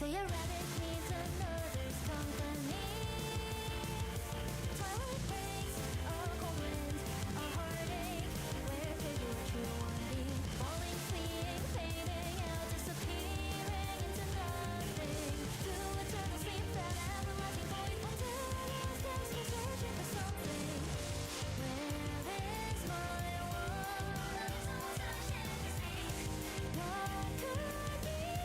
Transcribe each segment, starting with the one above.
Say a rabbit needs another's company. Twilight breaks, a cold wind, a heartache. Where could your true one be? Falling, fleeing, fading out, disappearing into nothing. To eternal sleep, that everlasting void. Until at last there's no searching for something. Where is my one? What could be wrong?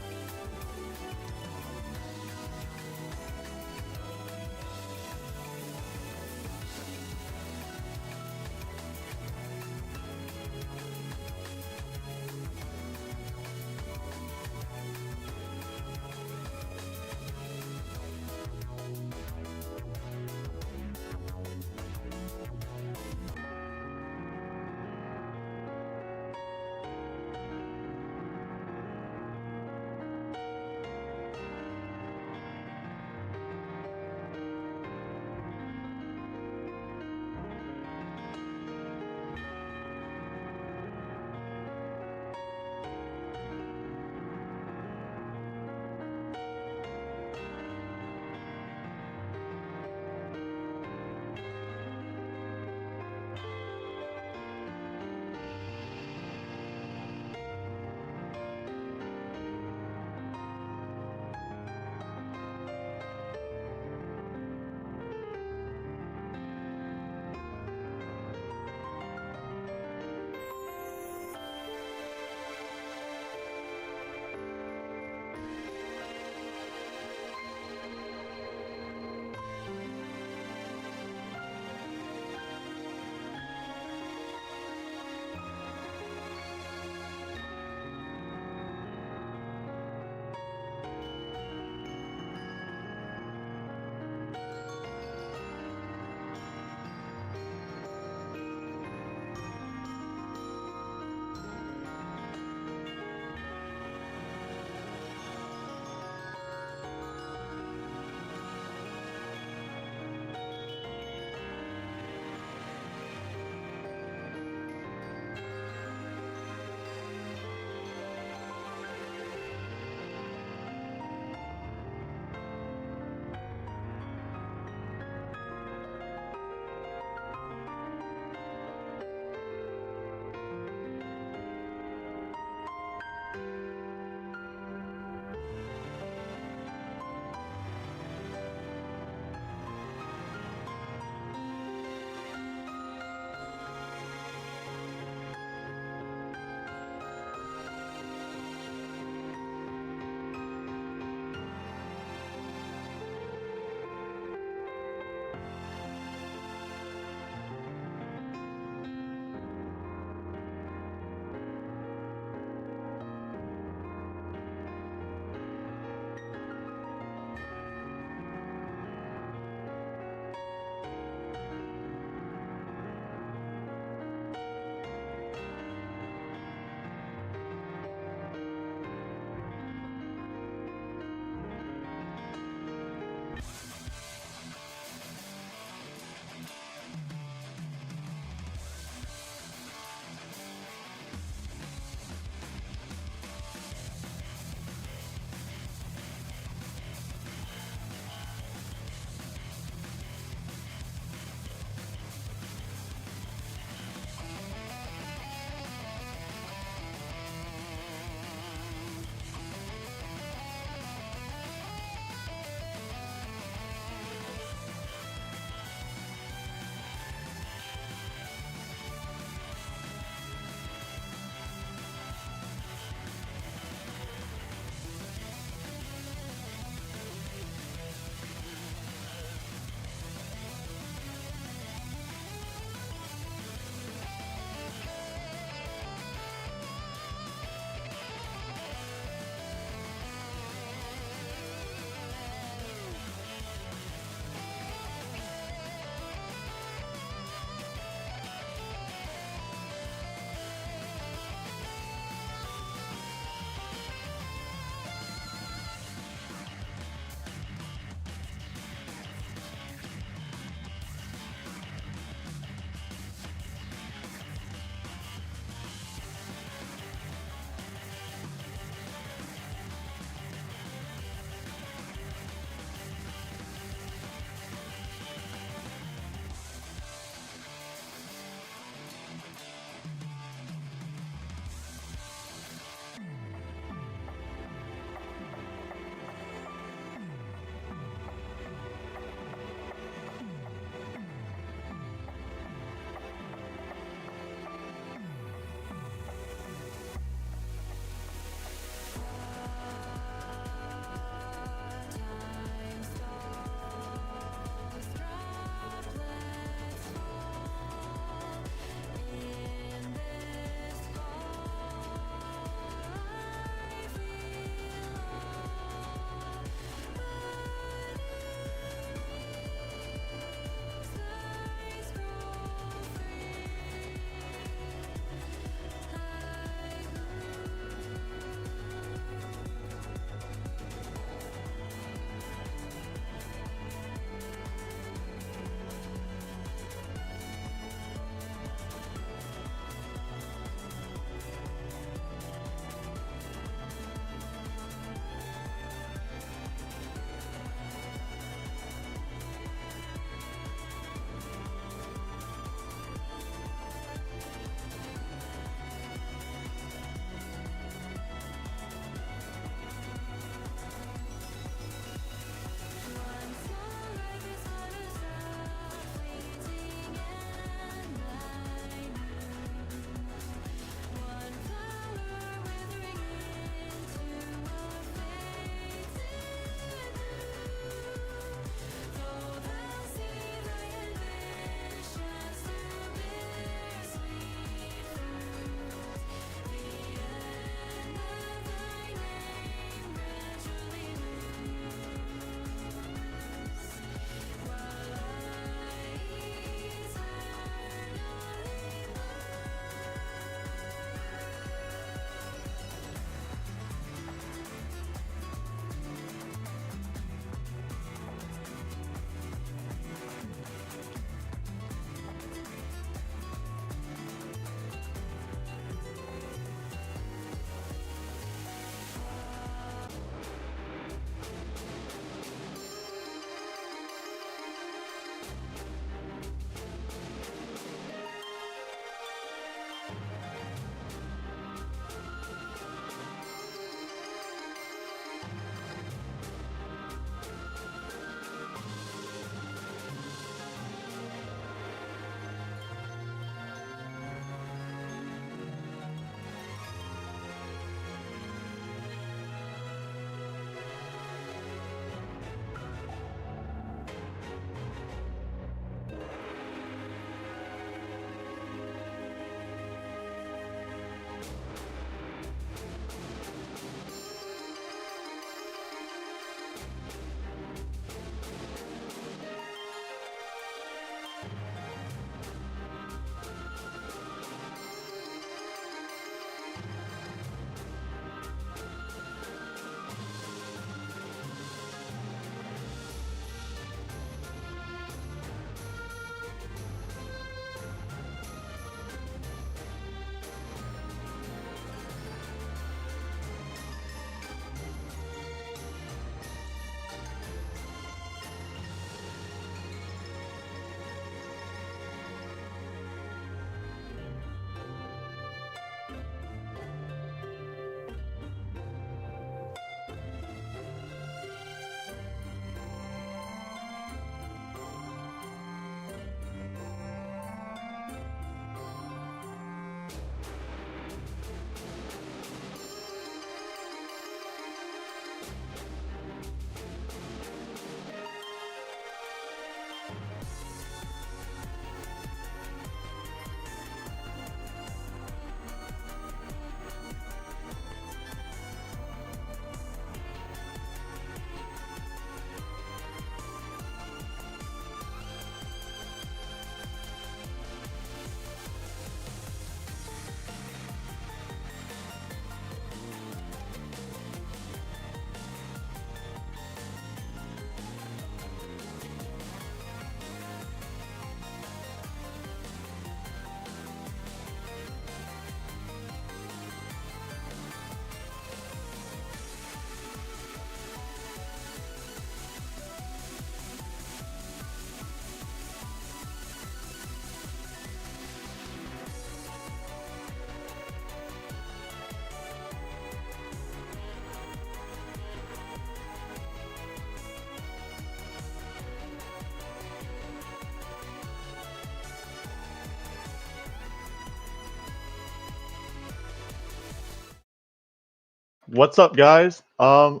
What's up, guys? I'm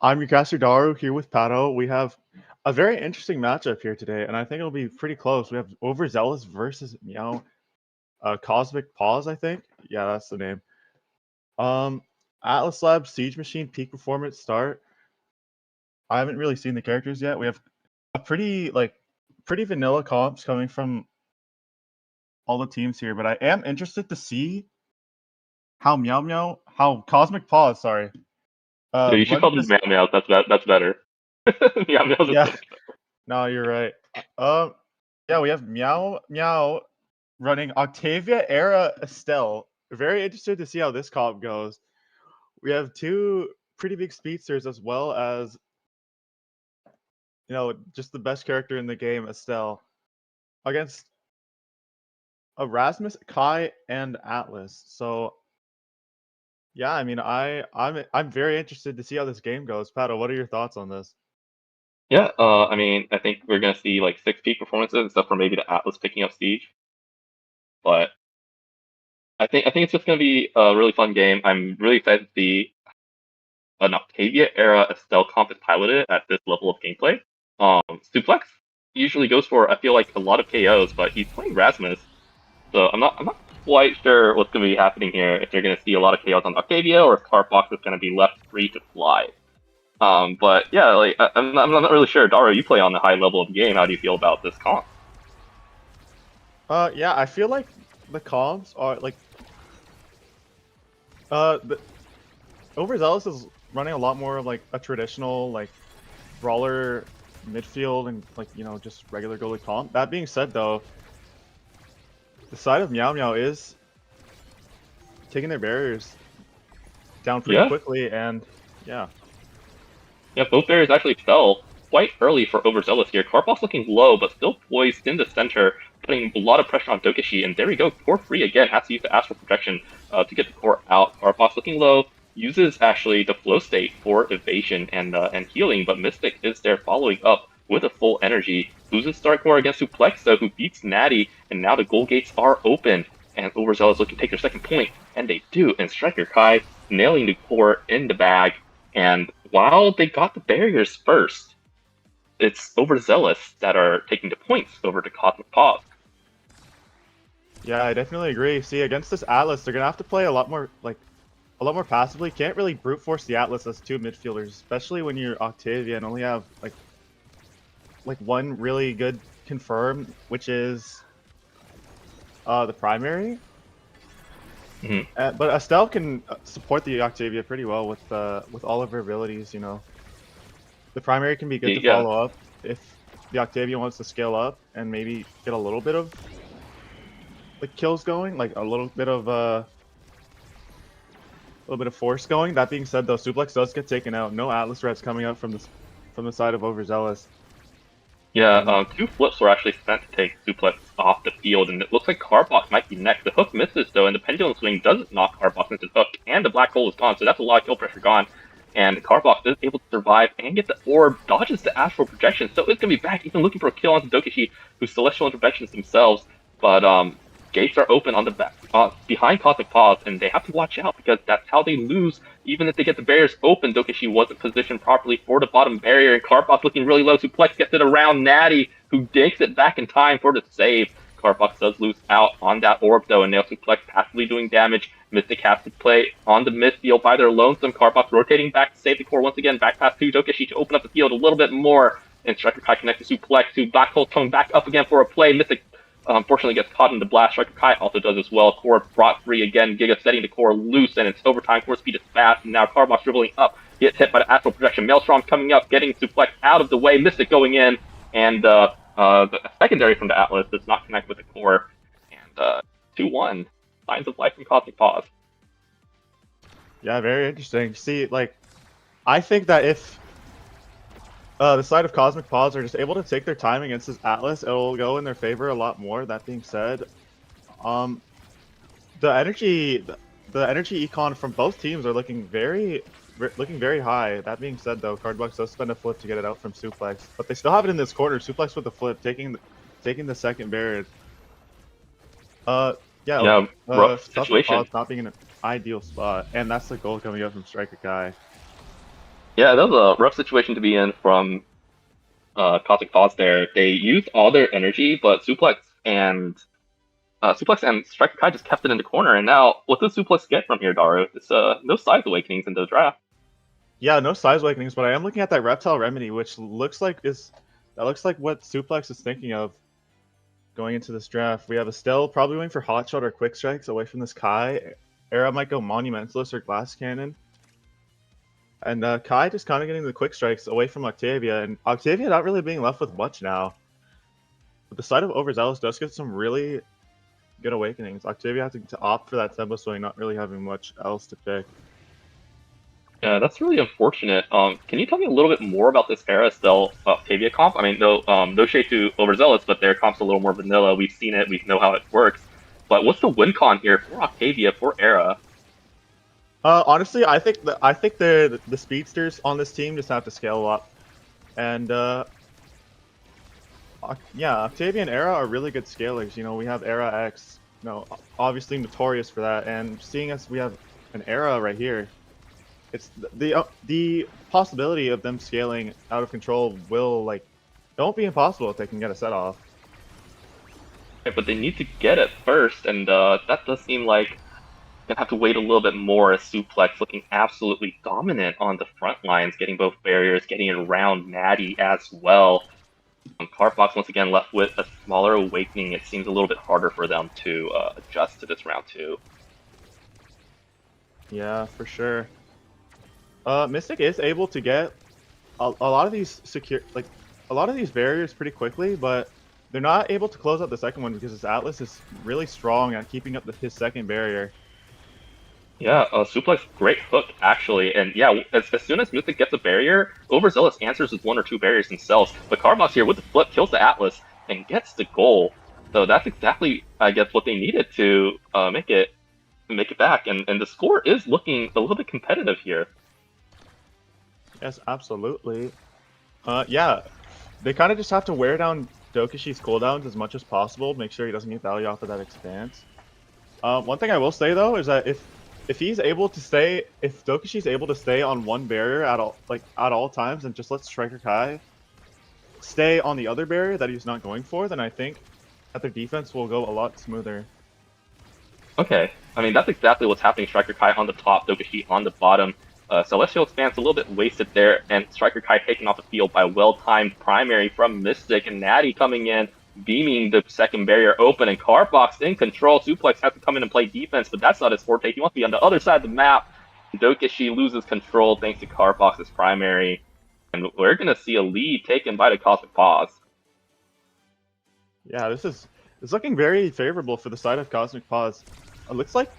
your caster Daru here with Pato. We have a very interesting matchup here today, and I think it'll be pretty close. We have Overzealous versus Meow, Cosmic Pause, I think. Yeah, that's the name. Um, Atlas Lab Siege Machine peak performance start. I haven't really seen the characters yet. We have a pretty vanilla comps coming from all the teams here, but I am interested to see how Cosmic Pause, sorry, Yeah, you should runs call them this. Meow Meows. That's better. Meow Meows is Yeah, much better. no, you're right. Yeah, we have Meow Meow running Octavia era Estelle. Very interested to see how this comp goes. We have two pretty big speedsters as well as just the best character in the game, Estelle, against Erasmus, Kai, and Atlas. So yeah, I mean, I'm very interested to see how this game goes. Pato, what are your thoughts on this? Yeah, I mean, I think we're gonna see like 6 peak performances, except for maybe the Atlas picking up Siege. But I think it's just gonna be a really fun game. I'm really excited to see an Octavia era Estelle comp is piloted at this level of gameplay. Suplex usually goes for I feel like a lot of KOs, but he's playing Rasmus, so I'm not quite sure what's gonna be happening here. If they're gonna see a lot of KOs on Octavia, or if Carbox is gonna be left free to fly. But yeah, like I'm not really sure. Daru, you play on the high level of the game. How do you feel about this comp? Yeah, I feel like the comps are like the Overzealous is running a lot more of like a traditional like brawler midfield and like just regular goalie comp. That being said, though, the side of Meow Meow is taking their barriers down pretty Yeah, quickly, and yeah, yeah. Both barriers actually fell quite early for Overzealous here. Karpov looking low, but still poised in the center, putting a lot of pressure on Dokashi. And there we go, core free again. Has to use the astral protection to get the core out. Karpov looking low. Uses actually the flow state for evasion and healing, but Mystic is there following up with a full energy. Loses start core against Suplex, who beats Natty, and now the goal gates are open. And Overzealous looking to take their second point, and they do. And Striker Kai nailing the core in the bag. And while they got the barriers first, it's Overzealous that are taking the points over the Cosmic Pause. yeah, I definitely agree. See, against this Atlas, they're gonna have to play a lot more passively. Can't really brute force the Atlas as two midfielders, especially when you're Octavia and only have like one really good confirm, which is the primary. Mm-hmm. But Estelle can support the Octavia pretty well with all of her abilities. The primary can be good to Yeah, follow up if the Octavia wants to scale up and maybe get a little bit of like kills going, like a little bit of force going. That being said, though, Suplex does get taken out. No Atlas Reds coming out from the side of Overzealous. And yeah. 2 flips were actually sent to take Suplex off the field, and it looks like Carbot might be next. The hook misses though, and the pendulum swing doesn't knock Carbot into the hook, and the black hole is gone, so that's a lot of kill pressure gone. And Carbot is able to survive and get the orb, dodges the astral projection, so it's gonna be back even looking for a kill onto Dokashi, who's celestial interventions themselves. But gates are open on the back behind Cosmic Pause, and they have to watch out because that's how they lose. Even if they get the barriers open, Dokashi wasn't positioned properly for the bottom barrier, and Karpov looking really low. Suplex gets it around Natty, who dinks it back in time for the save. Karpov does lose out on that orb though, and now Suplex passively doing damage. Mystic has to play on the midfield by their lonesome. Karpov rotating back to save the core once again. Back pass to Dokashi to open up the field a little bit more. And Striker Kai connects to Suplex, who Black Hole coming back up again for a play. Mystic unfortunately gets caught in the blast. Striker Kai also does as well. Core brought free again. Giga setting the core loose, and it's overtime. Core speed is fast, and now Carbot dribbling up. Gets hit by the astral projection. Maelstrom coming up, getting Suplex out of the way. Mystic going in, and the secondary from the Atlas does not connect with the core. And 2-1. Signs of life from Cosmic Pause. yeah, very interesting. See, like, I think that if the side of Cosmic Pause are just able to take their time against this Atlas, it'll go in their favor a lot more. That being said, um, the energy econ from both teams are looking very high. That being said, though, Cardbox does spend a flip to get it out from Suplex, but they still have it in this corner. Suplex with the flip, taking the second barrier. Yeah, Yeah, rough Cosmic situation. Pause not being in it. ideal spot, and that's the goal coming up from Striker Kai. Yeah, that was a rough situation to be in from Cosmic Pause there. They used all their energy, but Suplex and Striker Kai just kept it in the corner. And now, what does Suplex get from here, Daru? It's no Size Awakenings in the draft. Yeah, no Size Awakenings, but I am looking at that Reptile Remedy, which looks like what Suplex is thinking of going into this draft. We have Estelle probably going for Hot Shot or Quick Strikes away from this Kai. Era might go Monumentalist or Glass Cannon. And Kai just kind of getting the Quick Strikes away from Octavia, and Octavia not really being left with much now. But the side of Overzealous does get some really good Awakenings. Octavia has to opt for that Tempo Swing, not really having much else to pick. Yeah, that's really unfortunate. Can you tell me a little bit more about this Era Estelle Octavia comp? I mean, no shade to Overzealous, but their comp's a little more vanilla. We've seen it, we know how it works. But what's the win con here for Octavia, for Era? Honestly, I think the speedsters on this team just have to scale a lot, and yeah, Octavia and Era are really good scalers. You know, we have Era X, you know, obviously notorious for that, and seeing as we have an Era right here, it's the possibility of them scaling out of control will it won't be impossible if they can get a set off. Okay, but they need to get it first, and that does seem like gonna have to wait a little bit more as Suplex looking absolutely dominant on the front lines, getting both barriers, getting around Natty as well. Cardbox once again left with a smaller Awakening. It seems a little bit harder for them to adjust to this round 2. Yeah, for sure. Mystic is able to get a lot of these a lot of these barriers pretty quickly, but they're not able to close out the second one because his Atlas is really strong at keeping up his second barrier. Yeah, Suplex, great hook, actually. And yeah, as soon as Mystic gets a barrier, Overzealous answers with 1 or 2 barriers themselves. But Cardbox here with the flip kills the Atlas and gets the goal. So that's exactly, I guess, what they needed to make it back. And the score is looking a little bit competitive here. Yes, absolutely. Yeah, they kind of just have to wear down Dokishi's cooldowns as much as possible, make sure he doesn't get value off of that expanse. One thing I will say though is that if he's able to stay, if Dokishi's able to stay on one barrier at all times and just let Striker Kai stay on the other barrier that he's not going for, then I think that their defense will go a lot smoother. Okay, I mean, that's exactly what's happening. Striker Kai on the top, Dokashi on the bottom. Celestial Expanse a little bit wasted there, and Striker Kai taken off the field by well-timed primary from Mystic, and Natty coming in, beaming the second barrier open, and Cardbox in control. Suplex has to come in and play defense, but that's not his forte. He wants to be on the other side of the map. Dokashi loses control thanks to Cardbox's primary, and we're going to see a lead taken by the Cosmic Pause. Yeah, it's looking very favorable for the side of Cosmic Pause. It looks like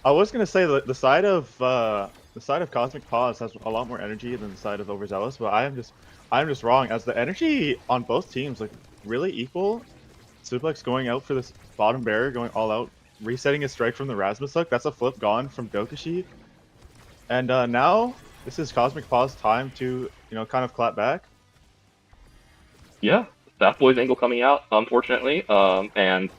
I was gonna say the side of Cosmic Pause has a lot more energy than the side of Overzealous, but I am just wrong, as the energy on both teams look really equal. Suplex going out for this bottom barrier, going all out, resetting his strike from the Rasmus hook. That's a flip gone from Dokashi, and now this is Cosmic Pause time to kind of clap back. Yeah, Fat Boy's angle coming out, unfortunately, and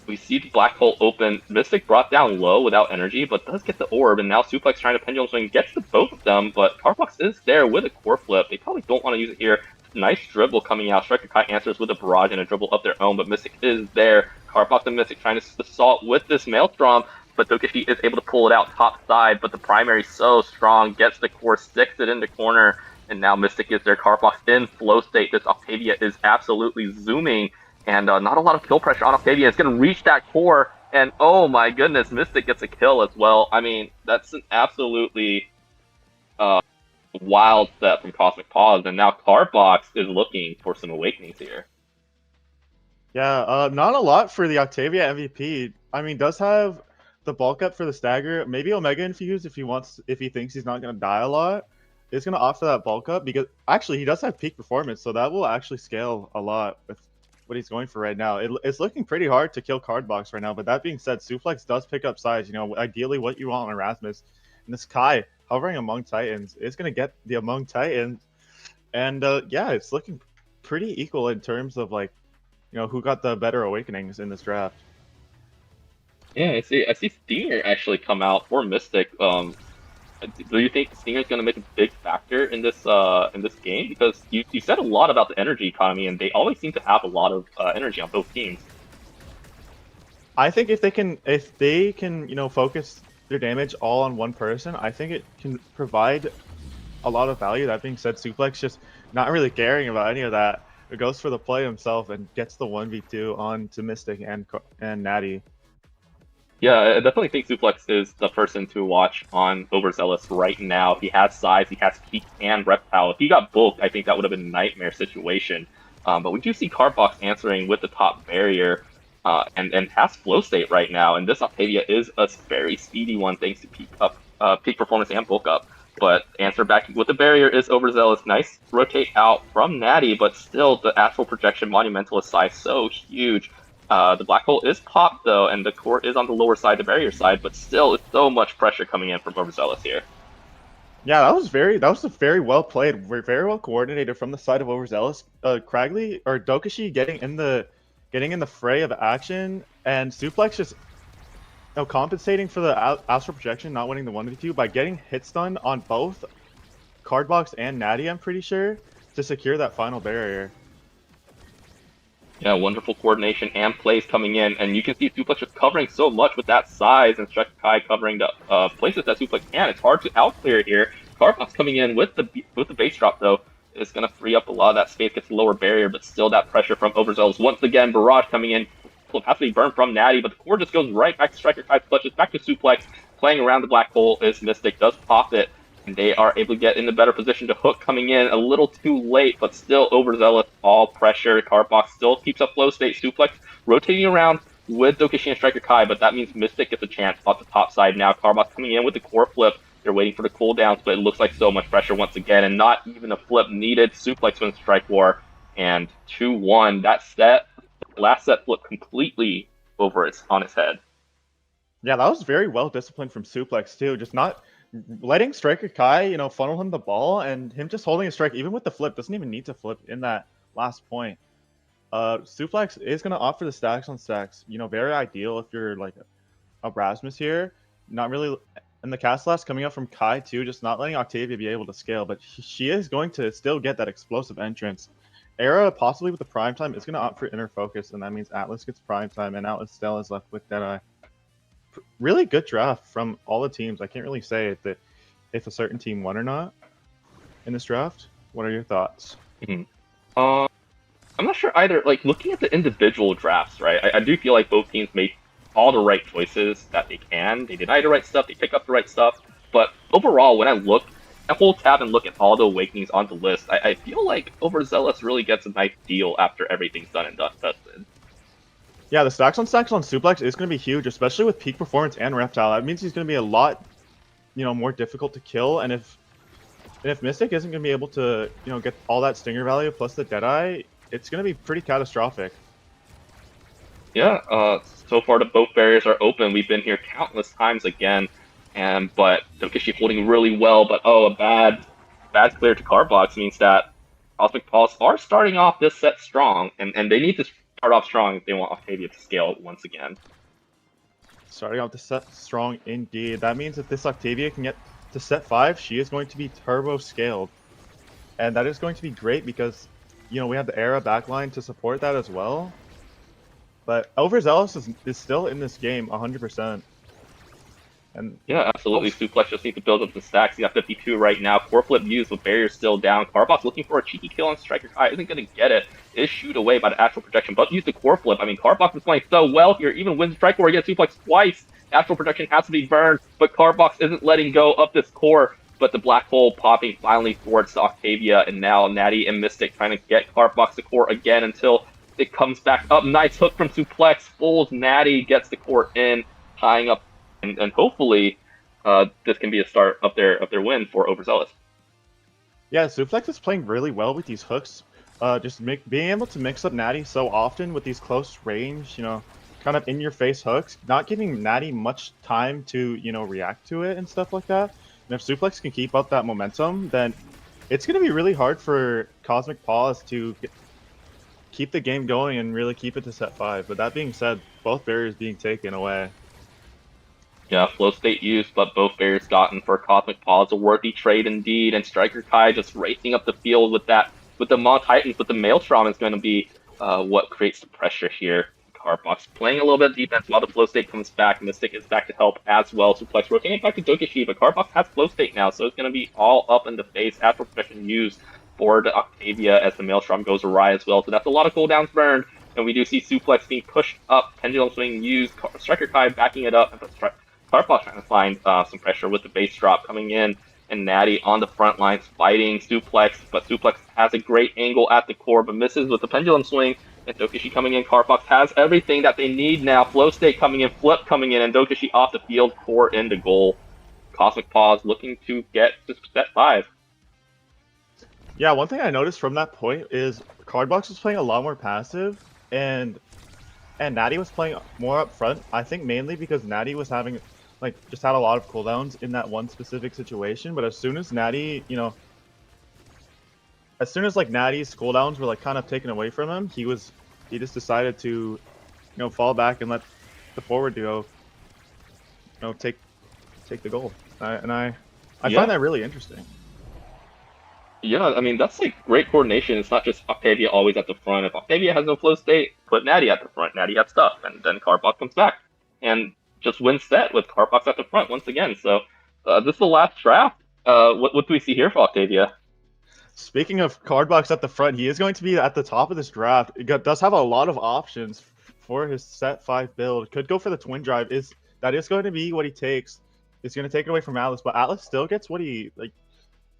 we see the black hole open. Mystic brought down low without energy, but does get the orb, and now Suplex trying to pendulum swing gets to both of them, but Cardbox is there with a core flip. They probably don't want to use it here. Nice dribble coming out. Striker Kai answers with a barrage and a dribble of their own, but Mystic is there. Cardbox and Mystic trying to assault with this Maelstrom, but Dokashi is able to pull it out top side, but the primary so strong, gets the core, sticks it in the corner, and now Mystic is there. Cardbox in flow state. This Octavia is absolutely zooming, and not a lot of kill pressure on Octavia. It's going to reach that core, and oh my goodness, Mystic gets a kill as well. I mean, that's an absolutely wild step from Cosmic Pause, and now Cardbox is looking for some awakenings here. Yeah, not a lot for the Octavia MVP. I mean, does have the bulk up for the stagger. Maybe Omega Infuse if he thinks he's not going to die a lot. Is going to opt for that bulk up because actually he does have peak performance, so that will actually scale a lot with what he's going for right now. It's looking pretty hard to kill Cardbox right now, but that being said, Suplex does pick up size. Ideally what you want on Erasmus. And this Kai hovering among Titans is going to get the among Titans. And yeah, it's looking pretty equal in terms of who got the better awakenings in this draft. Yeah, I see Stinger actually come out for Mystic. Do you think Stinger's going to make a big factor in this game? Because you said a lot about the energy economy, and they always seem to have a lot of energy on both teams. I think if they can, focus their damage all on one person, I think it can provide a lot of value. That being said, Suplex just not really caring about any of that. It goes for the play himself and gets the 1v2 on to Mystic and Natty. Yeah, I definitely think Suplex is the person to watch on Overzealous right now. He has size, he has peak and reptile. If he got bulked, I think that would have been a nightmare situation. But we do see Cardbox answering with the top barrier, and has flow state right now. And this Octavia is a very speedy one thanks to peak performance and bulk up. But answer back with the barrier is Overzealous. Nice rotate out from Natty, but still the astral projection monumentalist size so huge. The black hole is popped though, and the core is on the lower side, the barrier side, but still, it's so much pressure coming in from Overzealous here. Yeah, that was very well played, very well coordinated from the side of Overzealous. Cragley or Dokushi getting in the fray of action, and Suplex just compensating for the astral projection, not winning the 1v2 by getting hit stun on both Cardbox and Natty, I'm pretty sure, to secure that final barrier. Yeah, wonderful coordination and plays coming in, and you can see Suplex just covering so much with that size, and Strike Kai covering the places that Suplex can. It's hard to outclear here. Cardbox coming in with the base drop though is going to free up a lot of that space, gets a lower barrier, but still that pressure from Overzealous. Once again, Barrage coming in, has to be burned from Natty, but the core just goes right back to Striker Kai's clutches, back to Suplex. Playing around the black hole is Mystic, does pop it, and they are able to get in a better position to hook coming in a little too late, but still Overzealous, all pressure. Cardbox still keeps up flow state. Suplex rotating around with Dokishi and Striker Kai, but that means Mystic gets a chance off the top side now. Cardbox coming in with the core flip. They're waiting for the cooldowns, but it looks like so much pressure once again, and not even a flip needed. Suplex wins Strike War, and 2-1. That last set flipped completely on its head. Yeah, that was very well disciplined from Suplex too. Just not letting Striker Kai, funnel him the ball, and him just holding a strike, even with the flip, doesn't even need to flip in that last point. Suplex is going to opt for the stacks on stacks. Very ideal if you're like a Rasmus here. Not really. And the cast last coming up from Kai too, just not letting Octavia be able to scale, but she is going to still get that explosive entrance. Era, possibly with the prime time, is going to opt for inner focus, and that means Atlas gets prime time, and Atlas still is left with Deadeye. Really good draft from all the teams. I can't really say that if a certain team won or not in this draft. What are your thoughts? Mm-hmm. I'm not sure either. Like, looking at the individual drafts, right, I do feel like both teams made all the right choices that they can. They deny the right stuff, they pick up the right stuff. But overall, when I hold tab and look at all the awakenings on the list, I feel like Overzealous really gets a nice deal after everything's done and dusted. Yeah, the stacks on Suplex is going to be huge, especially with peak performance and reptile. That means he's going to be a lot, more difficult to kill. And if Mystic isn't going to be able to, get all that stinger value plus the Deadeye, it's going to be pretty catastrophic. Yeah, so far the both barriers are open. We've been here countless times again, but Dokishi holding really well. But a bad clear to Cardbox means that Cosmic Pulse are starting off this set strong, and they need to start off strong if they want Octavia to scale once again. Starting off the set strong indeed. That means if this Octavia can get to set 5, she is going to be turbo scaled. And that is going to be great because, we have the Era backline to support that as well. But Overzealous is still in this game 100%. And yeah, absolutely. Suplex just needs to build up the stacks. He's got 52 right now. Core flip used with barriers still down. Cardbox looking for a cheeky kill on Striker Kai. Isn't going to get it. Is shoot away by the astral projection, but use the core flip. I mean, Cardbox is playing so well here. Even wins Strike War against Suplex twice. Astral projection has to be burned, but Cardbox isn't letting go of this core. But the black hole popping finally towards the Octavia, and now Natty and Mystic trying to get Cardbox the core again until it comes back up. Nice hook from Suplex. Fools Natty, gets the core in, tying up. And hopefully, this can be a start of their win for Overzealous. Yeah, Suplex is playing really well with these hooks. Being able to mix up Natty so often with these close range, kind of in your face hooks, not giving Natty much time to, react to it and stuff like that. And if Suplex can keep up that momentum, then it's going to be really hard for Cosmic Paws to keep the game going and really keep it to set 5. But that being said, both barriers being taken away. Yeah, flow state used, but both barriers gotten for Cosmic Pause. A worthy trade indeed, and Striker Kai just racing up the field with that, with the Maw Titans, but the Maelstrom is going to be what creates the pressure here. Cardbox playing a little bit of defense while the flow state comes back. Mystic is back to help as well. Suplex rotating back to Dokishi, but Cardbox has flow state now, so it's going to be all up in the face. Astral Projection used for the Octavia as the Maelstrom goes awry as well. So that's a lot of cooldowns burned, and we do see Suplex being pushed up, Pendulum Swing used, Striker Kai backing it up, but Cardbox trying to find some pressure with the base drop coming in, and Natty on the front lines fighting Suplex, but Suplex has a great angle at the core, but misses with the Pendulum Swing. And Dokishi coming in, Cardbox has everything that they need now. Flow State coming in, Flip coming in, and Dokishi off the field, core into goal. Cosmic Pause looking to get to set 5. Yeah, one thing I noticed from that point is Cardbox was playing a lot more passive, and Natty was playing more up front. I think mainly because Natty was having, like, just had a lot of cooldowns in that one specific situation. But as soon as Natty, as soon as like Natty's cooldowns were like kind of taken away from him, he just decided to, fall back and let the forward go, take the goal. I find that really interesting. Yeah, I mean, that's like great coordination. It's not just Octavia always at the front. If Octavia has no flow state, put Natty at the front. Natty has stuff, and then Cardbox comes back and just wins set with Cardbox at the front once again. So this is the last draft. What do we see here for Octavia? Speaking of Cardbox at the front, he is going to be at the top of this draft. Does have a lot of options for his set 5 build. Could go for the twin drive. That is going to be what he takes. It's going to take it away from Atlas, but Atlas still gets what he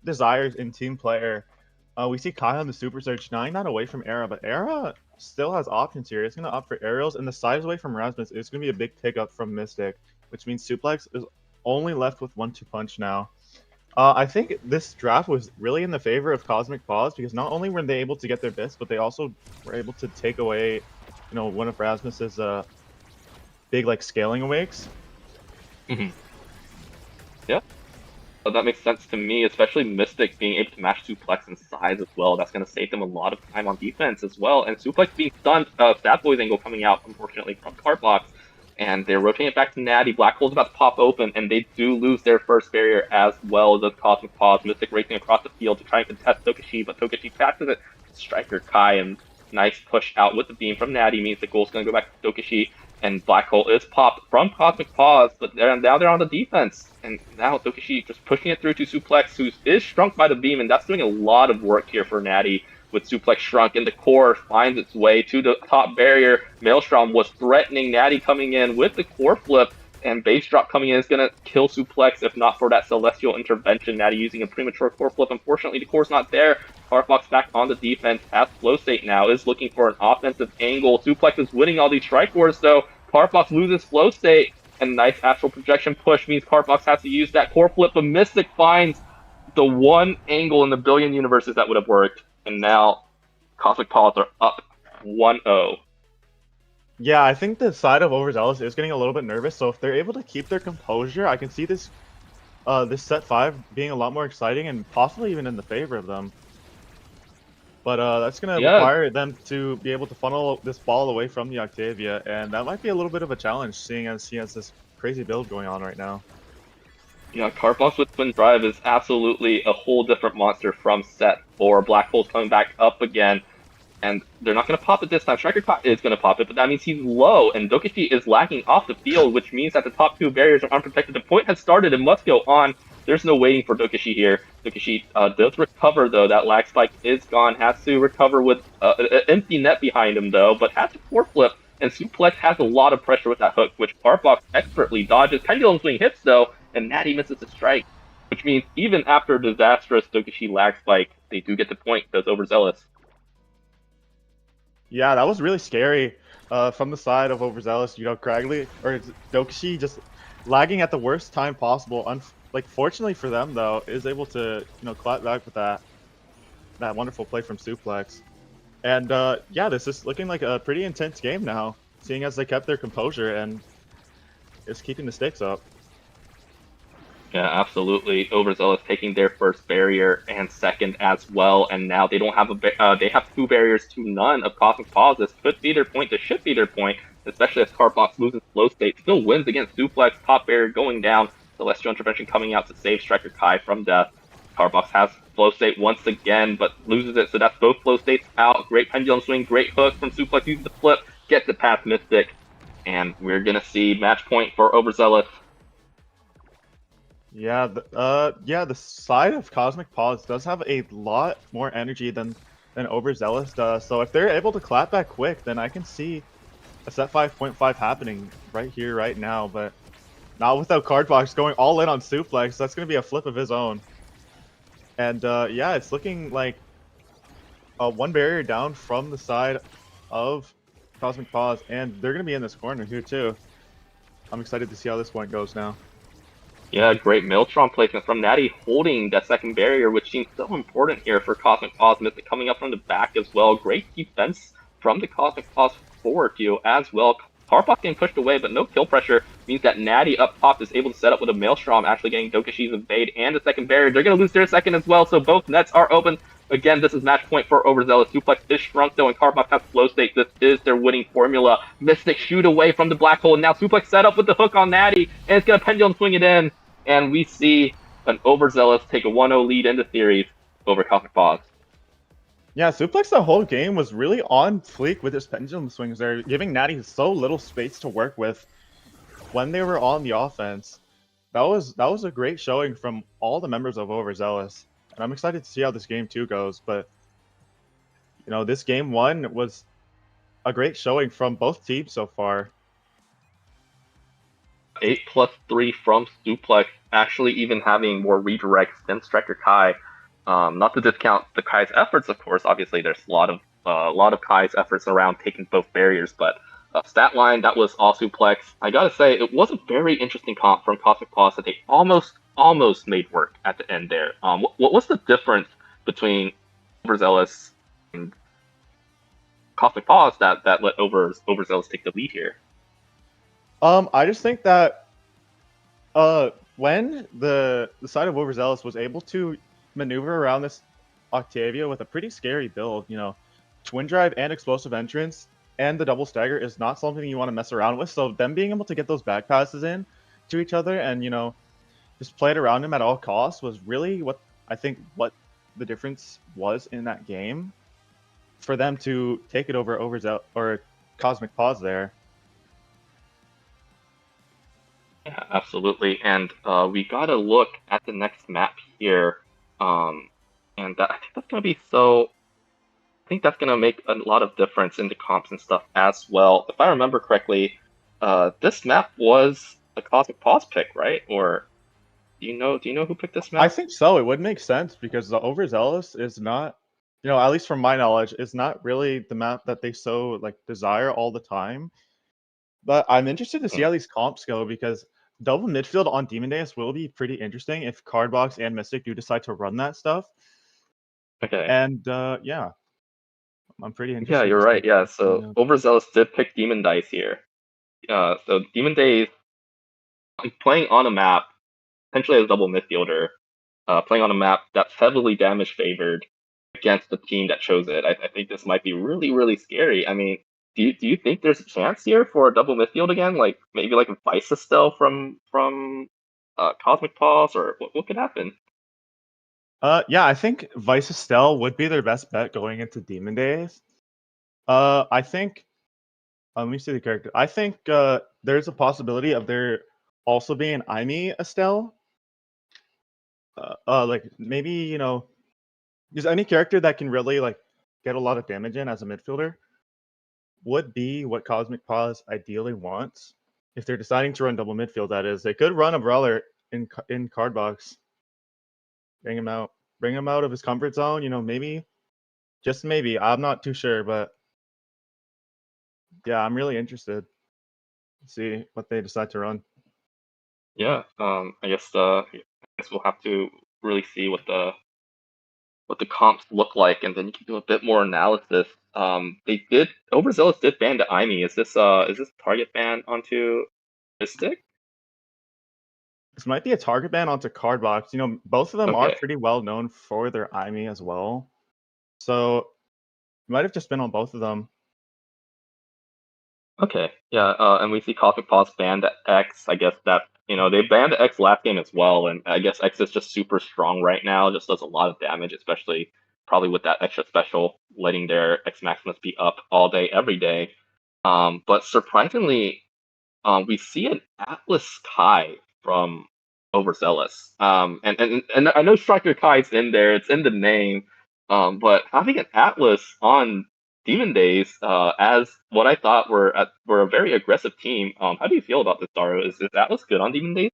desires in team player. We see Kai on the Super Surge, 9 not away from Era, but Era still has options here. It's going to opt for aerials, and the size away from Rasmus is going to be a big pickup from Mystic, which means Suplex is only left with 1-2 punch now. I think this draft was really in the favor of Cosmic Pause because not only were they able to get their bits, but they also were able to take away, one of Rasmus's big scaling awakes. Mm-hmm. Yeah. So that makes sense to me, especially Mystic being able to match Suplex in size as well. That's going to save them a lot of time on defense as well. And Suplex being stunned, Sad Boy's angle coming out, unfortunately, from Cardbox. And they're rotating it back to Natty. Black Hole's about to pop open, and they do lose their first barrier as well as Cosmic Pause. Mystic racing across the field to try and contest Tokishi, but Tokishi catches it. Striker Kai, and nice push out with the beam from Natty means the goal's going to go back to Tokishi. And Black Hole is popped from Cosmic Pause, but now they're on the defense. And now Tokishi just pushing it through to Suplex, who is shrunk by the beam, and that's doing a lot of work here for Natty. With Suplex shrunk, and the core finds its way to the top barrier. Maelstrom was threatening Natty coming in with the core flip, and base drop coming in is going to kill Suplex if not for that Celestial intervention. Natty using a premature core flip. Unfortunately, the core's not there. Cardbox back on the defense as Flow State now is looking for an offensive angle. Suplex is winning all these strike wars, though. Cardbox loses Flow State, and nice Astral Projection push means Cardbox has to use that core flip, but Mystic finds the one angle in the billion universes that would have worked. And now Cosmic Pause are up 1-0. Yeah, I think the side of Overzealous is getting a little bit nervous, so if they're able to keep their composure, I can see this this set 5 being a lot more exciting and possibly even in the favor of them. But that's going to require them to be able to funnel this ball away from the Octavia, and that might be a little bit of a challenge, seeing as he has this crazy build going on right now. Yeah, Cardbox with Twin Drive is absolutely a whole different monster from set 4. Black Hole's coming back up again, and they're not going to pop it this time. Striker is going to pop it, but that means he's low, and Dokishi is lagging off the field, which means that the top 2 barriers are unprotected. The point has started and must go on. There's no waiting for Dokishi here. Dokishi does recover, though. That lag spike is gone. Has to recover with an empty net behind him, though, but has to core flip. And Suplex has a lot of pressure with that hook, which Cardbox expertly dodges. Pendulum Swing hits, though, and Natty misses a strike, which means even after a disastrous Dokishi lag spike, they do get the point, does Overzealous. Yeah, that was really scary from the side of Overzealous. Cragly, or Dokishi just lagging at the worst time possible. Fortunately for them, though, is able to, clap back with that wonderful play from Suplex. And yeah, this is looking like a pretty intense game now, seeing as they kept their composure and is keeping the stakes up. Yeah, absolutely. Overzealous taking their first barrier and second as well, and now they don't have they have two barriers to none of Cosmic Pause. This could be their point. This should be their point, especially as Cardbox loses flow state. Still wins against Suplex. Top barrier going down. Celestial Intervention coming out to save Striker Kai from death. Cardbox has flow state once again, but loses it. So that's both flow states out. Great pendulum swing. Great hook from Suplex. Uses the flip. Gets it past Mystic, and we're gonna see match point for Overzealous. Yeah, the side of Cosmic Pause does have a lot more energy than Overzealous does. So if they're able to clap back quick, then I can see a set 5.5 happening right here, right now. But not without Cardbox going all in on Suplex. That's going to be a flip of his own. And yeah, it's looking like one barrier down from the side of Cosmic Pause, and they're going to be in this corner here too. I'm excited to see how this point goes now. Yeah, great Maelstrom placement from Natty, holding that second barrier, which seems so important here for Cosmic Pause. Mystic coming up from the back as well. Great defense from the Cosmic Pause forward view as well. Carbot getting pushed away, but no kill pressure means that Natty up top is able to set up with a Maelstrom, actually getting Dokashi's evade and a second barrier. They're going to lose their second as well, so both nets are open. Again, this is match point for Overzealous. Suplex is shrunk though, and Carbot has flow state. This is their winning formula. Mystic shoot away from the black hole, and now Suplex set up with the hook on Natty, and it's going to pendulum swing it in. And we see an Overzealous take a 1-0 lead in the series over Cosmic Pause. Yeah, Suplex the whole game was really on fleek with his pendulum swings there, giving Natty so little space to work with when they were on the offense. That was a great showing from all the members of Overzealous, and I'm excited to see how this game 2 goes. But you know, this game 1 was a great showing from both teams so far. 8+3 from Suplex, actually even having more redirects than Striker Kai. Not to discount the Kai's efforts, of course. Obviously, there's a lot of Kai's efforts around taking both barriers, but stat line that was all Suplex. I gotta say, it was a very interesting comp from Cosmic Pause that they almost made work at the end there. What was the difference between Overzealous and Cosmic Pause that let Overzealous take the lead here? I just think that when the side of Overzealous was able to maneuver around this Octavia with a pretty scary build, you know, Twin Drive and Explosive Entrance and the double stagger is not something you want to mess around with. So them being able to get those back passes in to each other and, you know, just play it around him at all costs was really what the difference was in that game for them to take it over Overzealous or Cosmic Pause there. Yeah, absolutely. And we gotta look at the next map here. And I think that's gonna be so. I think that's gonna make a lot of difference in the comps and stuff as well. If I remember correctly, this map was a Cosmic Pause pick, right? Or do you know who picked this map? I think so. It would make sense because the Overzealous is not, you know, at least from my knowledge, is not really the map that they so like desire all the time. But I'm interested to see how these comps go because double midfield on Demon Days will be pretty interesting if Cardbox and Mystic do decide to run that stuff. Okay. And yeah, I'm pretty interested. Yeah, you're to see right. Yeah, how so goes. Overzealous did pick Demon Dice here. So Demon Days playing on a map, potentially as a double midfielder, playing on a map that's heavily damage favored against the team that chose it. I think this might be really, really scary. I mean, do you think there's a chance here for a double midfield again? Like maybe like a Vice Estelle from Cosmic Pulse, or what could happen? Yeah, I think Vice Estelle would be their best bet going into Demon Days. I think. Let me see the character. I think there's a possibility of there also being Aimee Estelle. Like maybe, you know, just any character that can really like get a lot of damage in as a midfielder would be what Cosmic Pause ideally wants. If they're deciding to run double midfield, that is, they could run a brawler in card box, bring him out of his comfort zone. You know, maybe, just maybe. I'm not too sure, but yeah, I'm really interested to see what they decide to run. Yeah, I guess we'll have to really see what the comps look like, and then you can do a bit more analysis. Overzealous did ban the Aimee. Is this target ban onto Mystic? This might be a target ban onto Cardbox. You know, both of them are Okay. pretty well known for their IME as well. So it might have just been on both of them. Okay, yeah, and we see Cosmic Paws banned X. I guess that, they banned X last game as well, and I guess X is just super strong right now, just does a lot of damage, especially probably with that extra special, letting their X Maximus be up all day, every day. But surprisingly, we see an Atlas Kai from Overzealous. And I know Striker Kai's in there, it's in the name, but having an Atlas on Demon Days, as what I thought were a very aggressive team. How do you feel about this, Daru? Is Atlas good on Demon Days?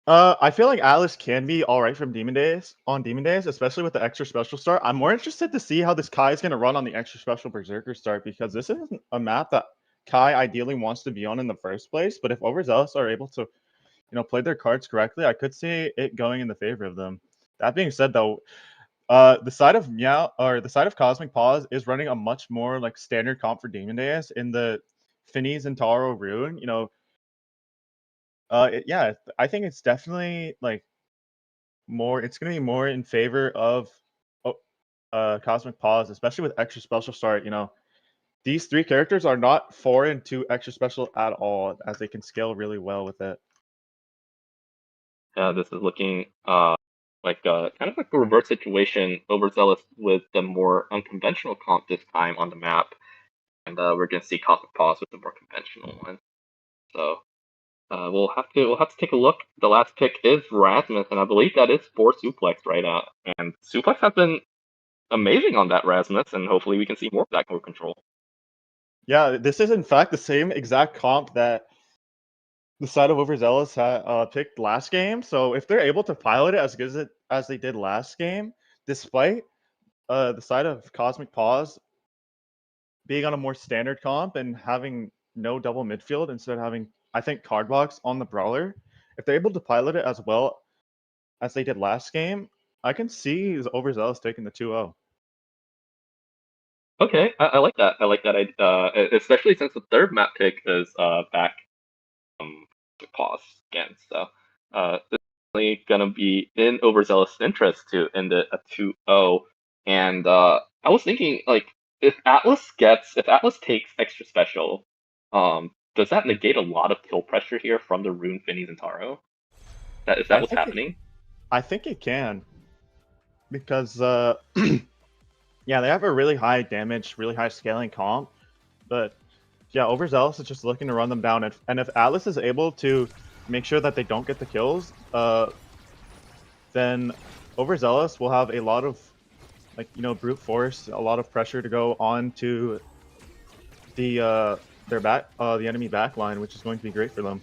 I feel like Atlas can be all right from Demon Days on Demon Days, especially with the extra special start. I'm more interested to see how this Kai is going to run on the extra special Berserker start because this isn't a map that Kai ideally wants to be on in the first place. But if Overzealous are able to, play their cards correctly, I could see it going in the favor of them. That being said, though, the side of Meow or the side of Cosmic Paws is running a much more like standard comp for Demon Days in the Finnies and Taro Rune. Yeah, I think it's definitely like more. It's gonna be more in favor of oh, Cosmic Paws, especially with extra special start. These three characters are not foreign to extra special at all, as they can scale really well with it. This is looking like kind of like a reverse situation, Overzealous with the more unconventional comp this time on the map, and we're gonna see Cosmic Paws with the more conventional one. So we'll have to take a look. The last pick is Rasmus, and I believe that is for Suplex right now. And Suplex has been amazing on that Rasmus, and hopefully we can see more of that core control. Yeah, this is in fact the same exact comp that the side of Overzealous had picked last game. So if they're able to pilot it as good as they did last game, despite the side of Cosmic Paws being on a more standard comp and having no double midfield instead of having, I think, Cardbox on the Brawler, if they're able to pilot it as well as they did last game, I can see Overzealous taking the 2-0. Okay, I like that. I like that. Especially since the third map pick is back to pause again. So this is definitely gonna be in Overzealous' interest to end it a 2-0. And I was thinking, like, if Atlas takes extra special, does that negate a lot of kill pressure here from the Rune, Finnies, and Taro? Is that I what's think happening? I think it can because yeah, they have a really high damage, really high scaling comp, but yeah, Overzealous is just looking to run them down, and if Atlas is able to make sure that they don't get the kills, then Overzealous will have a lot of brute force, a lot of pressure to go on to the the enemy back line, which is going to be great for them.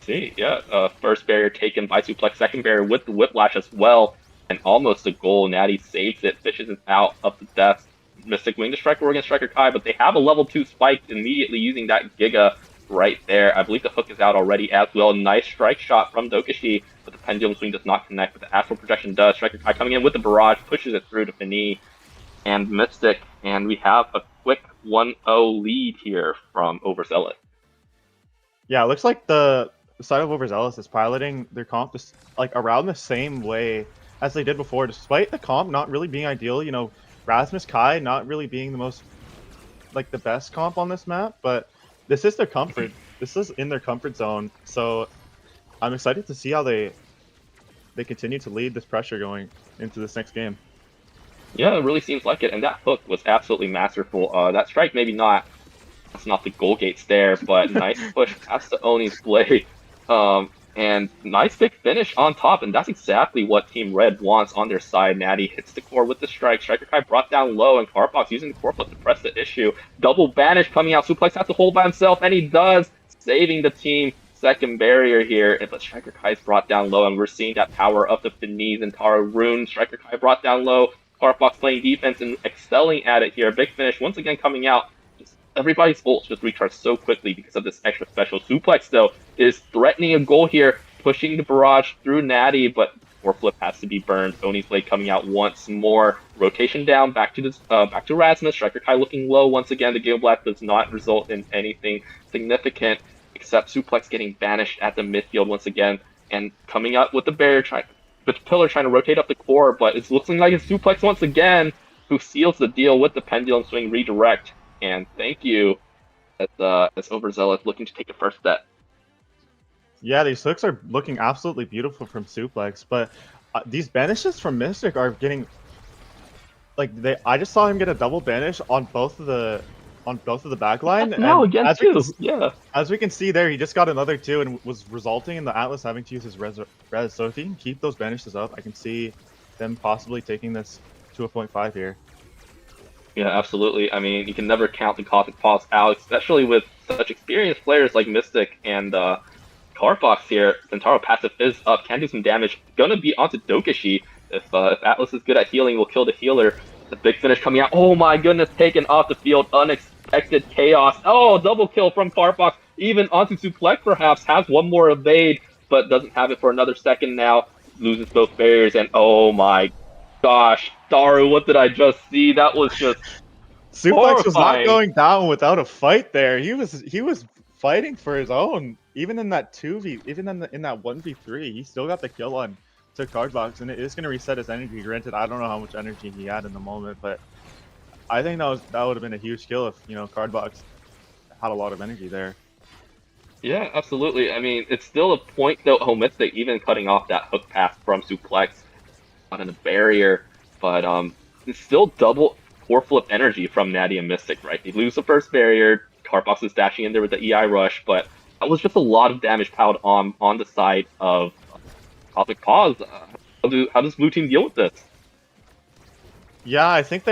See, yeah. First barrier taken by Suplex, second barrier with the Whiplash as well, and almost a goal. Natty saves it, fishes it out of the death. Mystic Wing to Striker against Striker Kai, but they have a level 2 spike immediately using that Giga right there. I believe the hook is out already as well. Nice strike shot from Dokashi, but the Pendulum Swing does not connect, but the Astral Projection does. Striker Kai coming in with the Barrage, pushes it through to Fini and Mystic, and we have a quick 1-0 lead here from Overzealous. Yeah, it looks like the side of Overzealous is piloting their comp just like around the same way as they did before, despite the comp not really being ideal. Rasmus Kai not really being the most the best comp on this map, but this is their comfort. This is in their comfort zone. So I'm excited to see how they continue to lead this pressure going into this next game. Yeah, it really seems like it, and that hook was absolutely masterful. That strike maybe not, it's not the goal gates there, but nice push past the Oni's blade. And nice big finish on top, and that's exactly what Team Red wants on their side. Natty hits the core with the strike. Striker Kai brought down low, and Carbox using the core flip to press the issue. Double banish coming out. Suplex has to hold by himself, and he does, saving the team. Second barrier here, but Striker Kai's brought down low, and we're seeing that power of the Finese and Taro Rune. Striker Kai brought down low. Carbox playing defense and excelling at it here. Big finish once again coming out. Everybody's ults just recharge so quickly because of this extra special. Suplex, though, is threatening a goal here, pushing the barrage through Natty, but core flip has to be burned. Oni's blade coming out once more. Rotation down, back to Rasmus. Striker Kai looking low once again. The Gale Blast does not result in anything significant. except Suplex getting banished at the midfield once again, and coming up with the barrier, with the pillar trying to rotate up the core, but it's looking like it's Suplex once again, who seals the deal with the pendulum swing redirect. And thank you, as Overzealous looking to take the first set. Yeah, these hooks are looking absolutely beautiful from Suplex, but these banishes from Mystic are getting like I just saw him get a double banish on both of the backline, Now and again too, yeah. as we can see there, he just got another two and was resulting in the Atlas having to use his res. So if he can keep those banishes up, I can see them possibly taking this to a 0.5 here. Yeah, absolutely. I mean, you can never count the Cosmic Pause out, especially with such experienced players like Mystic and Cardbox here. Centauro passive is up, can do some damage. Gonna be onto Dokashi. If Atlas is good at healing, will kill the healer. The big finish coming out. Oh my goodness, taken off the field. Unexpected chaos. Oh, double kill from Cardbox. Even onto Suplex perhaps. Has one more evade, but doesn't have it for another second now. Loses both barriers, and oh my gosh, Daru, what did I just see? That was just Suplex was not horrifying. going down without a fight there. He was fighting for his own. Even in that 2v, even in that 1v3, he still got the kill on to Cardbox, and it is going to reset his energy. Granted, I don't know how much energy he had in the moment, but I think that would have been a huge kill if, you know, Cardbox had a lot of energy there. Yeah, absolutely. I mean, it's still a point though, Mystic even cutting off that hook pass from Suplex on a barrier, but it's still double core flip energy from Natty and Mystic, right? They lose the first barrier, Cardbox is dashing in there with the EI rush, but that was just a lot of damage piled on the side of Cosmic Pause. How does Blue Team deal with this? Yeah, I think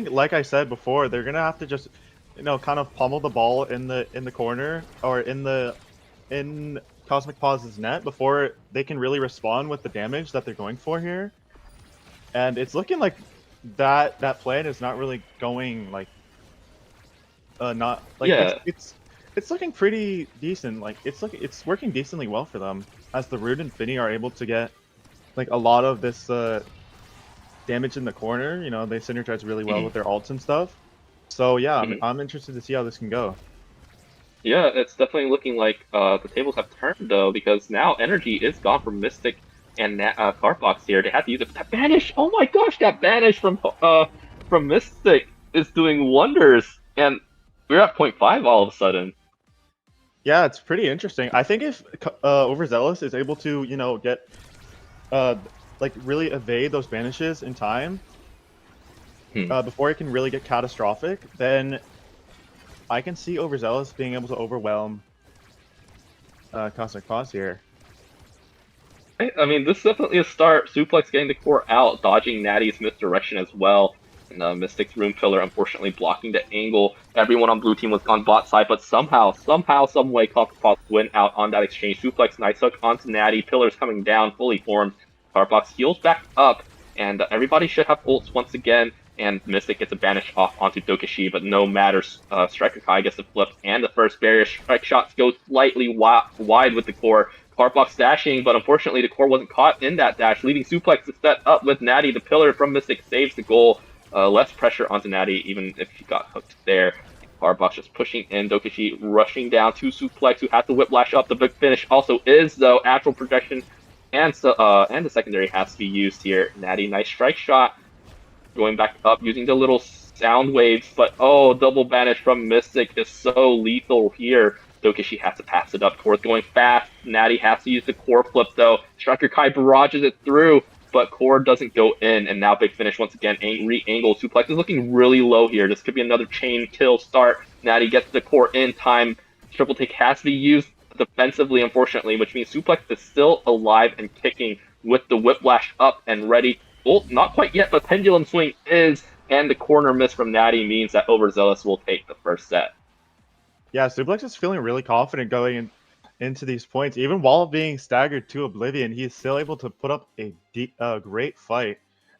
like I said before, they're gonna have to just, you know, kind of pummel the ball in the corner or in Cosmic Pause's net before they can really respond with the damage that they're going for here. And it's looking like that plan is not really going like not like Yeah. it's looking pretty decent. Like it's working decently well for them as the Root and Finny are able to get like a lot of this damage in the corner. You know, they synergize really well with their ults and stuff. So yeah, I'm interested to see how this can go. Yeah, it's definitely looking like the tables have turned though, because now energy is gone from Mystic and Cardbox here. They have to use it. But that banish! Oh my gosh, that banish from Mystic is doing wonders, and we're at 0.5 all of a sudden. Yeah, it's pretty interesting. I think if Overzealous is able to, you know, get like really evade those banishes in time before it can really get catastrophic, then I can see Overzealous being able to overwhelm Cosmic Pause here. I mean, this is definitely a start. Suplex getting the core out, dodging Natty's misdirection as well. And Mystic's Room Pillar unfortunately blocking the angle. Everyone on blue team was on bot side, but somehow, some way, Cosmic Pause went out on that exchange. Suplex, nice hook onto Natty. Pillars coming down, fully formed. Cardbox heals back up, and everybody should have ults once again. And Mystic gets a banish off onto Dokashi, but no matter. Striker Kai gets the flip, and the first barrier strike shots go slightly wide with the core. Cardbox dashing, but unfortunately the core wasn't caught in that dash, leaving Suplex to set up with Natty. The pillar from Mystic saves the goal. Less pressure onto Natty, even if she got hooked there. Cardbox just pushing in, Dokashi rushing down to Suplex, who has to whiplash up. The big finish also is, though, actual projection, and the secondary has to be used here. Natty, nice strike shot. Going back up, using the little sound waves, but oh, double banish from Mystic is so lethal here. Dokashi has to pass it up. Core's going fast. Natty has to use the core flip, though. Striker Kai barrages it through, but core doesn't go in, and now big finish once again. Re-angle. Suplex is looking really low here. This could be another chain kill start. Natty gets the core in time. Triple take has to be used defensively, unfortunately, which means Suplex is still alive and kicking with the whiplash up and ready. Well, not quite yet, but pendulum swing is, and the corner miss from Natty means that Overzealous will take the first set. Yeah, Suplex is feeling really confident going into these points. Even while being staggered to oblivion, he is still able to put up a great fight.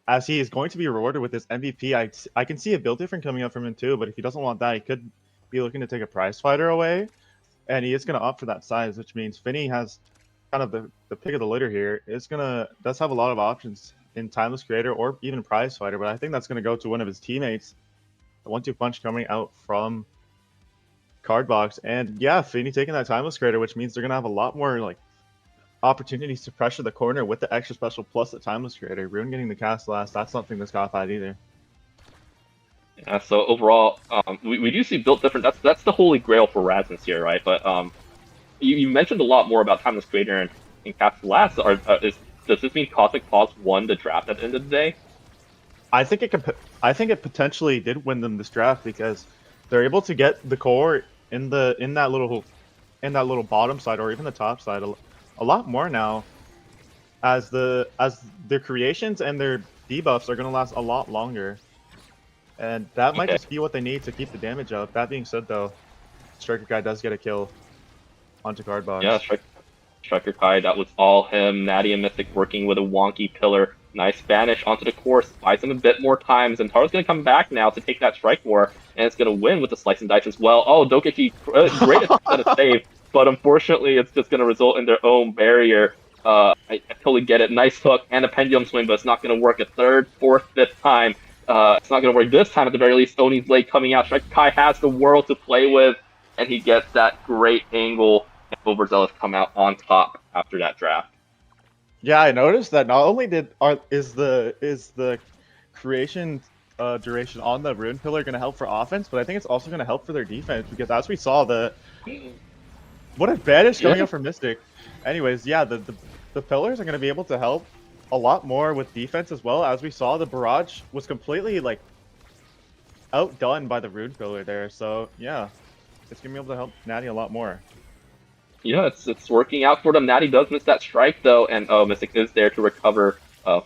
As he is going to be rewarded with this MVP, I can see a build different coming up from him too, but if he doesn't want that, he could be looking to take a prize fighter away. And he is going to opt for that size, which means Finny has kind of the pick of the litter here. Does have a lot of options in Timeless Creator or even prize fighter, but I think that's going to go to one of his teammates. The 1-2 punch coming out from Cardbox. And yeah, Fini taking that Timeless Creator, which means they're gonna have a lot more like opportunities to pressure the corner with the extra special plus the Timeless Creator. Rune getting the cast last, that's something that's got bad either. Yeah, so overall, we do see built different. That's the holy grail for Razens here, right? But you mentioned a lot more about Timeless Creator and Cast Last. Does this mean Cosmic Pause won the draft at the end of the day? I think it could. I think it potentially did win them this draft because they're able to get the core in that little bottom side or even the top side a lot more now, as their creations and their debuffs are going to last a lot longer, and that might just be what they need to keep the damage up. That being said, though, Striker Guy does get a kill onto Cardbox. Yeah, Striker Kai, that was all him. Natty and Mystic working with a wonky pillar. Nice Spanish onto the course, buys him a bit more times, and Taro's going to come back now to take that Strike War, and it's going to win with the Slice and Dice as well. Oh, Dokechi, great attempt at a save, but unfortunately it's just going to result in their own barrier. I totally get it. Nice hook and a Pendulum Swing, but it's not going to work a third, fourth, fifth time. It's not going to work this time at the very least. Oni's Blade coming out. Striker Kai has the world to play with, and he gets that great angle. And Overzealous come out on top after that draft. Yeah, I noticed that not only is the creation duration on the Rune Pillar going to help for offense, but I think it's also going to help for their defense because as we saw, what a banish coming up from Mystic. Anyways, yeah, the pillars are going to be able to help a lot more with defense as well. As we saw, the barrage was completely like outdone by the Rune Pillar there. So yeah, it's going to be able to help Natty a lot more. Yeah, it's working out for them. Natty does miss that strike though, and Mystic is there to recover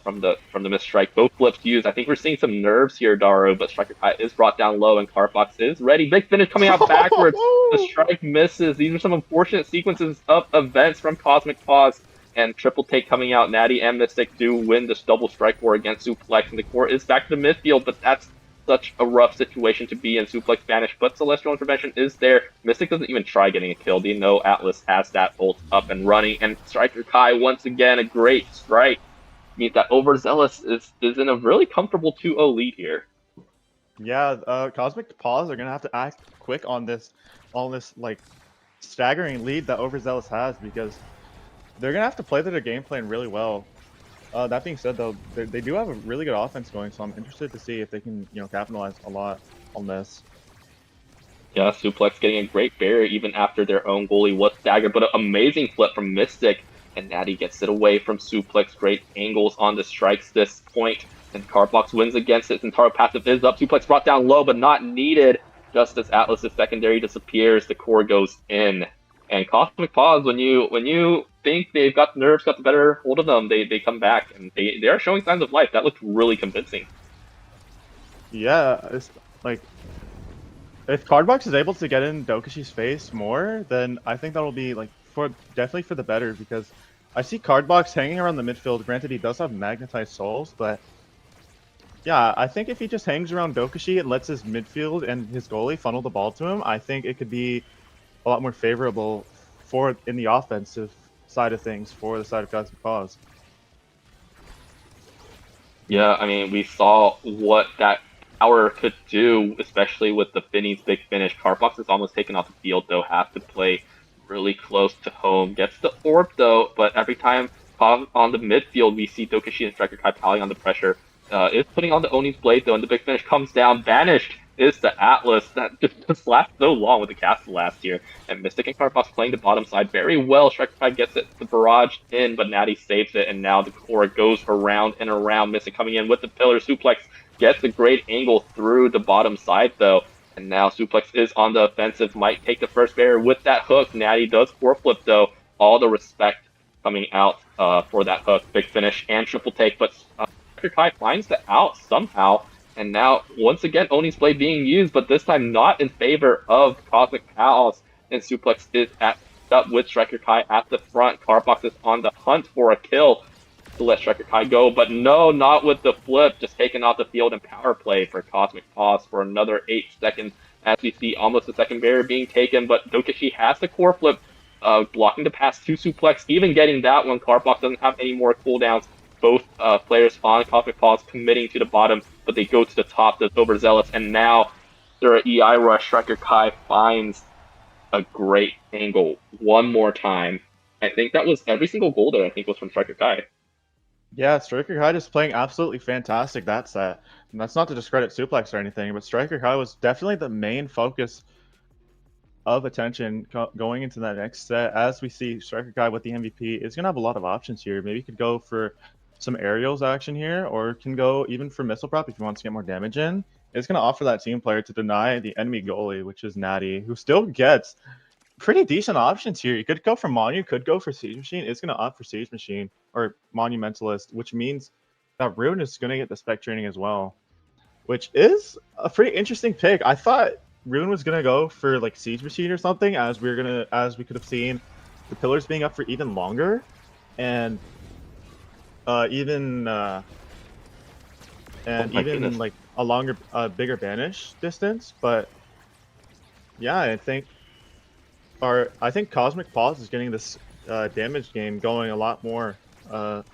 from the missed strike. Both flips used. I think we're seeing some nerves here, Daru, but Striker Kai is brought down low, and Cardbox is ready. Big finish coming out backwards. The strike misses. These are some unfortunate sequences of events from Cosmic Pause. And triple take coming out. Natty and Mystic do win this double strike war against Suplex, and the core is back to the midfield, but that's such a rough situation to be in. Suplex Spanish, but Celestial Intervention is there. Mystic doesn't even try getting a kill. You know Atlas has that ult up and running, and Striker Kai, once again, a great strike. Means that Overzealous is in a really comfortable 2-0 lead here. Yeah, Cosmic Pause are going to have to act quick on this like staggering lead that Overzealous has because they're going to have to play their game plan really well. That being said, though, they do have a really good offense going, so I'm interested to see if they can, capitalize a lot on this. Yeah, Suplex getting a great barrier even after their own goalie was staggered, but an amazing flip from Mystic, and Natty gets it away from Suplex. Great angles on the strikes this point, and Cardbox wins against it. Taro passive is up. Suplex brought down low, but not needed. Just as Atlas's secondary disappears, the core goes in. And Cosmic Pause, when you think they've got the nerves, got the better hold of them, they come back, and they are showing signs of life. That looked really convincing. Yeah, it's like if Cardbox is able to get in Dokishi's face more, then I think that'll be like definitely for the better because I see Cardbox hanging around the midfield. Granted, he does have magnetized souls, but yeah, I think if he just hangs around Dokishi and lets his midfield and his goalie funnel the ball to him, I think it could be a lot more favorable in the offensive side of things for the side of Cosmic Pause. Yeah, I mean, we saw what that power could do, especially with the Finny's big finish. Cardbox is almost taken off the field, though, has to play really close to home. Gets the orb, though, but every time on the midfield, we see Dokishi and Striker Kai piling on the pressure. Is putting on the Oni's Blade, though, and the big finish comes down. Banished is the Atlas that just lasts so long with the castle last year. And Mystic and Cardbox playing the bottom side very well. Striker Kai gets it, the barrage in, but Natty saves it, and now the core goes around and around. Mystic coming in with the pillar. Suplex gets a great angle through the bottom side, though. And now Suplex is on the offensive, might take the first barrier with that hook. Natty does core flip, though. All the respect coming out for that hook. Big finish and triple take, but Striker Kai finds the out somehow. And now, once again, Oni's Blade being used, but this time not in favor of Cosmic Pause. And Suplex is up with Striker Kai at the front. Cardbox is on the hunt for a kill to let Striker Kai go, but no, not with the flip. Just taken off the field and power play for Cosmic Pause for another 8 seconds. As we see almost a second barrier being taken, but Dokishi has the core flip, blocking the pass to Suplex, even getting that one. Cardbox doesn't have any more cooldowns. Both players on Cosmic Pause committing to the bottom, but they go to the top. That's Overzealous, and now through an EI rush, Striker Kai finds a great angle one more time. I think that was every single goal there. I think was from Striker Kai. Yeah, Striker Kai is playing absolutely fantastic that set. And that's not to discredit Suplex or anything, but Striker Kai was definitely the main focus of attention going into that next set. As we see Striker Kai with the MVP is going to have a lot of options here. Maybe you could go for some aerials action here, or can go even for missile prop if you want to get more damage in. It's going to offer that team player to deny the enemy goalie, which is Natty, who still gets pretty decent options here. You could go for Monu, could go for Siege Machine. It's going to opt for Siege Machine or Monumentalist, which means that Rune is going to get the spec training as well, which is a pretty interesting pick. I thought Rune was going to go for like Siege Machine or something, as we could have seen the pillars being up for even longer, and even like a longer, bigger banish distance. But yeah, I think Cosmic Pause is getting this damage game going a lot more. Like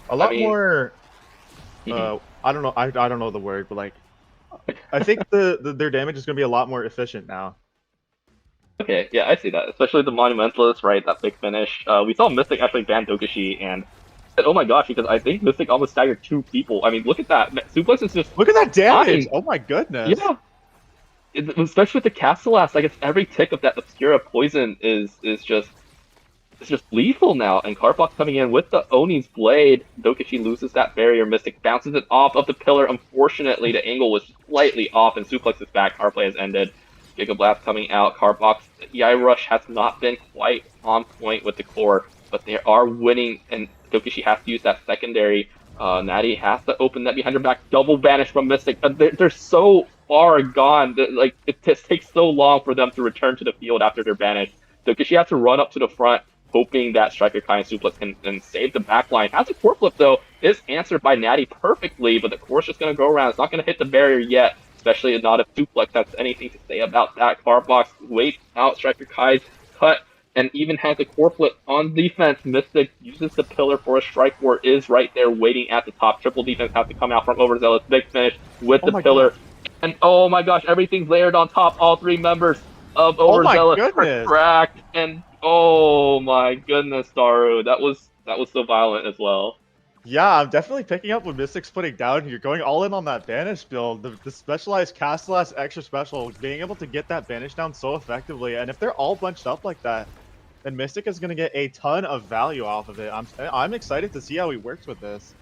a lot more. I don't know. I don't know the word, but like, I think their damage is going to be a lot more efficient now. Okay, yeah, I see that. Especially the Monumentalist, right? That big finish. We saw Mystic actually ban Dokashi, and oh my gosh, because I think Mystic almost staggered 2 people. I mean, look at that. Suplex is just look at that damage. fine. Oh my goodness. Yeah. Especially with the Castellas, like it's every tick of that Obscura poison is just lethal now. And Carblock coming in with the Oni's blade. Dokashi loses that barrier. Mystic bounces it off of the pillar. Unfortunately, the angle was slightly off, and Suplex is back. Our play has ended. Giga Blast coming out. Carblock's EI Rush has not been quite on point with the core, but they are winning, and Dokashi has to use that secondary. Natty has to open that behind her back. Double banish from Mystic. They're so far gone. Like, it just takes so long for them to return to the field after they're banished. Dokashi has to run up to the front, hoping that Striker Kai and Suplex can save the backline. Has a core flip, though, is answered by Natty perfectly, but the core's just going to go around. It's not going to hit the barrier yet, especially not if Suplex has anything to say about that. Carblock waits out Striker Kai's cut, and even has a core flip on defense. Mystic uses the pillar for a strike war, is right there waiting at the top. Triple defense has to come out from Overzealous. Big finish with the pillar. God. And oh my gosh, everything's layered on top. All 3 members of Overzealous are cracked. And oh my goodness, Daru. That was so violent as well. Yeah, I'm definitely picking up what Mystic's putting down here. Going all in on that banish build. The specialized Castellas extra special, being able to get that banish down so effectively. And if they're all bunched up like that, then Mystic is going to get a ton of value off of it. I'm excited to see how he works with this.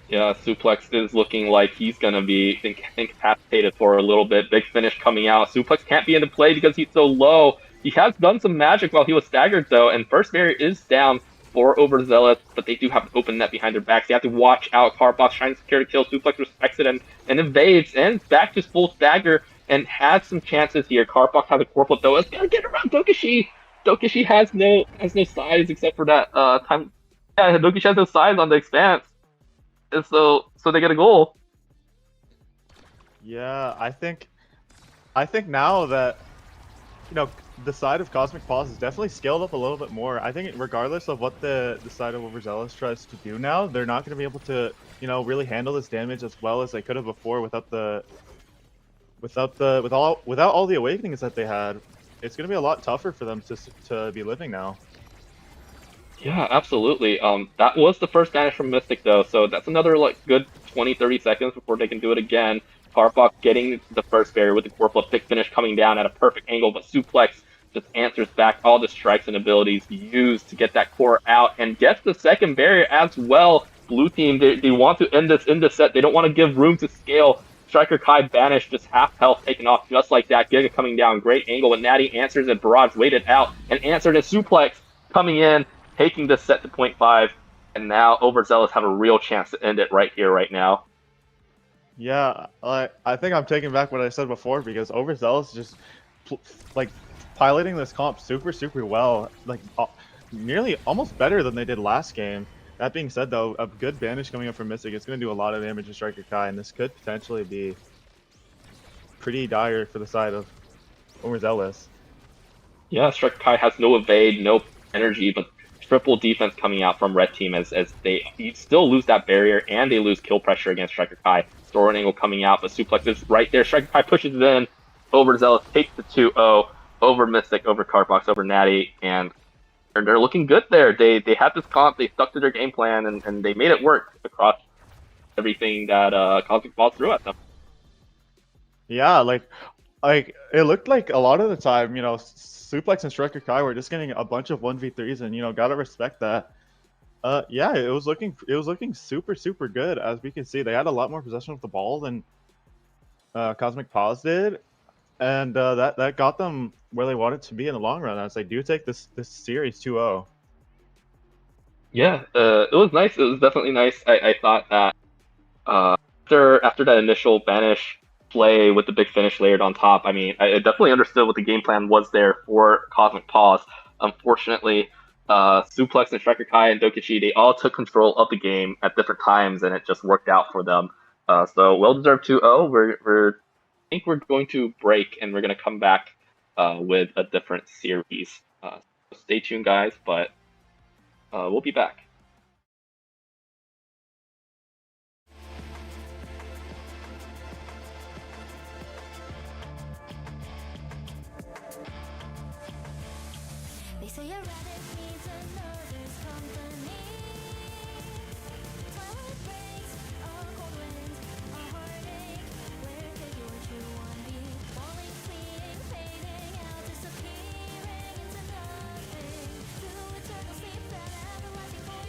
Yeah, Suplex is looking like he's going to be incapacitated for a little bit. Big finish coming out. Suplex can't be into play because he's so low. He has done some magic while he was staggered, though, and first barrier is down for Overzealous, but they do have to open that behind their backs. They have to watch out. Carblock trying to secure the kill. Suplex respects it and evades, and back to full stagger, and has some chances here. Carblock has a core flip, though. It's going to get around Dokashi. Dokashi has no size except for that time. Yeah, Dokashi has no size on the expanse. And so they get a goal. Yeah, I think now that, you know, the side of Cosmic Pause is definitely scaled up a little bit more. I think regardless of what the side of Overzealous tries to do now, they're not going to be able to, you know, really handle this damage as well as they could have before without all the awakenings that they had. It's going to be a lot tougher for them to be living now. Yeah, absolutely. That was the first banish from Mystic, though, so that's another like good 20-30 seconds before they can do it again. Carblock getting the first barrier with the core flip, big finish coming down at a perfect angle, but Suplex just answers back all the strikes and abilities used to get that core out and gets the second barrier as well. Blue team, they want to end this set. They don't want to give room to scale. Striker Kai banished, just half health taken off just like that. Giga coming down, great angle, and Natty answers it. Barrage waited out and answered a Suplex coming in, taking this set to 0.5, and now Overzealous have a real chance to end it right here, right now. Yeah, I think I'm taking back what I said before, because Overzealous just like piloting this comp super well, like nearly almost better than they did last game. That being said, though, a good banish coming up from Mystic, it's going to do a lot of damage to Striker Kai, and this could potentially be pretty dire for the side of Overzealous. Yeah, Striker Kai has no evade, no energy, but triple defense coming out from Red Team as they still lose that barrier and they lose kill pressure against Striker Kai. Story angle coming out, but Suplex is right there. Striker Kai pushes it in, Overzealous takes the 2-0 over Mystic, over Cardbox, over Natty, and they're looking good there. They had this comp, they stuck to their game plan, and they made it work across everything that Cosmic Ball threw at them. Yeah, like it looked like a lot of the time, Suplex and Striker Kai were just getting a bunch of 1v3s, and gotta respect that. Yeah, it was looking super good. As we can see, they had a lot more possession of the ball than Cosmic Paws did, and that got them where they wanted to be in the long run, as they do take this series 2-0. Yeah, it was nice. It was definitely nice. I thought that after that initial banish play with the big finish layered on top, I mean, I definitely understood what the game plan was there for Cosmic Paws. Unfortunately, Suplex and Striker Kai and Dokichi, they all took control of the game at different times, and it just worked out for them. So well-deserved 2-0. I think we're going to break, and we're going to come back with a different series. Stay tuned, guys, but we'll be back. They say a rabbit needs another's company. Twilight breaks, a cold wind, a heartache. Where could your true one be? Falling, fleeing, fading out, disappearing into nothing. To eternal sleep, that everlasting void.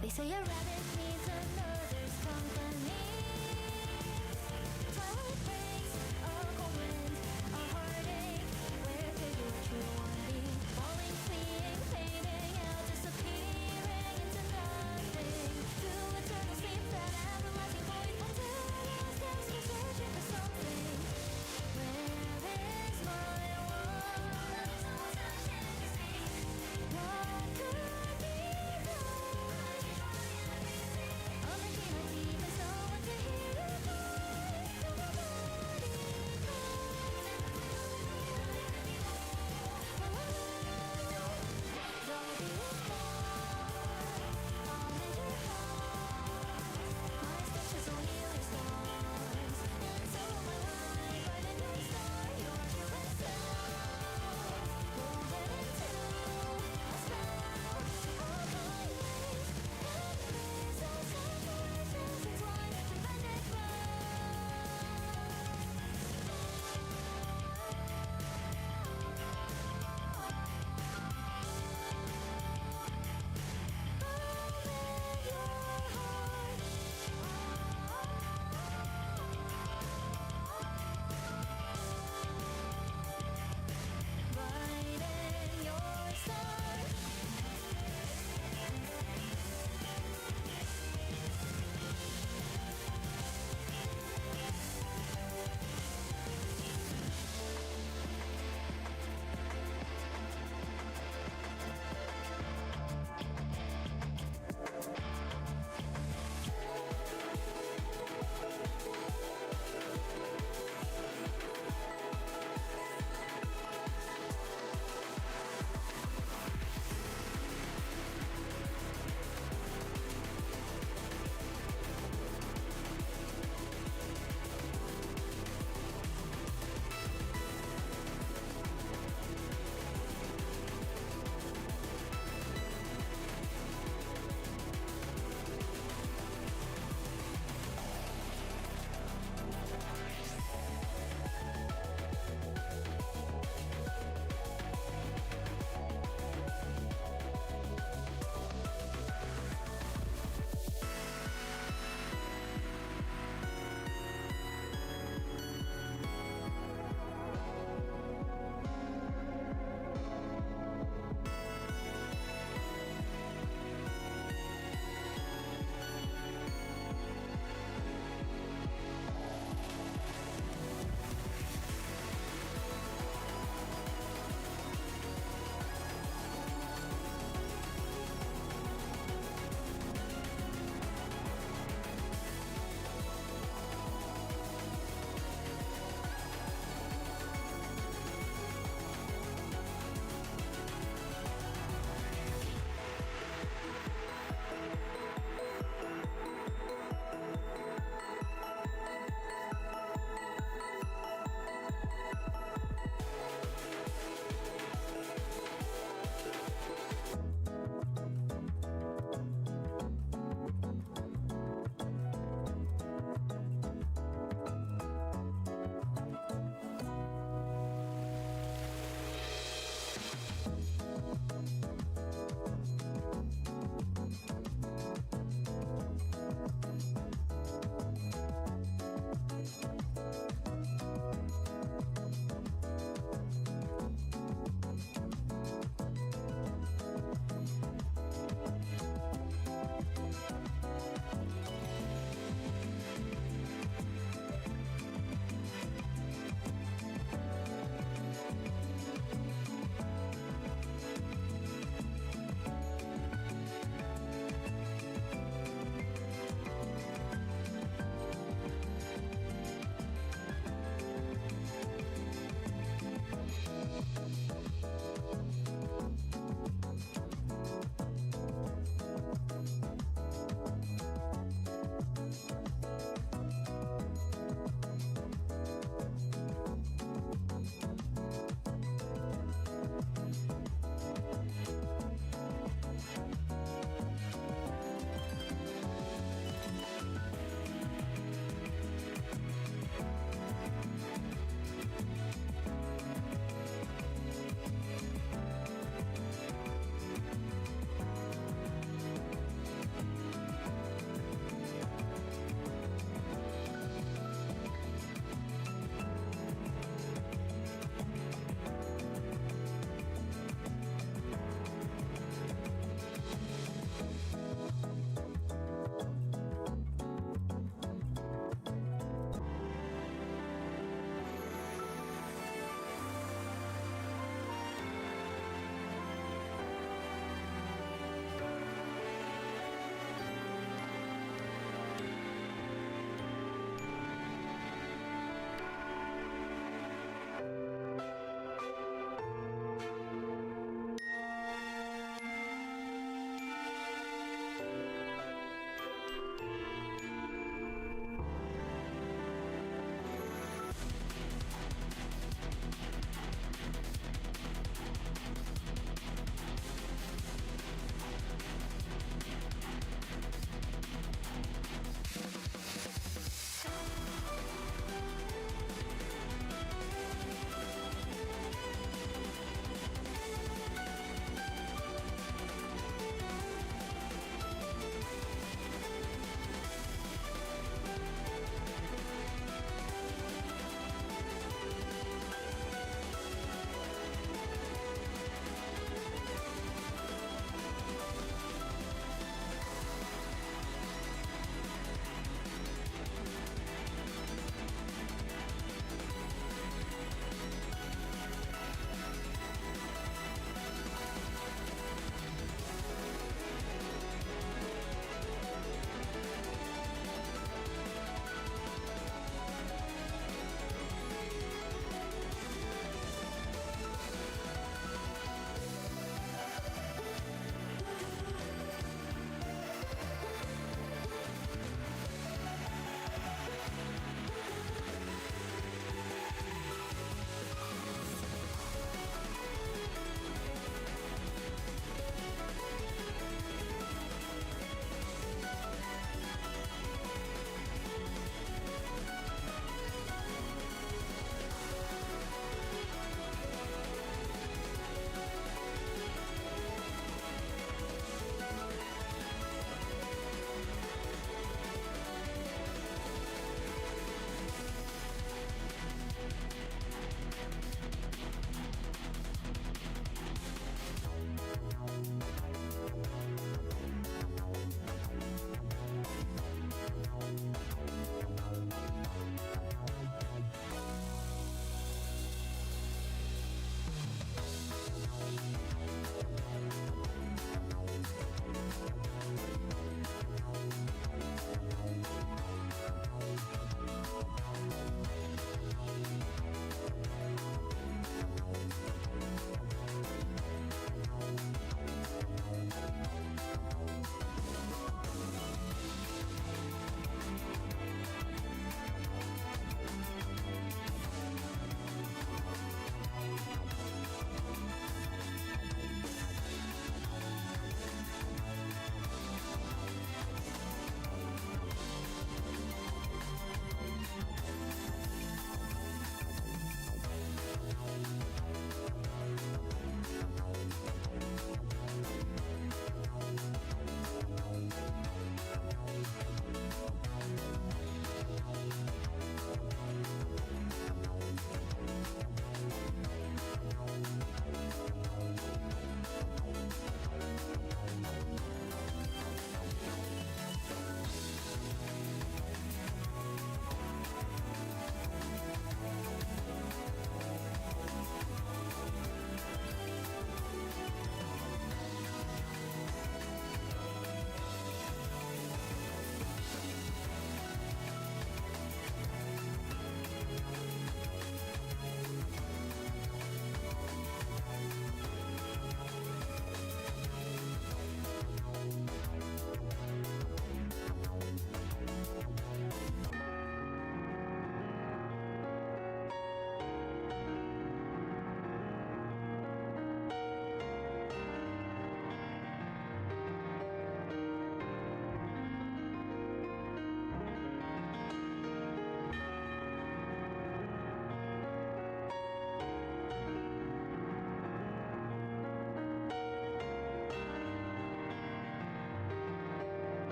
They say a rabbit needs another's company. Twilight breaks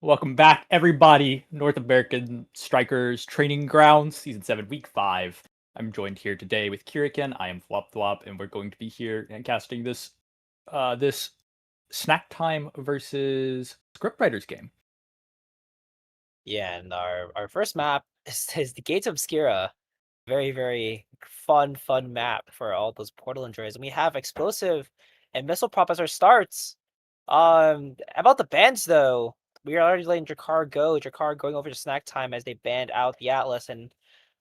Welcome back, everybody. North American Strikers Training Grounds, Season 7, Week 5. I'm joined here today with Kirikan. I am Flop Flop, and we're going to be here and casting this this Snack Time versus Scriptwriters game. Yeah, and our first map is the Gates Obscura. Very, very fun map for all those portal enjoyers. And we have Explosive and Missile Prop as our starts. About the bans though, we are already letting Drakkar go. Drakkar going over to Snack Time as they banned out the Atlas, and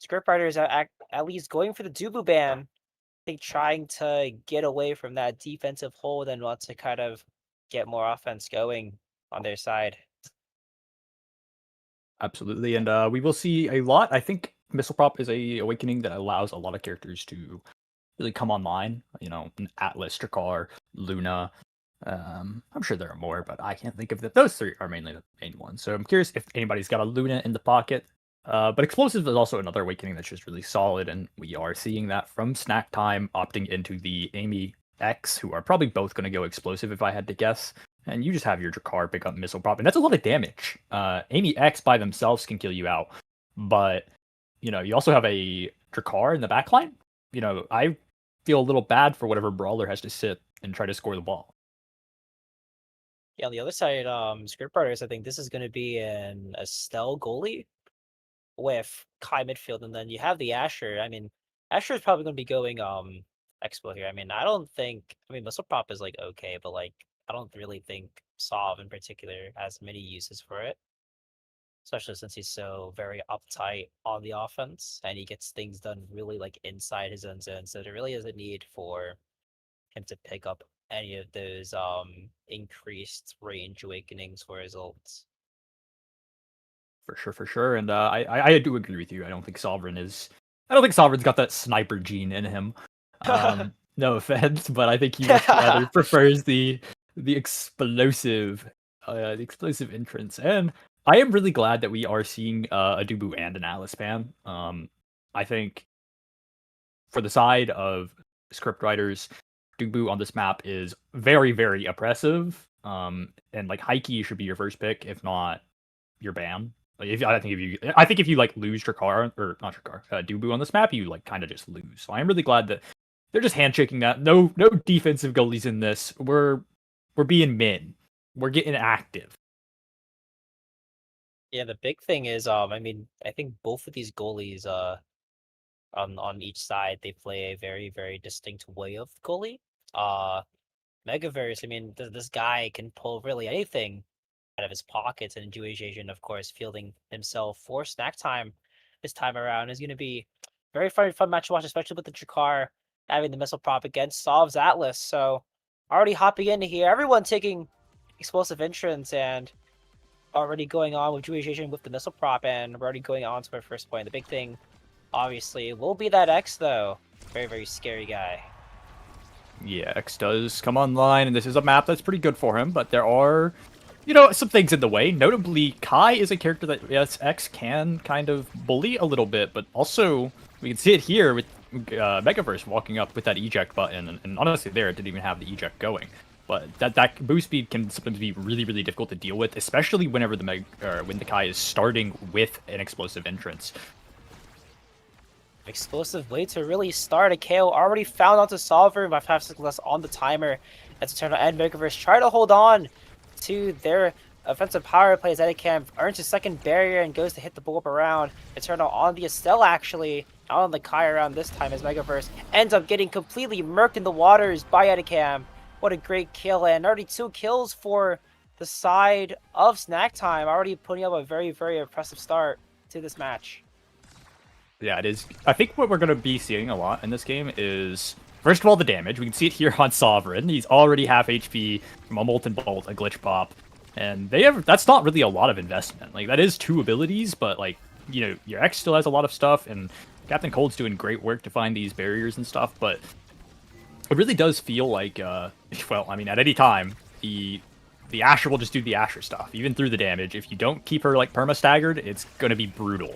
Scriptwriters are at least going for the Dubu ban. I think trying to get away from that defensive hold and want to kind of get more offense going on their side. Absolutely, and we will see a lot. I think Missile Prop is a awakening that allows a lot of characters to really come online. You know, Atlas, Drakkar, Luna. I'm sure there are more, but I can't think of that. Those three are mainly the main ones. So I'm curious if anybody's got a Luna in the pocket. But Explosive is also another awakening that's just really solid, and we are seeing that from Snack Time opting into the Amy X, who are probably both going to go Explosive if I had to guess. And you just have your Drakkar pick up Missile Prop, and that's a lot of damage. Amy X by themselves can kill you out, but you know you also have a Drakkar in the backline. You know, I feel a little bad for whatever brawler has to sit and try to score the ball. Yeah, on the other side, Scriptwriters, I think this is going to be an Estelle goalie with Kai midfield, and then you have the Asher. I mean, Asher is probably going to be going Expo here. I mean, Missile Prop is like okay, but like I don't really think Sov in particular has many uses for it, especially since he's so very uptight on the offense and he gets things done really like inside his own zone. So there really is a need for him to pick up any of those increased range awakenings for his ults. For sure. And I do agree with you. I don't think Sovereign's got that sniper gene in him. No offense, but I think he much rather prefers the explosive entrance. And I am really glad that we are seeing a Dubu and an Atlas ban. I think for the side of Scriptwriters, Dubu on this map is very, very oppressive. And like Heike should be your first pick, if not your ban. Like I think if you like lose Drakkar or not Drakkar, Dubu on this map, you like kind of just lose. So I'm really glad that they're just handshaking that. No defensive goalies in this. We're being min. We're getting active. Yeah, the big thing is, I mean, I think both of these goalies, on each side, they play a very, very distinct way of goalie. Megaverse, I mean, this guy can pull really anything out of his pockets, and Asian, of course, fielding himself for Snack Time this time around is going to be very fun match to watch, especially with the Drakkar having the Missile Prop against Sov's Atlas. So already hopping into here, everyone taking Explosive entrance and already going on with Asian with the Missile Prop, and we're already going on to our first point. The big thing, obviously, will be that X, though. Very, very scary guy. Yeah, X does come online, and this is a map that's pretty good for him, but there are, you know, some things in the way. Notably, Kai is a character that, yes, X can kind of bully a little bit, but also, we can see it here with Megaverse walking up with that eject button, and honestly there, it didn't even have the eject going. But that boost speed can sometimes be really, really difficult to deal with, especially whenever when the Kai is starting with an explosive entrance. Explosive way to really start. A KO already found onto Solver by 5 seconds less on the timer. As Eternal and Megaverse try to hold on to their offensive power play as Edicam earns his second barrier and goes to hit the bulb around. Eternal on the Estelle, actually, not on the Kai around this time, as Megaverse ends up getting completely murked in the waters by Edicam. What a great kill, and already 2 kills for the side of Snack Time, already putting up a very, very impressive start to this match. Yeah, it is. I think what we're going to be seeing a lot in this game is, first of all, the damage. We can see it here on Sovereign. He's already half HP from a Molten Bolt, a Glitch Pop. And that's not really a lot of investment. Like, that is 2 abilities, but, like, you know, your X still has a lot of stuff, and Captain Cold's doing great work to find these barriers and stuff, but it really does feel like, well, I mean, at any time, the Asher will just do the Asher stuff, even through the damage. If you don't keep her, like, perma-staggered, it's going to be brutal.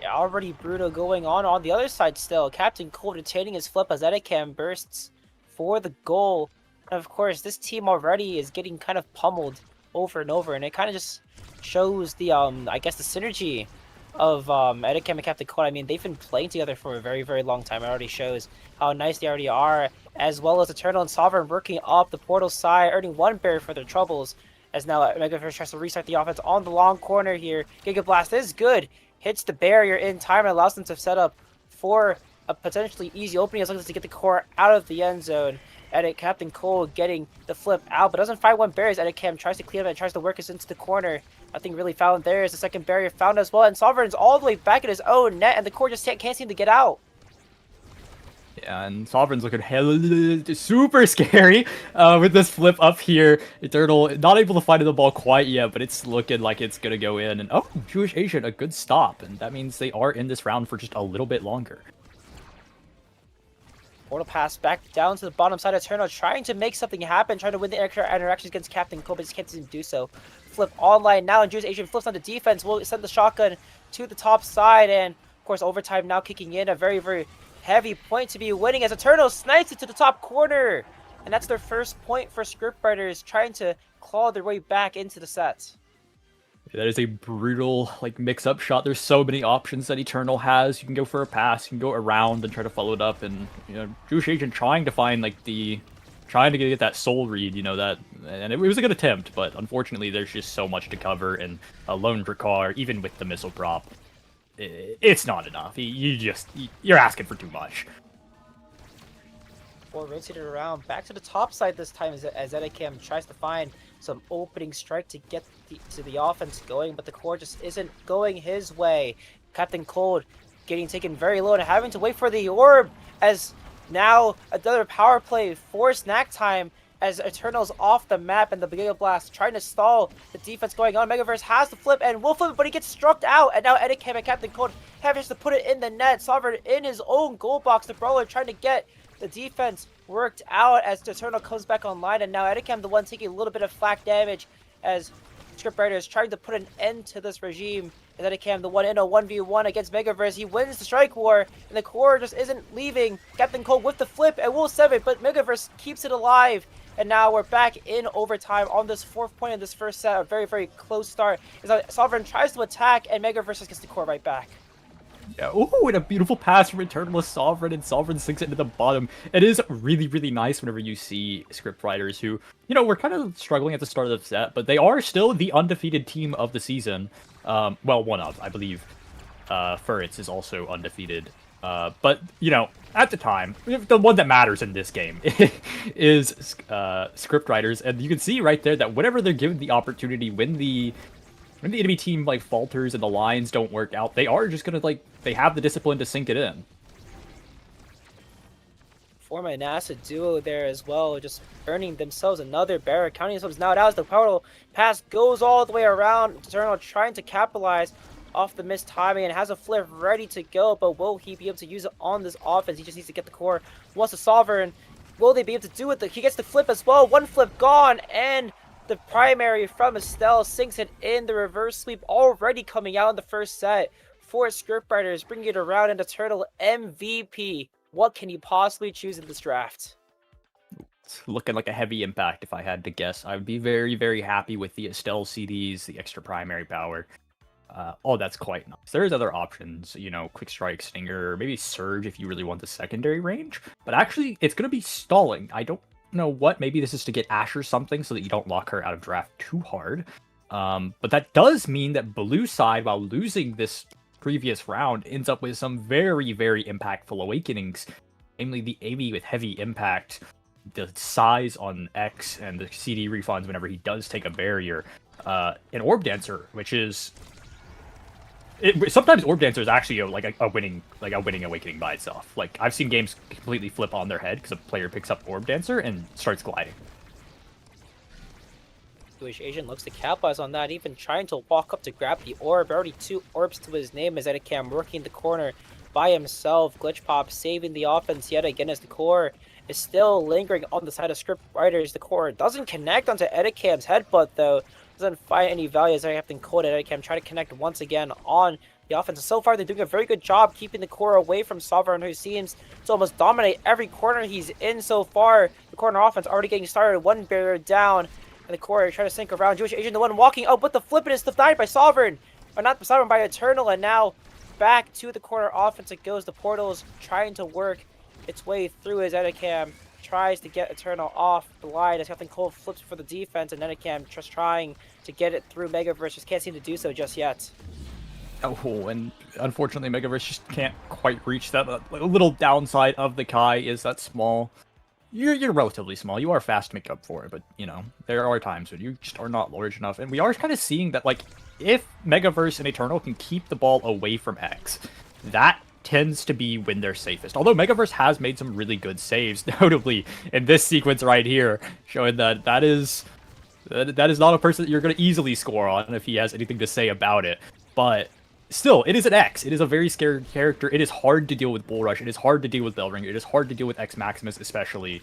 Yeah, already brutal going on the other side still. Captain Cold retaining his flip as Edicam bursts for the goal. And of course, this team already is getting kind of pummeled over and over, and it kind of just shows the I guess the synergy of Edicam and Captain Cold. I mean, they've been playing together for a very, very long time. It already shows how nice they already are, as well as Eternal and Sovereign working up the portal side, earning 1 barrier for their troubles. As now Megaverse tries to restart the offense on the long corner here. Giga Blast is good, hits the barrier in time and allows them to set up for a potentially easy opening as long as to get the core out of the end zone. Edit Captain Cole getting the flip out, but doesn't find 1 barrier as Edicam tries to clear it and tries to work us into the corner. Nothing really found there as the second barrier found as well, and Sovereign's all the way back in his own net, and the core just can't seem to get out. Yeah, and Sovereign's looking super scary with this flip up here. Eternal not able to find the ball quite yet, but it's looking like it's gonna go in. And oh, Jewish Asian, a good stop, and that means they are in this round for just a little bit longer. Portal pass back down to the bottom side of Eternal, trying to make something happen, trying to win the extra interactions against Captain Cole, but just can't seem to do so. Flip online now, and Jewish Asian flips on the defense. Will send the shotgun to the top side, and of course overtime now kicking in. A very, very heavy point to be winning as Eternal snipes it to the top corner. And that's their first point for Scriptwriters, trying to claw their way back into the set. That is a brutal like mix-up shot. There's so many options that Eternal has. You can go for a pass, you can go around and try to follow it up, and you know, Jewish Agent trying to find like trying to get that soul read, you know, that, and it was a good attempt, but unfortunately there's just so much to cover, and a lone Dracar, even with the missile prop, it's not enough. You're asking for too much. Or rotated around back to the top side this time as Edicam tries to find some opening strike to get to the offense going, but the core just isn't going his way. Captain Cold getting taken very low and having to wait for the orb, as now another power play for snack time as Eternal's off the map and the Giga Blast trying to stall the defense going on. Megaverse has the flip and will flip it, but he gets struck out, and now Edicam and Captain Cold have just to put it in the net. Sovereign in his own goal box, the Brawler trying to get the defense worked out as Eternal comes back online, and now Edicam the one taking a little bit of flak damage as Scriptwriter is trying to put an end to this regime. As Edicam the one in a 1v1 against Megaverse, he wins the strike war, and the core just isn't leaving. Captain Cole with the flip and will 7, but Megaverse keeps it alive. And now we're back in overtime on this 4th point of this first set. A very, very close start as Sovereign tries to attack, and Megaverse just gets the core right back. Yeah, ooh, and a beautiful pass from Eternalist Sovereign, and Sovereign sinks it into the bottom. It is really, really nice whenever you see script writers who, you know, were kind of struggling at the start of the set, but they are still the undefeated team of the season. Well, one of, I believe. Furrets is also undefeated. But, you know, at the time, the one that matters in this game is script writers, and you can see right there that whenever they're given the opportunity, when the enemy team like falters and the lines don't work out, they are just gonna they have the discipline to sink it in. Form a NAST duo there as well, just earning themselves another barrier, counting themselves now down as the portal pass goes all the way around. Eternal trying to capitalize off the missed timing and has a flip ready to go, but will he be able to use it on this offense? He just needs to get the core. Wants the Sovereign. Will they be able to do it? He gets the flip as well. One flip gone, and the primary from Estelle sinks it in. The reverse sweep already coming out in the first set for scriptwriters, bringing it around into Turtle MVP. What can you possibly choose in this draft? It's looking like a heavy impact if I had to guess. I would be very, very happy with the Estelle CDs, the extra primary power. Oh, that's quite nice. There's other options, you know, Quick Strike, Stinger, maybe Surge if you really want the secondary range. But actually, it's going to be stalling. I don't know what. Maybe this is to get Asher something so that you don't lock her out of draft too hard. But that does mean that blue side, while losing this previous round, ends up with some very, very impactful awakenings. Namely, the AV with heavy impact, the size on X, and the CD refunds whenever he does take a barrier. An Orb Dancer, which is... sometimes Orb Dancer is actually a winning awakening by itself. Like, I've seen games completely flip on their head because a player picks up Orb Dancer and starts gliding. Jewish Asian looks to capitalize on that, even trying to walk up to grab the orb. Already 2 orbs to his name as Edicam working the corner by himself. Glitch Pop saving the offense yet again as the core is still lingering on the side of script writers. The core doesn't connect onto Edicam's headbutt though. Doesn't find any value as Captain Cold and Edicam try to connect once again on the offense. So far, they're doing a very good job keeping the core away from Sovereign, who seems to almost dominate every corner he's in so far. The corner offense already getting started, 1 barrier down. the core, trying to sink around. Jewish Asian, the one walking up with the flip, and it's denied by Sovereign. Or not Sovereign, by Eternal, and now back to the corner offense it goes. The portal's trying to work its way through his Edicam. Tries to get Eternal off the line as Captain Cold flips for the defense, and Edicam just trying to get it through Megaverse. Just can't seem to do so just yet. Oh, and unfortunately, Megaverse just can't quite reach that. A little downside of the Kai is that small. You're relatively small. You are fast to make up for it, but you know there are times when you just are not large enough, and we are kind of seeing that. Like, if Megaverse and Eternal can keep the ball away from X, that tends to be when they're safest. Although Megaverse has made some really good saves, notably in this sequence right here, showing that that is not a person that you're going to easily score on if he has anything to say about it. But still, it is an X. It is a very scary character. It is hard to deal with Bull Rush. It is hard to deal with Bellringer. It is hard to deal with X Maximus, especially.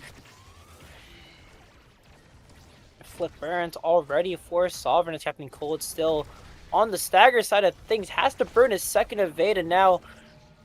Flip burns already for Sovereign as Captain Cold still on the stagger side of things. Has to burn his second evade, and now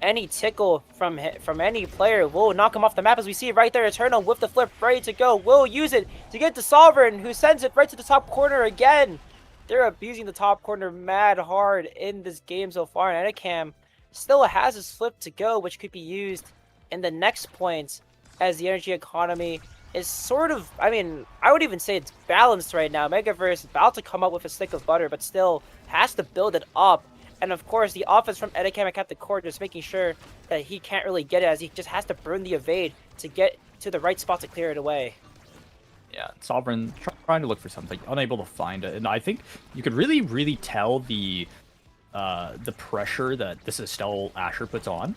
any tickle from any player will knock him off the map, as we see right there. Eternal with the flip ready to go. Will use it to get to Sovereign, who sends it right to the top corner again. They're abusing the top corner mad hard in this game so far, and Edicam still has his flip to go, which could be used in the next points as the energy economy is sort of, I mean, I would even say it's balanced right now. Megaverse is about to come up with a stick of butter, but still has to build it up. And of course, the offense from Edicam and Captain Cord just making sure that he can't really get it, as he just has to burn the evade to get to the right spot to clear it away. Yeah, Sovereign trying to look for something, unable to find it, and I think you could really tell the pressure that this Estelle Asher puts on.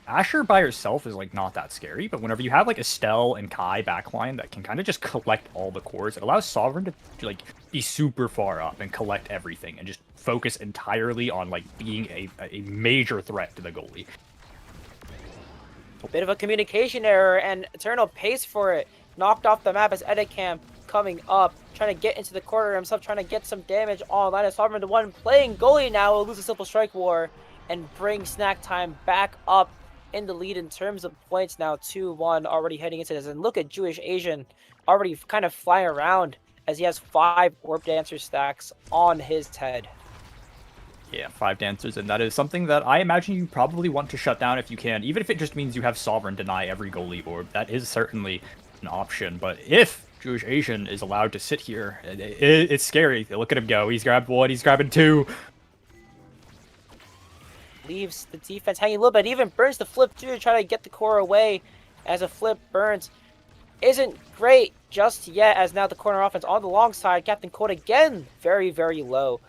Asher by herself is like not that scary, but whenever you have like Estelle and Kai backline that can kind of just collect all the cores, it allows Sovereign to like be super far up and collect everything and just focus entirely on like being a major threat to the goalie. A bit of a communication error, and Eternal pays for it. Knocked off the map as Edicam coming up, trying to get into the corner himself, trying to get some damage online. As Sovereign, the one playing goalie now, will lose a simple strike war and bring Snack Time back up in the lead in terms of points now. 2-1 already heading into this. And look at Jewish Asian already kind of flying around as he has 5 Orb Dancer stacks on his head. Yeah, 5 dancers, and that is something that I imagine you probably want to shut down if you can, even if it just means you have Sovereign deny every goalie orb. That is certainly an option, but if Jewish Asian is allowed to sit here, it's scary. Look at him go. He's grabbed 1, he's grabbing 2. Leaves the defense hanging a little bit, even burns the flip too to try to get the core away, as a flip burns. Isn't great just yet, as now the corner offense on the long side. Captain Code again, very, very low.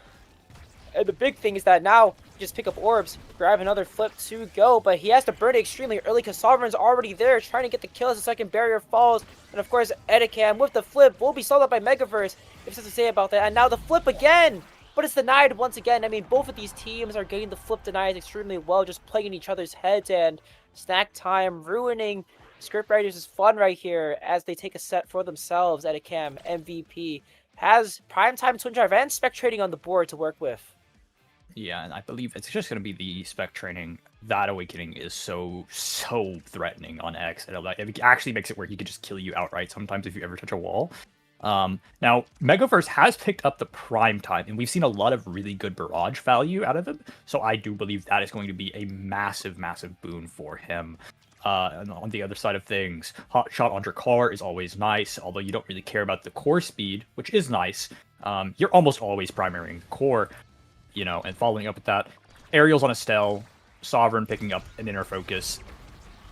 And the big thing is that now just pick up orbs, grab another flip to go, but he has to burn it extremely early because Sovereign's already there trying to get the kill as the second barrier falls. And of course, Edicam with the flip will be sold up by Megaverse, if something to say about that. And now the flip again, but it's denied once again. I mean, both of these teams are getting the flip denied extremely well, just playing in each other's heads, and Snack Time ruining Scriptwriters' fun right here as they take a set for themselves. Edicam, MVP, has Primetime Twin Drive and Spec Trading on the board to work with. Yeah, and I believe it's just going to be the Spec Training. That Awakening is so threatening on X. It actually makes it where he could just kill you outright sometimes if you ever touch a wall. Now, Megaverse has picked up the Prime Time, and we've seen a lot of really good barrage value out of him. So I do believe that is going to be a massive boon for him. And on the other side of things, Hot Shot on your car is always nice, although you don't really care about the core speed, which is nice. You're almost always primarying the core. You know, and following up with that, Aerials on Estelle, Sovereign picking up an inner focus.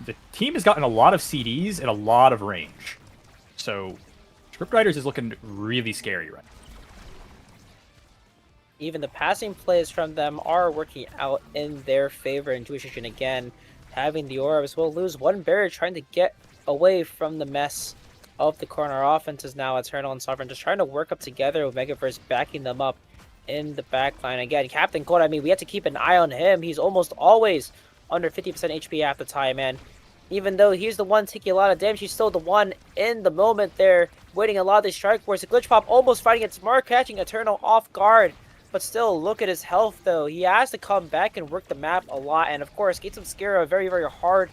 The team has gotten a lot of CDs and a lot of range. So, Scriptwriters is looking really scary right now. Even the passing plays from them are working out in their favor. Intuition again, having the orbs, will lose one barrier trying to get away from the mess of the corner offenses now. Eternal and Sovereign just trying to work up together with Megaverse backing them up in the backline. Again, Captain Code, I mean, we have to keep an eye on him. He's almost always under 50% HP half the time, and even though he's the one taking a lot of damage, he's still the one in the moment there, waiting a lot of these strike force. The glitch pop almost fighting its mark, catching Eternal off guard, but still, look at his health though. He has to come back and work the map a lot, and of course, Gates of Scare very, very hard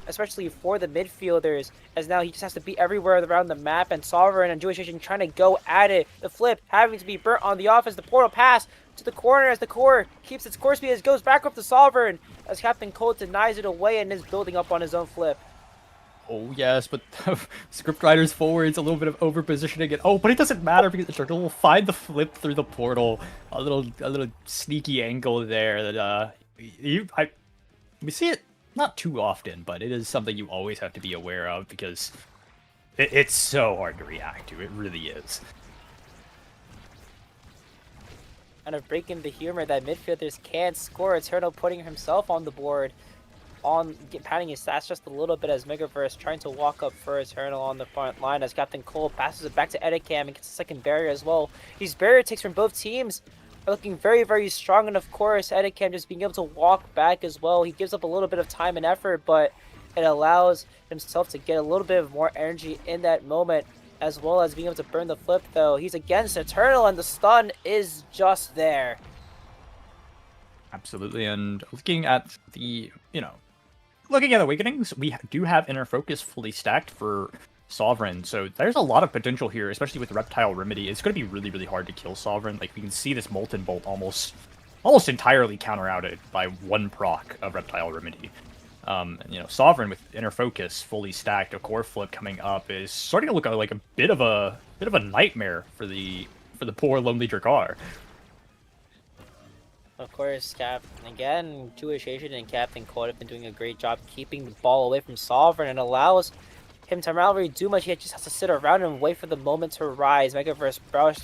especially for the midfielders, as now he just has to be everywhere around the map, and Sovereign and Jewish Nation trying to go at it. The flip having to be burnt on the offense, the portal pass to the corner as the core keeps its course speed, as it goes back up to Sovereign, as Captain Cold denies it away and is building up on his own flip. Oh yes, but scriptwriters forwards a little bit of over positioning it. Oh, but it doesn't matter because the turtle will find the flip through the portal. A little sneaky angle there that we see it not too often, but it is something you always have to be aware of because it's so hard to react to. It really is. Kind of breaking the humor that midfielders can't score. Eternal putting himself on the board, padding his stats just a little bit as Megaverse trying to walk up for Eternal on the front line as Captain Cole passes it back to Edicam and gets a second barrier as well. These barrier takes from both teams are looking very, very strong, and of course Edicam just being able to walk back as well. He gives up a little bit of time and effort, but it allows himself to get a little bit of more energy in that moment, as well as being able to burn the flip though. He's against Eternal and the stun is just there. Absolutely, and looking at the, looking at Awakenings, we do have Inner Focus fully stacked for Sovereign, so there's a lot of potential here, especially with Reptile Remedy. It's going to be really, really hard to kill Sovereign. Like, we can see this Molten Bolt almost entirely counter-outed by one proc of Reptile Remedy. Sovereign with Inner Focus fully stacked, a core flip coming up is starting to look like a bit of a nightmare for the poor lonely Drakkar. Of course, Jewish Asian and Captain Cold have been doing a great job keeping the ball away from Sovereign and allows him to not really do much. He just has to sit around and wait for the moment to rise. Megaverse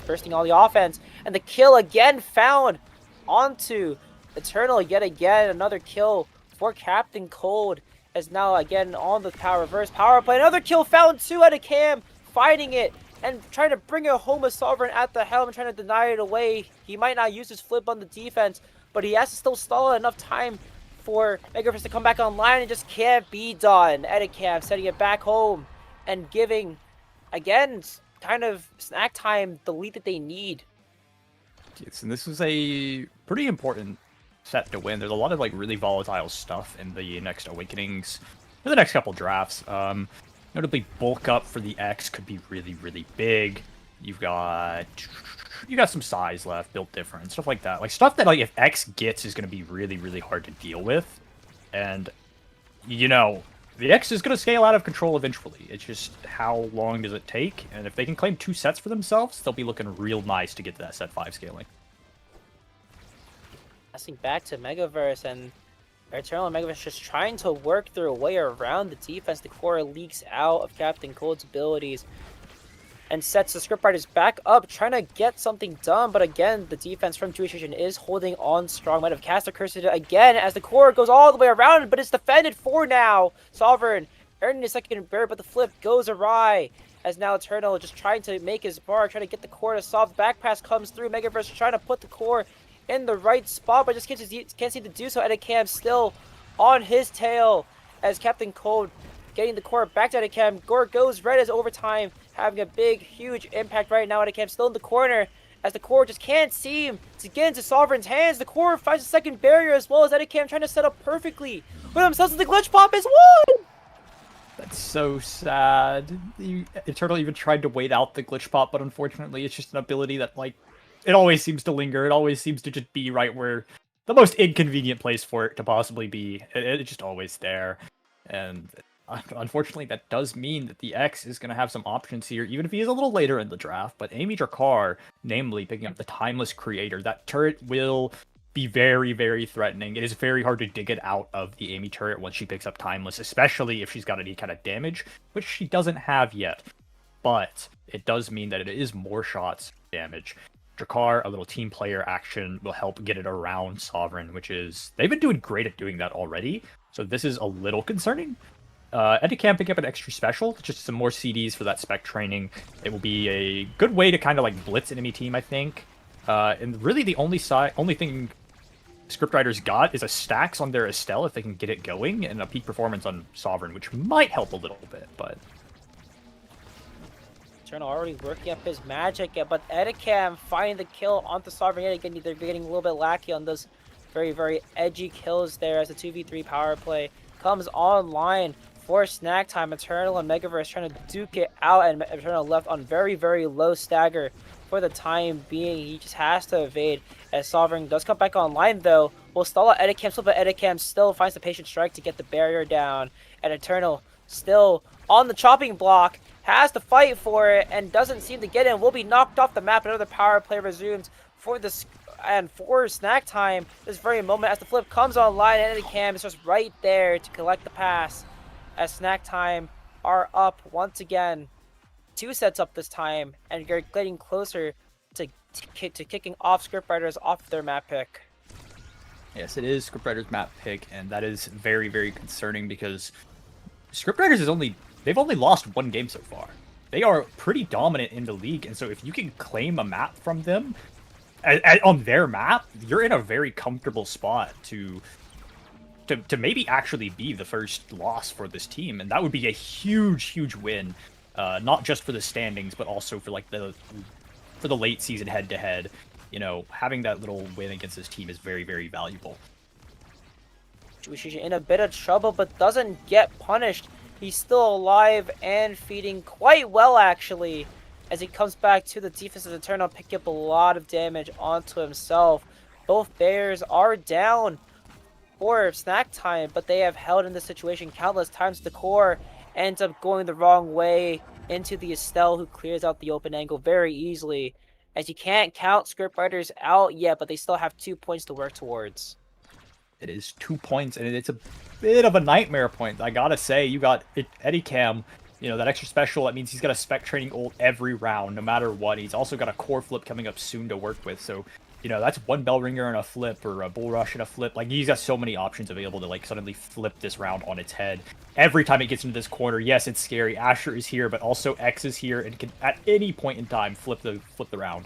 bursting all the offense, and the kill again found onto Eternal yet again. Another kill for Captain Cold, as now again on the reverse power play. Another kill found too at a cam, fighting it and trying to bring it home with Sovereign at the helm, trying to deny it away. He might not use his flip on the defense, but he has to still stall enough time for Megaverse to come back online, and just can't be done. Edicam setting it back home and giving, again, kind of snack time the lead that they need. Yes, and this is a pretty important set to win. There's a lot of really volatile stuff in the next Awakenings, for the next couple drafts. Notably, bulk up for the X could be really, really big. You got some size left, built different, stuff like that. Like stuff that if X gets is going to be really, really hard to deal with. And the X is going to scale out of control eventually. It's just how long does it take? And if they can claim 2 sets for themselves, they'll be looking real nice to get to that set 5 scaling. Passing back to Megaverse, and Eternal and Megaverse just trying to work their way around the defense. The core leaks out of Captain Cold's abilities and sets the scriptwriters back up, trying to get something done. But again, the defense from Jewish Nation is holding on strong. Might have cast a curse again as the core goes all the way around, but it's defended for now. Sovereign earning a second barrier, but the flip goes awry. As now Eternal just trying to make his mark, trying to get the core to solve. The back pass comes through. Megaverse trying to put the core in the right spot, but just can't seem to do so. Edicam still on his tail as Captain Cold getting the core back to Edicam. Gore goes red as overtime, having a big, huge impact right now. Edicam still in the corner as the core just can't seem to get into Sovereign's hands. The core finds a second barrier, as well as Edicam trying to set up perfectly for themselves, and the glitch pop is won! That's so sad. Eternal even tried to wait out the glitch pop, but unfortunately it's just an ability that it always seems to linger. It always seems to just be right where the most inconvenient place for it to possibly be. It's just always there. And unfortunately, that does mean that the X is going to have some options here, even if he is a little later in the draft. But Amy Drakkar, namely picking up the Timeless Creator, that turret will be very, very threatening. It is very hard to dig it out of the Amy turret once she picks up Timeless, especially if she's got any kind of damage, which she doesn't have yet. But it does mean that it is more shots damage. Drakkar, a little team player action, will help get it around Sovereign, which is... They've been doing great at doing that already, so this is a little concerning. Edicam picking up an extra special, just some more CDs for that spec training. It will be a good way to kind of blitz enemy team, I think. And really the only thing scriptwriters got is a stacks on their Estelle if they can get it going, and a peak performance on Sovereign, which might help a little bit, but... Eternal already working up his magic, but Edicam finding the kill onto Sovereign yet again. They're getting a little bit lacky on those very, very edgy kills there as the 2v3 power play comes online for snack time. Eternal and Megaverse trying to duke it out, and Eternal left on very, very low stagger for the time being. He just has to evade as Sovereign does come back online though. Will stall out Edicam, but Edicam still finds the patient strike to get the barrier down, and Eternal still on the chopping block, has to fight for it and doesn't seem to get in. Will be knocked off the map. Another power play resumes for this and for snack time this very moment as the flip comes online, and Edicam is just right there to collect the pass as snack time are up once again. 2 sets up this time, and you're getting closer to kicking off Scriptwriters off their map pick. Yes, it is Scriptwriters map pick, and that is very, very concerning because Scriptwriters they've only lost 1 game so far. They are pretty dominant in the league, and so if you can claim a map from them on their map, you're in a very comfortable spot to maybe actually be the first loss for this team, and that would be a huge win, not just for the standings, but also for like the late season head-to-head. You know, having that little win against this team is very, very valuable. Jewish Agent in a bit of trouble, but doesn't get punished. He's still alive and feeding quite well, actually, as he comes back to the defense of Eternal, picking up a lot of damage onto himself. Both Bears are down for snack time, but they have held in this situation countless times. The core ends up going the wrong way into the Estelle, who clears out the open angle very easily, as you can't count Scriptwriters out yet, but they still have 2 points to work towards. It is 2 points, and it's a bit of a nightmare point. I gotta say, you got Edicam, you know, that extra special. That means he's got a spec training ult every round, no matter what. He's also got a core flip coming up soon to work with, so, you know, that's 1 bell ringer and a flip, or a bull rush and a flip. Like, he's got so many options available to, like, suddenly flip this round on its head. Every time it gets into this corner, yes, it's scary. Asher is here, but also X is here, and can, at any point in time, flip the round.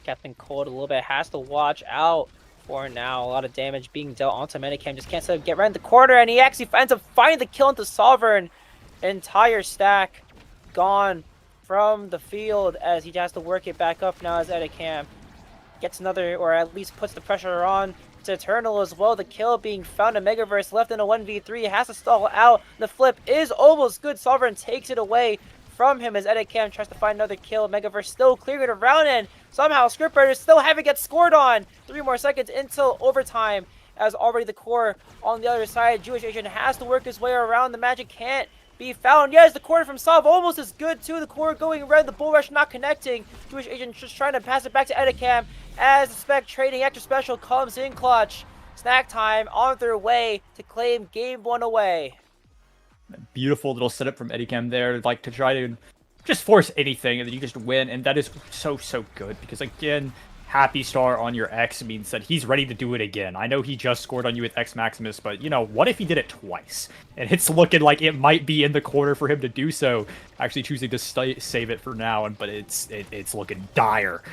Captain Cold a little bit has to watch out for now. A lot of damage being dealt onto Medicam. Just can't get right in the corner, and he actually ends up finding the kill into Sovereign. Entire stack gone from the field as he has to work it back up now as Edicam gets another, or at least puts the pressure on to Eternal as well. The kill being found in Megaverse, left in a 1v3, has to stall out. The flip is almost good. Sovereign takes it away from him as Edicam tries to find another kill. Megaverse still clearing it around, and somehow Scriptwriters still haven't get scored on. 3 more seconds until overtime, as already the core on the other side. Jewish Agent has to work his way around. The magic can't be found. Yes, the corner from Sov almost as good too. The core going red, the bull rush not connecting. Jewish Agent just trying to pass it back to Edicam as the spec trading extra special comes in clutch. Snack time on their way to claim game 1 away. Beautiful little setup from Edicam there, like to try to just force anything and then you just win, and that is so good because, again, Happy Star on your X means that he's ready to do it again. I know he just scored on you with X Maximus, but, you know, what if he did it twice? And it's looking like it might be in the corner for him to do so. Actually choosing to save it for now, but it's looking dire.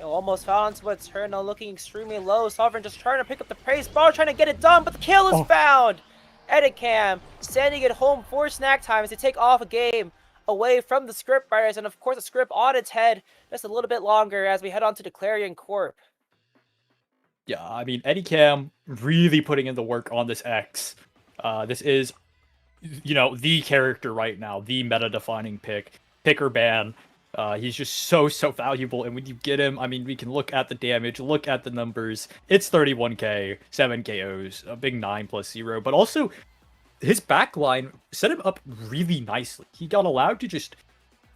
Almost found, but Eternal looking extremely low. Sovereign just trying to pick up the praise ball, trying to get it done, but the kill is found! Edicam sending it home for snack time as they take off a game away from the Scriptwriters, and of course the script on its head just a little bit longer as we head on to the Clarion Corp. Yeah, I mean, Edicam really putting in the work on this X. This is, you know, the character right now, the meta-defining pick or ban. He's just so valuable, and when you get him, I mean, we can look at the damage, look at the numbers. It's 31k, 7 KOs, a big 9+0, but also his backline set him up really nicely. He got allowed to just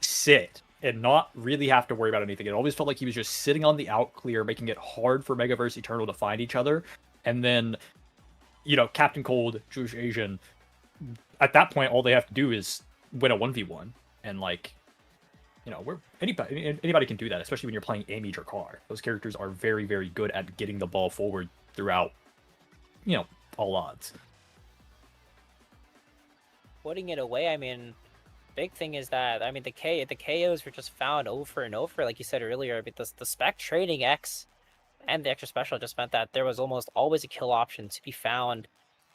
sit and not really have to worry about anything. It always felt like he was just sitting on the out clear, making it hard for Megaverse Eternal to find each other. And then, you know, Captain Cold, Jewish Asian, at that point, all they have to do is win a 1v1. And, like, you know, anybody can do that, especially when you're playing Amy Drakkar. Those characters are very good at getting the ball forward throughout, you know, all odds. Putting it away, I mean, big thing is that, I mean, the KOs were just found over and over, like you said earlier. I mean, the spec trading X and the extra special just meant that there was almost always a kill option to be found.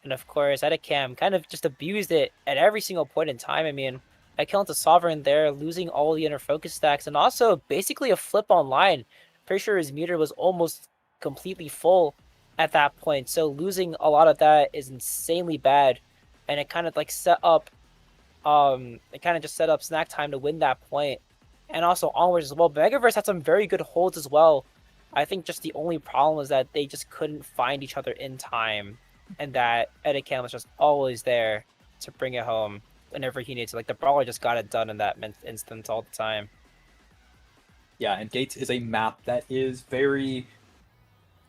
And of course, Edicam kind of just abused it at every single point in time. I mean, I killed into Sovereign there, losing all the inner focus stacks, and also basically a flip online. Pretty sure his meter was almost completely full at that point. So losing a lot of that is insanely bad, and it kind of like set up, it kind of just set up Snack Time to win that point, and also onwards as well. Megaverse had some very good holds as well. I think just the only problem was that they just couldn't find each other in time, and that Edicam was just always there to bring it home whenever he needs to. Like the brawler just got it done in that instance all the time. Yeah, and Gates is a map that is very,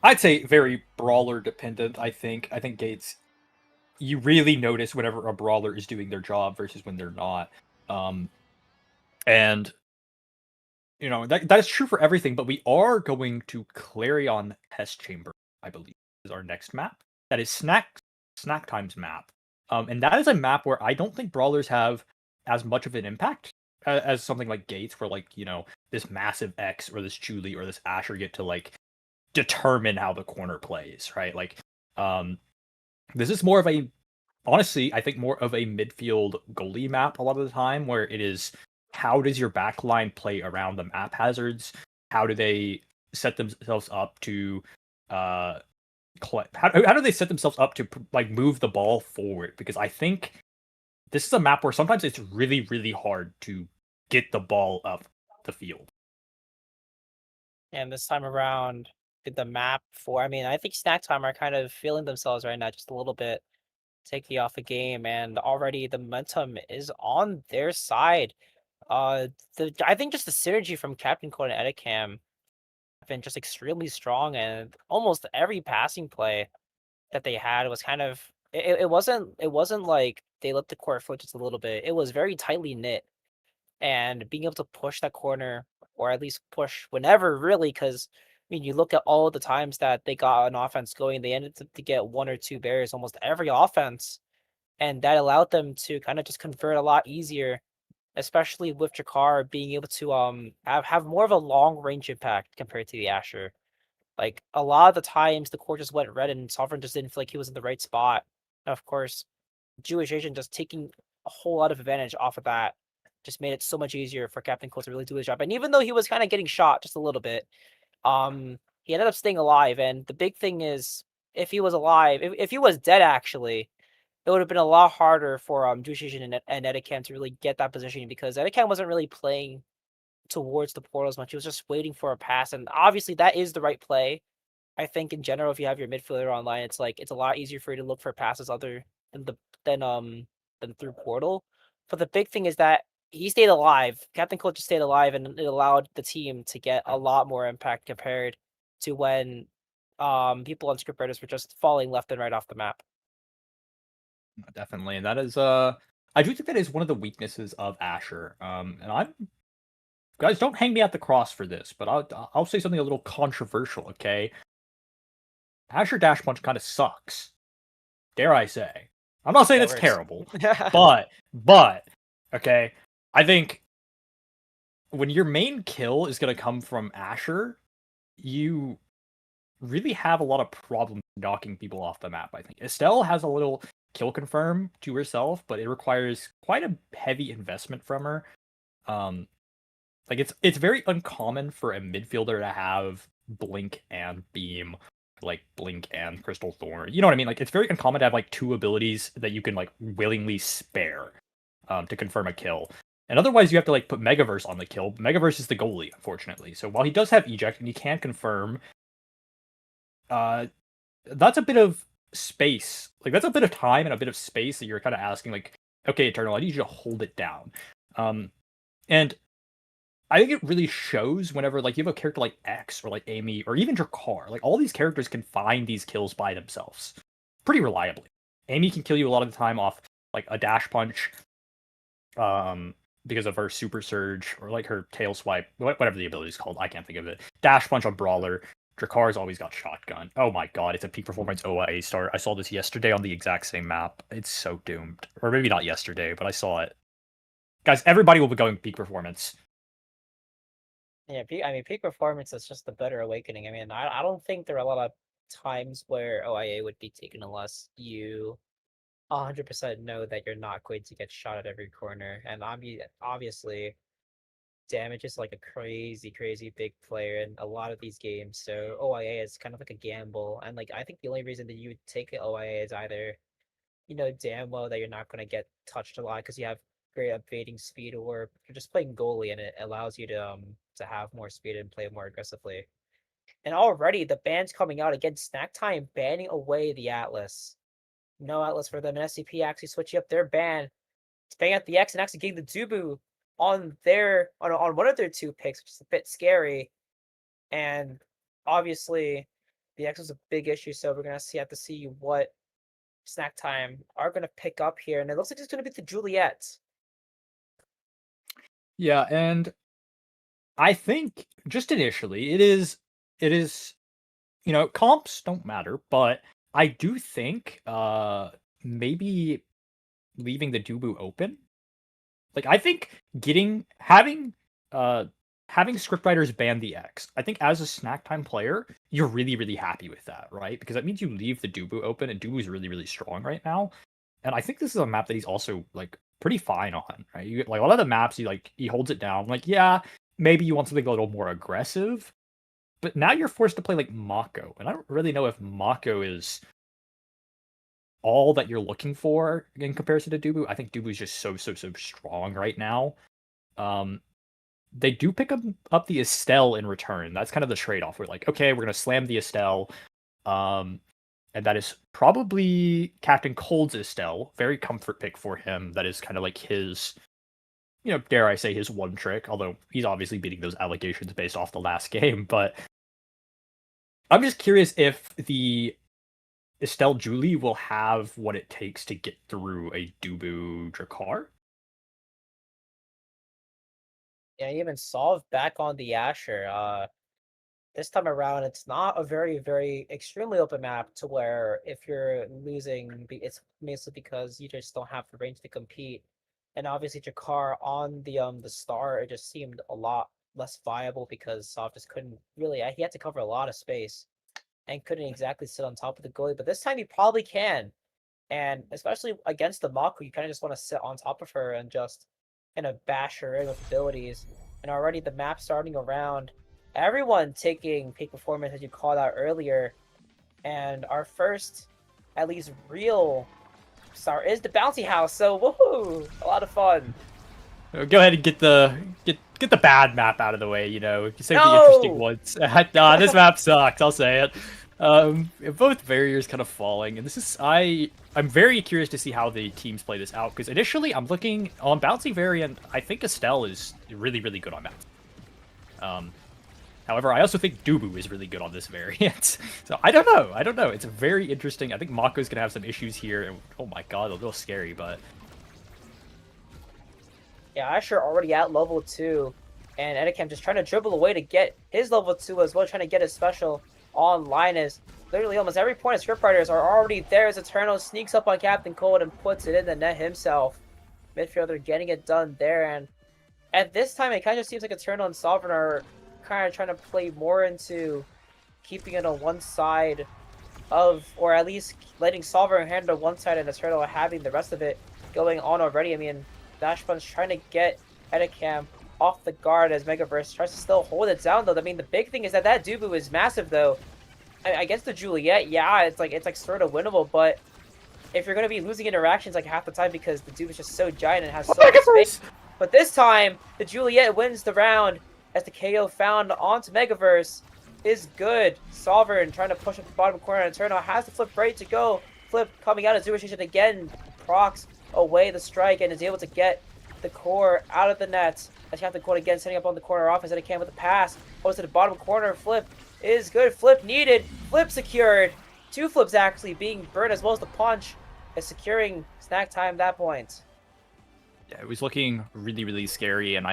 I'd say, very brawler dependent. I think Gates, you really notice whenever a brawler is doing their job versus when they're not. And you know that is true for everything. But we are going to Clarion Test Chamber, I believe, is our next map. That is Snack Time's map. And that is a map where I don't think brawlers have as much of an impact as something like Gates, where like this massive X or this Julie or this Asher get to like determine how the corner plays, right? Like, this is more of a, honestly, I think more of a midfield goalie map a lot of the time, where it is how does your backline play around the map hazards? How do they set themselves up to how do they set themselves up to like move the ball forward? Because I think this is a map where sometimes it's really, really hard to get the ball up the field. And this time around, the map for, I mean, I think Snack Time are kind of feeling themselves right now just a little bit, taking off the game, and already the momentum is on their side. I think just the synergy from Captain Code and Edicam have been just extremely strong, and almost every passing play that they had was kind of, it wasn't like they let the court foot just a little bit. It was very tightly knit, and being able to push that corner, or at least push whenever, really, because I mean, you look at all the times that they got an offense going, they ended up to get one or two barriers almost every offense, and that allowed them to kind of just convert a lot easier, especially with Jakar being able to have more of a long range impact compared to the Asher. Like a lot of the times, the court just went red, and Sovereign just didn't feel like he was in the right spot. And of course, Jewish Asian just taking a whole lot of advantage off of that just made it so much easier for Captain Cole to really do his job. And even though he was kind of getting shot just a little bit, he ended up staying alive. And the big thing is, if he was alive, if he was dead, actually, it would have been a lot harder for Jewish Asian and Edicam to really get that positioning, because Edicam wasn't really playing towards the portal as much. He was just waiting for a pass, and obviously that is the right play. I think in general, if you have your midfielder online, it's like it's a lot easier for you to look for passes other than than through portal. But the big thing is that he stayed alive. Captain Coach stayed alive, and it allowed the team to get a lot more impact compared to when people on scriptwriters were just falling left and right off the map. Definitely, and that is I do think that is one of the weaknesses of Asher. And I'm, guys, don't hang me at the cross for this, but I'll say something a little controversial. Okay, Asher Dash Punch kind of sucks. Dare I say? I'm not saying Yeah, it's worse. terrible, but okay, I think when your main kill is gonna come from Asher, you really have a lot of problems knocking people off the map. I think Estelle has a little kill confirm to herself, but it requires quite a heavy investment from her. Like it's very uncommon for a midfielder to have blink and beam, like blink and crystal thorn. You know what I mean? Like it's very uncommon to have like two abilities that you can like willingly spare to confirm a kill. And otherwise you have to like put Megaverse on the kill. Megaverse is the goalie, unfortunately. So while he does have eject and he can confirm, that's a bit of space. Like that's a bit of time and a bit of space that you're kind of asking, like, okay, Eternal, I need you to hold it down. And I think it really shows whenever like you have a character like X or like Amy or even Drakkar. Like all these characters can find these kills by themselves pretty reliably. Amy can kill you a lot of the time off like a dash punch, because of her super surge or like her tail swipe, whatever the ability is called. I can't think of it. Dash punch on brawler. Drakkar's always got shotgun. Oh my god, it's a peak performance OIA star. I saw this yesterday on the exact same map. It's so doomed. Or maybe not yesterday, but I saw it. Guys, everybody will be going peak performance. Yeah, peak performance is just the better awakening. I mean, I don't think there are a lot of times where OIA would be taken unless you 100% know that you're not going to get shot at every corner. And obviously, damage is like a crazy big player in a lot of these games. So OIA is kind of like a gamble, and like I think the only reason that you would take OIA is either damn well that you're not going to get touched a lot because you have great evading speed, or you're just playing goalie and it allows you to have more speed and play more aggressively. And already the ban's coming out again. Snack Time banning away the Atlas. No Atlas for them. And SCP actually switching up their ban. It's banning out the X and actually getting the Dubu on one of their 2 picks, which is a bit scary. And obviously the X was a big issue, so we're gonna have to see what Snack Time are gonna pick up here. And it looks like it's gonna be the Juliet. Yeah, and I think just initially it is comps don't matter, but I do think maybe leaving the Dubu open. Like I think having scriptwriters ban the X, I think as a Snack Time player, you're really happy with that, right? Because that means you leave the Dubu open, and Dubu's really strong right now. And I think this is a map that he's also like pretty fine on, right? Like a lot of the maps he holds it down. Like, yeah, maybe you want something a little more aggressive, but now you're forced to play like Mako, and I don't really know if Mako is all that you're looking for in comparison to Dubu. I think Dubu's just so strong right now. They do pick up the Estelle in return. That's kind of the trade-off. We're like, okay, we're gonna slam the Estelle. And that is probably Captain Cold's Estelle. Very comfort pick for him. That is kind of like his, dare I say, his one trick. Although he's obviously beating those allegations based off the last game. But I'm just curious if the Estelle Julie will have what it takes to get through a Dubu Drakkar. Yeah, even Solve back on the Asher. This time around, it's not a very extremely open map to where if you're losing, it's mostly because you just don't have the range to compete. And obviously, Drakkar on the star, it just seemed a lot less viable because Solve just couldn't really. He had to cover a lot of space and couldn't exactly sit on top of the goalie. But this time, he probably can. And especially against the Maku, you kind of just want to sit on top of her and just bash her in with abilities. And already the map starting around. Everyone taking peak performance, as you called out earlier. And our first, at least real star is the Bouncy House. So woohoo! A lot of fun. Go ahead and get the bad map out of the way. Save the interesting ones. Nah, this map sucks. I'll say it. Both barriers kind of falling, and this is I'm very curious to see how the teams play this out, because initially I'm looking on Bouncy variant. I think Estelle is really good on that. However, I also think Dubu is really good on this variant. So I don't know. It's very interesting. I think Mako's gonna have some issues here, and oh my god, a little scary, but yeah, Asher already at level 2, and Edicam just trying to dribble away to get his level 2 as well, trying to get his special on Linus. Literally almost every point of scriptwriters are already there as Eternal sneaks up on Captain Cold and puts it in the net himself. Midfielder getting it done there, and at this time it kind of seems like Eternal and Sovereign are kind of trying to play more into keeping it on one side of, or at least letting Sovereign handle one side and Eternal having the rest of it going on already. I mean, Dash Punch trying to get Edicam off the guard as Megaverse tries to still hold it down though. I mean, the big thing is that Dubu is massive though. Against the Juliet, yeah, it's like sort of winnable, but if you're gonna be losing interactions like half the time because the Dubu is just so giant and has so much space. But this time, the Juliet wins the round as the KO found onto Megaverse is good. Sovereign trying to push up the bottom corner, and Eternal has the flip ready to go. Flip coming out of Zero Station again, procs away the strike and is able to get the core out of the net. As Captain Cold again setting up on the corner offense, and it can with the pass. Goes to the bottom corner, flip is good. Flip needed, flip secured. 2 flips actually being burned as well as the punch is securing Snack Time at that point. Yeah, it was looking really scary, and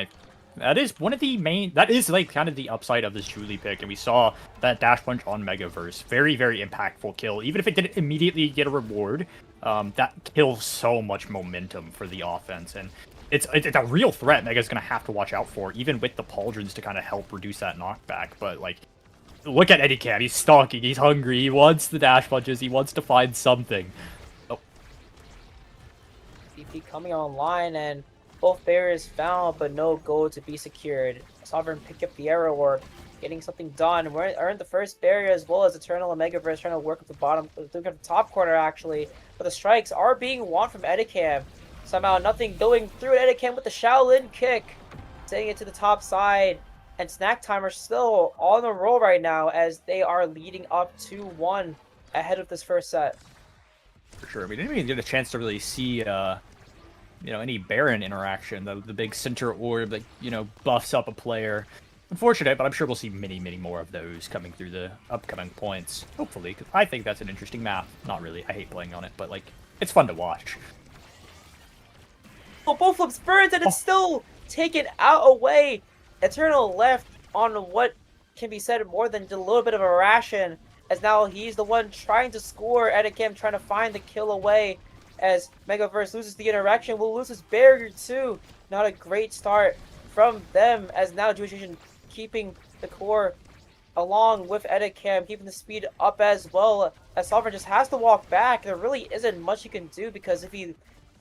that is one of the main, that is like kind of the upside of this Julie pick, and we saw that dash punch on Megaverse. Very impactful kill. Even if it didn't immediately get a reward, that kills so much momentum for the offense, and it's a real threat Mega's going to have to watch out for, even with the Pauldrons to kind of help reduce that knockback. But like, look at Edicam, he's stalking, he's hungry, he wants the dash punches, he wants to find something. CP coming online, and Both barriers found, but no gold to be secured. Sovereign pick up the arrow orb, getting something done. We're earned the first barrier as well as Eternal and Megaverse trying to work at the bottom, look at the top corner actually. But the strikes are being won from Edicam. Somehow nothing going through Edicam with the Shaolin kick, sending it to the top side. And Snack Time are still on the roll right now as they are leading up 2-1 ahead of this first set. For sure. We didn't even get a chance to really see any Baron interaction, the big center orb that, buffs up a player. Unfortunate, but I'm sure we'll see many, many more of those coming through the upcoming points. Hopefully, because I think that's an interesting map. Not really. I hate playing on it, but, it's fun to watch. Oh, both flips burns, and it's still taken out away. Eternal left on what can be said more than just a little bit of a ration, as now he's the one trying to score. Edicam trying to find the kill away. As Megaverse loses the interaction, will lose his barrier too. Not a great start from them, as now Jewish Asian keeping the core along with Edicam, keeping the speed up as well. As Sovereign just has to walk back. There really isn't much he can do, because if he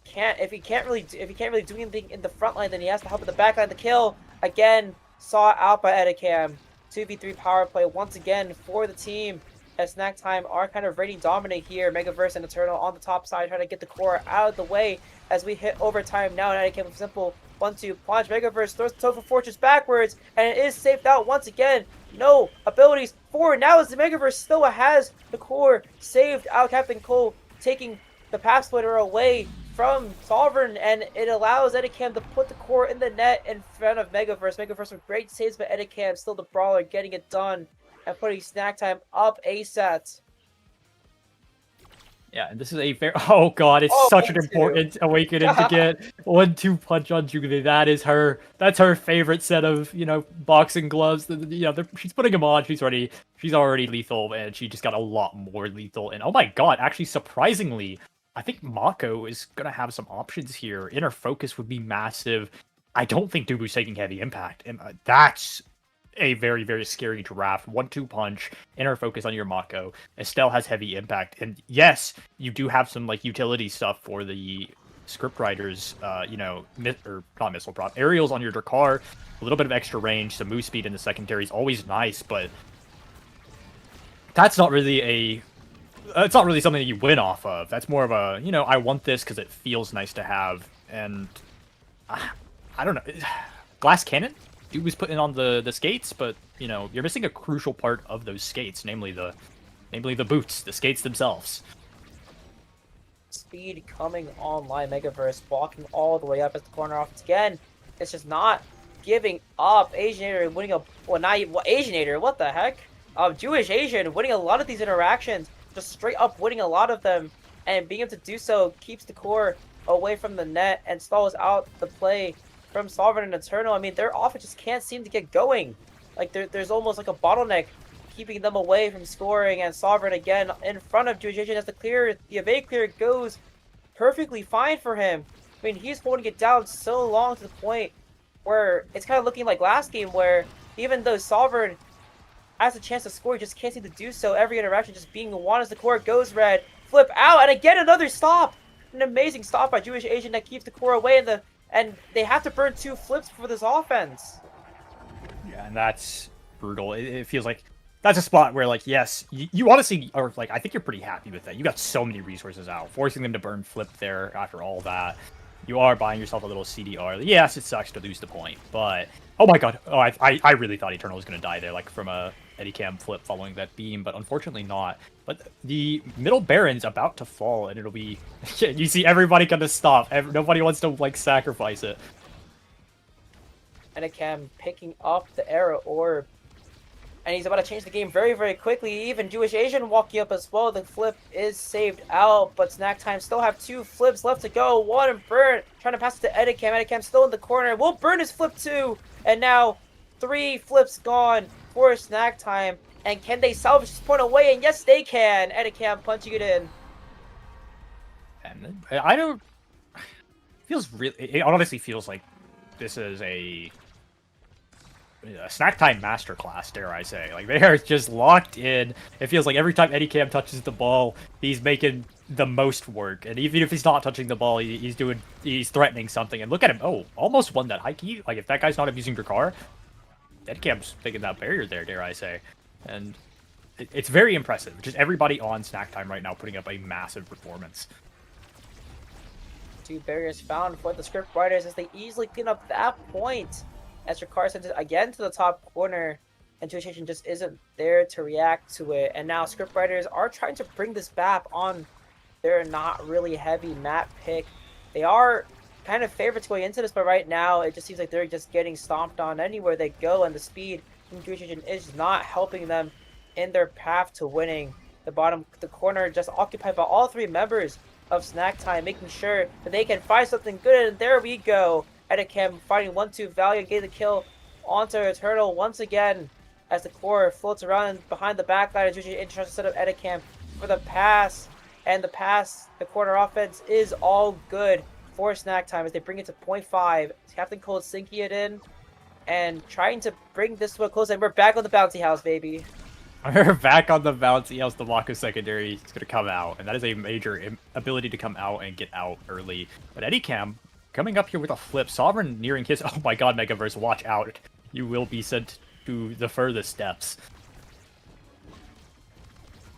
can't really do anything in the front line, then he has to help in the back line. The kill again saw out by Edicam. 2v3 power play once again for the team. As Snack Time are kind of ready to dominate here. Megaverse and Eternal on the top side trying to get the core out of the way as we hit overtime now. And Edicam with simple 1-2 plunge. Megaverse throws the Tofu Fortress backwards, and it is saved out once again. No abilities forward. Now as the Megaverse still has the core saved out. Captain Cole taking the path splitter away from Sovereign, and it allows Edicam to put the core in the net in front of Megaverse. Megaverse with great saves, but Edicam still the brawler getting it done and putting Snack Time up a set. Yeah, and this is a fair. Oh god, it's such an important awakening to get 1-2 punch on Jugune. That's her favorite set of boxing gloves. She's putting them on. She's already lethal, and she just got a lot more lethal. And oh my god, actually surprisingly, I think Mako is gonna have some options here. Inner focus would be massive. I don't think Dubu's taking heavy impact, and that's a very, very scary draft. 1-2 punch, inner focus on your Mako. Estelle has heavy impact. And yes, you do have some utility stuff for the script writers, or not missile prop. Aerials on your Drakkar, a little bit of extra range, some move speed in the secondary is always nice, but that's not really something that you win off of. That's more of a, I want this because it feels nice to have. And I don't know. Glass Cannon? Dude was putting on the skates, but you're missing a crucial part of those skates, namely the boots, the skates themselves. Speed coming online. Megaverse walking all the way up at the corner off again. It's just not giving up. Asianator winning Asianator, what the heck? Jewish Asian winning a lot of these interactions, just straight up winning a lot of them, and being able to do so keeps the core away from the net and stalls out the play from Sovereign and Eternal. I mean, their offense just can't seem to get going. There's almost like a bottleneck keeping them away from scoring, and Sovereign again in front of Jewish Asian has to clear. The evade clear goes perfectly fine for him. I mean, he's holding it down so long to the point where it's kind of looking like last game, where even though Sovereign has a chance to score, he just can't seem to do so. Every interaction just being won as the core goes red. Flip out, and again another stop. An amazing stop by Jewish Asian that keeps the core away, and they have to burn 2 flips for this offense. Yeah, and that's brutal. It feels like that's a spot where, yes, you honestly, or I think you're pretty happy with that. You got so many resources out, forcing them to burn flip there after all that. You are buying yourself a little CDR. Yes, it sucks to lose the point, but oh my god, I really thought Eternal was going to die there, from a Edicam flip following that beam, but unfortunately not. But the middle Baron's about to fall, and it'll be you see everybody kind of stop. Nobody wants to sacrifice it. Edicam picking up the arrow orb, and he's about to change the game very, very quickly. Even Jewish Asian walking up as well. The flip is saved out, but Snack Time still have 2 flips left to go. One burn, trying to pass it to Edicam. Edicam still in the corner. Will burn his flip too, and now 3 flips gone for Snack Time. And can they salvage this point away? And yes, they can. Edicam punching it in. And I don't. It honestly feels like this is a a snack time masterclass, dare I say. Like, they are just locked in. It feels like every time Eddie Cam touches the ball, he's making the most work. And even if he's not touching the ball, he's threatening something. And look at him. Oh, almost won that high key. Like, if that guy's not abusing Drakkar, Eddie Cam's taking that barrier there, dare I say. And it's very impressive. Just everybody on snack time right now putting up a massive performance. 2 barriers found for the script writers as they easily clean up that point. As Drakkar sends it again to the top corner, and Intuition just isn't there to react to it. And now script writers are trying to bring this back on their not really heavy map pick. They are kind of favorites going into this, but right now it just seems like they're just getting stomped on anywhere they go, and the speed from Intuition is not helping them in their path to winning. The corner just occupied by all 3 members of Snack Time, making sure that they can find something good, and there we go. Edicam fighting 1-2 Valiant, getting the kill onto Eternal once again as the core floats around behind the backline. Usually tries to set up Edicam for the pass, and the corner offense is all good for Snack Time as they bring it to 0.5. Captain Cold sinking it in and trying to bring this to a close, and we're back on the bouncy house, baby. We're back on the bouncy house. The Mako secondary is going to come out, and that is a major ability to come out and get out early. But Eddie Cam coming up here with a flip. Sovereign nearing his... Oh my god, Megaverse, watch out. You will be sent to the furthest steps.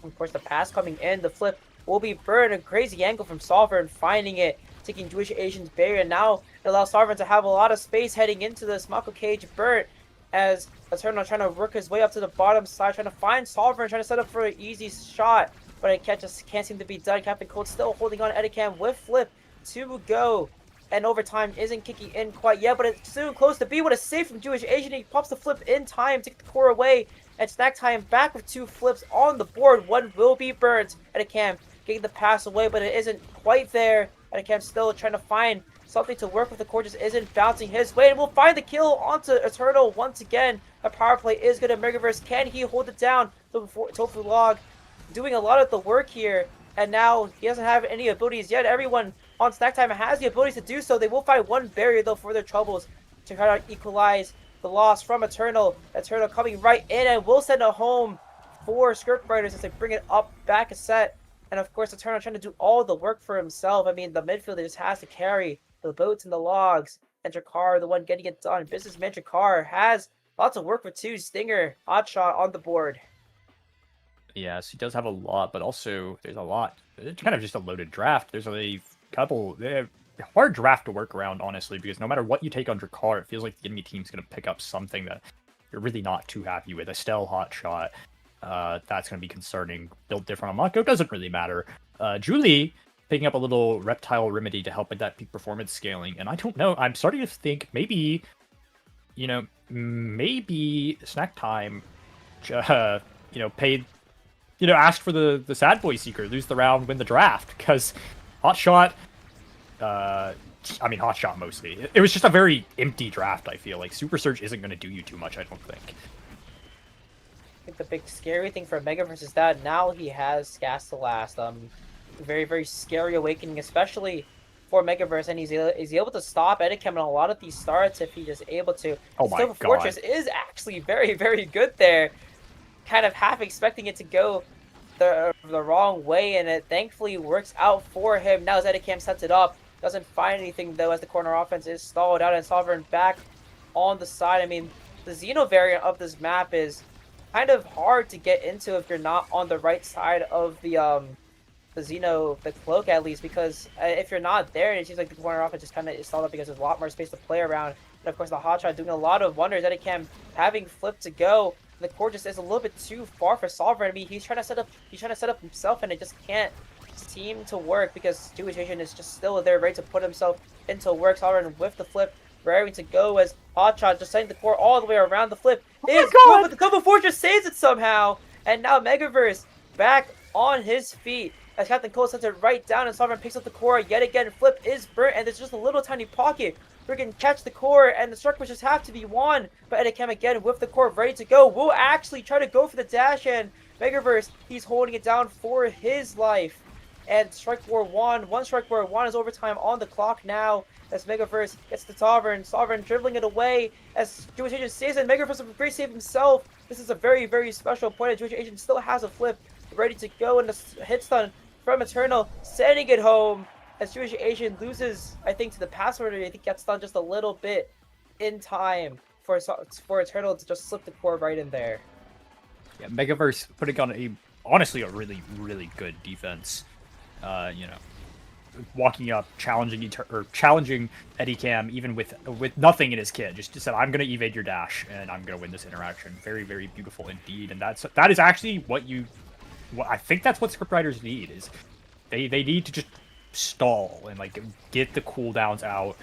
Of course, the pass coming in, the flip will be burned. A crazy angle from Sovereign, finding it, taking Jewish Asian's barrier. Now it allows Sovereign to have a lot of space heading into this Mako cage. Burnt as Eternal trying to work his way up to the bottom side, trying to find Sovereign, trying to set up for an easy shot, but it can't seem to be done. Captain Cold still holding on Edicam with flip to go. And overtime isn't kicking in quite yet, but it's soon close to be. What a save from Jewish Asian. He pops the flip in time to get the core away. And Snack Time back with 2 flips on the board. One will be burnt. Edicam getting the pass away, but it isn't quite there. Edicam still trying to find something to work with. The core just isn't bouncing his way. And we'll find the kill onto Eternal once again. A power play is good at Megaverse. Can he hold it down? Tofu Log doing a lot of the work here. And now he doesn't have any abilities yet. Everyone on Snack Time has the abilities to do so. They will find 1 barrier though for their troubles to try to equalize the loss from Eternal. Eternal coming right in and will send it home for scriptwriters as they bring it up back a set. And of course, Eternal trying to do all the work for himself. I mean, the midfielder just has to carry the boats and the logs. And Drakkar, the one getting it done. Businessman Drakkar has lots of work for 2. Stinger, Hotshot on the board. Yes, he does have a lot, but also there's a lot. It's kind of just a loaded draft. There's a couple... hard draft to work around, honestly, because no matter what you take on Drakkar, it feels like the enemy team's going to pick up something that you're really not too happy with. Estelle, Hotshot, that's going to be concerning. Built different on Mako, doesn't really matter. Julie picking up a little Reptile Remedy to help with that peak performance scaling, and I don't know, I'm starting to think maybe, maybe Snack Time, paid... asked for the Sad Boy Seeker, lose the round, win the draft, because Hotshot, Hotshot mostly. It was just a very empty draft, I feel like. Super Surge isn't going to do you too much, I don't think. I think the big scary thing for Megaverse is that now he has Gas to Last. Very, very scary awakening, especially for Megaverse, and he's able to stop Edicam in a lot of these starts if he's just able to. Oh my god. Fortress is actually very, very good there. Kind of half expecting it to go the wrong way, and it thankfully works out for him. Now as Edicam sets it up, doesn't find anything though as the corner offense is stalled out, and Sovereign back on the side. I mean, the Xeno variant of this map is kind of hard to get into if you're not on the right side of the Xeno, the cloak at least, because if you're not there, it seems like the corner offense just kind of is stalled up because there's a lot more space to play around. And of course the Hotshot doing a lot of wonders. Edicam having flip to go. The core just is a little bit too far for Sovereign. I mean, he's trying to set up himself, and it just can't seem to work because Jewish Asian is just still there, ready to put himself into work. Sovereign with the flip, raring to go as Hotshot just sending the core all the way around. The flip is good, but the Cover Fortress saves it somehow. And now Megaverse back on his feet as Captain Cole sends it right down, and Sovereign picks up the core yet again. Flip is burnt, and there's just a little tiny pocket. Friggin' catch the core, and the struck just have to be won. But Edicam again with the core ready to go. Will actually try to go for the dash, and Megaverse, he's holding it down for his life. and Strike War 1. One Strike War 1 is overtime on the clock now as Megaverse gets to Sovereign. Sovereign dribbling it away as Jewish Agent saves it. Megaverse with a great save himself. This is a very, very special point. Jewish Agent still has a flip ready to go, and the hit stun from Eternal, sending it home as Jewish Agent loses, I think, to the password. I think gets stunned just a little bit in time for Eternal to just slip the core right in there. Yeah, Megaverse putting on honestly a really, really good defense. Walking up, challenging Eddie Cam even with nothing in his kit. Just said, I'm gonna evade your dash and I'm gonna win this interaction. Very, very beautiful indeed. And that is actually what I think that's what scriptwriters need, is they need to just stall and like get the cooldowns out,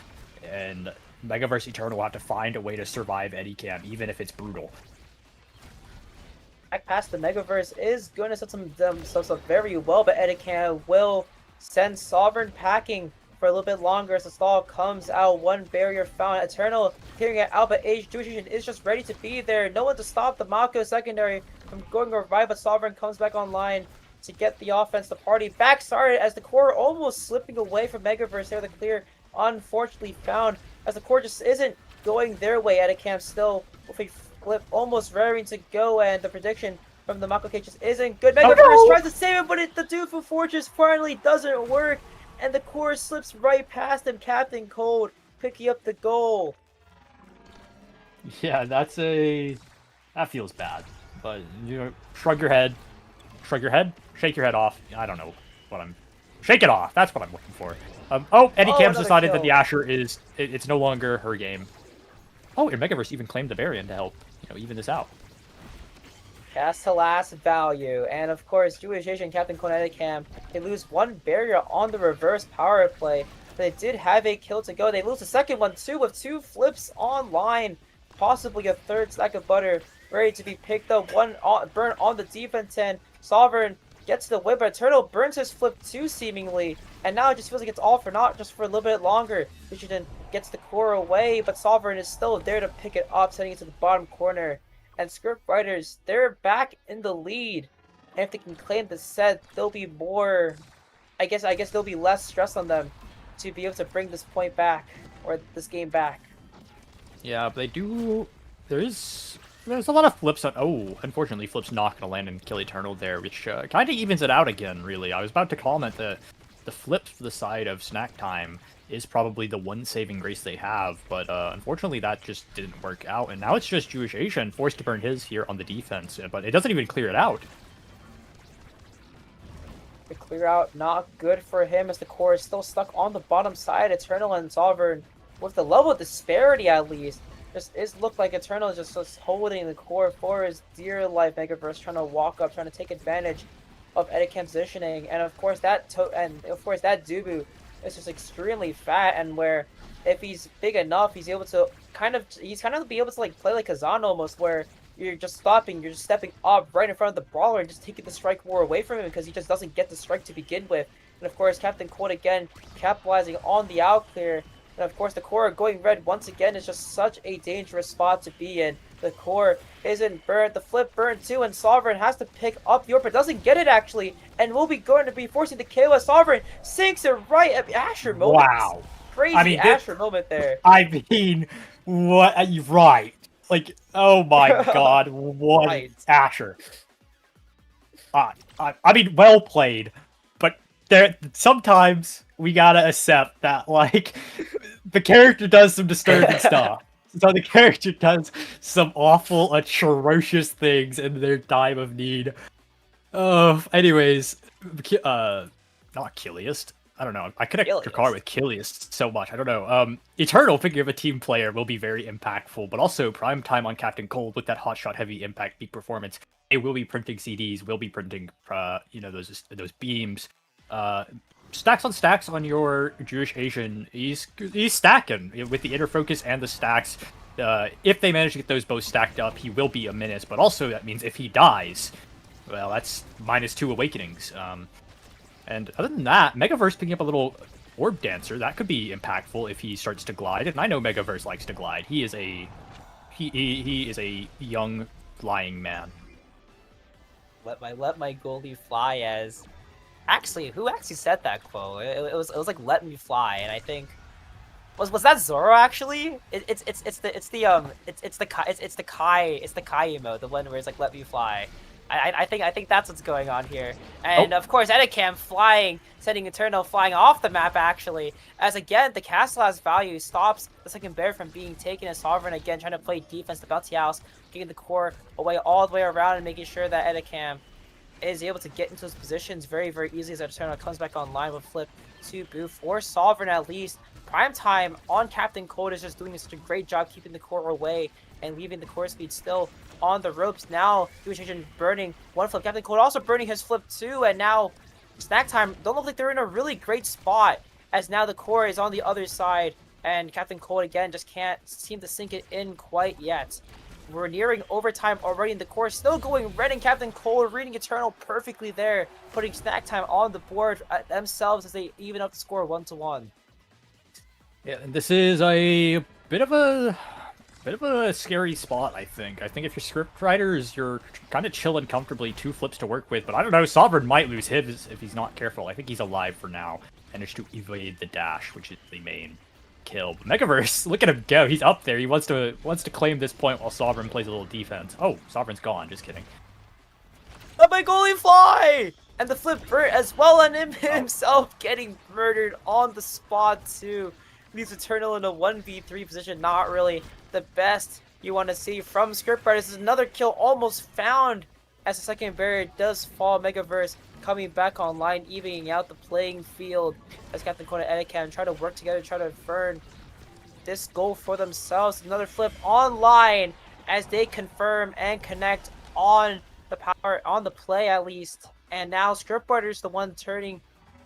and Megaverse Eternal will have to find a way to survive Eddie Cam, even if it's brutal. Back past the Megaverse is going to set themselves up very well, but Eddie Cam will send Sovereign packing for a little bit longer as the stall comes out. One barrier found. Eternal clearing it out, but Jewish Agent is just ready to be there. No one to stop the Mako secondary from going revive, but Sovereign comes back online to get the offense. The party back started as the core almost slipping away from Megaverse there. The clear unfortunately found as the core just isn't going their way. Eddie Cam still with a flip almost raring to go, and the prediction from the Mako cage just isn't good. Megaverse tries to save it, but the Doofus Fortress finally doesn't work, and the core slips right past him. Captain Cold picking up the goal. Yeah, that feels bad. But shrug your head, shake your head off. I don't know what shake it off. That's what I'm looking for. Eddie Cam's decided that the Asher it's no longer her game. Oh, and Megaverse even claimed the Varian to help even this out. Cast to last value, and of course, Jewish Agent Captain Eddie Cam, they lose one barrier on the reverse power play. They did have a kill to go. They lose the second one too with 2 flips online, possibly a third stack of butter ready to be picked up. One burn on the defense end. Sovereign gets the whip, but Eternal burns his flip too seemingly, and now it just feels like it's all for naught just for a little bit longer. Richardson gets the core away, but Sovereign is still there to pick it up, sending it to the bottom corner. And scriptwriters, they're back in the lead, and if they can claim the set, there'll be more. I guess there'll be less stress on them to be able to bring this point back, or this game back. Yeah, but they do. There's a lot of flips on. Oh, unfortunately, flips not gonna land and kill Eternal there, which kind of evens it out again. Really, I was about to comment the flips for the side of Snack Time is probably the one saving grace they have, but unfortunately that just didn't work out, and now it's just Jewish Asian forced to burn his here on the defense, but it doesn't even clear it out. The clear out not good for him as the core is still stuck on the bottom side. Eternal and Sovereign, with the level of disparity at least, looked like Eternal is just holding the core for his dear life. Megaverse trying to walk up, trying to take advantage of Eddie Cam's positioning, and of course that Dubu is just extremely fat, and where if he's big enough, he's able to kind of be able to like play like Kazan almost, where you're just stepping up right in front of the brawler and just taking the strike war away from him because he just doesn't get the strike to begin with. And of course, Captain Cold again capitalizing on the out clear. And of course, the core going red once again is just such a dangerous spot to be in. The core isn't burnt, the flip burned too, and Sovereign has to pick up the orb, but doesn't get it actually, and will be going to be forcing the KO. Sovereign sinks it right at Asher moment. Wow. Crazy Asher moment there. I mean, what? Right. Like, oh my god, what Right. Asher. I mean, well played, but sometimes we gotta accept that, like, the character does some disturbing stuff. So the character does some awful, atrocious things in their time of need. Anyways, not Killiest. I don't know. I connect Kakar with Killiest so much. I don't know. Eternal, figure of a team player, will be very impactful, but also prime time on Captain Cold with that hotshot heavy impact peak performance. They will be printing CDs, will be printing, those beams. Stacks on stacks on your Jewish Asian. He's stacking with the inner focus and the stacks. If they manage to get those both stacked up, he will be a menace. But also that means if he dies, well, that's -2 awakenings. And other than that, Megaverse picking up a little orb dancer, that could be impactful if he starts to glide. And I know Megaverse likes to glide. He is a young flying man. Let my goalie fly as Actually, who actually said that quote? It was like "Let me fly," and I think was that Zoro actually? It's the Kai emote, the one where it's like "Let me fly." I think that's what's going on here. And of course, Edicam flying, sending Eternal flying off the map actually. As again, the castle has value, stops the second bear from being taken as Sovereign again, trying to play defense, the bounty house, getting the core away all the way around and making sure that Edicam is able to get into those positions very, very easily as Eternal comes back online with flip to boost for Sovereign at least. Prime time on Captain Cold is just doing such a great job keeping the core away and leaving the core speed still on the ropes. Now, Agent burning one flip. Captain Cold also burning his flip too, and now Snack Time don't look like they're in a really great spot as now the core is on the other side and Captain Cold again just can't seem to sink it in quite yet. We're nearing overtime already, and the core still going red, and Captain Cold reading Eternal perfectly there, putting Snack Time on the board themselves as they even up the score 1-1. Yeah, and this is a bit of a scary spot, I think. I think if you're script writers, you're kind of chilling comfortably, 2 flips to work with, but I don't know, Sovereign might lose his if he's not careful. I think he's alive for now. Managed to evade the dash, which is the main kill. But Megaverse, look at him go. He's up there. He wants to claim this point while Sovereign plays a little defense. Oh, Sovereign's gone. Just kidding. Let my goalie fly! And the flip Bert as well, and him himself getting murdered on the spot too. Leaves Eternal in a 1v3 position. Not really the best you want to see from scriptwriters. This is another kill almost found as the second barrier does fall. Megaverse coming back online, evening out the playing field as Captain Cold and Edicam try to work together, try to burn this goal for themselves. Another flip online as they confirm and connect on the power, on the play at least. And now scriptwriters the one turning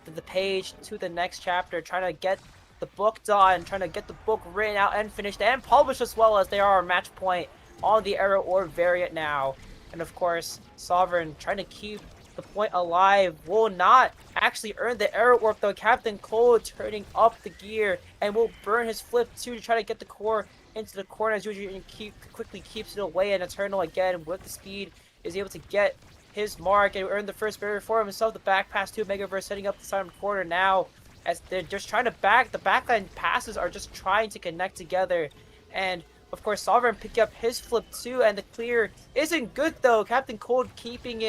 the page to the next chapter, trying to get the book done, trying to get the book written out and finished and published, as well as they are a match point on the Arrow Orb variant now. And of course, Sovereign trying to keep the point alive, will not actually earn the Arrow Orb though. Captain Cold turning up the gear and will burn his flip too to try to get the core into the corner as usual, and quickly keeps it away. And Eternal again with the speed is able to get his mark and earn the first barrier for himself. The back pass to Megaverse setting up the side corner now as they're just trying to the backline passes are just trying to connect together. And of course Sovereign picking up his flip too, and the clear isn't good though. Captain Cold keeping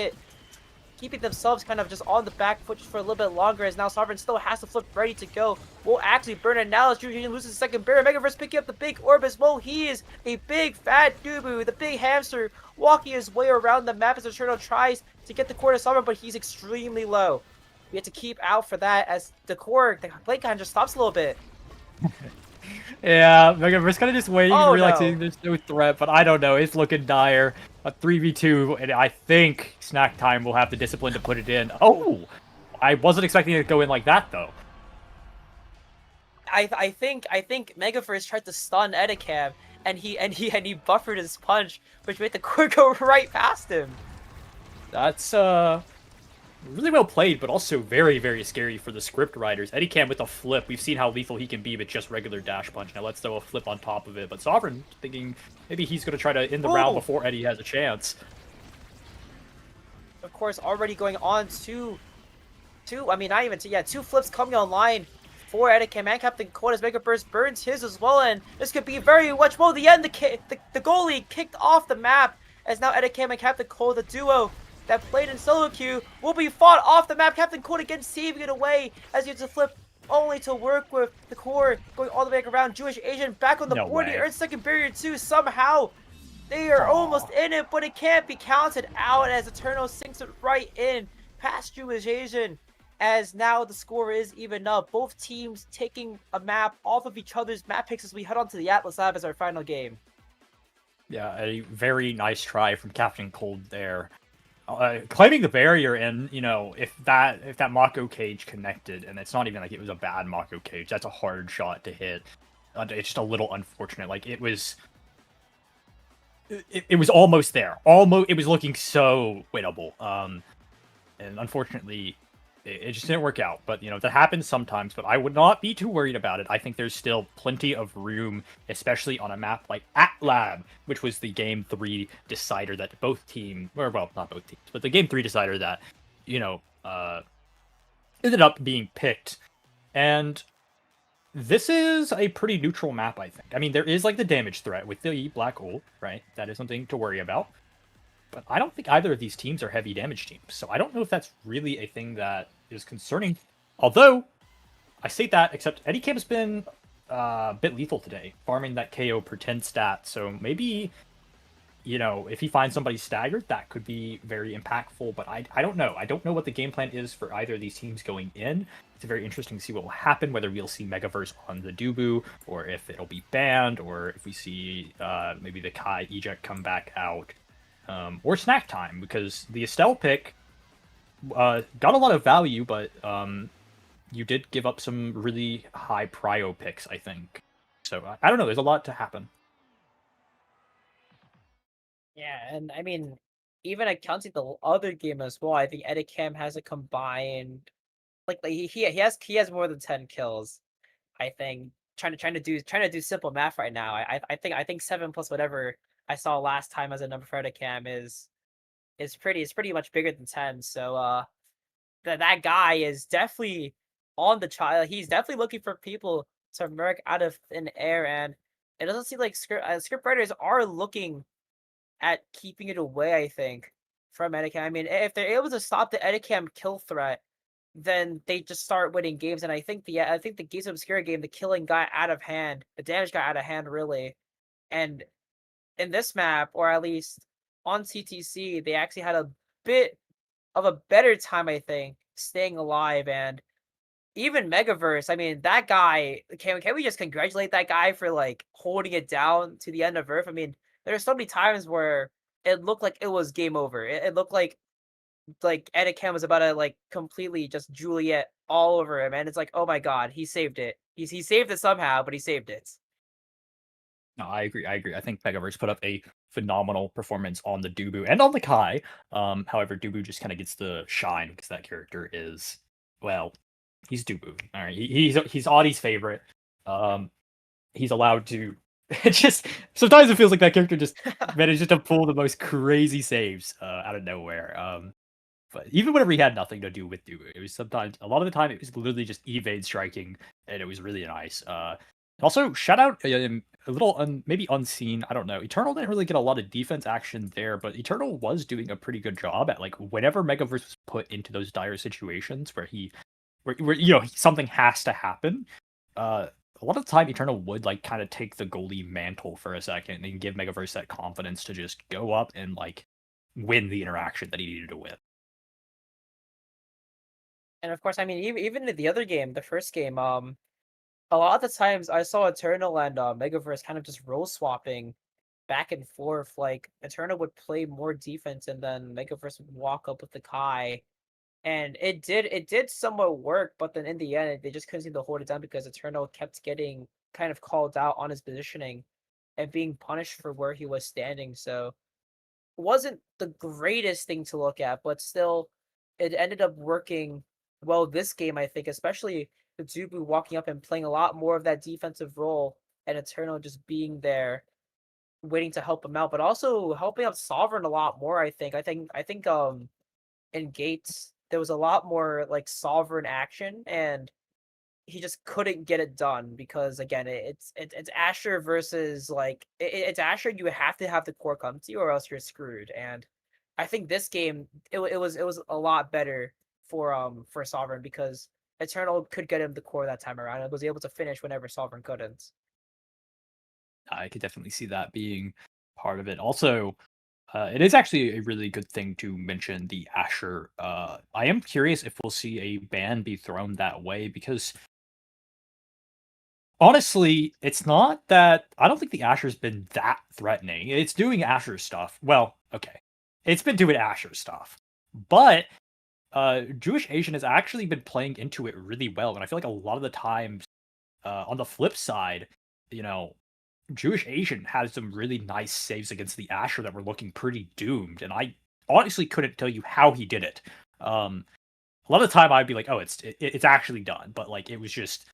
themselves kind of just on the back foot just for a little bit longer, as now Sovereign still has the flip ready to go. Will actually burn it now as Julian loses the second barrier. Megaverse picking up the big orb as well. He is a big fat Dubu, the big hamster, walking his way around the map as Eternal tries to get the core to Sovereign, but he's extremely low. We have to keep out for that as the play kind of just stops a little bit. Yeah, Megaverse kind of just waiting, No. relaxing. There's no threat, but I don't know. It's looking dire. A 3v2, and I think Snack Time will have the discipline to put it in. Oh, I wasn't expecting it to go in like that though. I think Megaverse tried to stun Edicam, and he buffered his punch, which made the core go right past him. That's really well played, but also very, very scary for the script writers. Eddie Cam with a flip. We've seen how lethal he can be with just regular dash punch. Now let's throw a flip on top of it. But Sovereign thinking maybe he's going to try to end the round before Eddie has a chance. Of course, already going on two flips coming online for Edicam and Captain Cold as Megaverse burns his as well, and this could be very much well the end. The goalie kicked off the map as now Edicam and Captain Cold, the duo that played in solo queue, will be fought off the map. Captain Cold again saving it away as he has to flip only to work with the core going all the way back around. Jewish Asian back on the board. He earns second barrier too. Somehow they are almost in it, but it can't be counted out as Eternal sinks it right in past Jewish Asian. As now the score is even up. Both teams taking a map off of each other's map picks as we head on to the Atlas Lab as our final game. Yeah, a very nice try from Captain Cold there. Claiming the barrier, and you know, if that Mako cage connected, and it's not even like it was a bad Mako cage, that's a hard shot to hit. It's just a little unfortunate. Like it was almost there. It was looking so winnable. And unfortunately, it just didn't work out. But you know, that happens sometimes. But I would not be too worried about it. I think there's still plenty of room, especially on a map like Atlab, which was the Game 3 decider that both teams, or well, not both teams, but the Game 3 decider that, you know, ended up being picked. And this is a pretty neutral map, I think. I mean, there is like the damage threat with the Black Ult, right? That is something to worry about. But I don't think either of these teams are heavy damage teams, so I don't know if that's really a thing that is concerning. Although, I say that, except Eddie Camp's been a bit lethal today, farming that KO per 10 stat, so maybe, you know, if he finds somebody staggered, that could be very impactful, but I don't know. I don't know what the game plan is for either of these teams going in. It's very interesting to see what will happen, whether we'll see Megaverse on the Dubu, or if it'll be banned, or if we see maybe the Kai eject come back out, or snack time, because the Estelle pick got a lot of value, but you did give up some really high prio picks, I think. So I don't know. There's a lot to happen. Yeah, and I mean, even accounting the other game as well, I think Edicam has a combined like he has more than 10 kills. I think trying to do simple math right now. I think 7 plus whatever I saw last time as a number for Edicam is pretty much bigger than 10. So that guy is definitely on the trial. He's definitely looking for people to murk out of thin air, and it doesn't seem like script writers are looking at keeping it away, I think, from Edicam. I mean, if they're able to stop the Edicam kill threat, then they just start winning games. And I think the Gates of Obscura game, the killing got out of hand, the damage got out of hand really. And in this map, or at least on CTC, they actually had a bit of a better time, I think, staying alive. And even Megaverse, I mean, that guy, can we just congratulate that guy for like holding it down to the end of Earth? I mean, there are so many times where it looked like it was game over. It looked like Edicam was about to like completely just Juliet all over him, and it's like, oh my god, he saved it. He saved it somehow, but he saved it. No, I agree. I agree. I think Megaverse put up a phenomenal performance on the Dubu and on the Kai. However, Dubu just kind of gets the shine because that character is, well, he's Dubu. All right, he's Audie's favorite. He's allowed to. It just sometimes it feels like that character just manages to pull the most crazy saves out of nowhere. But even whenever he had nothing to do with Dubu, it was sometimes a lot of the time it was literally just evade striking, and it was really nice. Also, shout out a little maybe unseen. I don't know. Eternal didn't really get a lot of defense action there, but Eternal was doing a pretty good job at like whenever Megaverse was put into those dire situations where where you know something has to happen. A lot of the time, Eternal would like kind of take the goalie mantle for a second and give Megaverse that confidence to just go up and like win the interaction that he needed to win. And of course, I mean, even in the other game, the first game, a lot of the times I saw Eternal and Megaverse kind of just role swapping back and forth. Like Eternal would play more defense, and then Megaverse would walk up with the Kai, and it did somewhat work. But then in the end, they just couldn't seem to hold it down because Eternal kept getting kind of called out on his positioning and being punished for where he was standing. So it wasn't the greatest thing to look at, but still, it ended up working well this game. I think, especially the Zubu walking up and playing a lot more of that defensive role, and Eternal just being there, waiting to help him out, but also helping out Sovereign a lot more. I think in Gates there was a lot more like Sovereign action, and he just couldn't get it done because again, it's Asher versus like it's Asher. You have to have the core come to you, or else you're screwed. And I think this game it was a lot better for Sovereign because Eternal could get him the core that time around and was able to finish whenever Sovereign couldn't. I could definitely see that being part of it. Also, it is actually a really good thing to mention the Asher. I am curious if we'll see a ban be thrown that way because honestly, it's not that I don't think the Asher's been that threatening. It's doing Asher stuff. Well, okay. It's been doing Asher stuff. But Jewish Asian has actually been playing into it really well. And I feel like a lot of the times, on the flip side, you know, Jewish Asian had some really nice saves against the Asher that were looking pretty doomed. And I honestly couldn't tell you how he did it. A lot of the time I'd be like, oh, it's actually done. But like it was just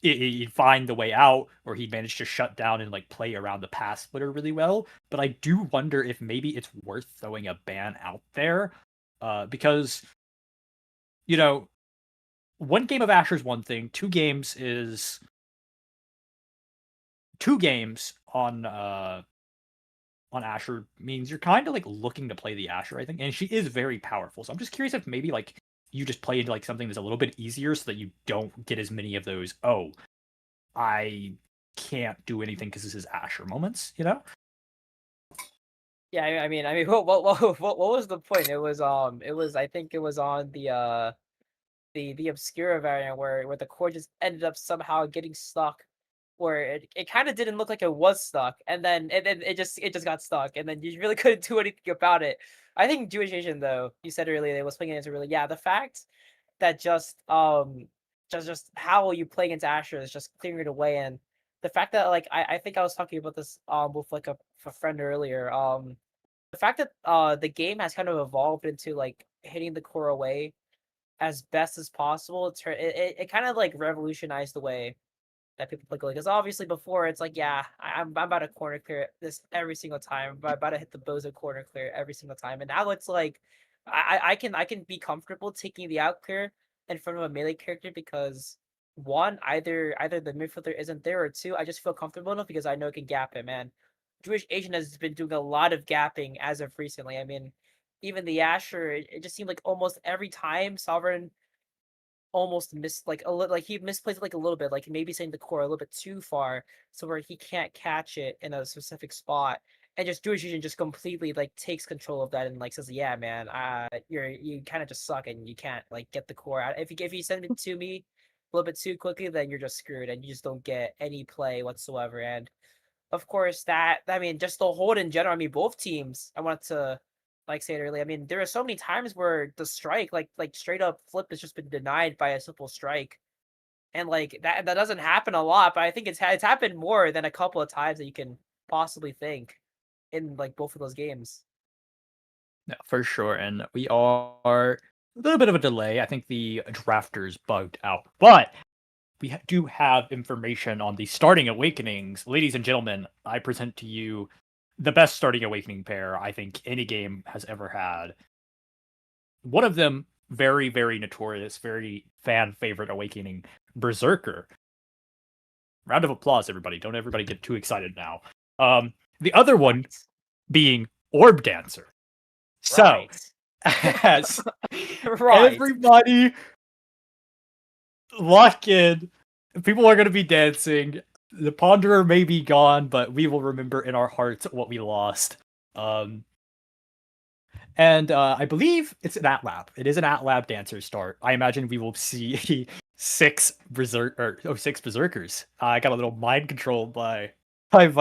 he'd find the way out, or he'd manage to shut down and like play around the pass splitter really well. But I do wonder if maybe it's worth throwing a ban out there, because you know one game of Asher is one thing. 2 games on Asher means you're kind of like looking to play the Asher, I think, and she is very powerful. So I'm just curious if maybe like you just play into like something that's a little bit easier so that you don't get as many of those. Oh, I can't do anything because this is Asher moments, you know? Yeah, I mean, what was the point? It was I think it was on the Obscura variant where the core just ended up somehow getting stuck, where it kind of didn't look like it was stuck, and then it just got stuck, and then you really couldn't do anything about it. I think Jewish Asian, though, you said earlier they was playing into really, yeah, the fact that just how you play against Asher is just clearing it away, and the fact that like I think I was talking about this with like a friend earlier, the fact that the game has kind of evolved into like hitting the core away as best as possible. It kind of like revolutionized the way that people play goalie, because obviously before it's like, yeah, I'm about to corner clear this every single time, I'm about to hit the bozo corner clear every single time, and now it's like I can be comfortable taking the out clear in front of a melee character because one, either the midfielder isn't there, or two, I just feel comfortable enough because I know it can gap him. And Jewish Asian has been doing a lot of gapping as of recently. I mean, even the Asher, it just seemed like almost every time Sovereign almost missed like a little, like he misplays it like a little bit, like maybe setting the core a little bit too far, so where he can't catch it in a specific spot, and just Jewish Fusion just completely like takes control of that and like says, yeah, man, you kind of just suck and you can't like get the core out. If you send it to me a little bit too quickly, then you're just screwed and you just don't get any play whatsoever. And of course, that I mean, just the hold in general. I mean, both teams. I wanted to like say it earlier. I mean, there are so many times where the strike, like straight up flip, has just been denied by a simple strike, and like that doesn't happen a lot. But I think it's happened more than a couple of times that you can possibly think in like both of those games. No, for sure. And we are a little bit of a delay. I think the drafters bugged out, but we do have information on the starting awakenings. Ladies and gentlemen, I present to you the best starting awakening pair I think any game has ever had. One of them, very, very notorious, very fan favorite awakening, Berserker. Round of applause, everybody. Don't everybody get too excited now. The other one being Orb Dancer. So, Right. as Right. everybody lock in, people are going to be dancing. The Ponderer may be gone, but we will remember in our hearts what we lost. And I believe it's an AtLab. It is an AtLab dancer start. I imagine we will see six berserkers. I got a little mind controlled by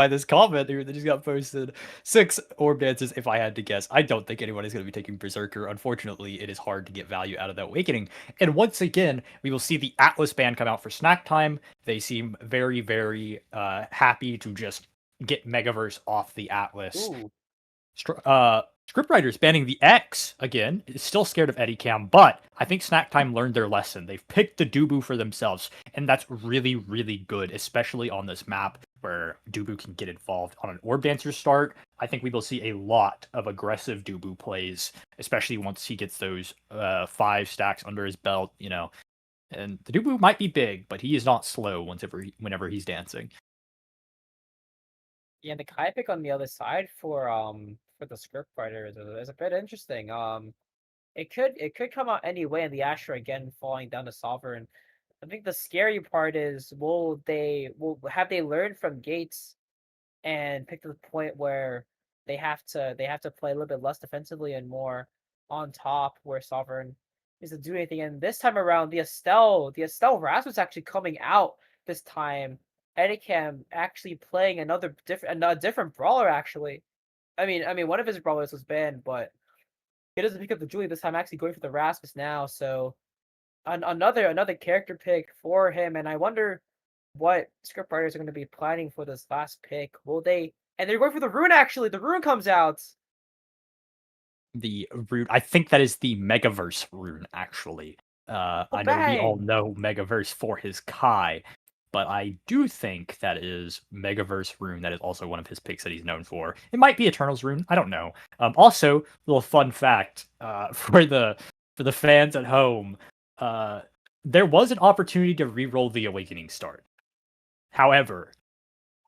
this comment here that just got posted. 6 orb dancers, if I had to guess. I don't think anyone is going to be taking berserker. Unfortunately, it is hard to get value out of that awakening. And once again, we will see the Atlas band come out for snack time. They seem very, very happy to just get Megaverse off the Atlas. Ooh. Scriptwriters banning the X again is still scared of Eddie Cam, but I think Snack Time learned their lesson. They've picked the Dubu for themselves, and that's really, really good, especially on this map where Dubu can get involved. On an Orb Dancer start, I think we will see a lot of aggressive Dubu plays, especially once he gets those 5 stacks under his belt, you know. And the Dubu might be big, but he is not slow whenever he's dancing. Yeah, the Kai pick on the other side for the scriptwriter is a bit interesting. It could come out any way, and the Asher again falling down to Sovereign. I think the scary part is will have they learned from Gates and pick to the point where they have to play a little bit less defensively and more on top, where Sovereign is to do anything. And this time around, the Estelle Ras was actually coming out this time. Edicam actually playing a different brawler actually. I mean, one of his brawlers was banned, but he doesn't pick up the Julie this time. Actually going for the Rasmus now, so another character pick for him. And I wonder what scriptwriters are going to be planning for this last pick. Will they? And they're going for the rune. Actually, the rune comes out. The rune, I think that is the Megaverse rune, actually. I know we all bang! know Megaverse for his Kai, but I do think that is Megaverse rune. That is also one of his picks that he's known for. It might be Eternals rune. I don't know. Also, little fun fact for the fans at home. there was an opportunity to re-roll the Awakening start. However,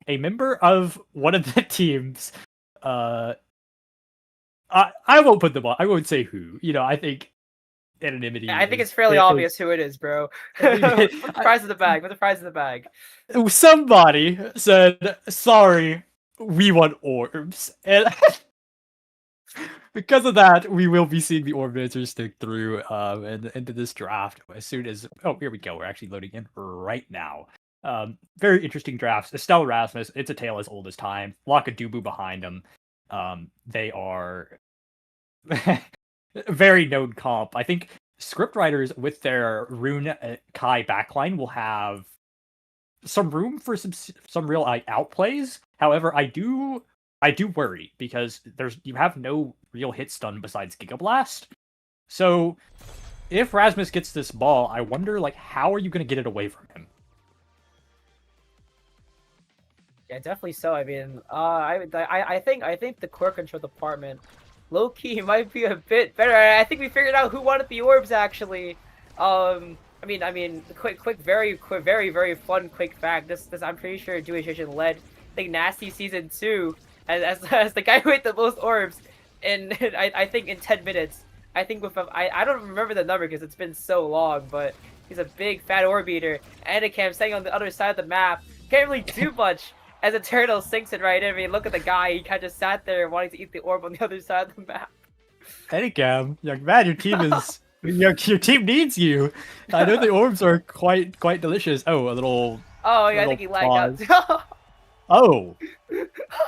a member of one of the teams, I won't put them on. I won't say who. I think anonymity. I think it's fairly obvious who it is, bro. Put the prize in the bag. Put the prize in the bag. Somebody said, "Sorry, we want orbs," and because of that, we will be seeing the orb answers stick through and into this draft as soon as. Oh, here we go. We're actually loading in right now. Very interesting drafts. Estelle Rasmus, it's a tale as old as time. Lakadubu behind them. They are very known comp. I think scriptwriters with their Rune Kai backline will have some room for some real outplays. However, I do worry because you have no real hit stun besides Giga Blast. So if Rasmus gets this ball, I wonder how are you going to get it away from him? Yeah, definitely so. I mean, I think the core control department, low key, might be a bit better. I think we figured out who wanted the orbs actually. I mean, very fun quick fact. This I'm pretty sure Jewish Asian led, I think, Nasty season 2 as the guy with the most orbs, and I think in 10 minutes. I think I don't remember the number because it's been so long, but he's a big fat orb eater. Anacam staying on the other side of the map, can't really do much. As Eternal sinks it right in. I mean, look at the guy. He kind of just sat there wanting to eat the orb on the other side of the map. Anycam, young man, your team is your team needs you. I know the orbs are quite delicious. Oh, a little. Oh yeah, I think he lagged out. Oh,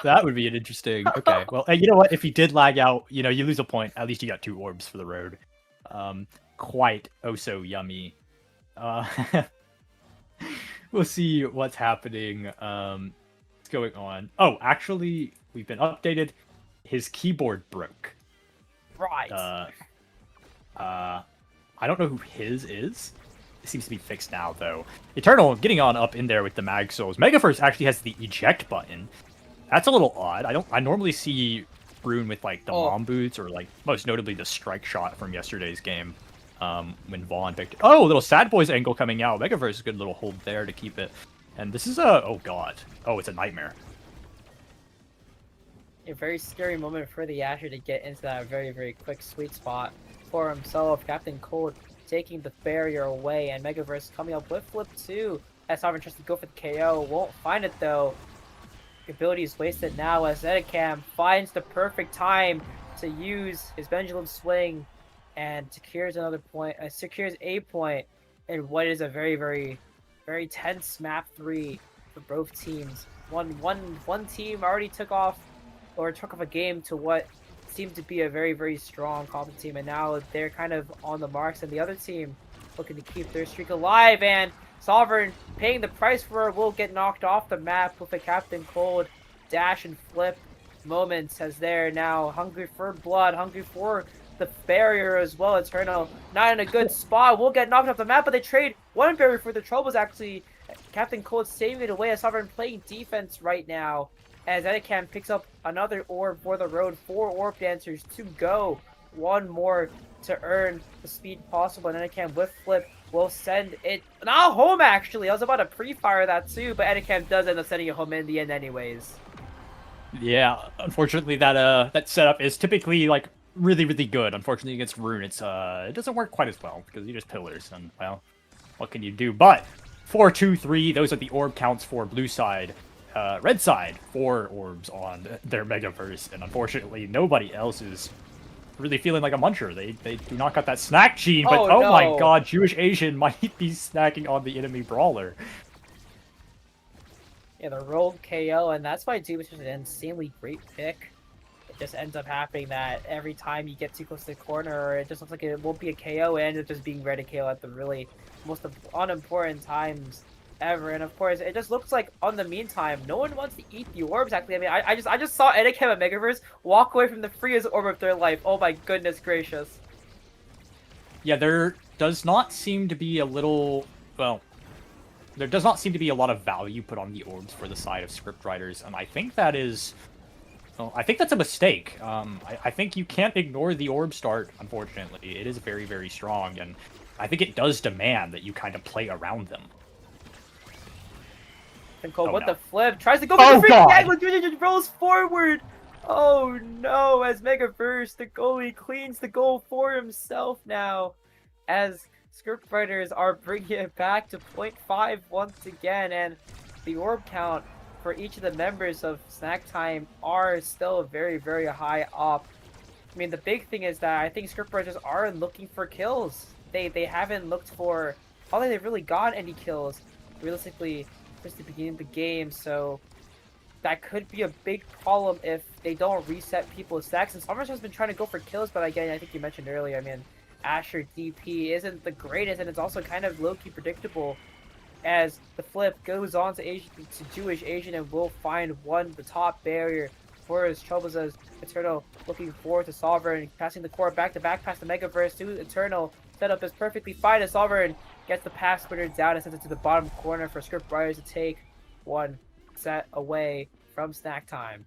that would be an interesting. Okay, well, you know what? If he did lag out, you lose a point. At least you got 2 orbs for the road. Quite oh so yummy. We'll see what's happening. Going on. Oh, actually, we've been updated. His keyboard broke. Right. I don't know who his is. It seems to be fixed now, though. Eternal getting on up in there with the Mag Souls. Megaverse actually has the eject button. That's a little odd. I normally see Rune with the mom boots or most notably the strike shot from yesterday's game. When Vaughn picked it. Oh, little Sad Boys angle coming out. Megaverse is a good little hold there to keep it. And this is oh god. Oh, it's a nightmare. A very scary moment for the Asher to get into that very quick sweet spot for himself. Captain Cold taking the barrier away, and Megaverse coming up with Flip 2. As Sovereign tries to go for the KO. Won't find it though. The ability is wasted now as Edicam finds the perfect time to use his pendulum swing and secures another point. Secures a point in what is a very tense map 3 for both teams. One team already took off a game to what seemed to be a very strong competent team, and now they're kind of on the marks, and the other team looking to keep their streak alive, and Sovereign paying the price for it will get knocked off the map with a Captain Cold dash and flip moments as they're now hungry for blood, hungry for the barrier as well. Eternal not in a good spot, will get knocked off the map, but they trade one barrier for the troubles. Actually, Captain Cold saving it away as Sovereign playing defense right now as Edicam picks up another orb for the road. 4 orb dancers to go, 1 more to earn the speed possible, and Edicam with flip will send it not home. Actually, I was about to pre-fire that too, but Edicam does end up sending it home in the end anyways. Yeah, unfortunately that setup is typically really good. Unfortunately against Rune, it doesn't work quite as well because you just pillars, and well, what can you do? But 4, 2, 3, those are the orb counts for blue side. Red side, 4 orbs on their Megaverse, and unfortunately nobody else is really feeling like a muncher. They do not got that snack gene, but oh no. my god, Jewish Asian might be snacking on the enemy brawler. Yeah, the rolled KO, and that's why Doom is an insanely great pick. It just ends up happening that every time you get too close to the corner, it just looks like it won't be a KO, and it's just being ready KO at the really most unimportant times ever. And of course, it just looks like on the meantime, no one wants to eat the orbs. Actually, I mean, I just saw Edicam and Megaverse walk away from the freest orb of their life. Oh my goodness gracious. Yeah, there does not seem to be a little, well, there does not seem to be a lot of value put on the orbs for the side of scriptwriters, and I think that is, well, I think that's a mistake. I think you can't ignore the orb start, unfortunately. It is very strong, and I think it does demand that you kind of play around them. And Cole, Oh, what no. the flip? Tries to go for Oh, the free God. angle. Just rolls forward. Oh no! As Megaverse, the goalie cleans the goal for himself now. As scriptwriters are bringing it back to 0.5 once again, and the orb count for each of the members of Snack Time are still very, very high up. I mean, the big thing is that I think scriptwriters are looking for kills. They haven't looked for. I don't think they've really got any kills realistically since the beginning of the game. So that could be a big problem if they don't reset people's stacks. And Summers has been trying to go for kills, but again, I think you mentioned earlier, I mean, Asher DP isn't the greatest, and it's also kind of low-key predictable as the flip goes on to Jewish Asian and will find the top barrier for his troubles as Eternal looking forward to Sovereign, passing the core back to back past the Megaverse to Eternal. Setup is perfectly fine as Sovereign gets the pass splitter down and sends it to the bottom corner for scriptwriters to take one set away from Snack Time.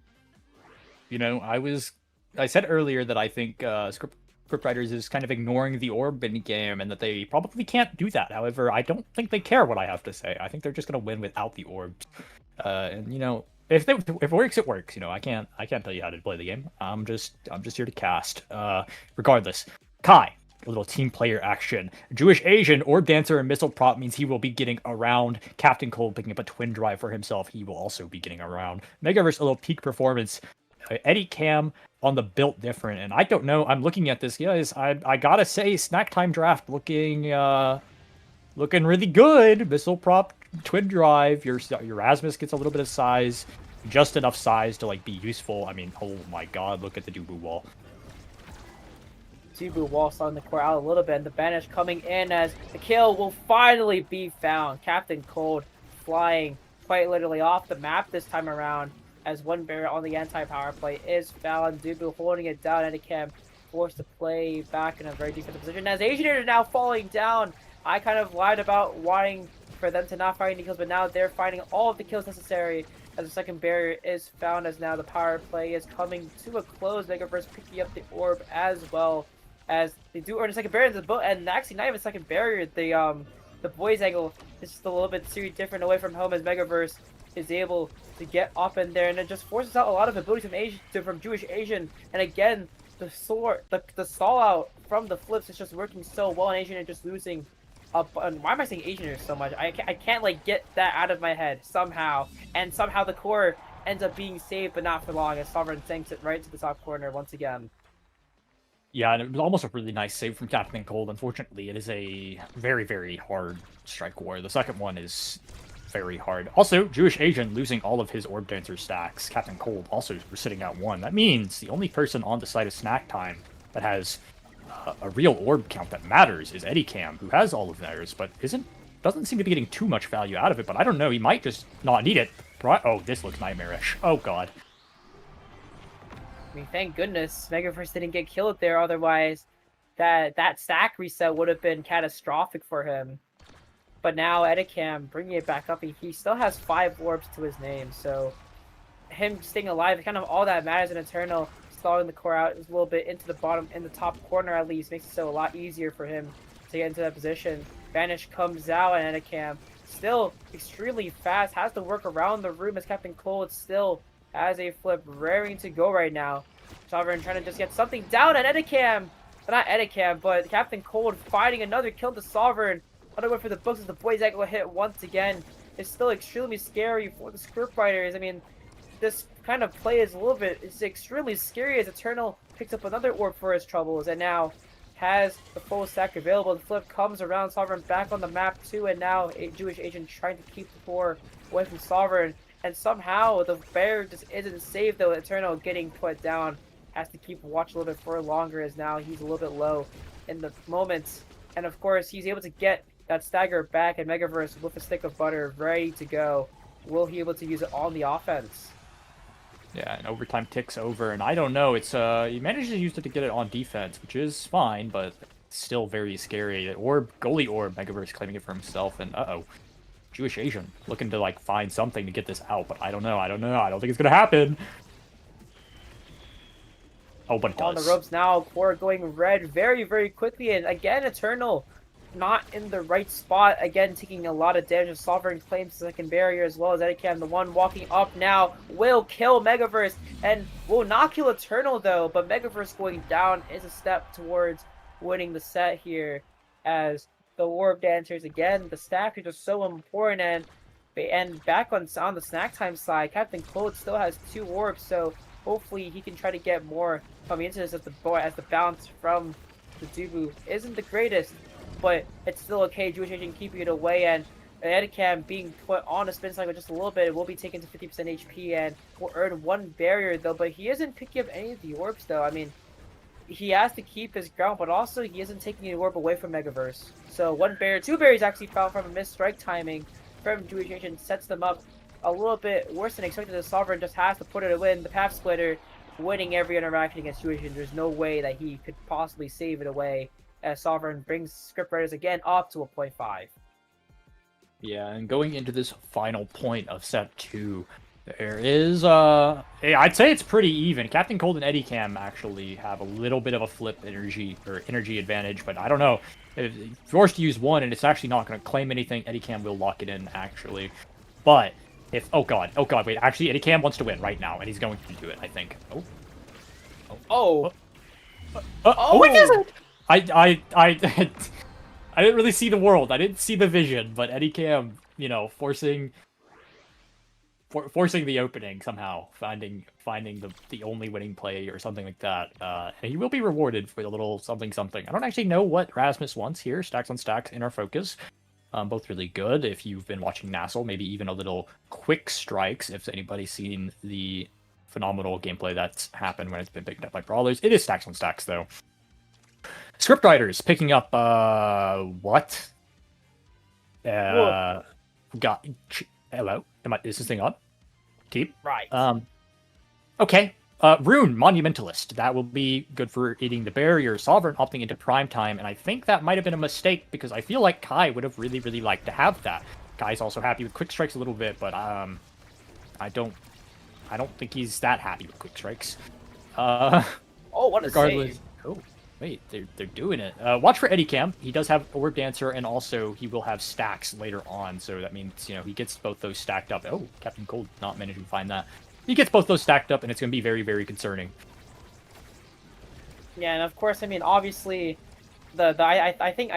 You know, I said earlier that I think scriptwriters is kind of ignoring the orb in game and that they probably can't do that. However, I don't think they care what I have to say. I think they're just gonna win without the orbs. And you know, if it works, it works. You know, I can't tell you how to play the game. I'm just here to cast. Regardless, Kai. A little team player action. Jewish Asian, Orb Dancer, and Missile Prop means he will be getting around. Captain Cold picking up a twin drive for himself. He will also be getting around. Megaverse, a little peak performance. Eddie Cam on the built different. And I don't know. I'm looking at this, guys. I gotta say, Snack Time draft looking really good. Missile Prop, twin drive. Your Erasmus gets a little bit of size. Just enough size to like be useful. I mean, oh my god, look at the Dubu wall. Dubu wall starting the core out a little bit, and the banish coming in as the kill will finally be found. Captain Cold flying quite literally off the map this time around as one barrier on the anti-power play is found. Dubu holding it down, and Eddicam forced to play back in a very defensive position as Asian are now falling down. I kind of lied about wanting for them to not find any kills, but now they're finding all of the kills necessary as the second barrier is found, as now the power play is coming to a close. Megaverse picking up the orb as well, as they do earn a second barrier in the boat, and actually not even a second barrier. The boys angle is just a little bit too different away from home as Megaverse is able to get up in there, and it just forces out a lot of abilities from Jewish Asian. And again, the stall out from the flips is just working so well, and Asian are just losing. And why am I saying Asian so much? I can't like get that out of my head somehow, and somehow the core ends up being saved, but not for long as Sovereign sinks it right to the top corner once again. Yeah, and it was almost a really nice save from Captain Cold. Unfortunately, it is a very, very hard strike war. The second one is very hard. Also, Jewish Asian losing all of his Orb Dancer stacks. Captain Cold also sitting at 1. That means the only person on the side of Snack Time that has a real orb count that matters is Eddie Cam, who has all of theirs, but doesn't seem to be getting too much value out of it. But I don't know, he might just not need it. Oh, this looks nightmarish. Oh god. I mean, thank goodness Megaverse didn't get killed there. Otherwise, that stack reset would have been catastrophic for him. But now Edicam bringing it back up. He still has 5 orbs to his name, so him staying alive, kind of all that matters in Eternal. Stalling the core out a little bit into the bottom, in the top corner at least, makes it so a lot easier for him to get into that position. Vanish comes out, and Edicam still extremely fast, has to work around the room as Captain Cold still has a flip raring to go right now. Sovereign trying to just get something down at Edicam. Not Edicam, but Captain Cold finding another kill to Sovereign. Another one for the books as the boys angle hit once again. It's still extremely scary for the scriptwriters. I mean, this kind of play is it's extremely scary as Eternal picks up another orb for his troubles and now has the full stack available. The flip comes around, Sovereign back on the map too, and now a Jewish agent trying to keep the core away from Sovereign. And somehow the bear just isn't saved though. Eternal getting put down. Has to keep watch a little bit for longer as now he's a little bit low in the moments. And of course, he's able to get that stagger back, and Megaverse with a stick of butter ready to go. Will he be able to use it on the offense? Yeah, and overtime ticks over, and I don't know. It's he manages to use it to get it on defense, which is fine, but still very scary. Goalie orb, Megaverse claiming it for himself, and Jewish Asian looking to like find something to get this out, but I don't know. I don't think it's gonna happen. Oh, but it does. On the ropes now, core going red very, very quickly, and again Eternal not in the right spot. Again, taking a lot of damage. Sovereign claims the second barrier as well as Edicam. The one walking up now will kill Megaverse and will not kill Eternal though. But Megaverse going down is a step towards winning the set here, as the Orb Dancers again. The stack is just so important. And back on the snack time side, Captain Cold still has 2 orbs, so hopefully he can try to get more coming into this as the bounce from the Dubu isn't the greatest, but it's still okay. Jewish Agent keeping it away, and Edicam being put on a spin cycle just a little bit. It will be taken to 50% HP and will earn 1 barrier though, but he isn't picking up any of the orbs though. I mean, he has to keep his ground, but also he isn't taking an orb away from Megaverse. So 1 barrier, 2 barriers actually found from a missed strike timing from Jewish Agent, sets them up a little bit worse than expected. The Sovereign just has to put it away in the Path Splitter, winning every interaction against Jewish Agent. There's no way that he could possibly save it away, as Sovereign brings Scriptwriters again up to a 0.5. Yeah, and going into this final point of set 2, there is, I'd say it's pretty even. Captain Cold and Edicam actually have a little bit of a flip energy advantage, but I don't know. If forced to use one, and it's actually not going to claim anything, Edicam will lock it in, actually. But if, oh god, wait, actually, Edicam wants to win right now, and he's going to do it, I think. What is it? I didn't really see the world. I didn't see the vision, but Edicam, you know, forcing the opening somehow, finding the only winning play or something like that. And he will be rewarded for a little something. I don't actually know what Rasmus wants here. Stacks on stacks in our focus. Both really good. If you've been watching Nassel, maybe even a little quick strikes. If anybody's seen the phenomenal gameplay that's happened when it's been picked up by brawlers, it is stacks on stacks though. Scriptwriters picking up what? Hello. Is this thing on? Keep. Right. Okay. Rune, Monumentalist. That will be good for eating the barrier. Sovereign opting into prime time, and I think that might have been a mistake because I feel like Kai would have really, really liked to have that. Kai's also happy with quick strikes a little bit, but I don't think he's that happy with quick strikes. Oh, what a save. Oh, wait, they're doing it. Watch for Edicam. He does have a Orb Dancer, and also he will have stacks later on, so that means, you know, he gets both those stacked up. Oh, Captain Cold not managing to find that. He gets both those stacked up, and it's going to be very, very concerning. Yeah, and of course, I mean, obviously, I think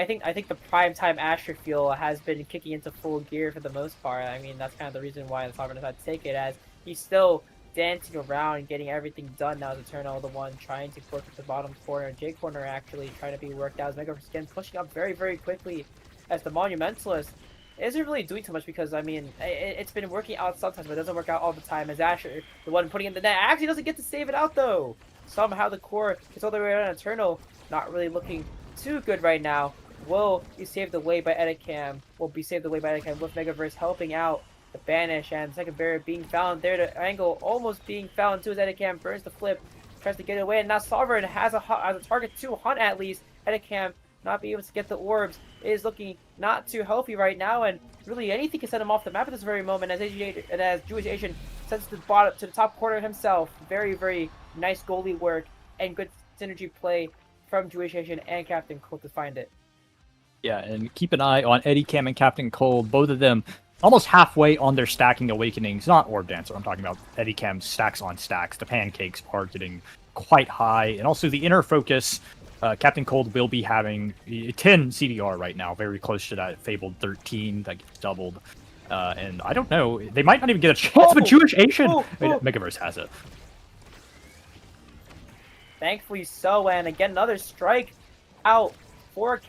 the primetime Asher fuel has been kicking into full gear for the most part. I mean, that's kind of the reason why the Sovereign decided to take it, as he's still dancing around and getting everything done now as Eternal, the one trying to work at the bottom corner. J corner actually trying to be worked out as Megaverse again pushing up very, very quickly, as the Monumentalist isn't really doing too much because, I mean, it's been working out sometimes, but it doesn't work out all the time, as Asher, the one putting in the net, actually doesn't get to save it out though. Somehow the core gets all the way around. Eternal not really looking too good right now. Will be saved away by Edicam. Will be saved away by Edicam with Megaverse helping out the Banish, and second barrier being found there to angle, almost being found too, as Edicam burns the flip, tries to get away, and now Sovereign has a target to hunt at least. Edicam not being able to get the orbs is looking not too healthy right now, and really anything can set him off the map at this very moment, as Jewish Asian sends to the top corner himself. Very, very nice goalie work and good synergy play from Jewish Asian and Captain Cold to find it. Yeah, and keep an eye on Edicam and Captain Cold. Both of them almost halfway on their stacking awakenings. Not Orb Dancer, I'm talking about Edicam stacks on stacks. The pancakes are getting quite high, and also the inner focus. Captain Cold will be having 10 CDR right now, very close to that fabled 13 that gets doubled. And I don't know, they might not even get a chance, but Jewish Asian Megaverse has it. Thankfully so, and again another strike out for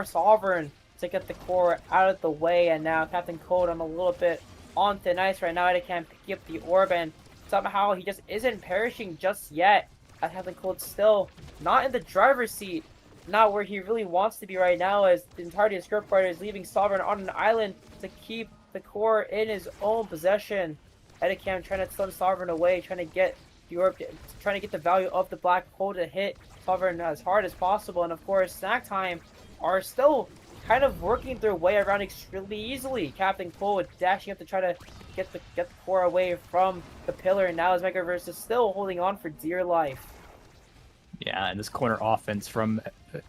Sovereign to get the core out of the way, and now Captain Cold on a little bit on thin ice right now. Edicam picking up the orb, and somehow he just isn't perishing just yet. Captain Cold still not in the driver's seat, not where he really wants to be right now, as the entirety of Scriptwriter is leaving Sovereign on an island to keep the core in his own possession. Edicam trying to stun Sovereign away, trying to get the orb, trying to get the value of the black hole to hit Sovereign as hard as possible, and of course Snack Time are still kind of working their way around extremely easily. Captain Cold dashing up to try to get the core away from the pillar, and now his Megaverse is still holding on for dear life. Yeah, and this corner offense from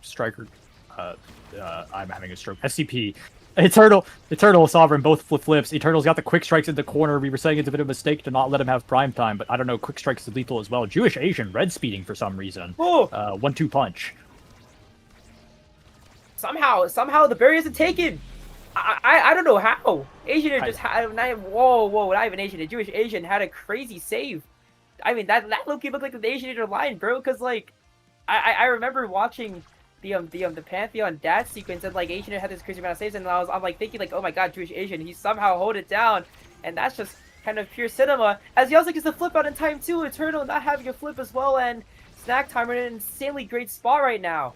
Striker I'm having a stroke. SCP. Eternal, Sovereign, both flips. Eternal's got the quick strikes in the corner. We were saying it's a bit of a mistake to not let him have prime time, but I don't know, quick strikes is lethal as well. Jewish Asian, red speeding for some reason. Oh! 1-2 punch. Somehow the barrier isn't taken. I don't know how. Asian just had not even Asian. A Jewish Asian had a crazy save. I mean that look looked like the Asian line, bro. Cause like, I remember watching the Pantheon dad sequence, and like Asian had this crazy amount of saves, and I'm like thinking like, oh my god, Jewish Asian, he somehow hold it down, and that's just kind of pure cinema. As he also gets the flip out in time too. Eternal not having a flip as well, and Snack Time are in an insanely great spot right now.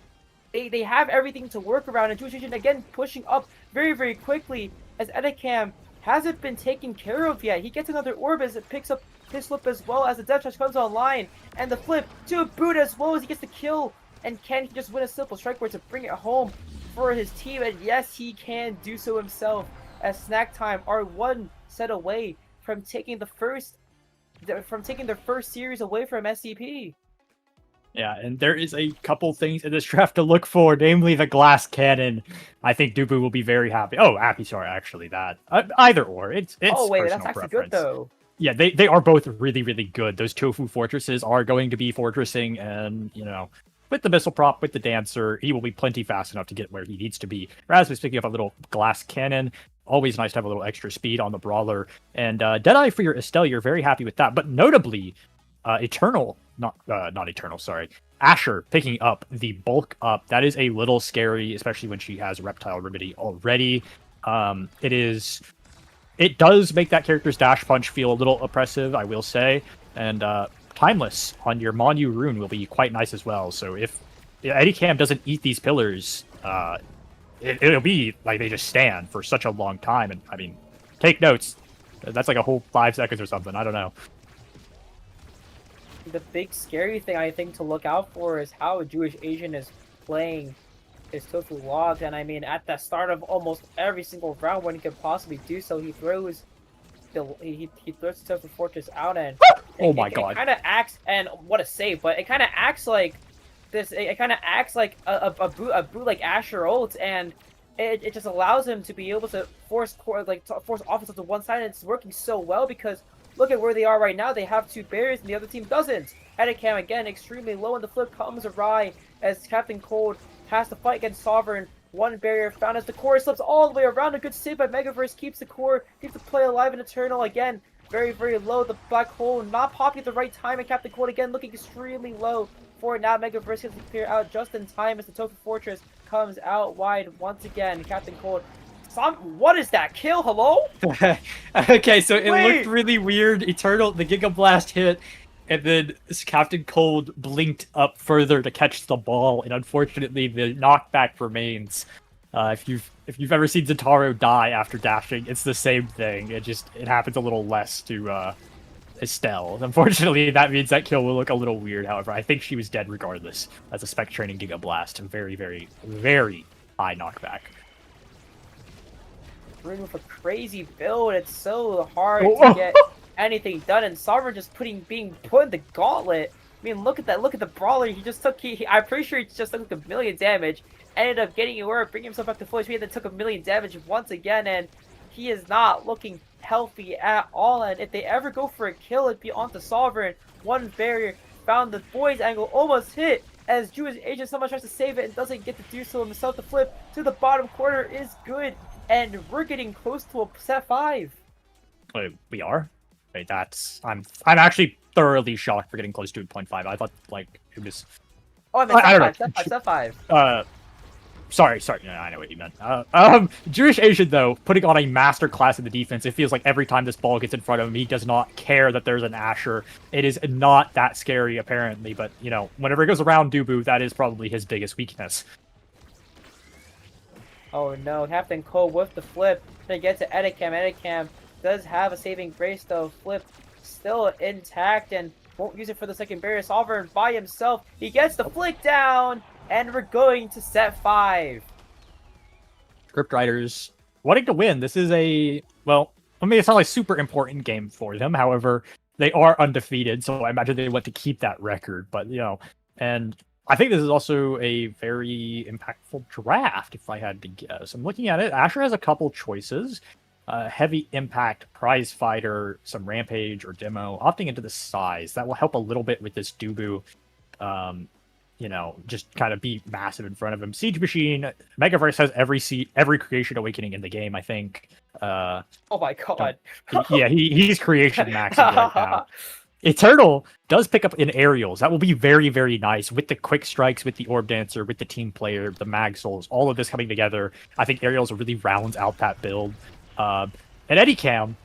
They have everything to work around, and Jewish Asian again pushing up very quickly as Edicam hasn't been taken care of yet. He gets another orb as it picks up his flip as well as the death touch comes online, and the flip to a boot as well as he gets the kill. And can he just win a simple strike where to bring it home for his team? And yes, he can do so himself, as Snack Time are one set away from taking their first series away from SCP. Yeah, and there is a couple things in this draft to look for, namely the glass cannon. I think Dubu will be very happy. Oh, happy, sorry, actually, that. Either or. It's oh, wait, personal that's actually preference. good, though. Yeah, they are both really good. Those Tofu Fortresses are going to be fortressing, and, you know, with the missile prop, with the dancer, he will be plenty fast enough to get where he needs to be. Rasmus picking up a little glass cannon. Always nice to have a little extra speed on the brawler. And Deadeye for your Estelle, you're very happy with that. But notably, Eternal, not Eternal, sorry. Asher picking up the bulk up. That is a little scary, especially when she has Reptile Remedy already. It does make that character's dash punch feel a little oppressive, I will say. And Timeless on your Monu rune will be quite nice as well. So if Edicam doesn't eat these pillars, it'll be like they just stand for such a long time. And I mean, take notes. That's like a whole 5 seconds or something. I don't know. The big scary thing I think to look out for is how Jewish Asian is playing his Tofu logs. And I mean, at the start of almost every single round when he could possibly do so, he throws he throws the Tofu Fortress out, and oh my god, it kind of acts, and what a save, but it kind of acts like this. It kind of acts like a boot like Asher ult, and it just allows him to be able to force offense to one side, and it's working so well because look at where they are right now. They have 2 barriers, and the other team doesn't. Edicam again extremely low, and the flip comes awry as Captain Cold has to fight against Sovereign. 1 barrier found as the core slips all the way around. A good save by Megaverse keeps the core, keeps the play alive and Eternal again. Very low. The black hole not popping at the right time, and Captain Cold again looking extremely low for it now. Megaverse gets to clear out just in time as the Tofu Fortress comes out wide once again. Captain Cold. What is that kill? Hello? Okay, so it looked really weird. Eternal, the Giga Blast hit, and then Captain Cold blinked up further to catch the ball, and unfortunately the knockback remains. If you've ever seen Zentaro die after dashing, it's the same thing. It happens a little less to Estelle. Unfortunately, that means that kill will look a little weird. However, I think she was dead regardless. As a Spec Training Giga Blast, very high knockback. With a crazy build, it's so hard to get anything done, and Sovereign just being put in the gauntlet. I mean, look at that. Look at the brawler. He just took. I'm pretty sure he just took 1 million damage. Ended up getting away, bringing himself back to full HP, and then took 1 million damage once again. And he is not looking healthy at all. And if they ever go for a kill, it'd be onto Sovereign. 1 barrier found the boys angle, almost hit as Jewish Agent somehow tries to save it and doesn't get to do so himself. The flip to the bottom corner is good, and we're getting close to a set 5. We are. Wait, I'm actually thoroughly shocked for getting close to 8.5. I thought like it was. Oh, I meant set 5. Sorry. No, I know what you meant. Jewish Asian though, putting on a master class in the defense. It feels like every time this ball gets in front of him, he does not care that there's an Asher. It is not that scary apparently, but you know, whenever it goes around Dubu, that is probably his biggest weakness. Oh no, Captain Cole with the flip. They get to Edicam. Edicam does have a saving grace though. Flip still intact and won't use it for the second barrier. Sovereign by himself. He gets the flick down, and we're going to set 5. Scriptwriters wanting to win. This is it's not a super important game for them. However, they are undefeated, so I imagine they want to keep that record. But you know, and I think this is also a very impactful draft, if I had to guess. I'm looking at it. Asher has a couple choices. Heavy impact, prize fighter, some rampage or demo, opting into the size. That will help a little bit with this Dubu. Just kind of be massive in front of him. Siege Machine, Megaverse has every creation awakening in the game, I think. Oh my god. He's creation maxing right now. Eternal does pick up in aerials. That will be very, very nice with the quick strikes, with the Orb Dancer, with the team player, the Mag Souls, all of this coming together. I think aerials really rounds out that build. And Eddie Cam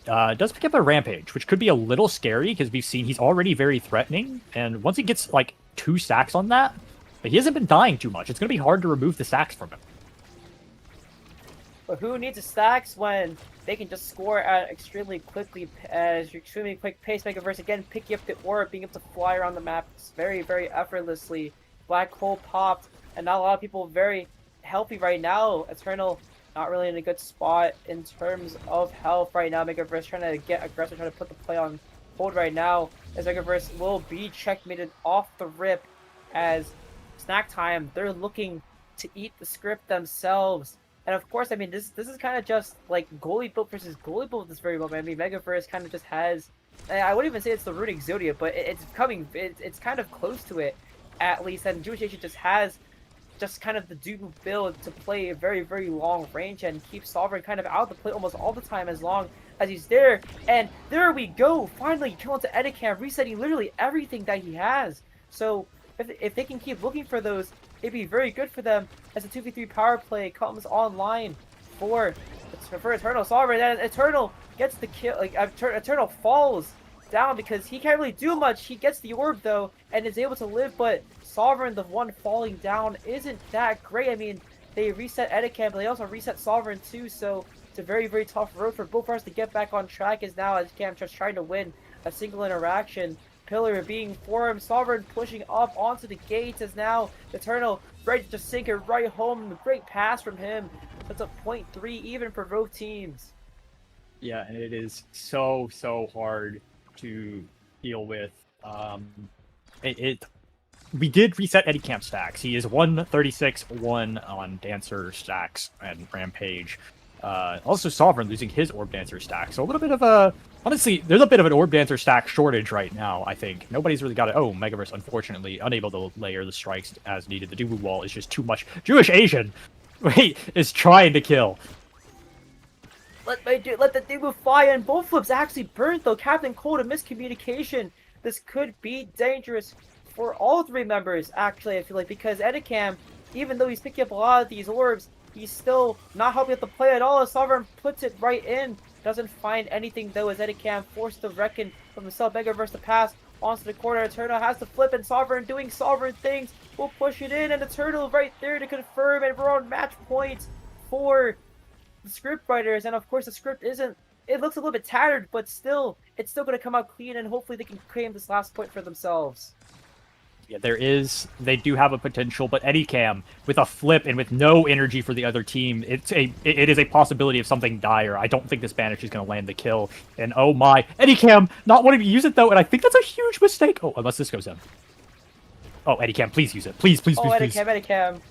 does pick up a Rampage, which could be a little scary because we've seen he's already very threatening. And once he gets like 2 stacks on that, but he hasn't been dying too much. It's going to be hard to remove the stacks from him. But who needs the stacks when they can just score at extremely quick pace? Megaverse again picking up the orb, being able to fly around the map very, very effortlessly. Black hole popped, and not a lot of people very healthy right now. Eternal not really in a good spot in terms of health right now. Megaverse trying to get aggressive, trying to put the play on hold right now, as Megaverse will be checkmated off the rip. As snack time, they're looking to eat the script themselves. And of course, I mean, this is kind of just like goalie build versus goalie build at this very moment. I mean, Megaverse kind of just has, I wouldn't even say it's the Runic Zodiac, but it's kind of close to it, at least. And Jewish Asian just has just kind of the Dubu build to play a very, very long range and keep Sovereign kind of out of the play almost all the time as long as he's there. And there we go, finally kill into Edicam, resetting literally everything that he has. So if they can keep looking for those, it'd be very good for them as the 2v3 power play comes online for Eternal. Sovereign, and Eternal gets the kill. Like Eternal falls down because he can't really do much. He gets the orb though and is able to live, but Sovereign, the one falling down, isn't that great. I mean, they reset Edicam, but they also reset Sovereign too, so it's a very, very tough road for both parties to get back on track, as now Edicam just trying to win a single interaction. Pillar being formed, Sovereign pushing up onto the gates, as now Eternal ready to just sink it right home. A great pass from him. That's a 0.3 even for both teams. Yeah, and it is so hard to deal with. We did reset Eddie Camp stacks. He is 136, 1 on Dancer stacks and Rampage. Also Sovereign losing his Orb Dancer stack. So a little bit of a... Honestly, there's a bit of an Orb Dancer stack shortage right now, I think. Nobody's really got it. Oh, Megaverse, unfortunately, unable to layer the strikes as needed. The Dubu wall is just too much. Jewish Asian, wait, is trying to kill. Let the Dubu fly, and both flips actually burnt though. Captain Cold, a miscommunication. This could be dangerous for all 3 members, actually, I feel like, because Edicam, even though he's picking up a lot of these orbs, he's still not helping with the play at all. Sovereign puts it right in. Doesn't find anything though, as Edicam forced to reckon from himself. Megaverse to pass onto the corner. Eternal has to flip, and Sovereign doing Sovereign things will push it in, and Eternal right there to confirm, and we're on match point for the script writers. And of course the script isn't, it looks a little bit tattered, but still, it's still going to come out clean, and hopefully they can claim this last point for themselves. Yeah, they do have a potential, but Eddie Cam with a flip and with no energy for the other team, it is a possibility of something dire. I don't think this Banish is going to land the kill. And oh my, Eddie Cam not wanting to use it though, and I think that's a huge mistake. Oh, unless this goes in. Oh, Eddie Cam, please use it. Please. Edicam.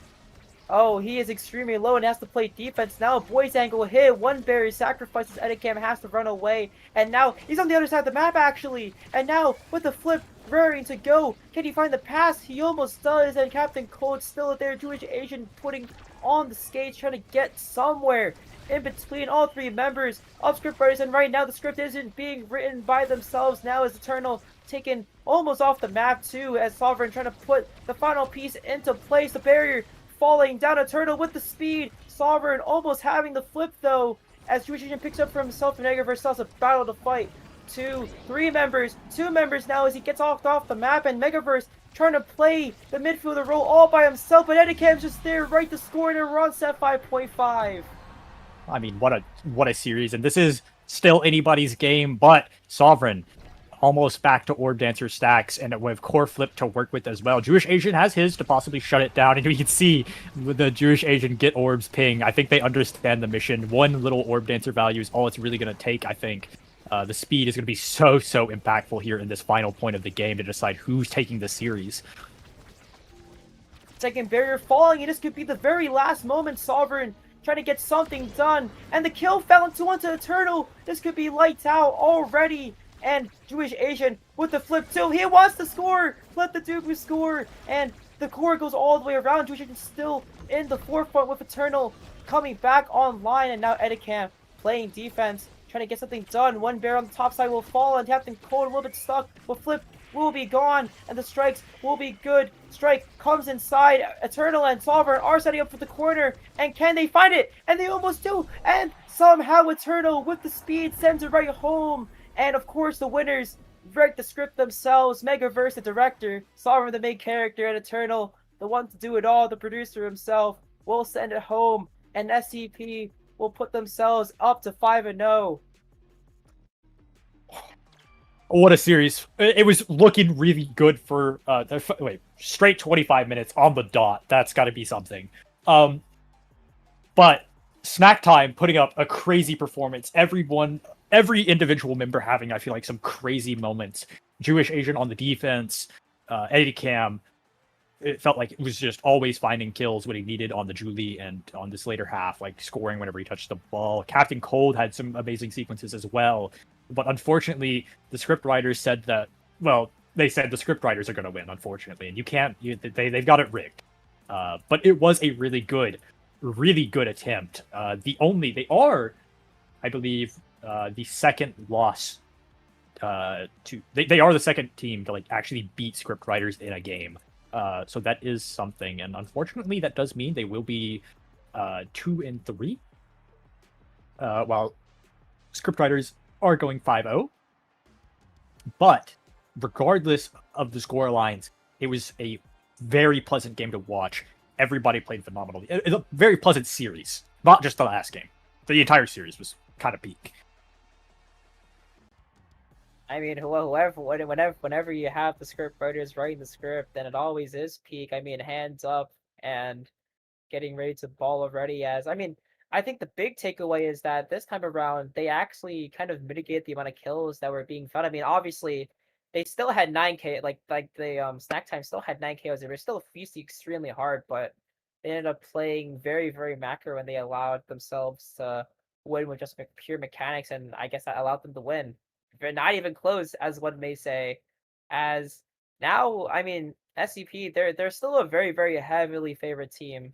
Oh, he is extremely low and has to play defense now. Boys angle hit. One berry sacrifices. Edicam has to run away. And now he's on the other side of the map, actually. And now with the flip, raring to go. Can he find the pass? He almost does. And Captain Cold still there. Jewish Asian putting on the skates, trying to get somewhere in between all 3 members of script writers. And right now the script isn't being written by themselves. Now is Eternal taken almost off the map too, as Sovereign trying to put the final piece into place. The barrier falling down. Eternal with the speed. Sovereign almost having the flip though, as Jewish Asian picks up for himself, and Megaverse has a battle to fight. 2 members now as he gets off the map, and Megaverse trying to play the midfielder role all by himself, but Edicam's just there right to score, and we're on set 5.5. I mean, what a series, and this is still anybody's game, but Sovereign almost back to Orb Dancer stacks, and with Core Flip to work with as well. Jewish Asian has his to possibly shut it down, and we can see with the Jewish Asian get orbs ping. I think they understand the mission. 1 little Orb Dancer value is all it's really going to take, I think. The speed is going to be so impactful here in this final point of the game to decide who's taking the series. Second barrier falling, and this could be the very last moment. Sovereign trying to get something done, and the kill fell into Eternal. This could be lights out already. And Jewish Asian with the flip too. He wants to score. Let the Dubu score. And the core goes all the way around. Jewish Asian still in the forefront with Eternal coming back online. And now Edicam playing defense, trying to get something done. One bear on the top side will fall, and Captain Cold a little bit stuck. Will flip will be gone, and the strikes will be good. Strike comes inside. Eternal and Sovereign are setting up for the corner, and can they find it? And they almost do, and somehow Eternal with the speed sends it right home. And of course the winners write the script themselves. Megaverse the director, Sovereign the main character, and Eternal the one to do it all, the producer himself, will send it home, and SCP will put themselves up to 5-0. What a series. It was looking really good for straight 25 minutes on the dot. That's got to be something. But Snack Time putting up a crazy performance. Every individual member having, I feel like, some crazy moments. Jewish Asian on the defense, Eddie Cam. It felt like it was just always finding kills when he needed on the Julie, and on this later half, like scoring whenever he touched the ball. Captain Cold had some amazing sequences as well. But unfortunately, the script writers said that, well, they said the script writers are going to win, unfortunately. And they've got it rigged. But it was a really good attempt. They are, I believe, the second loss they are the second team to like actually beat script writers in a game. So that is something, and unfortunately, that does mean they will be 2-3. While scriptwriters are going 5-0. But regardless of the score lines, it was a very pleasant game to watch. Everybody played phenomenally. It's a very pleasant series, not just the last game. The entire series was kind of peak. I mean, whenever you have the script writers writing the script, then it always is peak. I mean, hands up and getting ready to ball already. I think the big takeaway is that this time around, they actually kind of mitigate the amount of kills that were being found. I mean, obviously, they still had 9K, like the Snack Time still had 9 KOs. They were still feasting extremely hard, but they ended up playing very, very macro, and they allowed themselves to win with just pure mechanics, and I guess that allowed them to win. They're not even close, as one may say. As now, I mean, SCP, they're still a very, very heavily favored team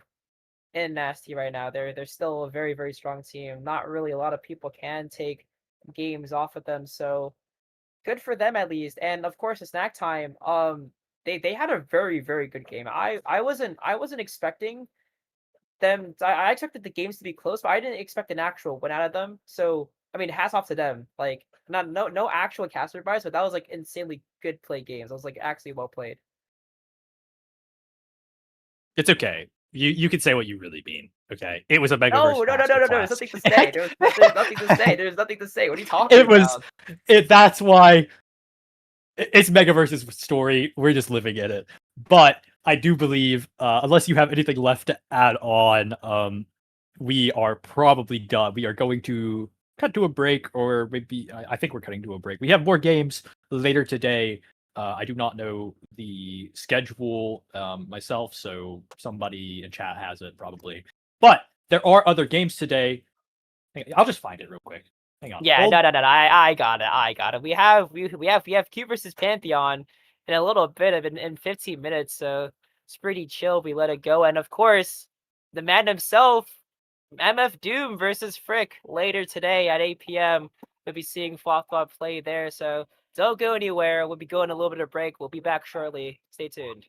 in NAST right now. They're still a very, very strong team. Not really a lot of people can take games off of them, so good for them at least. And of course, the Snack Time, they had a very, very good game. I wasn't expecting them. I expected the games to be close, but I didn't expect an actual win out of them. So I mean, hats off to them. Like, no actual caster buys, but that was like insanely good play games. I was like actually well played. It's okay. You can say what you really mean. Okay, it was a mega. No. There's nothing to say. There's nothing to say. There's nothing to say. What are you talking about? That's why it's Megaverse's story. We're just living in it. But I do believe, unless you have anything left to add on, we are probably done. We are going to cut to a break, or maybe I think we're cutting to a break. We have more games later today. I do not know the schedule myself, so somebody in chat has it probably. But there are other games today. I'll just find it real quick. Hang on. Yeah, no. I got it. We have Q versus Pantheon in a little bit in 15 minutes, so it's pretty chill. We let it go, and of course, the man himself, MF Doom versus Frick later today at 8 p.m. We'll be seeing Flop Flop play there, so don't go anywhere. We'll be going a little bit of break. We'll be back shortly. Stay tuned.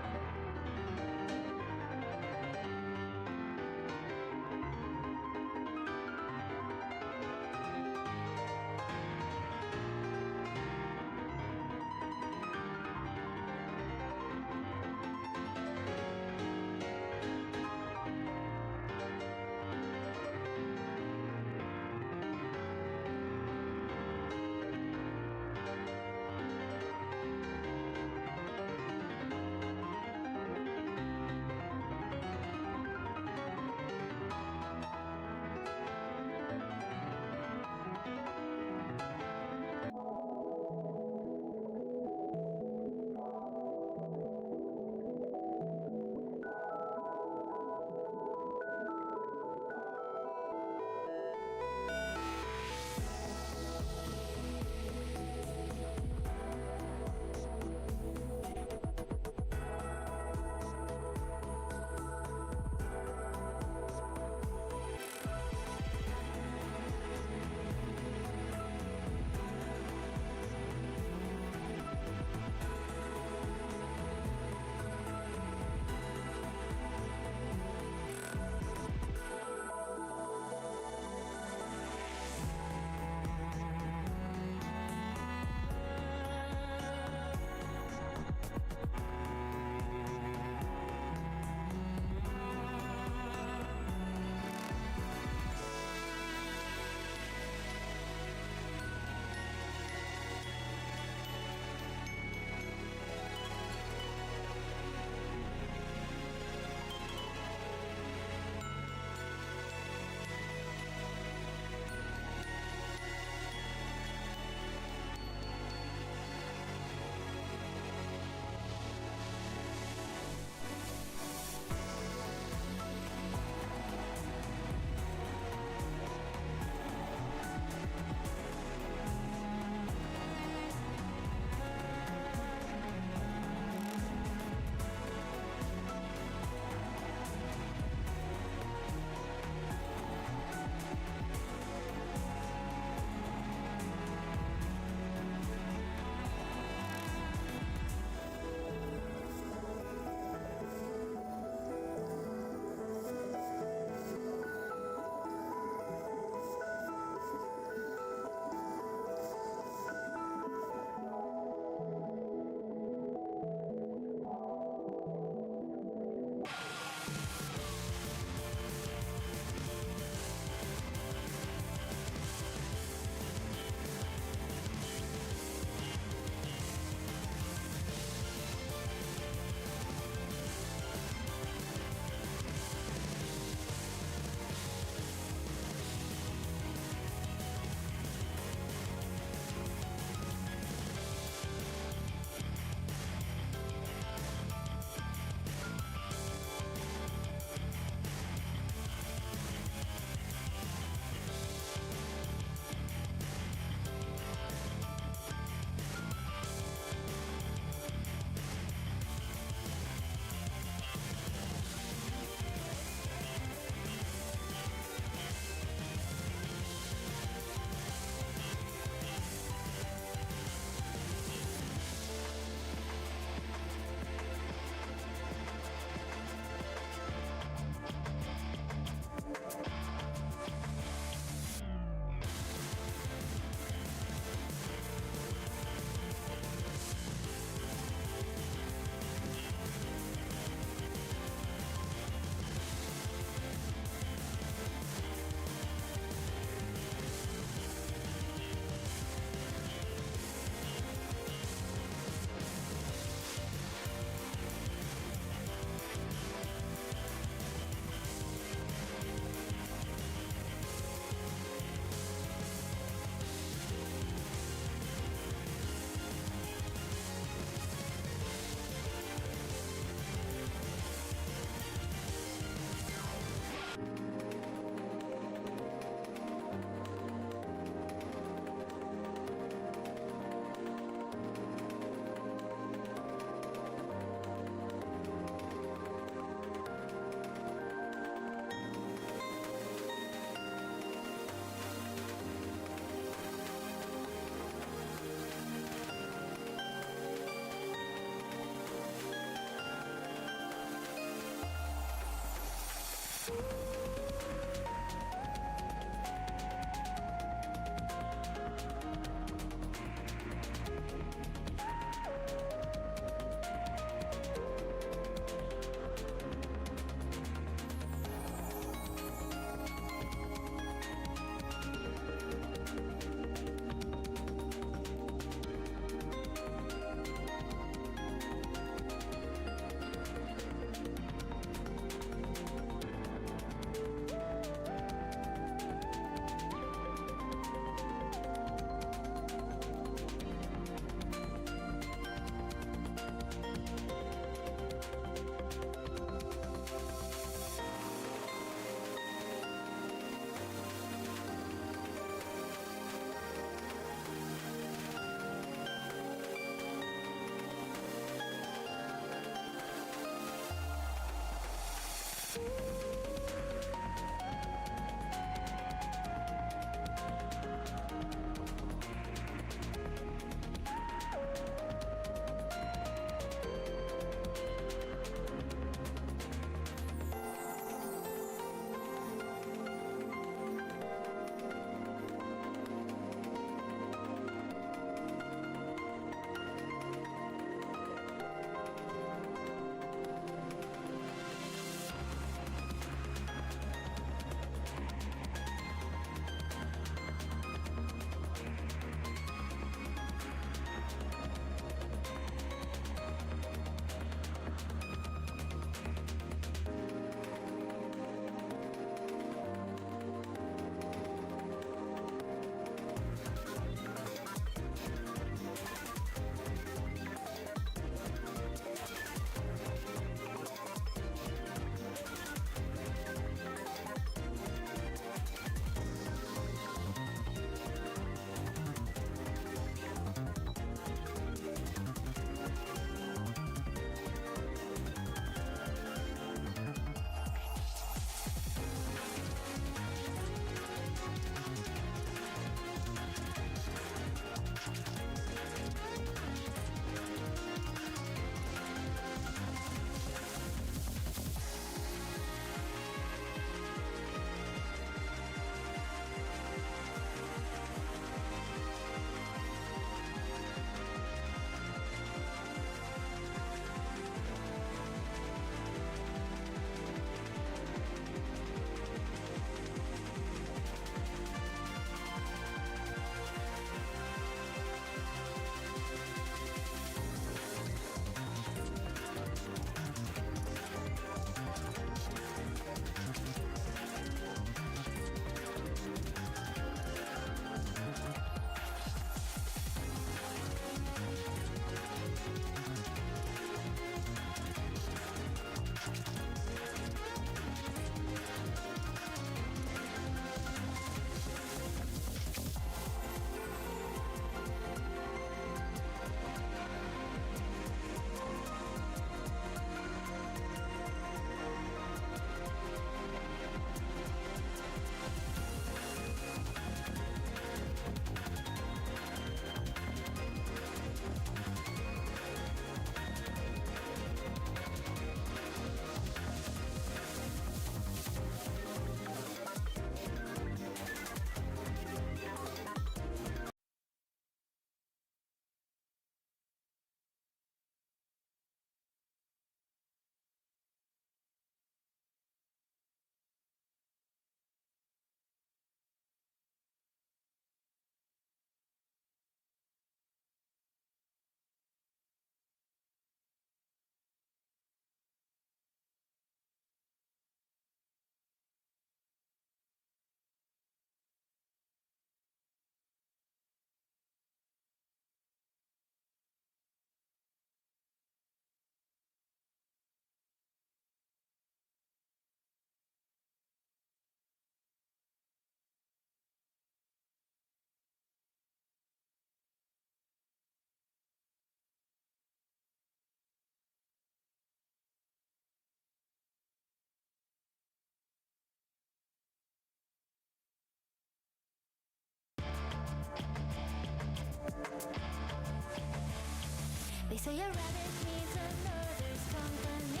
They say a rabbit needs another's company.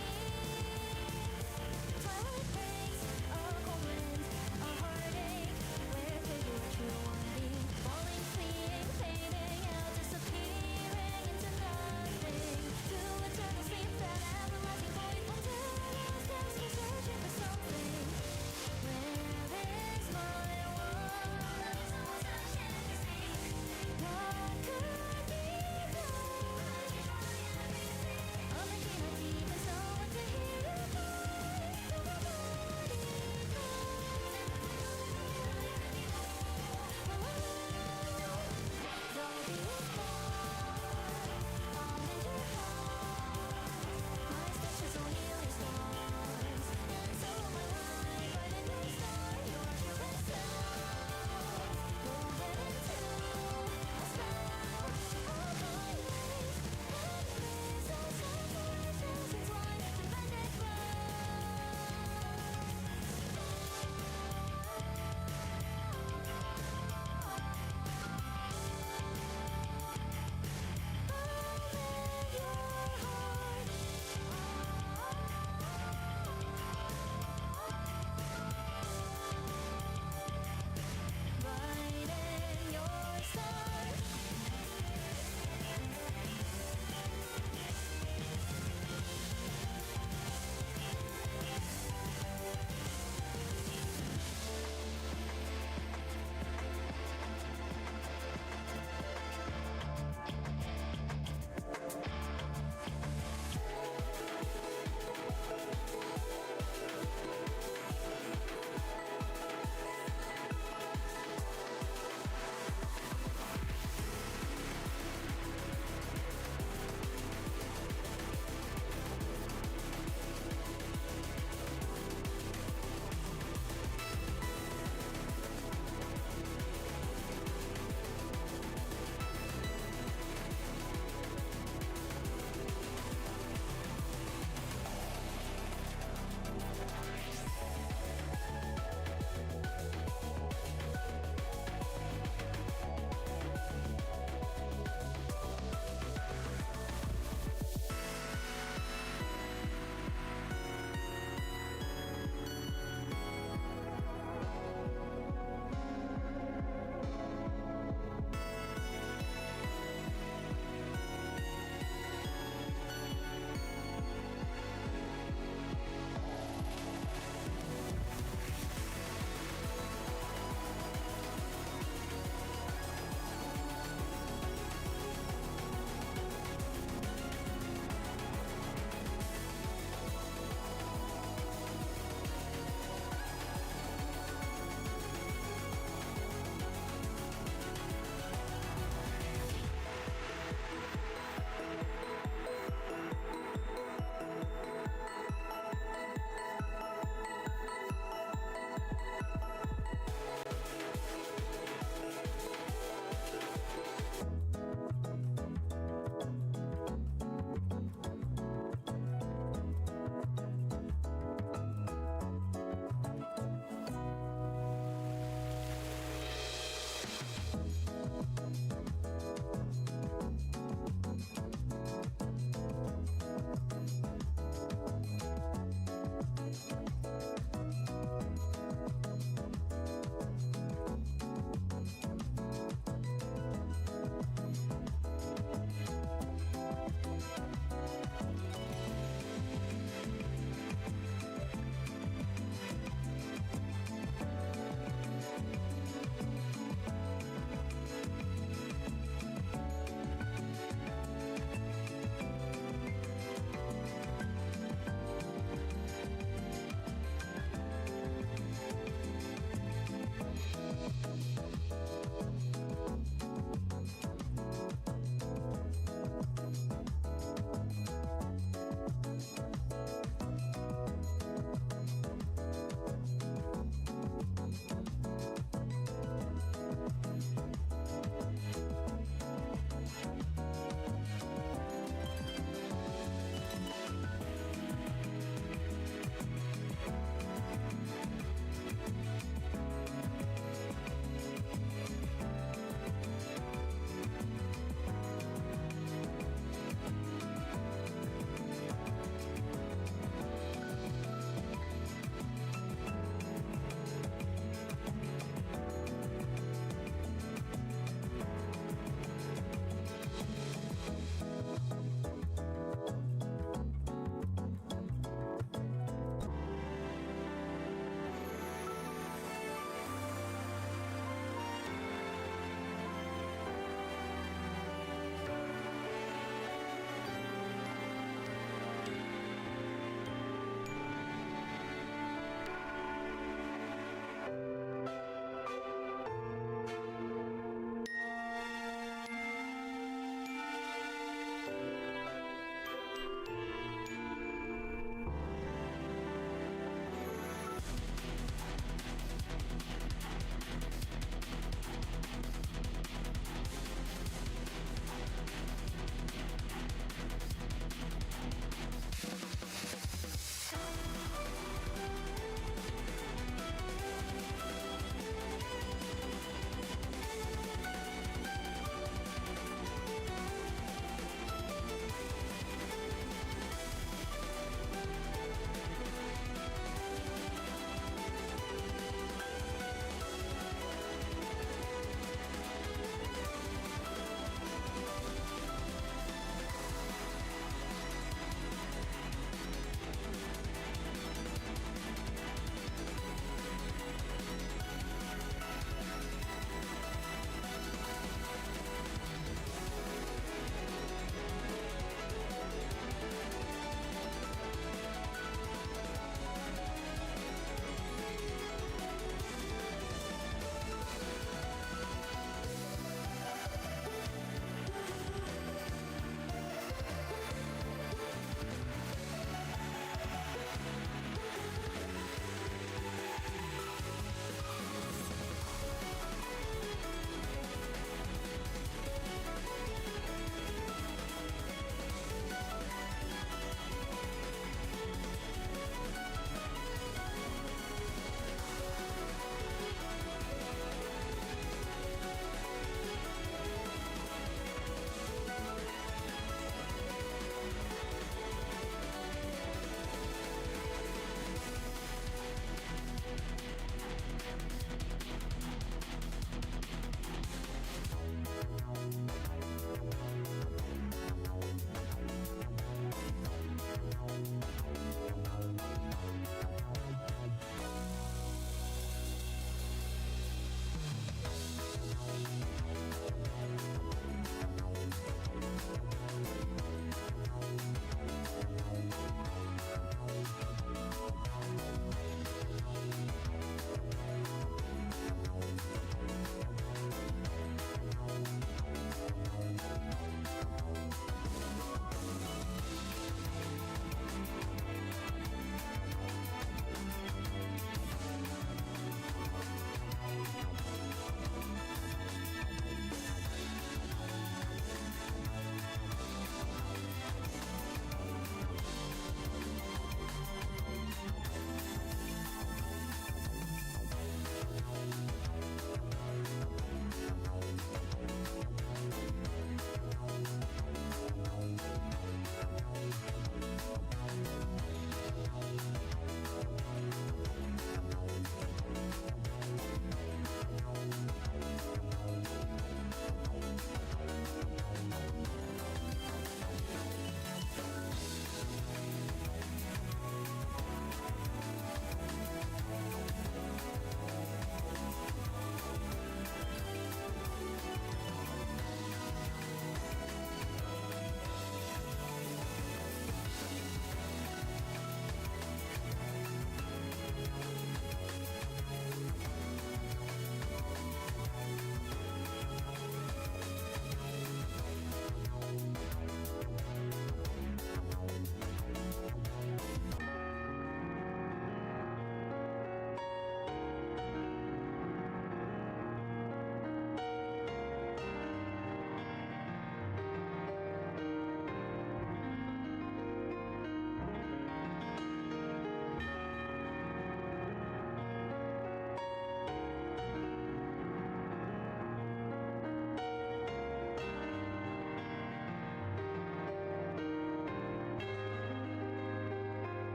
Twilight brings a cold wind, a heartache, where could you what you want be? Falling, fleeing, fading out, disappearing into nothing. To eternal sleep, that everlasting void. Until I lost us, we're searching for something. Where is my one? What could be gone? A machine of deep and so to hear your voice.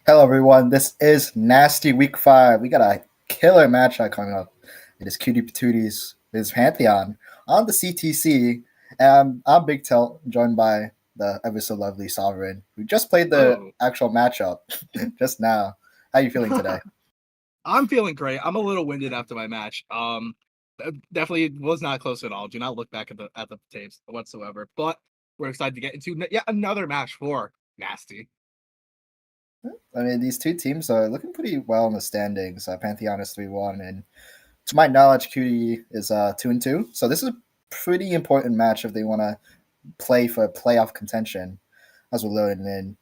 Hello, everyone. This is Nasty Week 5. We got a killer matchup coming up. It is Cutie Patooties vs Pantheon on the CTC. And I'm Big Tilt, joined by the ever so lovely Sovereign, who just played the actual matchup just now. How are you feeling today? I'm feeling great. I'm a little winded after my match. Definitely was not close at all. Do not look back at the tapes whatsoever. But we're excited to get into yet another match for Nasty. I mean, these two teams are looking pretty well in the standings. Pantheon is 3-1, and to my knowledge, Cutie is 2-2. So this is a pretty important match if they want to play for playoff contention, as we're loading in.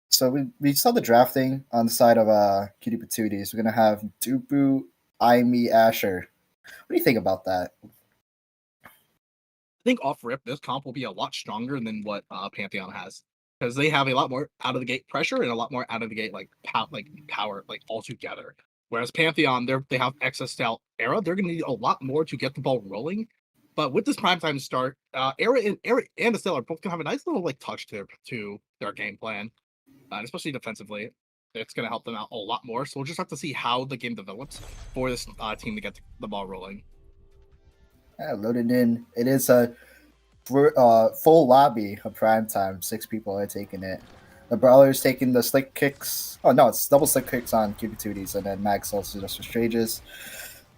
So we saw the drafting on the side of Cutie Patooties. We're gonna have Dupu, Aimi, Asher. What do you think about that? I think off rip, this comp will be a lot stronger than what Pantheon has, because they have a lot more out of the gate pressure and a lot more out of the gate power altogether. Whereas Pantheon, they have excess style era. They're going to need a lot more to get the ball rolling. But with this primetime start, era and Estelle are both going to have a nice little touch to their game plan, and especially defensively. It's going to help them out a lot more. So we'll just have to see how the game develops for this team to get the ball rolling. Yeah, loaded in. It is a full lobby of prime time. 6 people are taking it. The Brawler's taking the slick kicks. Oh no, it's double slick kicks on Cutie Patooties, and then Max also just for Strages.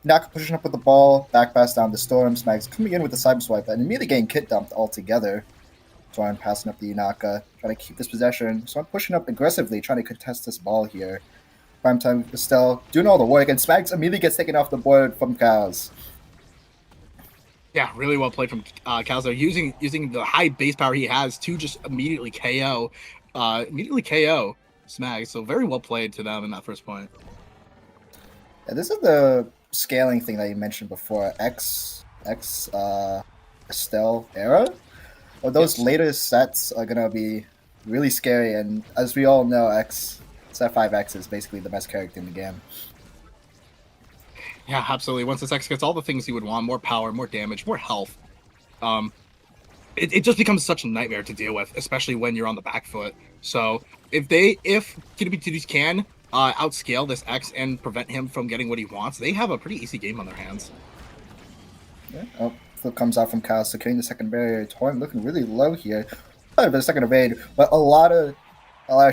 Naka pushing up with the ball, back pass down to Storms. Max coming in with the cyber swipe, and immediately getting kit dumped altogether. Storm passing up the Inaka, trying to keep this possession. So I'm pushing up aggressively, trying to contest this ball here. Primetime Estelle doing all the work, and Smags immediately gets taken off the board from Cows. Yeah, really well played from Calzo, using the high base power he has to just immediately KO Smag. So very well played to them in that first point. Yeah, this is the scaling thing that you mentioned before. Estelle era. Well, those later sets are gonna be really scary, and as we all know, Set 5X is basically the best character in the game. Yeah, absolutely. Once this X gets all the things you would want, more power, more damage, more health, it just becomes such a nightmare to deal with, especially when you're on the back foot. So if Cutie Patooties can outscale this X and prevent him from getting what he wants, they have a pretty easy game on their hands. Yeah. Oh, flip comes out from Kyle, securing the second barrier. Torn looking really low here. Probably been a second evade, but a lot of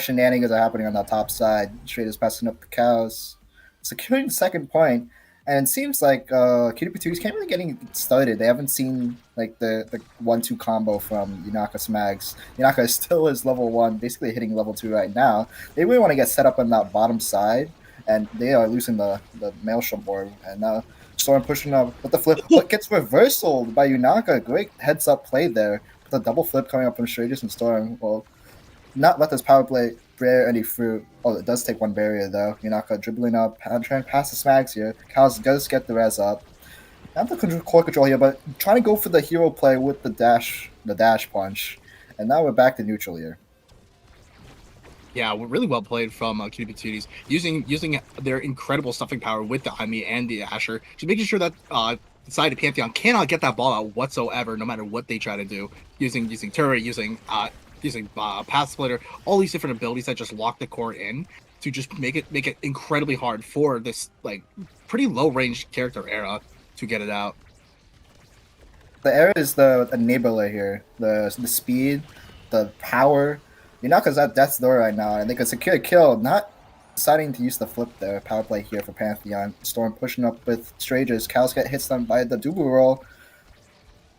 shenanigans are happening on that top side. Straight is passing up the Cows, securing the second point. And it seems like Cutie Patooties can't really getting started. They haven't seen the 1-2 combo from Yunaka Smags. Yunaka is still is level 1, basically hitting level 2 right now. They really want to get set up on that bottom side, and they are losing the Maelstrom board. And now Storm pushing up with the flip, but gets reversal by Yunaka. Great heads up play there. The double flip coming up from Stratus and Storm will not let this power play bear any fruit. Oh, it does take one barrier though. Yunaka dribbling up and trying to pass the Smags here. Cows does get the res up. Not the core control here, but trying to go for the hero play with the dash punch. And now we're back to neutral here. Yeah, really well played from Cutie Patooties, using their incredible stuffing power with the Aimi and the Asher, just making sure that the side of Pantheon cannot get that ball out whatsoever, no matter what they try to do. Using turret, using path splitter, all these different abilities that just lock the core in to just make it incredibly hard for this pretty low range character era to get it out. The era is the enabler here. The speed, the power. Yunaka's at death's door right now, and they can secure a kill, not deciding to use the flip there. Power play here for Pantheon. Storm pushing up with Strages. Cows get hits done by the Dubu roll.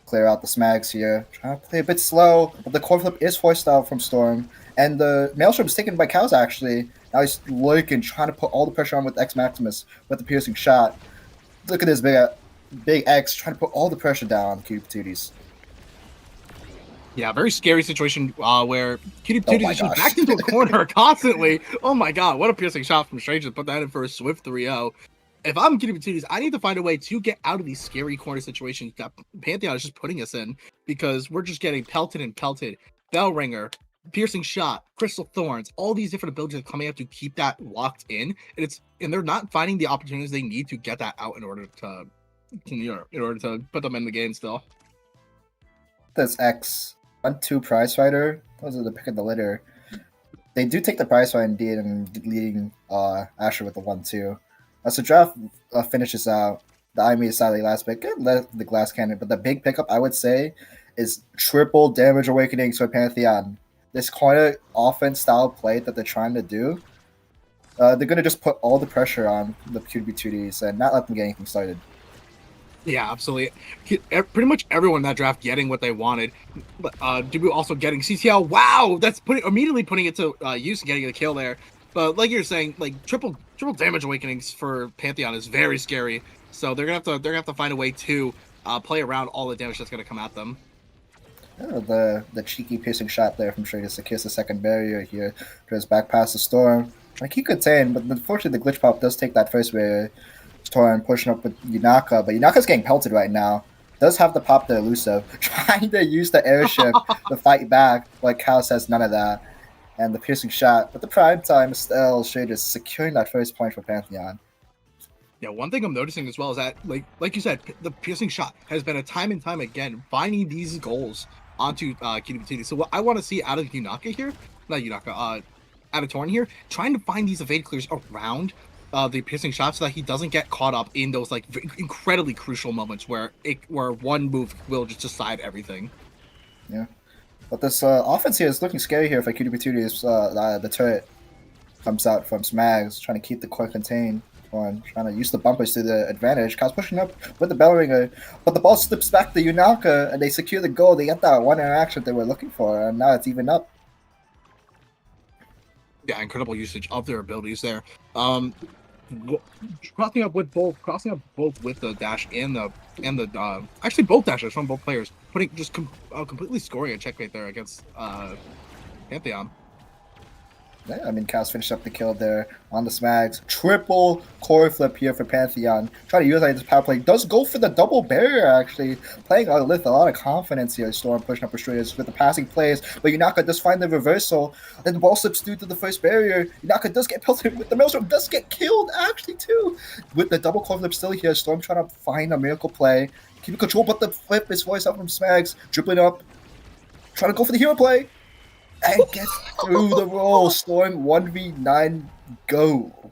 Clear out the Smags here. Trying to play a bit slow, but the core flip is forced out from Storm. And the Maelstrom is taken by Cows actually. Now he's lurking, trying to put all the pressure on with X Maximus with the piercing shot. Look at this big X trying to put all the pressure down on the Cutie Patooties. Yeah, very scary situation where Cutie Patooties is just backed into a corner constantly. Oh my god, what a piercing shot from Strange to put that in for a swift 3-0. If I'm Cutie Patooties, I need to find a way to get out of these scary corner situations that Pantheon is just putting us in, because we're just getting pelted and pelted. Bell Ringer, piercing shot, crystal thorns, all these different abilities are coming out to keep that locked in, and they're not finding the opportunities they need to get that out in order to put them in the game still. This X 1-2 prize fighter. Those are the pick of the litter. they do take the prize fight indeed and leading Asher with the 1-2. As the draft finishes out, the Imi is sadly last pick. Good let the glass cannon, but the big pickup I would say is triple damage awakenings for Pantheon. This corner offense style play that they're trying to do, they're gonna just put all the pressure on the QB2Ds and not let them get anything started. Yeah, absolutely. Pretty much everyone in that draft getting what they wanted. But Dubu also getting CTL. Wow, that's immediately putting it to use and getting a kill there. But like you're saying, like triple damage awakenings for Pantheon is very scary. So they're gonna have to find a way to play around all the damage that's gonna come at them. The cheeky piercing shot there from Shredis to kiss the second barrier here. Tries back past the Storm. Trying to keep contained, but unfortunately the glitch pop does take that first barrier. Storm pushing up with Yunaka, but Yunaka's getting pelted right now. Does have the pop the elusive. Trying to use the airship to fight back, but Cal says none of that. And the piercing shot, but the prime time still Shredis securing that first point for Pantheon. Yeah, one thing I'm noticing as well is that, like you said, the piercing shot has been a time and time again finding these goals onto QB2D. So what I want to see out of Yunaka here, not Yunaka, out of Torn here, trying to find these evade clears around the piercing shot so that he doesn't get caught up in those like incredibly crucial moments where one move will just decide everything. Yeah, but this offense here is looking scary here for QB2D's. The turret comes out from Smags, trying to keep the core contained. Trying to use the bumpers to the advantage. Cal's pushing up with the bell ringer, but the ball slips back to Yunaka, and they secure the goal. They get that one interaction they were looking for, and now it's even up. Yeah, incredible usage of their abilities there. Crossing up both with the dash and the actually both dashes from both players, completely scoring a checkmate there against Pantheon. Yeah, I mean, Cal's finished up the kill there on the Smags. Triple core flip here for Pantheon. Trying to utilize this power play. Does go for the double barrier, actually. Playing with a lot of confidence here. Storm pushing up Asturias with the passing plays. But Yunaka does find the reversal. Then the ball slips through to the first barrier. Yunaka does get pelted with the Maelstrom. Does get killed, actually, too. With the double core flip still here. Storm trying to find a miracle play. Keeping control, but the flip is voiced out from Smags. Dribbling up. Trying to go for the hero play. And gets through the roll. Storm 1v9 go.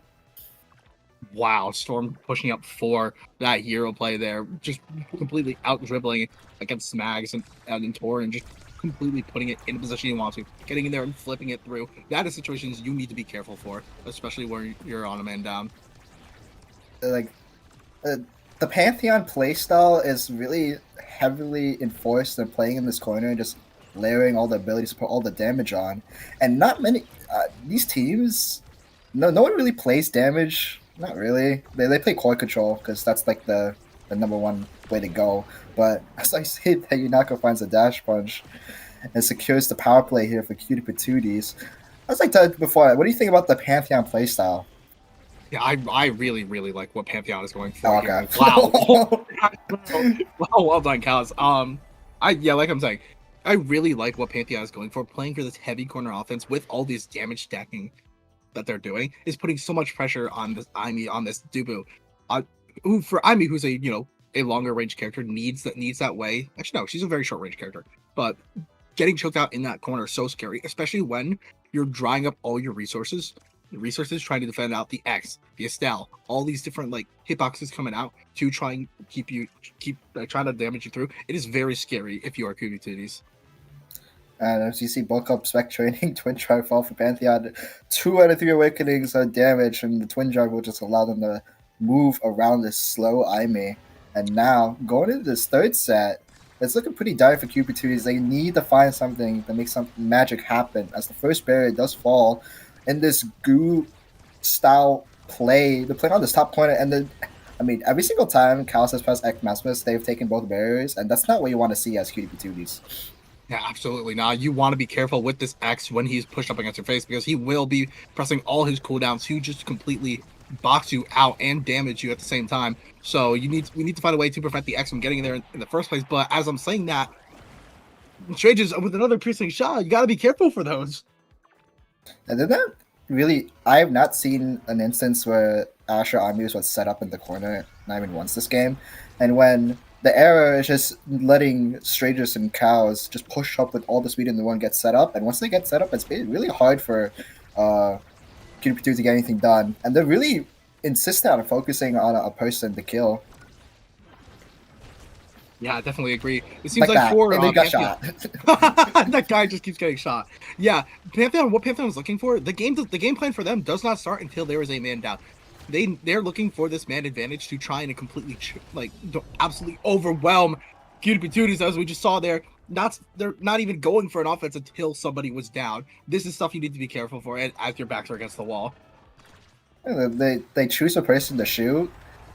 Wow, Storm pushing up for that hero play there. Just completely out dribbling against Smags and Tor and just completely putting it in the position you want to. Getting in there and flipping it through. That is situations you need to be careful for, especially where you're on a man down. The Pantheon playstyle is really heavily enforced and playing in this corner and just layering all the abilities to put all the damage on, and not many these teams. No one really plays damage. Not really. They play core control because that's like the number one way to go. But as I said, Yunaka finds a dash punch and secures the power play here for QB2Ds. As I told before, what do you think about the Pantheon playstyle? Yeah, I really like what Pantheon is going for. Oh, okay. Wow, well done, Kaz. Like I'm saying, I really like what Pantheon is going for. Playing for this heavy corner offense with all this damage stacking that they're doing is putting so much pressure on this on this Dubu. Who for Imi, who's a longer range character, needs that way. Actually, no, she's a very short range character. But getting choked out in that corner is so scary, especially when you're drying up all your resources. Resources trying to defend out the X, the Estelle, all these different hitboxes coming out to try and keep trying to damage you through. It is very scary if you are QB2Ds. And as you see, bulk up spec training, twin drive fall for Pantheon. 2 out of 3 awakenings are damage, and the twin drive will just allow them to move around this slow Ime. And now, going into this third set, it's looking pretty dire for QB2Ds. They need to find something to make some magic happen, as the first barrier does fall in this goo style play. They're playing on this top corner, and every single time Cal has pressed X Maximus, they've taken both barriers, and that's not what you want to see as QB2Ds. Yeah, absolutely not. You want to be careful with this X when he's pushed up against your face, because he will be pressing all his cooldowns to just completely box you out and damage you at the same time. So we need to find a way to prevent the X from getting in there in the first place. But as I'm saying that, Trages with another piercing shot, you got to be careful for those. And then that really, I have not seen an instance where Asher Amius was set up in the corner, not even once this game. And when the era is just letting strangers and cows just push up with all the speed and the one gets set up. And once they get set up, it's really hard for Cutie to get anything done. And they're really insistent on focusing on a person to kill. Yeah, I definitely agree. It seems Like like that. for And they got Pantheon- shot. that guy just keeps getting shot. Yeah, Pantheon. What Pantheon is looking for, the game plan for them does not start until there is a man down. They're looking for this man advantage to try and completely absolutely overwhelm Cutie Patooties, as we just saw there. They're not even going for an offense until somebody was down. This is stuff you need to be careful for, and as your backs are against the wall. They choose a person to shoot,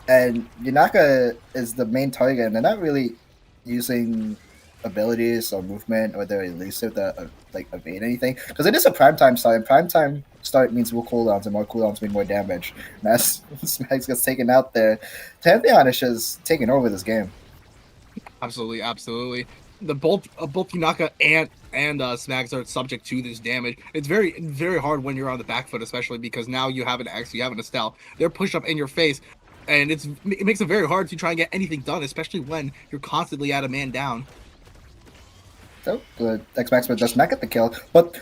and Yanaka is the main target, and they're not really using abilities or movement or their elusive to evade anything, because it is a primetime start, and primetime start means more cooldowns, and more cooldowns mean more damage. And as Smags gets taken out there, Pantheon is just taking over this game. Absolutely. Both Yunaka and Smags are subject to this damage. It's very hard when you're on the back foot, especially because now you have an X, you have an Estelle. They're pushed up in your face, and it makes it very hard to try and get anything done, especially when you're constantly at a man down. So the X-Max does not get the kill, but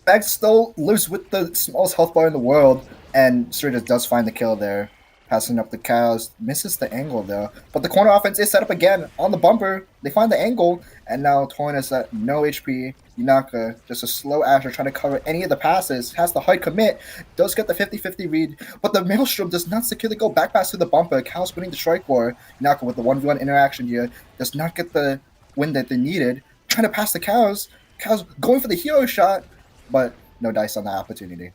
Max still lives with the smallest health bar in the world, and Sturgis does find the kill there. Passing up the cows, misses the angle though. But the corner offense is set up again on the bumper. They find the angle, and now Torn is at no HP. Yunaka, just a slow Asher trying to cover any of the passes, has the hard commit, does get the 50-50 read, but the Maelstrom does not secure the go back pass to the bumper. Cows winning the strike war. Yunaka with the 1v1 interaction here does not get the win that they needed. Trying to pass the cows. Cows going for the hero shot, but no dice on that opportunity.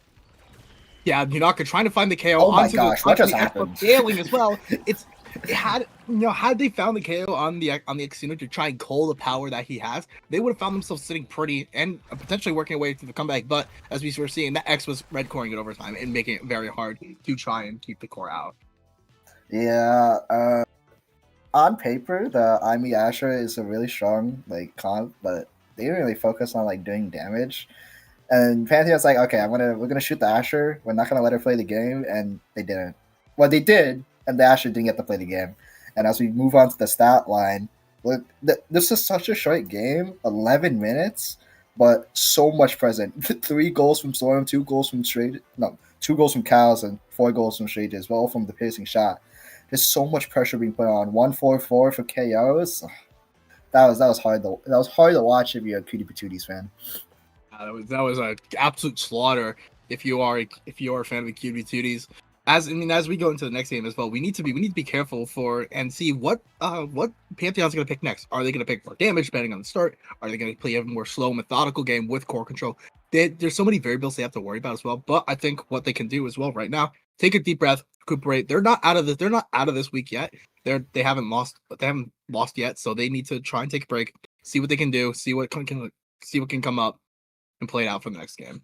Yeah, Yunaka trying to find the KO. Oh my gosh, what just happened? Failing as well. Had they found the KO on the Xeno to try and cull the power that he has, they would have found themselves sitting pretty and potentially working away to the comeback. But as we were seeing, that X was red coring it over time and making it very hard to try and keep the core out. Yeah, on paper, the Imi Asher is a really strong comp, but they didn't really focus on doing damage. And Pantheon's like, okay, we're gonna shoot the Asher. We're not gonna let her play the game, and they didn't. Well, they did, and the Asher didn't get to play the game. And as we move on to the stat line, look, this is such a short game, 11 minutes, but so much present. 3 goals from Storm, 2 goals from two goals from Cows, and 4 goals from Strangers, as well from the piercing shot. There's so much pressure being put on. 1-4-4 for KOs. That was hard. That was hard to watch if you're a Cutie Patooties fan. That was an absolute slaughter. If you are a fan of the Cutie Patooties, as we go into the next game as well, we need to be careful for and see what Pantheon's going to pick next. Are they going to pick more damage depending on the start? Are they going to play a more slow, methodical game with core control? There's so many variables they have to worry about as well. But I think what they can do as well right now, take a deep breath, recuperate. They're not out of this week yet. They haven't lost yet, so they need to try and take a break, see what they can do, see what can come up, and play it out for the next game.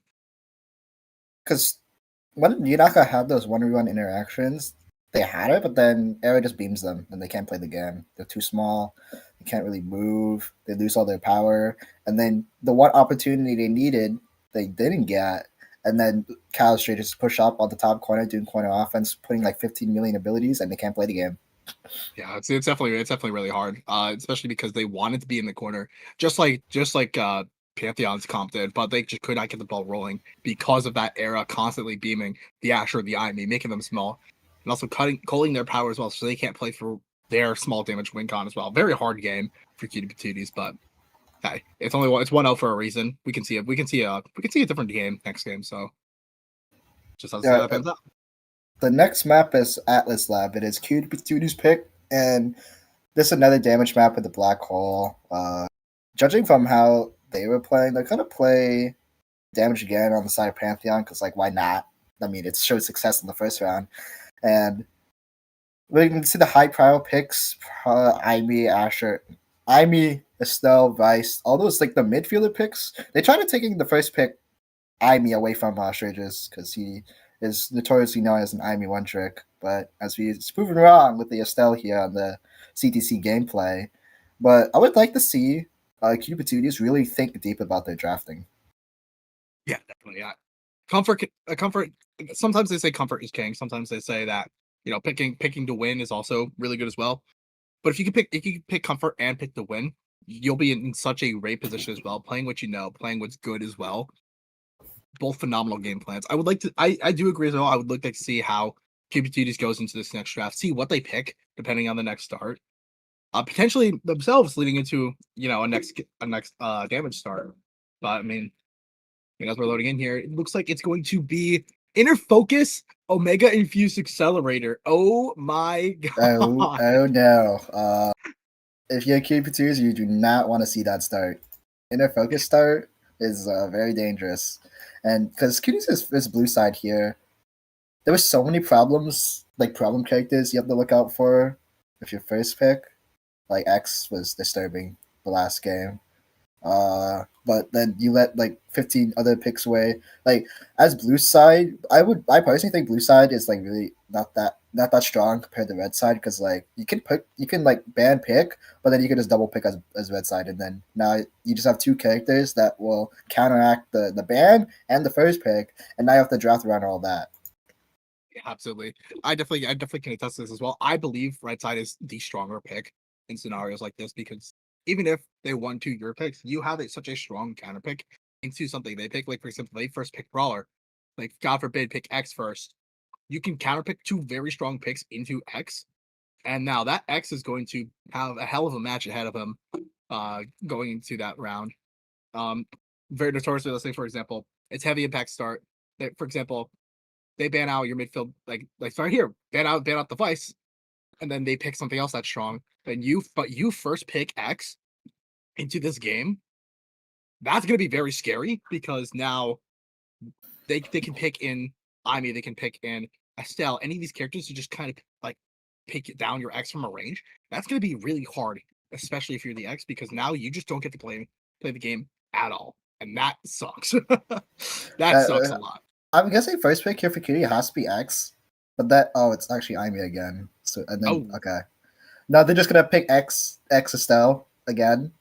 Because when Yunaka had those 1v1 interactions, they had it, but then Era just beams them, and they can't play the game. They're too small. They can't really move. They lose all their power. And then the one opportunity they needed, they didn't get. And then Cal straight just push up on the top corner, doing corner offense, putting 15 million abilities, and they can't play the game. Yeah, it's definitely really hard, especially because they wanted to be in the corner, just like Pantheon's comp did, but they just could not get the ball rolling because of that era constantly beaming the Asher, the Imi, making them small, and also culling their power as well, so they can't play for their small damage win con as well. Very hard game for Cutie Patooties, but hey, it's 1-0 for a reason. We can see a different game next game, so just how that pans out. The next map is Atlas Lab. It is Cutie Patooties' pick, and this is another damage map with the black hole. Judging from how they were playing, they're gonna play damage again on the side of Pantheon because why not? I mean, it showed success in the first round, and we can see the high prio picks: Imi, Asher, Imi, Estelle, Vice, all those the midfielder picks. They tried to taking the first pick, Imi, away from Sturgis because he is notoriously known as an Imi one trick. But as it's proven wrong with the Estelle here on the CTC gameplay. But I would like to see Cutie Patooties really think deep about their drafting. Yeah, definitely. Yeah, comfort. Sometimes they say comfort is king. Sometimes they say that picking to win is also really good as well. But if you can pick comfort and pick the win, you'll be in such a great position as well. Playing what you know, playing what's good as well. Both phenomenal game plans. I would like to. I do agree as well. I would like to see how QB2 goes into this next draft. See what they pick depending on the next start. Potentially themselves leading into a next damage start. But I mean, as we're loading in here, it looks like it's going to be Inner Focus Omega Infused Accelerator. Oh my god! Oh no! If you're QP2s, you do not want to see that start. Inner Focus start is very dangerous, and because QP2 is blue side here, there were so many problems, like problem characters you have to look out for with your first pick. Like X was disturbing the last game. But then you let like 15 other picks away. Like as blue side, I personally think blue side is like really not that strong compared to red side because like you can like ban pick, but then you can just double pick as red side, and then now you just have two characters that will counteract the ban and the first pick, and now you have to draft around all that. Yeah, absolutely. I definitely can attest to this as well. I believe right side is the stronger pick in scenarios like this because even if they won two your picks, you have such a strong counter pick into something they pick. Like for example, they first pick Brawler, like God forbid pick X first. You can counter pick two very strong picks into X, and now that X is going to have a hell of a match ahead of him, going into that round. Very notoriously, let's say for example, it's heavy impact start. That for example, they ban out your midfield, like right here, ban out the Vice, and then they pick something else that's strong. Then you first pick X into this game. That's gonna be very scary because now they can pick in Amy, they can pick in Estelle, any of these characters to just kind of like pick down your X from a range. That's gonna be really hard, especially if you're the X, because now you just don't get to play the game at all, and that sucks. That sucks a lot. I'm guessing first pick here for Cutie has to be X, but it's actually Amy again. So and then okay, now they're just gonna pick X Estelle again,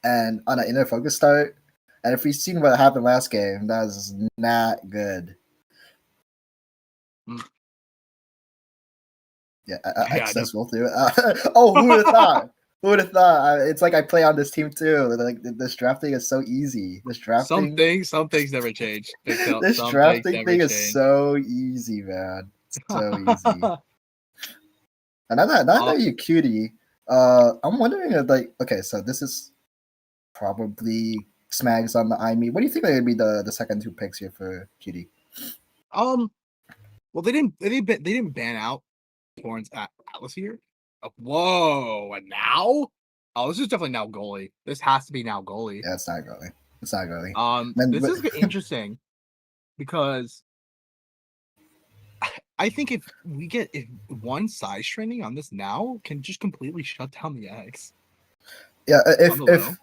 and on an inner focus start. And if we've seen what happened last game, that is not good. Yeah, X will do it. Oh, who would have thought? Who would have thought? It's like I play on this team too. Like this drafting is so easy. This drafting. Some things never change. This drafting thing is so easy, man. So easy. And now that you're Cutie, I'm wondering if okay, so this is probably Smags on the IME. What do you think are gonna be the second two picks here for Cutie? Well, they didn't ban out Torrance at Atlas here. Whoa, and now? Oh, this is definitely now goalie. This has to be now goalie. Yeah, it's not goalie. It's not goalie. This is interesting because I think if one size training on this now can just completely shut down the X. Yeah, if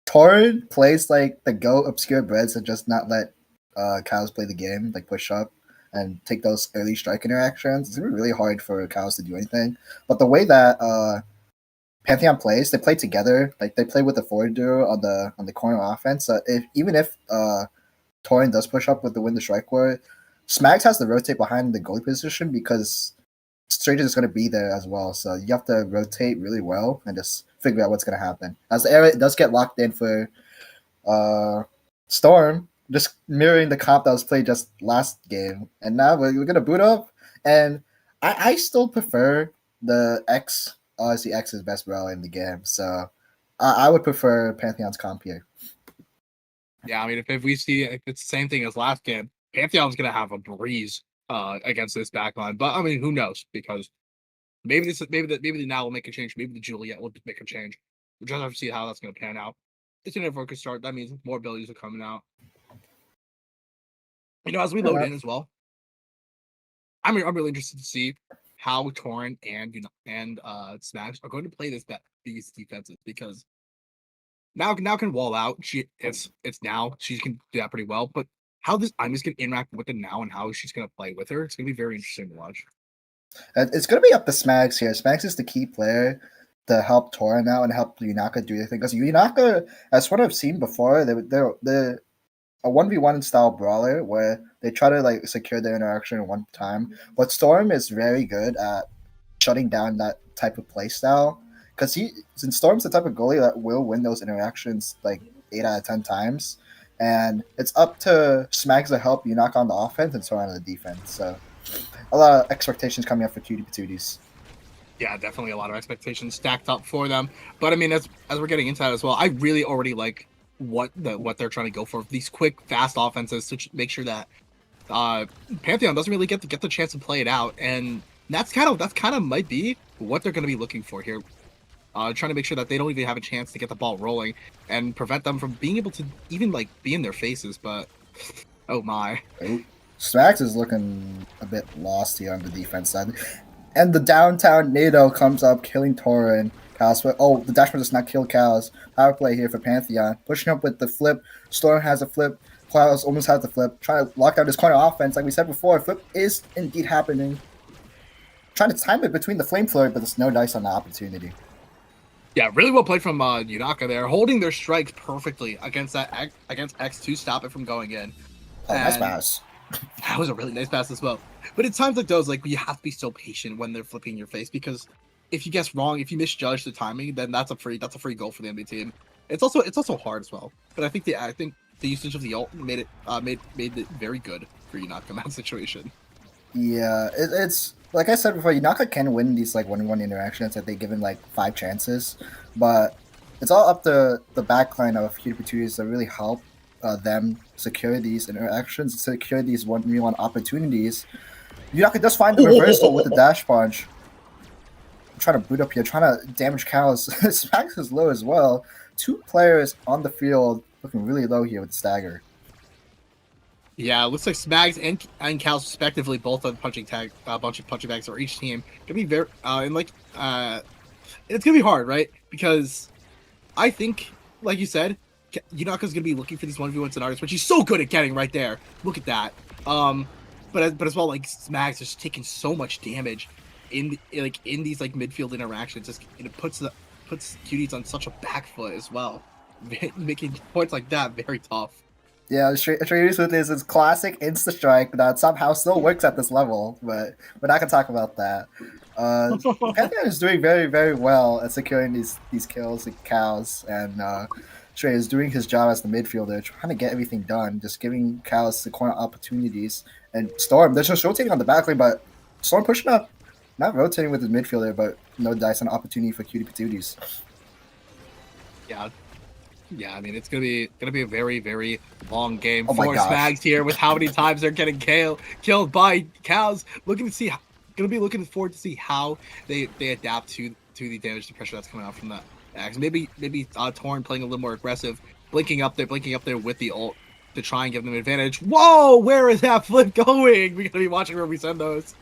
Torrent plays like the Go Obscure Breads and just not let cows play the game, like push up and take those early strike interactions, it's gonna be really hard for cows to do anything. But the way that Pantheon plays, they play together, like they play with the forward duo on the corner offense. So even if Torrent does push up with the win the strike war, Smags has to rotate behind the goalie position because Stranger is going to be there as well. So you have to rotate really well and just figure out what's going to happen. As the area does get locked in for Storm, just mirroring the comp that was played just last game. And now we're going to boot up. And I still prefer the X. Obviously, X is best rally in the game. So I would prefer Pantheon's comp here. Yeah, I mean, if we see if it's the same thing as last game, Pantheon's going to have a breeze against this backline. But I mean, who knows? Because maybe the now will make a change. Maybe the Juliet will make a change. We just have to see how that's going to pan out. It's an focus start. That means more abilities are coming out. As we load in as well, I'm really interested to see how Torrent and Smash are going to play these defenses because now can wall out. It's now she can do that pretty well, but how this Imus can interact with it now and how she's going to play with her, it's going to be very interesting to watch. It's going to be up to Smags here. Smags is the key player to help Torrent out and help Yunaka do anything. Because Yunaka, as what I've seen before, they're a 1v1 style brawler where they try to secure their interaction in one time. But Storm is very good at shutting down that type of play style because since Storm's the type of goalie that will win those interactions like 8 out of 10 times, and it's up to Smags to help you knock on the offense and Storm on the defense. So a lot of expectations coming up for Cutie Patooties. Yeah, definitely a lot of expectations stacked up for them. But I mean, as we're getting into that as well, I really already like what they're trying to go for. These quick, fast offenses to make sure that Pantheon doesn't really get the chance to play it out, and that's kind of might be what they're going to be looking for here. Trying to make sure that they don't even have a chance to get the ball rolling and prevent them from being able to even like be in their faces. But oh my. Smags is looking a bit lost here on the defense side. And the downtown NATO comes up, killing Torin. Cows. Oh, the Dashman does not kill Cows. Power play here for Pantheon. Pushing up with the flip. Storm has a flip. Clouds almost has the flip. Trying to lock down this corner offense. Like we said before, flip is indeed happening. Trying to time it between the flamethrower, but there's no dice on the opportunity. Yeah, really well played from Yunaka there, holding their strikes perfectly against X to stop it from going in. Oh, nice pass. That was a really nice pass as well. But at times like those, like, you have to be so patient when they're flipping in your face, because if you guess wrong, if you misjudge the timing, then that's a free goal for the enemy team. It's also hard as well. But I think the usage of the ult made it very good for Yunaka in that situation. Yeah, it's like I said before, Yunaka can win these like 1-on-1 interactions that they given like 5 chances, but it's all up to the backline of Cutie Patooties to really help them secure these interactions, secure these 1v1 opportunities. Yunaka does find the reversal with the dash punch. I'm trying to boot up here, trying to damage Cows. Smags is low as well. 2 players on the field looking really low here with the stagger. Yeah, it looks like Smags and Cows respectively both on punching bags for each team. Gonna be very it's gonna be hard, right? Because I think, like you said, Yunaka's gonna be looking for these 1v1 scenarios, which he's so good at getting right there. Look at that. But as well, like, Smags is taking so much damage in these like midfield interactions. Just it puts Cuties on such a back foot as well, making points like that very tough. Yeah, Atreides with his classic insta strike that somehow still works at this level, but we're not gonna talk about that. Pantheon is doing very, very well at securing these kills with Cows, and Trey is doing his job as the midfielder, trying to get everything done, just giving Cows the corner opportunities. And Storm, they're just rotating on the back lane, but Storm pushing up, not rotating with his midfielder, but no dice on opportunity for Cutie Patooties. Yeah, I mean, it's gonna be a very, very long game Oh my for gosh. Smags here, with how many times they're getting killed by Cows. Looking forward to see how they adapt to the damage, the pressure that's coming out from that axe. Maybe Torn playing a little more aggressive, blinking up there with the ult to try and give them an advantage. Whoa, where is that flip going? We gotta be watching where we send those.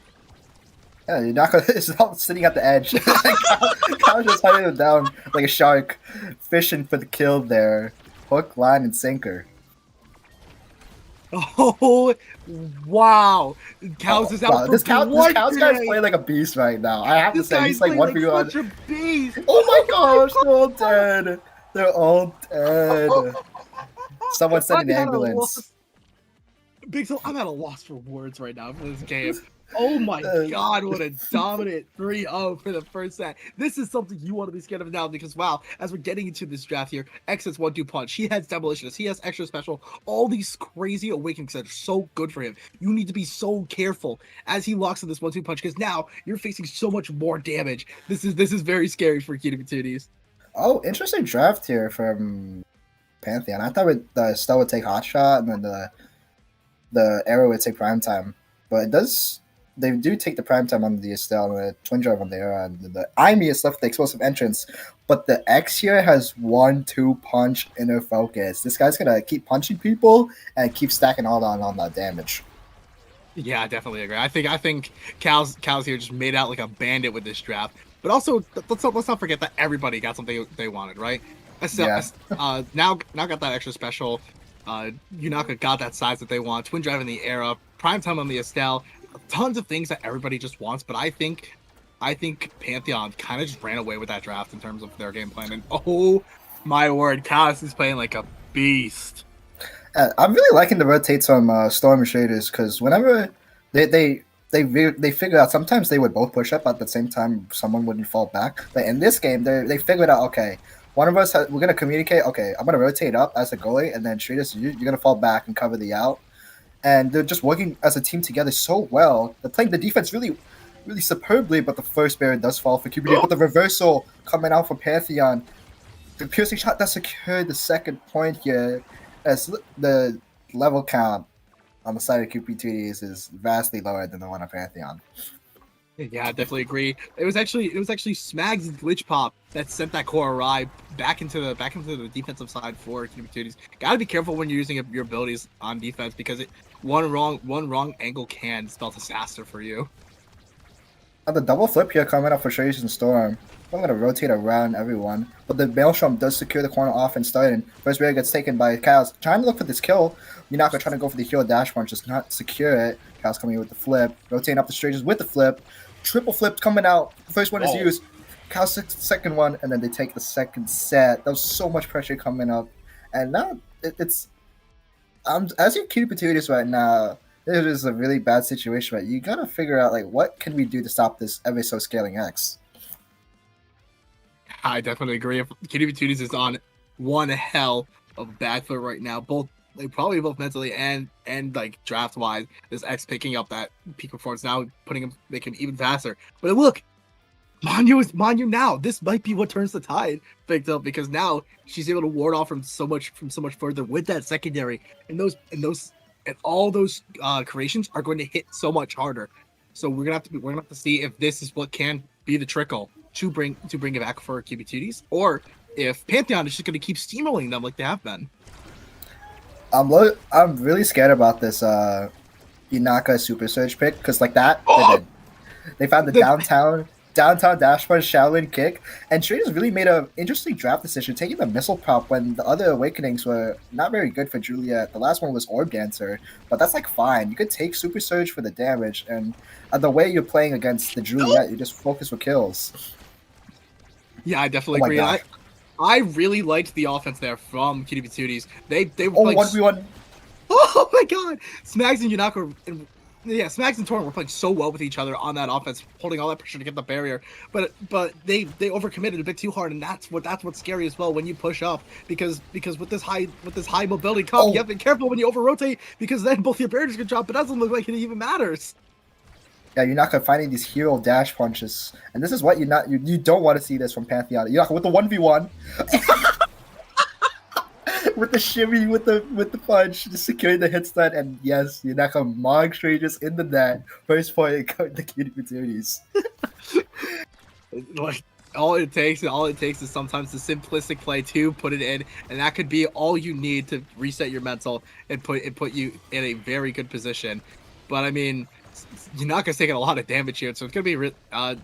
Yeah, Yunaka is sitting at the edge. Cows just hunting him down like a shark, fishing for the kill there. Hook, line, and sinker. Oh, wow. Cows is out for This Cows guy's today. playing like a beast right now. I have to This say, he's guy's like playing 1v1. such a beast. Oh my gosh, they're all dead. They're all dead. Someone send an ambulance. Big Soul, I'm at a loss for words right now for this game. Oh my god, what a dominant 3-0 for the first set. This is something you want to be scared of now, because wow, as we're getting into this draft here, X has 1-2 punch, he has Demolitionist, he has extra special, all these crazy awakenings that are so good for him. You need to be so careful as he locks in this 1-2 punch, because now you're facing so much more damage. This is very scary for Cutie Patooties. Oh, Interesting draft here from Pantheon. I thought the Stella would take Hotshot, and then the Arrow would take Primetime. But they do take the Primetime on the Estelle and the Twin Drive on the Arrow, and the Imi is left the Explosive Entrance. But the X here has 1-2 punch inner focus. This guy's gonna keep punching people and keep stacking all on that damage. Yeah, I definitely agree. I think Cows here just made out like a bandit with this draft. But also, let's not forget that everybody got something they wanted, right? Estelle, now got that extra special. Yunaka got that size that they want. Twin Drive in the Era, Primetime on the Estelle. Tons of things that everybody just wants, but I think Pantheon kind of just ran away with that draft in terms of their game plan. And oh my word, Chaos is playing like a beast. I'm really liking the rotates from Storm and Shaders, because whenever they they figured out sometimes they would both push up at the same time. Someone wouldn't fall back. But in this game, they figured out, okay, one of us we're gonna communicate. Okay, I'm gonna rotate up as a goalie, and then Shredis, you're gonna fall back and cover the out. And they're just working as a team together so well. They're playing the defense really, really superbly. But the first barrier does fall for QPD. But the reversal coming out for Pantheon, the piercing shot that secured the second point here, as the level count on the side of QP2Ds is vastly lower than the one of Pantheon. Yeah, I definitely agree. It was actually Smags' glitch pop that sent that core awry back into the defensive side for QP2Ds. Gotta be careful when you're using your abilities on defense, because one wrong angle can spell disaster for you. The double flip here coming up for Shredis and Storm. I'm going to rotate around everyone. But the Maelstrom does secure the corner off and starting. First barrier gets taken by Chaos. Trying to look for this kill. Yunaka trying to go for the heal dash punch, just not secure it. Chaos coming in with the flip. Rotating up the Shredis with the flip. Triple flip coming out. The first one is used. Chaos takes the second one, and then they take the second set. There was so much pressure coming up. And now it's... as you keep it right now, it is a really bad situation, but you gotta figure out, like, what can we do to stop this ever so scaling X? I definitely agree. KDB2Ds is on one hell of bad foot right now. Probably both mentally and like draft wise. This X picking up that peak performance now, making him even faster. But look, Manyu now. This might be what turns the tide picked up, because now she's able to ward off from so much further with that secondary, and all those creations are going to hit so much harder. So we're gonna have to see if this is what can be the trickle to bring it back for QB2Ds, or if Pantheon is just going to keep steamrolling them like they have been. I'm really scared about this Inaka Super Surge pick, because like that, they found the downtown dash punch Shaolin kick, and Shredder's really made an interesting draft decision, taking the missile prop when the other awakenings were not very good for Juliet. The last one was Orb Dancer, but that's like fine. You could take Super Surge for the damage, and the way you're playing against the Juliet, you just focus for kills. Yeah, I definitely agree. I really liked the offense there from QDB2Ds. They were playing 1v1. Oh my god! Smags and Yunaka Smags and Torrent were playing so well with each other on that offense, holding all that pressure to get the barrier. But they overcommitted a bit too hard, and that's what's scary as well when you push up, because with this high mobility comp, you have to be careful when you over rotate, because then both your barriers can drop. But that doesn't look like it even matters. Yeah, you're not finding these hero dash punches, and this is what you don't want to see this from Pantheon. You're not with the 1v1, with the shimmy, with the punch, just securing the hit stun, and yes, you're not gonna mog strangers in the net. First point, the QD Like all it takes is sometimes the simplistic play to put it in, and that could be all you need to reset your mental and put you in a very good position. But I mean, Yunaka's taking a lot of damage here, so it's gonna be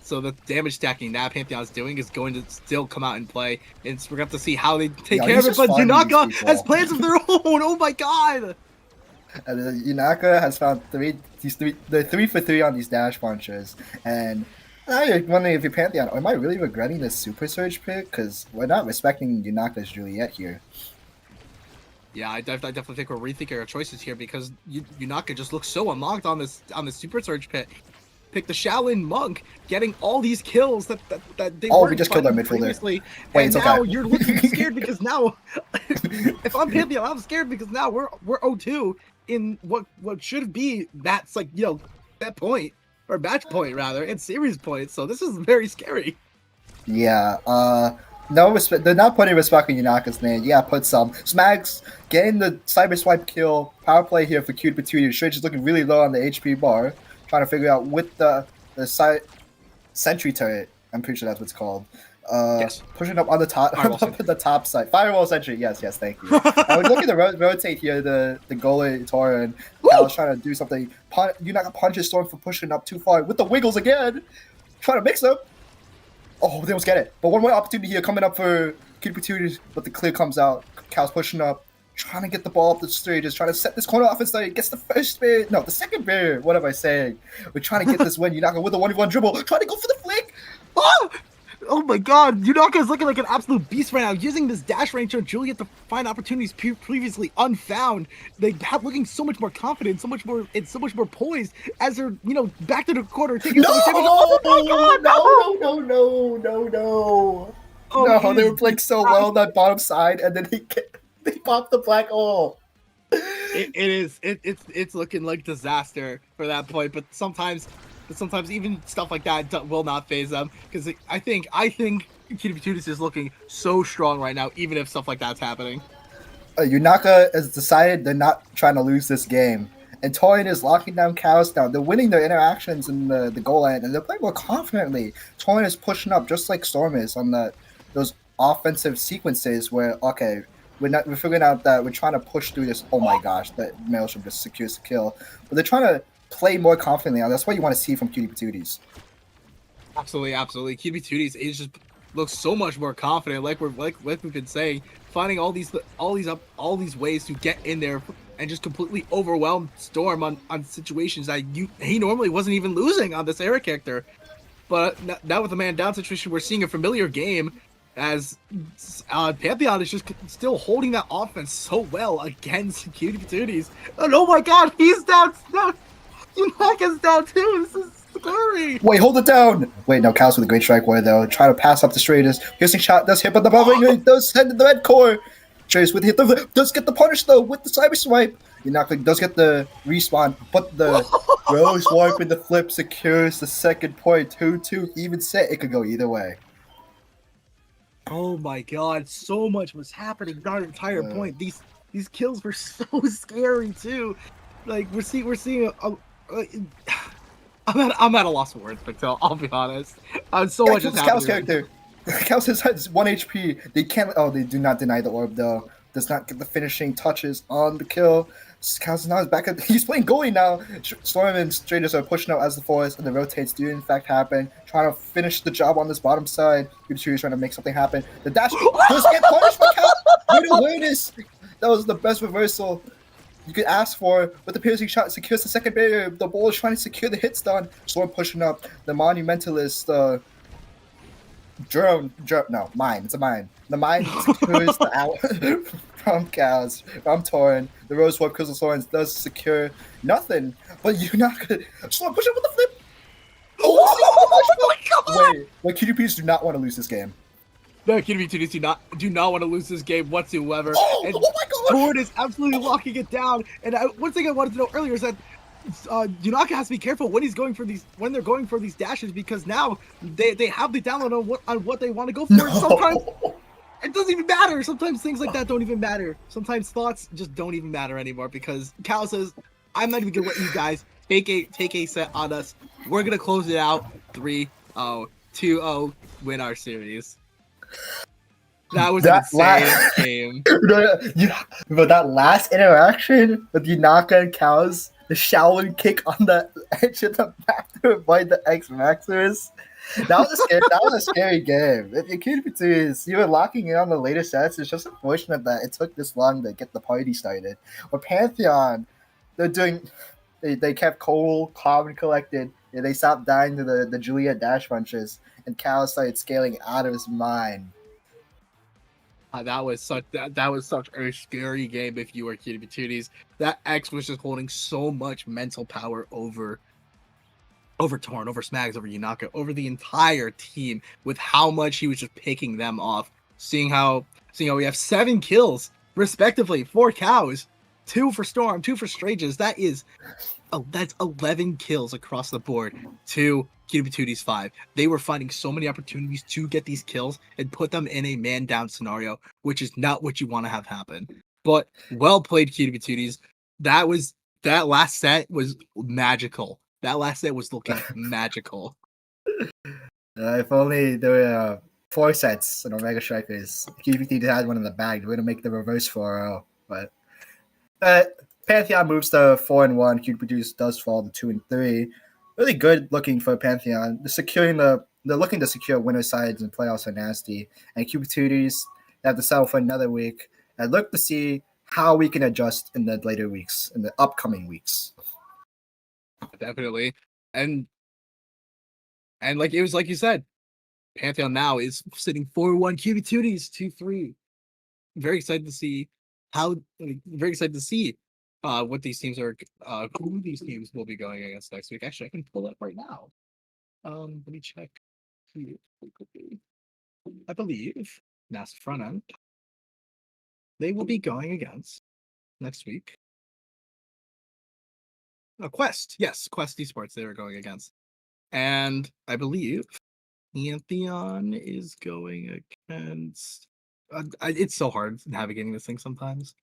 so the damage stacking that Pantheon's doing is going to still come out and play, and we're gonna have to see how they take care of it. But Yunaka has plans of their own. Oh my god! And Yunaka has found they're 3 for 3 on these dash punches, and I'm wondering if you're Pantheon, am I really regretting this Super Surge pick? Because we're not respecting Yunaka's Juliet here. Yeah, I definitely think we're rethinking our choices here, because Yunaka just looks so unlocked on this Super Surge pick. Pick the Shaolin Monk, getting all these kills that they we just killed our midfielder. Previously. Wait, and it's now okay. you're looking scared, because now if I'm Pantheon, I'm scared, because now we're 0-2 in what should be that's like, that point, or match point rather, and series point. So this is very scary. Yeah, no respect. They're not putting respect in Yunaka's name. Yeah, put some. Smags getting the cyber swipe kill. Power play here for Cute Petruity. Sure, just looking really low on the HP bar. Trying to figure out with the side sentry turret. I'm pretty sure that's what it's called. Yes. Pushing up on the top, up at the top side. Firewall sentry. Yes, thank you. I was looking to rotate here. The goalie Torin. I was trying to do something. Yunaka punches Storm for pushing up too far with the wiggles again. Trying to mix up. Oh, they almost get it. But one more opportunity here coming up for Kid Petruity, but the clear comes out. Cal's pushing up, trying to get the ball up the straight, just trying to set this corner off and gets the first barrier. No, the second barrier. What am I saying? We're trying to get this win. You're not going with the 1v1 dribble. Trying to go for the flick. Oh! Oh my god, Yunaka is looking like an absolute beast right now, using this dash range on Juliet to find opportunities previously unfound. They have looking so much more confident, so much more poised as they're, back to the corner, taking so much damage. Oh my god! No. Oh, No, it they is were playing so well on that bottom side, and then they popped the black hole. it's looking like disaster for that point, but sometimes even stuff like that will not phase them, because I think Kitty Patootis is looking so strong right now, even if stuff like that's happening. Yunaka has decided they're not trying to lose this game. And Torian is locking down Chaos now. They're winning their interactions in the goal line, and they're playing more confidently. Torian is pushing up just like Storm is on those offensive sequences where, okay, we're figuring out that we're trying to push through this. Oh my gosh, that Maelstrom just secures the kill. But they're trying to play more confidently now. That's what you want to see from Cutie Patooties. Absolutely. Kitty Patootis is just looks so much more confident, like we've been saying, finding all these ways to get in there and just completely overwhelm Storm on situations that he normally wasn't even losing on this Era character. But now with the man down situation, we're seeing a familiar game as Pantheon is just still holding that offense so well against Cutie Patooties. And oh my god, he's down! No, Yunaka's down too! This is scary! Wait, hold it down! Wait, no, Chaos with a great strike ward though. Trying to pass up the Stratus. Piercing shot does hit, but the buffering it does head to the red core. Stratus with the hit, does get the punish though with the cyber swipe. Yunaka does get the respawn, but the Rose Warp in the flip secures the second point. 2-2 even set. It could go either way. Oh my god, so much was happening that entire point. These kills were so scary too. Like we're seeing I'm at a loss of words, Pixel. I'll be honest. So much is happening. Chaos character. Chaos has 1 HP. They can't. Oh, they do not deny the orb though. Does not get the finishing touches on the kill. Chaos is now back at. He's playing goalie now. Storm and Stratus are pushing out as the forest, and the rotates do in fact happen. Trying to finish the job on this bottom side. Yuchu is trying to make something happen. The dash does get punished by Chaos. Great awareness. That was the best reversal you could ask for, but the piercing shot secures the second barrier. The ball is trying to secure the hit stun. Storm pushing up. The Monumentalist, mine. It's a mine. The mine secures the out from Chaos, from Torrent. The Rose Warp Crystal Swords does secure nothing, but you're not gonna. Storm push up with the flip. Oh, wait, QDPs do not want to lose this game. No, Kitty Patootis do not want to lose this game whatsoever. Oh my god! Torrent is absolutely locking it down. And one thing I wanted to know earlier is that Yunaka has to be careful when they're going for these dashes, because now they have the download on what they want to go for. No. Sometimes it doesn't even matter. Sometimes things like that don't even matter. Sometimes thoughts just don't even matter anymore, because Cal says, I'm not even gonna let you guys take a set on us. We're gonna close it out 3-0, 2-0, win our series. That was an insane game. But that last interaction with Yunaka and Cows, the Shaolin kick on the edge of the map to avoid the X Maxers. That was a scary game. If you keep it to you were locking in on the later sets, it's just unfortunate that it took this long to get the party started. But Pantheon, they kept cool, calm, and collected. They stopped dying to the Juliet dash punches, and Cal started scaling out of his mind. That was such a scary game if you were Kitty Patooties. That X was just holding so much mental power over Torn, over Smags, over Yunaka, over the entire team, with how much he was just picking them off. Seeing how we have 7 kills respectively, 4 cows, 2 for Storm, 2 for Strages. That's 11 kills across the board to Kitty Patooties 5. They were finding so many opportunities to get these kills and put them in a man down scenario, which is not what you want to have happen. But well played, Kitty Patooties. That last set was magical. That last set was looking magical. If only there were 4 sets in Omega Strikers. QPT had one in the bag. We're going to make the reverse 4-0. But Pantheon moves to 4-1. QPT does fall to 2-3. Really good looking for Pantheon. They're looking to secure winner sides and playoffs are nasty. And QPTs have to settle for another week. And look to see how we can adjust in the later weeks, in the upcoming weeks. Definitely. And like it was like you said, Pantheon now is sitting 4-1. Cutie Tooties 2-3. Very excited to see what these teams are, who these teams will be going against next week. Actually, I can pull up right now. Let me check. I believe NAST front end. They will be going against next week. Quest, yes, Quest Esports. They were going against, and I believe Pantheon is going against. It's so hard navigating this thing sometimes,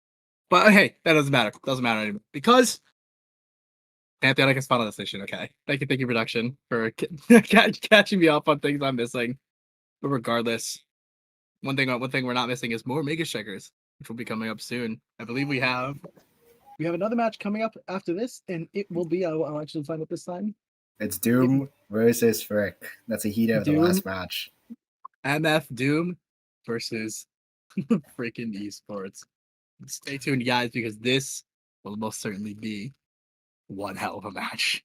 but hey, that doesn't matter. Doesn't matter anymore because Pantheon, I can spot on the station. Okay, thank you, production, for catching me up on things I'm missing. But regardless, one thing we're not missing is more Mega Strikers, which will be coming up soon. I believe we have another match coming up after this, and it will be. I'll actually find it this time. It's Doom versus Frick. That's a heat of the Doom. last match. MF Doom versus freaking esports. Stay tuned, guys, because this will most certainly be one hell of a match.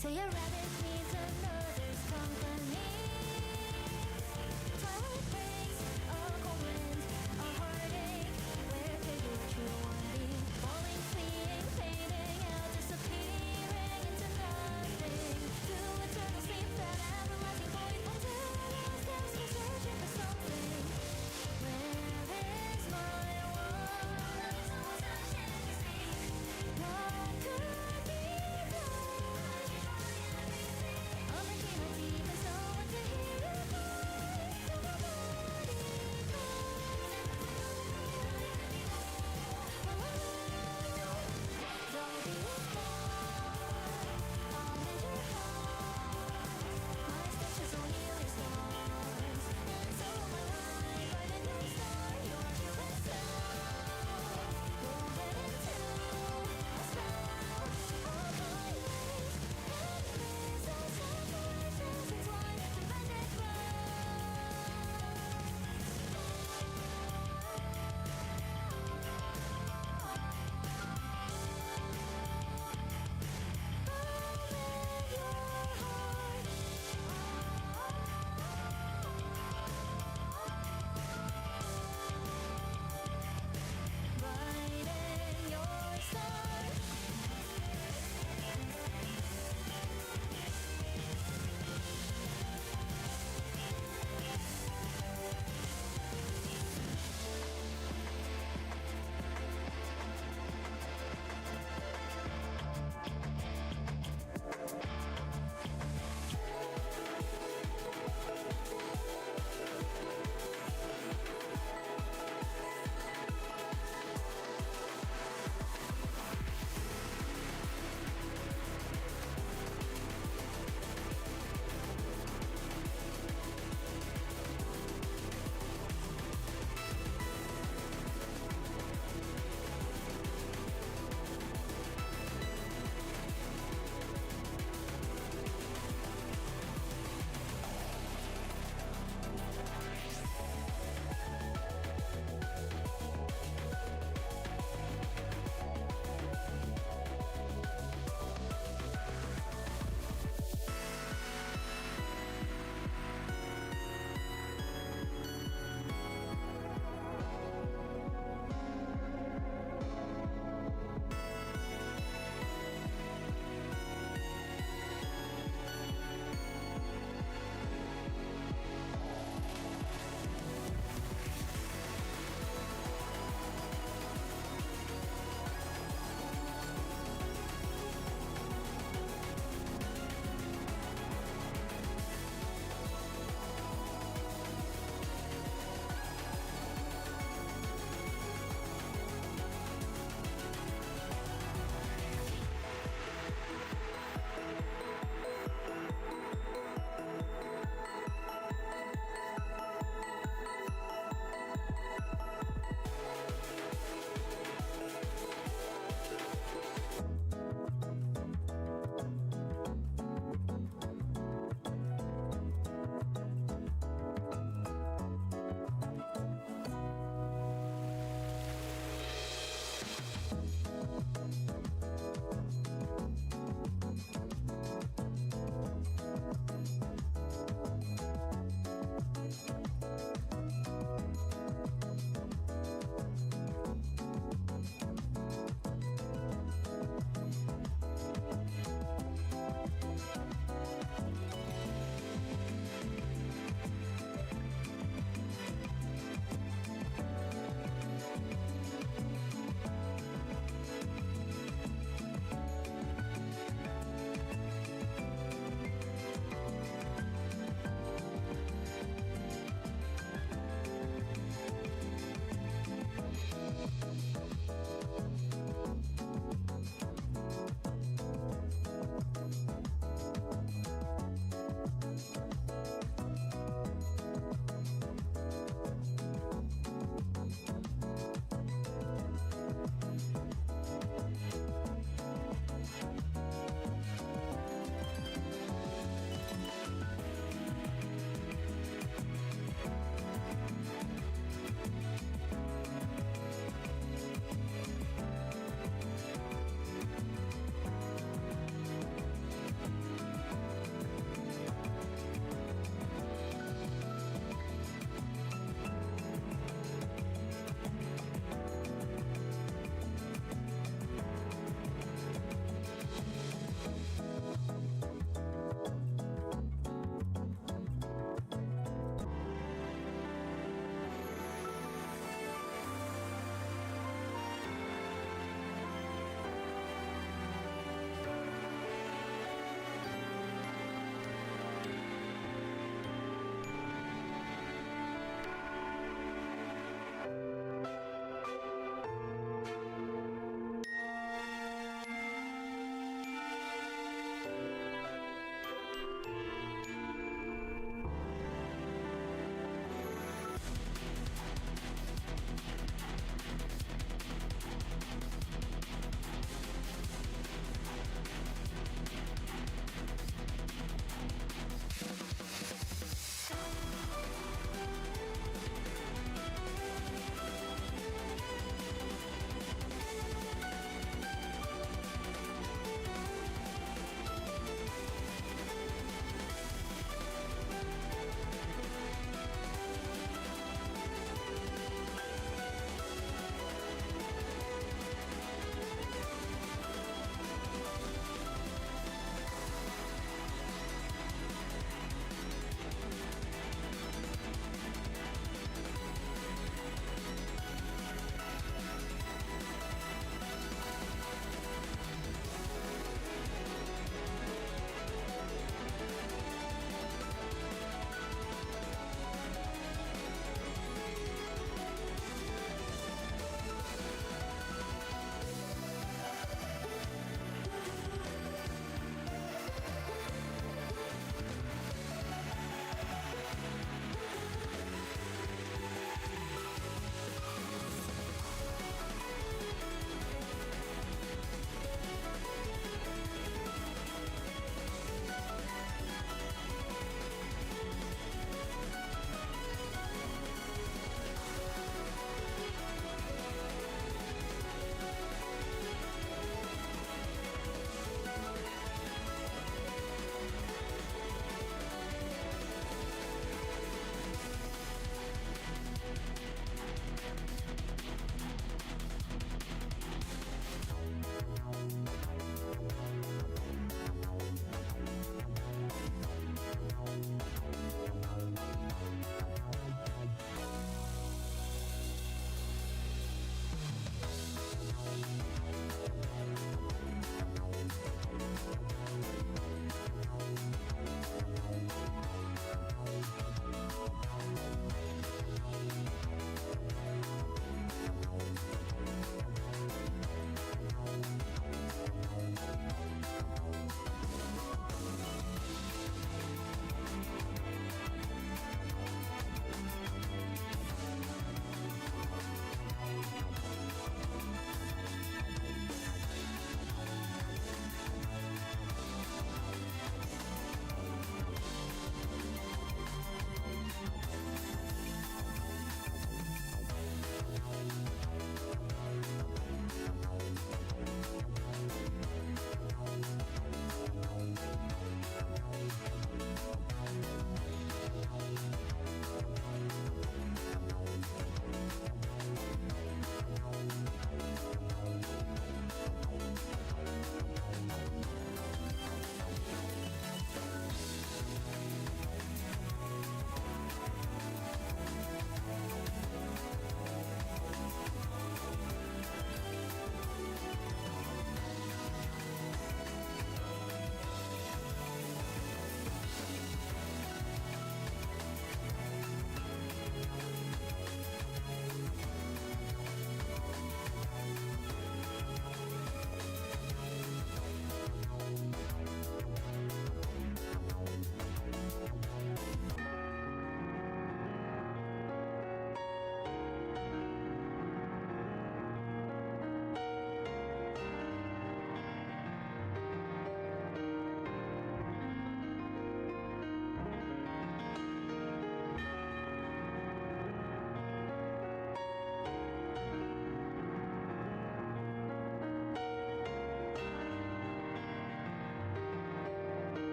say a rabbit needs another's company. Twilight brings a cold wind, a heartache, where could you true one be? Falling, fleeing, fading out, disappearing into nothing. To eternal sleep, that everlasting void, until I lost steps, keep searching for something. Where is my one? What could be done? I'm a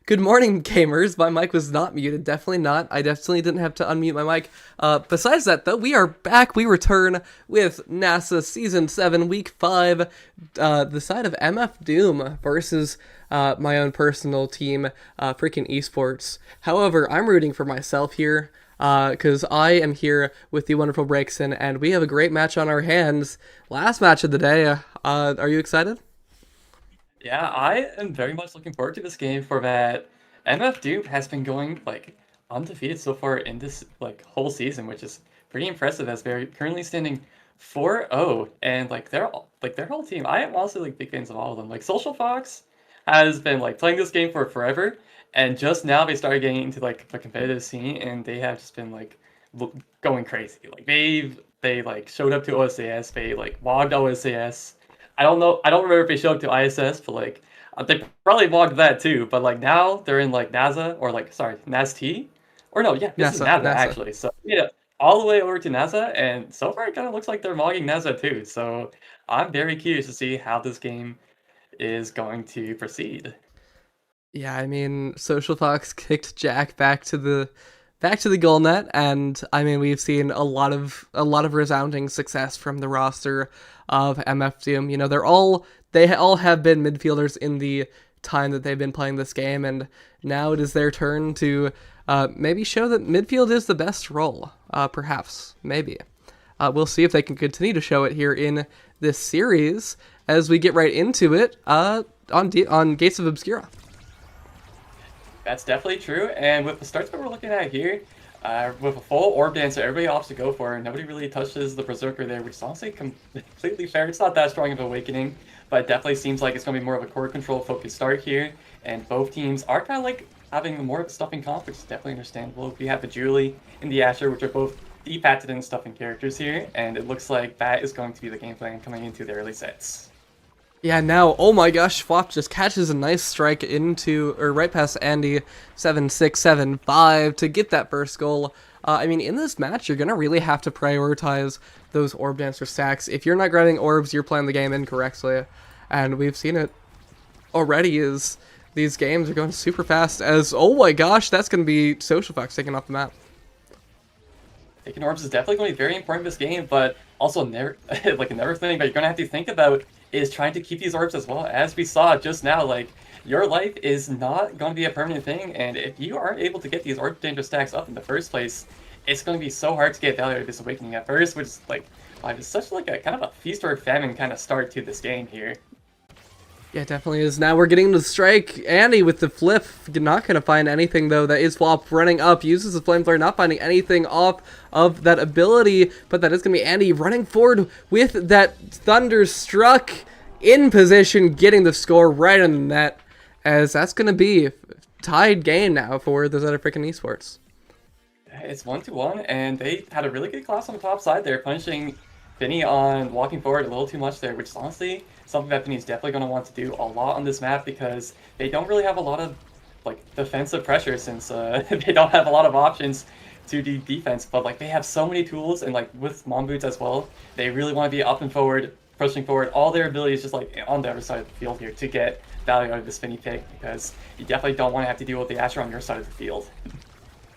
Good morning, gamers. My mic was not muted. Definitely not. I definitely didn't have to unmute my mic. Besides that, though, we are back. We return with NASA Season 7, Week 5. The side of MF Doom versus my own personal team, freaking esports. However, I'm rooting for myself here because I am here with the wonderful Breakson, and we have a great match on our hands. Last match of the day. Are you excited? Yeah, I am very much looking forward to this game for that. MF Doom has been going like undefeated so far in this like whole season, which is pretty impressive as they're currently standing 4-0 and like their whole team. I am also like big fans of all of them. Like Social Fox has been like playing this game for forever, and just now they started getting into like the competitive scene, and they have just been like going crazy. Like they like showed up to OSAS, they like logged OSAS. I don't know. I don't remember if they showed up to ISS, but like they probably logged that too. But like now they're in like NASA or like sorry NAST, or no, yeah, this is NASA actually. So yeah, all the way over to NASA, and so far it kind of looks like they're logging NASA too. So I'm very curious to see how this game is going to proceed. Yeah, I mean, Social Fox kicked Jack back to the goal net, and I mean we've seen a lot of resounding success from the roster of MF Doom. You know, they all have been midfielders in the time that they've been playing this game, and now it is their turn to maybe show that midfield is the best role. Perhaps, maybe. We'll see if they can continue to show it here in this series as we get right into it on Gates of Obscura. That's definitely true, and with the starts that we're looking at here, with a full orb dancer, everybody opts to go for it. Nobody really touches the Berserker there, which is honestly completely fair. It's not that strong of awakening, but it definitely seems like it's going to be more of a core control focused start here, and both teams are kind of like having more of a stuffing comp, which is definitely understandable. We have the Julie and the Asher, which are both deep patented and stuffing characters here, and it looks like that is going to be the game plan coming into the early sets. Yeah, now, oh my gosh, Flop just catches a nice strike into, or right past Andy, 7-6-7-5 to get that first goal. I mean, in this match, you're going to really have to prioritize those Orb Dancer stacks. If you're not grabbing orbs, you're playing the game incorrectly. And we've seen it already as these games are going super fast as, oh my gosh, that's going to be Social Fox taking off the map. Taking orbs is definitely going to be very important in this game, but also never, like another thing that you're going to have to think about is trying to keep these orbs as well. As we saw just now, like, your life is not going to be a permanent thing, and if you aren't able to get these orb danger stacks up in the first place, it's going to be so hard to get value out of this awakening at first, which is like, it's such like a kind of a feast or famine kind of start to this game here. Yeah, it definitely is. Now we're getting the strike. Andy with the flip. Not going to find anything, though. That is Flop running up. Uses the Flame Flare. Not finding anything off of that ability. But that is going to be Andy running forward with that Thunderstruck in position. Getting the score right on the net. As that's going to be tied game now for the Zeta freaking Esports. It's 1-1, and they had a really good class on the top side there, punishing Finny on walking forward a little too much there, which is honestly something that Finny's definitely going to want to do a lot on this map because they don't really have a lot of like defensive pressure since they don't have a lot of options to do defense, but like they have so many tools, and like with Mom Boots as well, they really want to be up and forward, pushing forward all their abilities just like on the other side of the field here to get value out of this Finny pick, because you definitely don't want to have to deal with the Asher on your side of the field.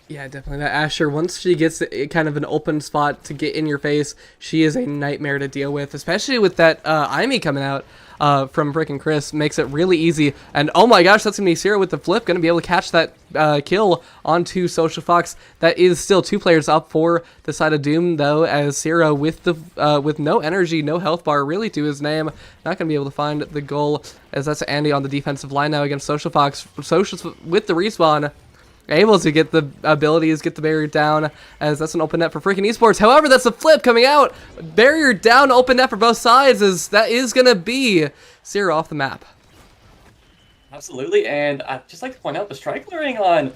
Yeah, definitely. That Asher, once she gets kind of an open spot to get in your face, she is a nightmare to deal with, especially with that Aimee coming out from frickin' Chris. Makes it really easy. And oh my gosh, that's going to be Sierra with the flip, going to be able to catch that kill onto Social Fox. That is still 2 players up for the side of Doom, though, as Sierra with the with no energy, no health bar really to his name, not going to be able to find the goal, as that's Andy on the defensive line now against Social Fox. Social with the respawn, able to get the abilities, get the barrier down, as that's an open net for freaking esports. However, that's a flip coming out. Barrier down, open net for both sides, as that is going to be Sierra off the map. Absolutely, and I'd just like to point out the strike clearing on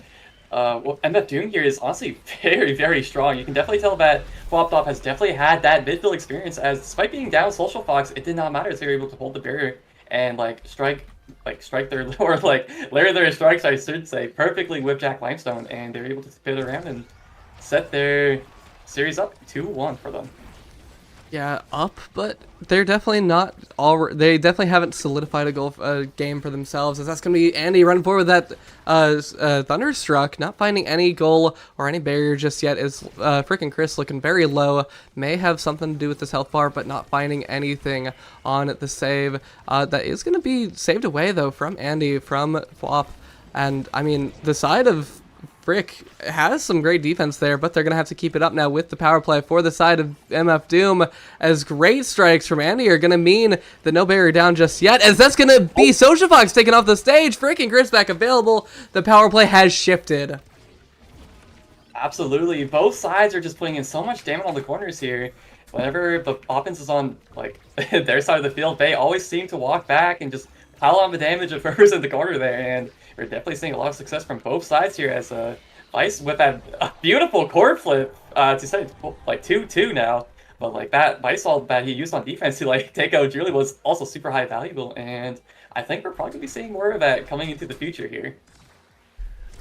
what MF Doom here is honestly very, very strong. You can definitely tell that Floptop has definitely had that midfield experience, as despite being down Social Fox, it did not matter as they were able to hold the barrier and strike their, or layer their strikes, I should say, perfectly with Jack Limestone, and they're able to pivot around and set their series up 2-1 for them. Yeah, up, but they're definitely not all. They definitely haven't solidified a goal game for themselves. As that's going to be Andy running forward with that Thunderstruck, not finding any goal or any barrier just yet. Is freaking Chris looking very low? May have something to do with this health bar, but not finding anything on the save. That is going to be saved away though from Andy from Flop, and I mean the side of Frick has some great defense there, but they're going to have to keep it up now with the power play for the side of MF Doom, as great strikes from Andy are going to mean the no barrier down just yet, as that's going to be Social Fox taken off the stage. Freaking Chris back available. The power play has shifted. Absolutely. Both sides are just putting in so much damage on the corners here. Whenever the offense is on like their side of the field, they always seem to walk back and just pile on the damage at first in the corner there, and we're definitely seeing a lot of success from both sides here as Vice with that beautiful core flip to say like 2-2 now. But like that Vice all that he used on defense to like take out Julie was also super high valuable, and I think we're probably going to be seeing more of that coming into the future here.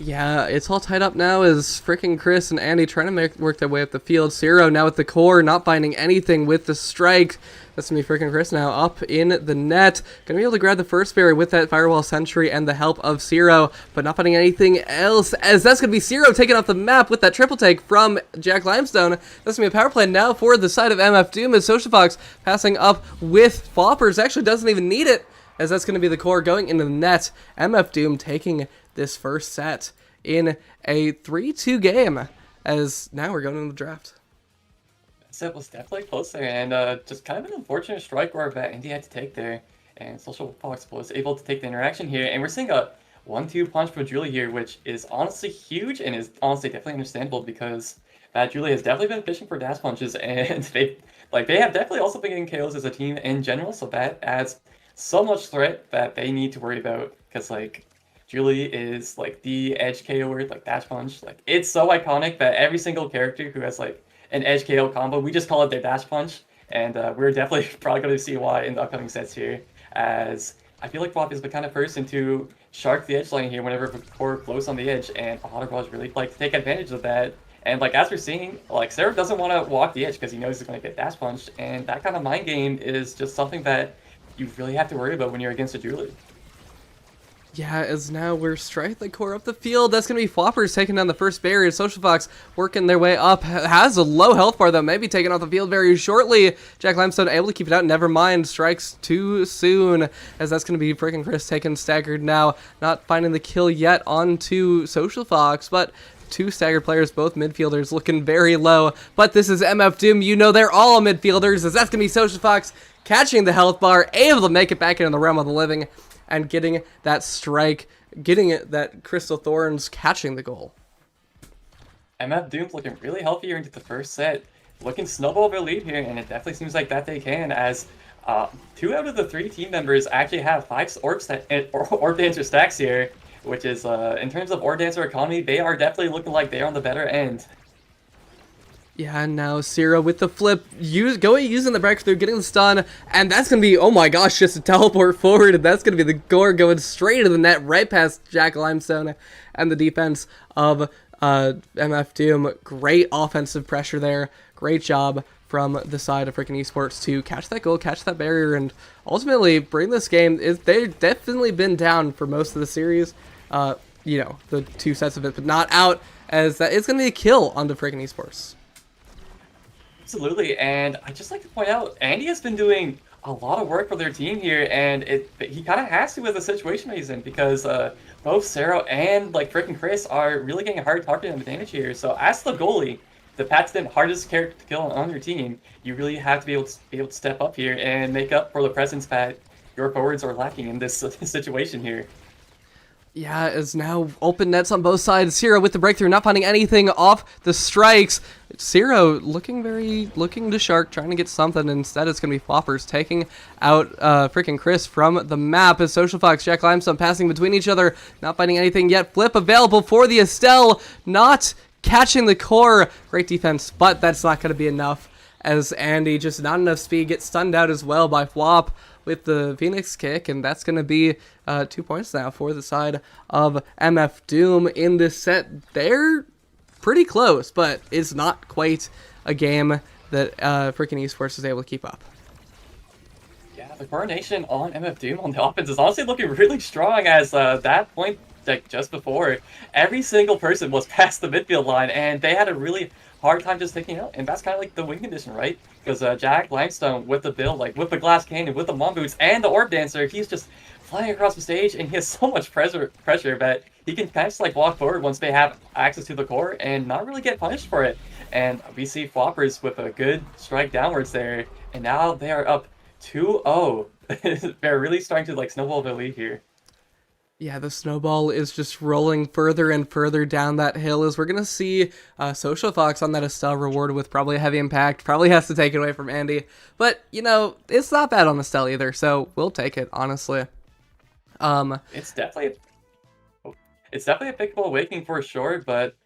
Yeah, it's all tied up now as freaking Chris and Andy trying to work their way up the field. Zero now at the core, not finding anything with the strike. That's going to be freaking Chris now up in the net. Going to be able to grab the first barrier with that Firewall Sentry and the help of Zero, but not finding anything else, as that's going to be Zero taken off the map with that triple take from Jack Limestone. That's going to be a power play now for the side of MF Doom, as Social Fox passing up with Floppers. Actually doesn't even need it, as that's going to be the core going into the net. MF Doom taking this first set in a 3-2 game, as now we're going into the draft. That set was definitely close there, and just kind of an unfortunate strike where that Andy had to take there, and Social Fox was able to take the interaction here, and we're seeing a 1-2 punch for Julie here, which is honestly huge and is honestly definitely understandable because that Julie has definitely been fishing for dash punches, and they have definitely also been getting KOs as a team in general, so that adds so much threat that they need to worry about, because like Julie is like the edge KO word, like dash punch. Like it's so iconic that every single character who has like an edge KO combo, we just call it their dash punch. And we're definitely probably going to see why in the upcoming sets here, as I feel like Flop is the kind of person to shark the edge line here whenever the core flows on the edge, and Autobros really like to take advantage of that. And like as we're seeing, like Seraph doesn't want to walk the edge because he knows he's going to get dash punched, and that kind of mind game is just something that you really have to worry about when you're against a Julie. Yeah, as now we're striking the core up the field. That's going to be Floppers taking down the first barrier. Social Fox working their way up. Has a low health bar, though. Maybe taken off the field very shortly. Jack Limestone able to keep it out. Never mind. Strikes too soon. As that's going to be freaking Chris taken staggered now. Not finding the kill yet onto Social Fox, but two staggered players, both midfielders, looking very low. But this is MF Doom. You know they're all midfielders, as that's going to be Social Fox catching the health bar, able to make it back into the realm of the living, and getting that strike, getting it, that Crystal Thorns catching the goal. MF Doom's looking really healthy here into the first set, looking to snowball their lead here, and it definitely seems like that they can, as 2 out of the 3 team members actually have 5 Orb Dancer stacks here, which is, in terms of Orb Dancer economy, they are definitely looking like they're on the better end. Yeah, and now Zero with the flip, using the breakthrough, getting the stun, and that's going to be, oh my gosh, just a teleport forward, and that's going to be the gore going straight into the net, right past Jack Limestone, and the defense of MF Doom. Great offensive pressure there, great job from the side of freaking esports to catch that goal, catch that barrier, and ultimately bring this game. They've definitely been down for most of the series, you know, the 2 sets of it, but not out, as that it's going to be a kill onto freaking esports. Absolutely, and I'd just like to point out, Andy has been doing a lot of work for their team here, and he kind of has to with the situation he's in, because both Sarah and like freaking Chris are really getting a hard target on the damage here. So as the goalie, the Paxton hardest character to kill on your team, you really have to be able to step up here and make up for the presence that your forwards are lacking in this situation here. Yeah, as now open nets on both sides. Zero with the breakthrough, not finding anything off the strikes. Zero looking to shark, trying to get something. Instead, it's going to be Floppers taking out freaking Chris from the map, as Social Fox, Jack Limestone passing between each other, not finding anything yet. Flip available for the Estelle, not catching the core. Great defense, but that's not going to be enough, as Andy, just not enough speed, gets stunned out as well by Flop with the Phoenix kick, and that's going to be 2 points now for the side of MF Doom in this set. They're pretty close, but it's not quite a game that freaking esports is able to keep up. Yeah, the coordination on MF Doom on the offense is honestly looking really strong as that point, like just before, every single person was past the midfield line and they had a really hard time just taking out. And that's kind of like the win condition, right? Because Jack Limestone with the build, like with the glass cannon, with the mom boots, and the orb dancer, he's just flying across the stage and he has so much pressure that he can kind of just like walk forward once they have access to the core and not really get punished for it. And we see Floppers with a good strike downwards there, and now they are up 2-0. They're really starting to like snowball their lead here. Yeah, the snowball is just rolling further and further down that hill as we're going to see Social Fox on that Estelle rewarded with probably a heavy impact. Probably has to take it away from Andy. But, you know, it's not bad on Estelle either, so we'll take it, honestly. It's definitely a pickable awakening for sure, but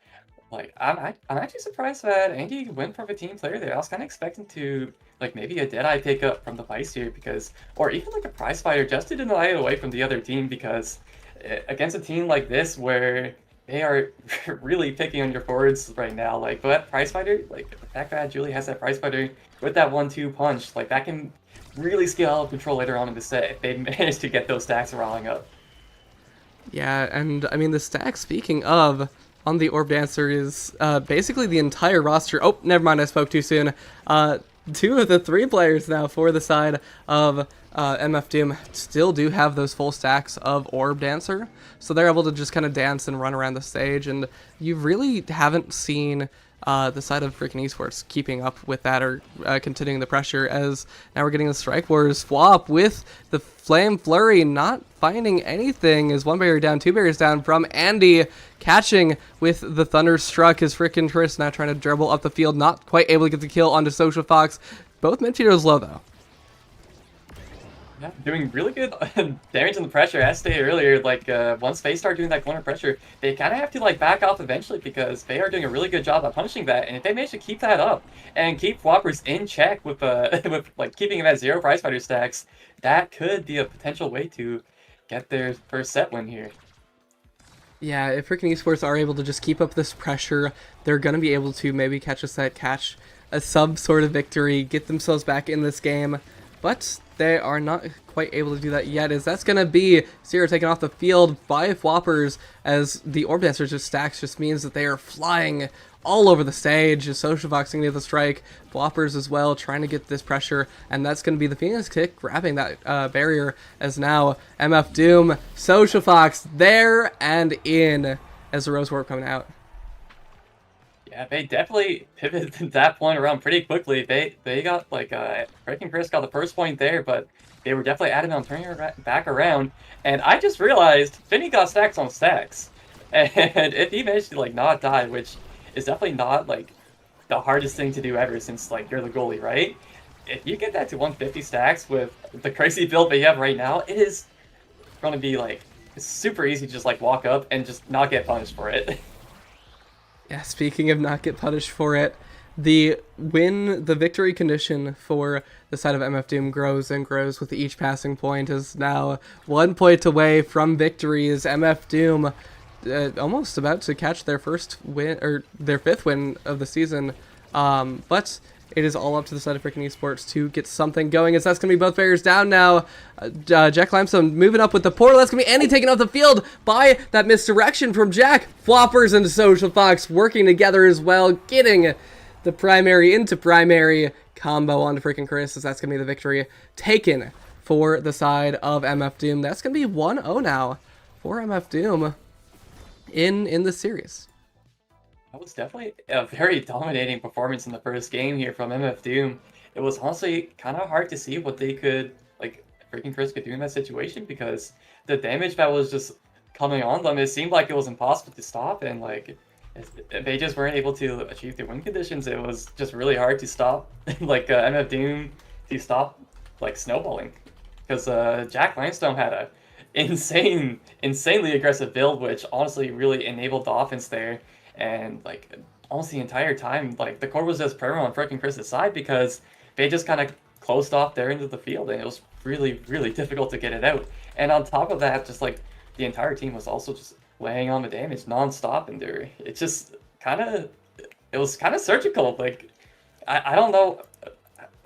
like I'm actually surprised that Andy went for the team player there. I was kind of expecting to like maybe a Deadeye pickup from the Vice here or even like a prize fighter just to deny it away from the other team because against a team like this where they are really picking on your forwards right now, like that prize fighter, like the fact that Julie has that prize fighter with that 1-2 punch, like that can really scale out of control later on in the set if they manage to get those stacks rolling up. Yeah, and I mean the stack, speaking of, on the Orb Dancer is basically the entire roster. Oh, never mind, I spoke too soon. 2 of the 3 players now for the side of MF Doom still do have those full stacks of Orb Dancer, so they're able to just kind of dance and run around the stage, and you really haven't seen the side of freaking esports keeping up with that or continuing the pressure, as now we're getting the Strike Wars swap with the Flame Flurry not finding anything as 1 barrier down, 2 barriers down from Andy, catching with the Thunderstruck as freaking Chris now trying to dribble up the field, not quite able to get the kill onto Social Fox. Both midfielders low though. Yeah, doing really good damage in the pressure. As stated earlier, like once they start doing that corner pressure, they kind of have to like back off eventually because they are doing a really good job at punishing that. And if they manage to keep that up and keep Floppers in check with with like keeping them at 0 prize fighter stacks, that could be a potential way to get their first set win here. Yeah, if freaking esports are able to just keep up this pressure, they're gonna be able to maybe catch a set, catch a sub sort of victory, get themselves back in this game. But they are not quite able to do that yet, as that's going to be Zero taken off the field by Floppers, as the Orb Dancer just stacks just means that they are flying all over the stage. Social Fox going to get the strike, Floppers as well trying to get this pressure, and that's going to be the Phoenix Kick grabbing that barrier, as now MF Doom, Social Fox there and in as the Rose Warp coming out. Yeah, they definitely pivoted that point around pretty quickly. They got like Breaking Chris got the first point there, but they were definitely adamant on turning her back around. And I just realized Finny got stacks on stacks, and if he managed to like not die, which is definitely not like the hardest thing to do ever, since like you're the goalie, right? If you get that to 150 stacks with the crazy build that you have right now, it is gonna be like super easy to just like walk up and just not get punished for it. Yeah, speaking of not get punished for it, the victory condition for the side of MF Doom grows and grows with each passing point, is now 1 point away from victory, as MF Doom almost about to catch their first win, or their 5th win of the season, but it is all up to the side of freaking esports to get something going, as that's going to be both barriers down now. Jack Limestone moving up with the portal. That's going to be Andy taken off the field by that misdirection from Jack. Floppers and Social Fox working together as well, getting the primary into primary combo onto freaking Chris, as that's going to be the victory taken for the side of MF Doom. That's going to be 1-0 now for MF Doom in the series. That was definitely a very dominating performance in the first game here from MF Doom. It was honestly kind of hard to see what they could, like, freaking Chris could do in that situation, because the damage that was just coming on them, it seemed like it was impossible to stop, and like they just weren't able to achieve the win conditions. It was just really hard to stop, like MF Doom to stop like snowballing, because Jack Limestone had a insanely aggressive build, which honestly really enabled the offense there. And like almost the entire time, like the core was just perma on freaking Chris's side, because they just kind of closed off their end of the field, and it was really difficult to get it out. And on top of that, just like the entire team was also just laying on the damage non-stop, and it was kind of surgical. Like I don't know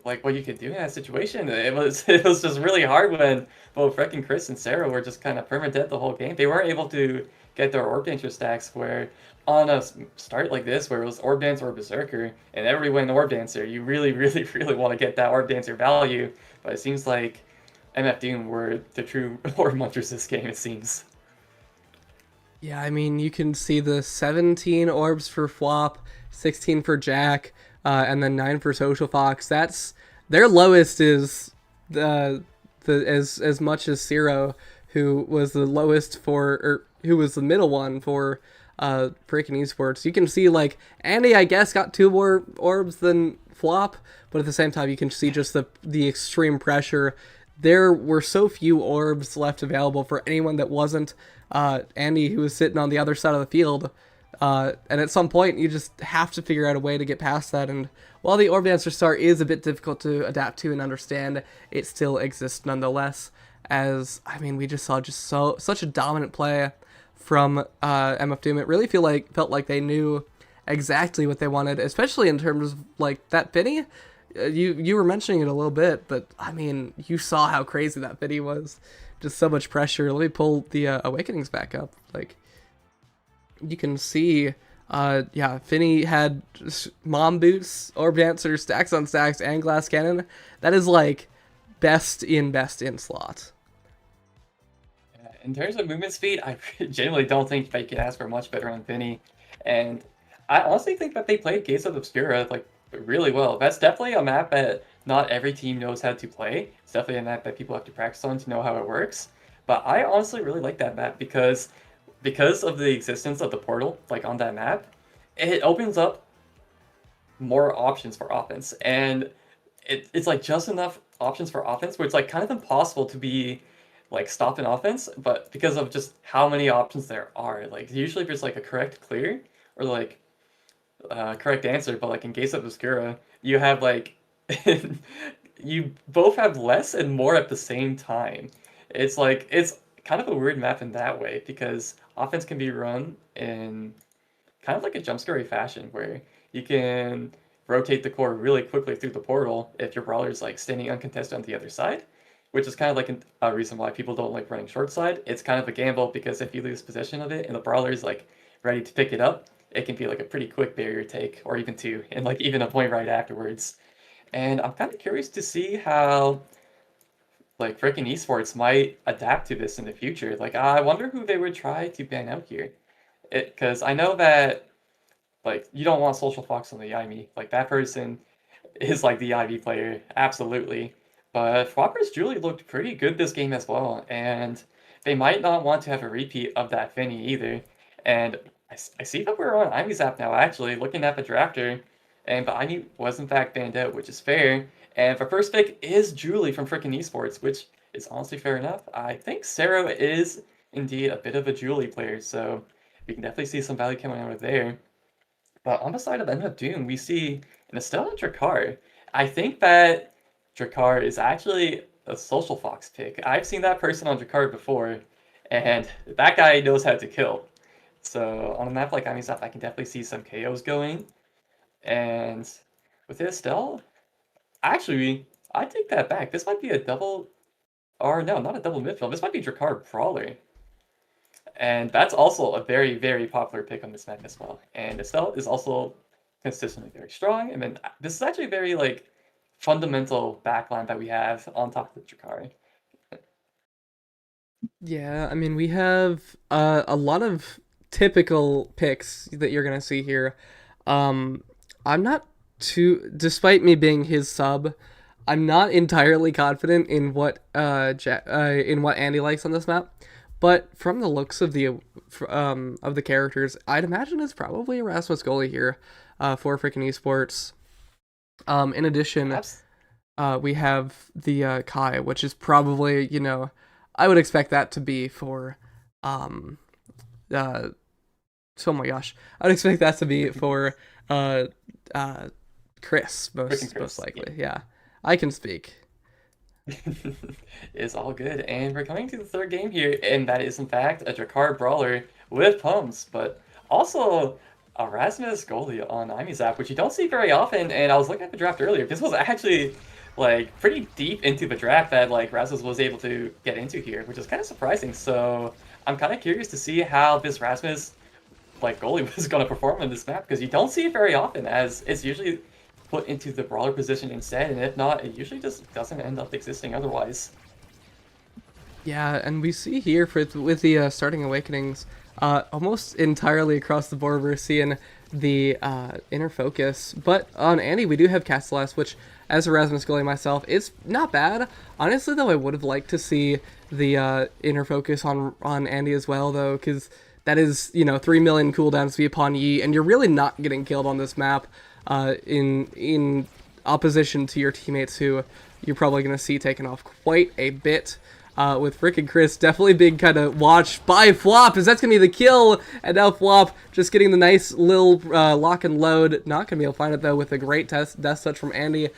like what you could do in that situation. It was just really hard when both Freck and Chris and Sarah were just kind of permadead the whole game. They weren't able to get their Orb Dancer stacks where on a start like this where it was Orb Dancer or Berserker and everybody went Orb Dancer, you really, really, really want to get that Orb Dancer value. But it seems like MF Doom were the true Orb Munchers this game, it seems. Yeah, I mean, you can see the 17 orbs for Flop, 16 for Jack, and then 9 for Social Fox. That's their lowest is the as much as Zero, who was the lowest for, or who was the middle one for freaking esports. You can see like Andy, I guess, got 2 more orbs than Flop, but at the same time, you can see just the extreme pressure. There were so few orbs left available for anyone that wasn't Andy, who was sitting on the other side of the field. And at some point, you just have to figure out a way to get past that. And while the Orb Dancer Star is a bit difficult to adapt to and understand, it still exists nonetheless. As, I mean, we just saw such a dominant play from MF Doom. It really felt like they knew exactly what they wanted, especially in terms of like that Finny. You were mentioning it a little bit, but I mean, you saw how crazy that Finny was. Just so much pressure. Let me pull the Awakenings back up. Like, you can see, yeah, Finny had Mom Boots, Orb Dancer, stacks on stacks, and Glass Cannon. That is like best in slot. In terms of movement speed, I genuinely don't think they could ask for much better on Finny. And I honestly think that they played Gates of Obscura like really well. That's definitely a map that not every team knows how to play. It's definitely a map that people have to practice on to know how it works. But I honestly really like that map because of the existence of the portal, like on that map, it opens up more options for offense. And it's like just enough options for offense where it's like kind of impossible to be like stop an offense, but because of just how many options there are. Like usually if there's like a correct clear or like correct answer, but like in Gates of Obscura, you have like you both have less and more at the same time. It's like it's kind of a weird map in that way because offense can be run in kind of like a jump scary fashion where you can rotate the core really quickly through the portal if your brawler's like standing uncontested on the other side, which is kind of like a reason why people don't like running short side. It's kind of a gamble because if you lose possession of it and the brawler's like ready to pick it up, it can be like a pretty quick barrier take or even 2 and like even a point right afterwards. And I'm kind of curious to see how like freaking esports might adapt to this in the future. Like I wonder who they would try to ban out here. Because I know that like you don't want Social Fox on the IME. Like that person is like the IV player, absolutely. But Flopper's Julie looked pretty good this game as well, and they might not want to have a repeat of that Finny either. And I see that we're on IME's app now, actually, looking at the drafter, and the IME was in fact banned out, which is fair. And the first pick is Julie from freaking esports, which is honestly fair enough. I think Sarah is indeed a bit of a Julie player, so we can definitely see some value coming out of there. But on the side of MF Doom, we see an Estelle and Drakkar. I think that Drakkar is actually a Social Fox pick. I've seen that person on Drakkar before, and that guy knows how to kill. So on a map like IME's app, I can definitely see some KOs going. And with Estelle, actually, I take that back. This might be a double, or no, not a double midfield. This might be Drakkar Brawler. And that's also a very, very popular pick on this map as well. And Estelle is also consistently very strong. And then this is actually a very like fundamental backline that we have on top of the Drakkar. Yeah, I mean, we have a lot of typical picks that you're gonna see here. I'm not despite me being his sub, I'm not entirely confident in what in what Andy likes on this map. But from the looks of the characters, I'd imagine it's probably Erasmus Goalie here for freaking esports. In addition, we have the Kai, which is probably, you know, I would expect that to be for oh my gosh, I'd expect that to be for Chris most likely. Yeah, I can speak. It's all good, and we're coming to the third game here, and that is in fact a Drakkar Brawler with pumps, but also Erasmus goalie on Imi's app, which you don't see very often, and I was looking at the draft earlier. This was actually like pretty deep into the draft that like Rasmus was able to get into here, which is kind of surprising. So I'm kind of curious to see how this Rasmus like goalie was going to perform in this map, because you don't see it very often, as it's usually put into the brawler position instead, and if not, it usually just doesn't end up existing otherwise. Yeah, and we see here with the starting awakenings, almost entirely across the board we're seeing the inner focus. But on Andy, we do have Castellas, which, as a Rasmus goalie myself, is not bad. Honestly, though, I would have liked to see the inner focus on Andy as well, though, because that is, 3 million cooldowns to be upon Yi, and you're really not getting killed on this map in opposition to your teammates, who you're probably going to see taken off quite a bit. With Rick and Chris definitely being kind of watched by Flop, as that's going to be the kill, and now Flop just getting the nice little lock and load. Not going to be able to find it, though, with a great death touch from Andy.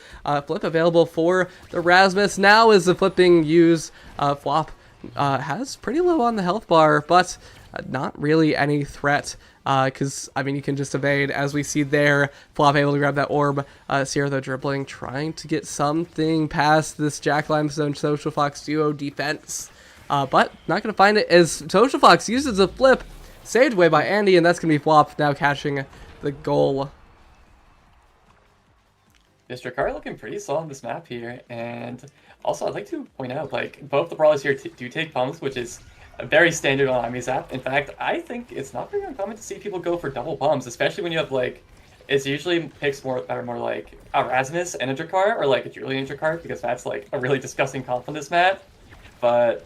Flip available for the Rasmus. Now is the flip being used. Flop has pretty low on the health bar, but not really any threat. Because, you can just evade, as we see there. Flop able to grab that orb. Sierra, though, dribbling, trying to get something past this Jack Limestone Social Fox duo defense. But not going to find it, as Social Fox uses a flip. Saved away by Andy, and that's going to be Flop now catching the goal. Mr. Carr looking pretty solid on this map here, and also I'd like to point out, both the brawlers here do take pumps, which is very standard on Imi's app. In fact, I think it's not very uncommon to see people go for double pumps, especially when you have it's usually picks that are more like Erasmus and a Drakkar, or like a Julian Drakkar, because that's like a really disgusting comp on this map. But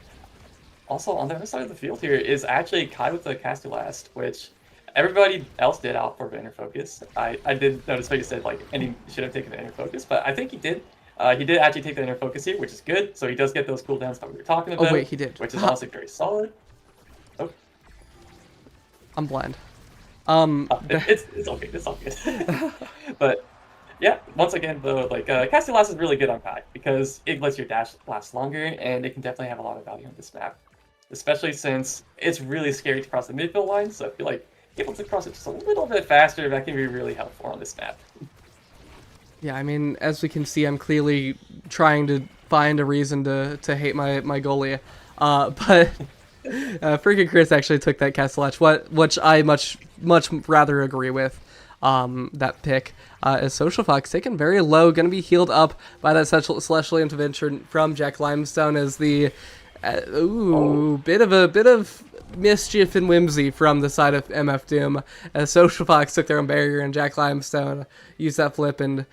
also on the other side of the field here is actually Kai with the Castellast, which everybody else did out for the inner focus. I did notice what you said, and he should have taken the inner focus, but I think he did. He did actually take the inner focus here, which is good. So he does get those cooldowns that we were talking about. Oh wait, he did. Which is honestly very solid. Oh, I'm blind. It's okay. It's all good. But yeah, once again though, Castellas is really good on pack, because it lets your dash last longer, and it can definitely have a lot of value on this map, especially since it's really scary to cross the midfield line. So I feel like able to cross it just a little bit faster, that can be really helpful on this map. Yeah, as we can see, I'm clearly trying to find a reason to hate my goalie. But freaking Chris actually took that Castellach, which I much rather agree with. That pick. As Social Fox taken very low, going to be healed up by that Celestial Intervention from Jack Limestone, as the bit of mischief and whimsy from the side of MF Doom, as Social Fox took their own barrier, and Jack Limestone used that flip and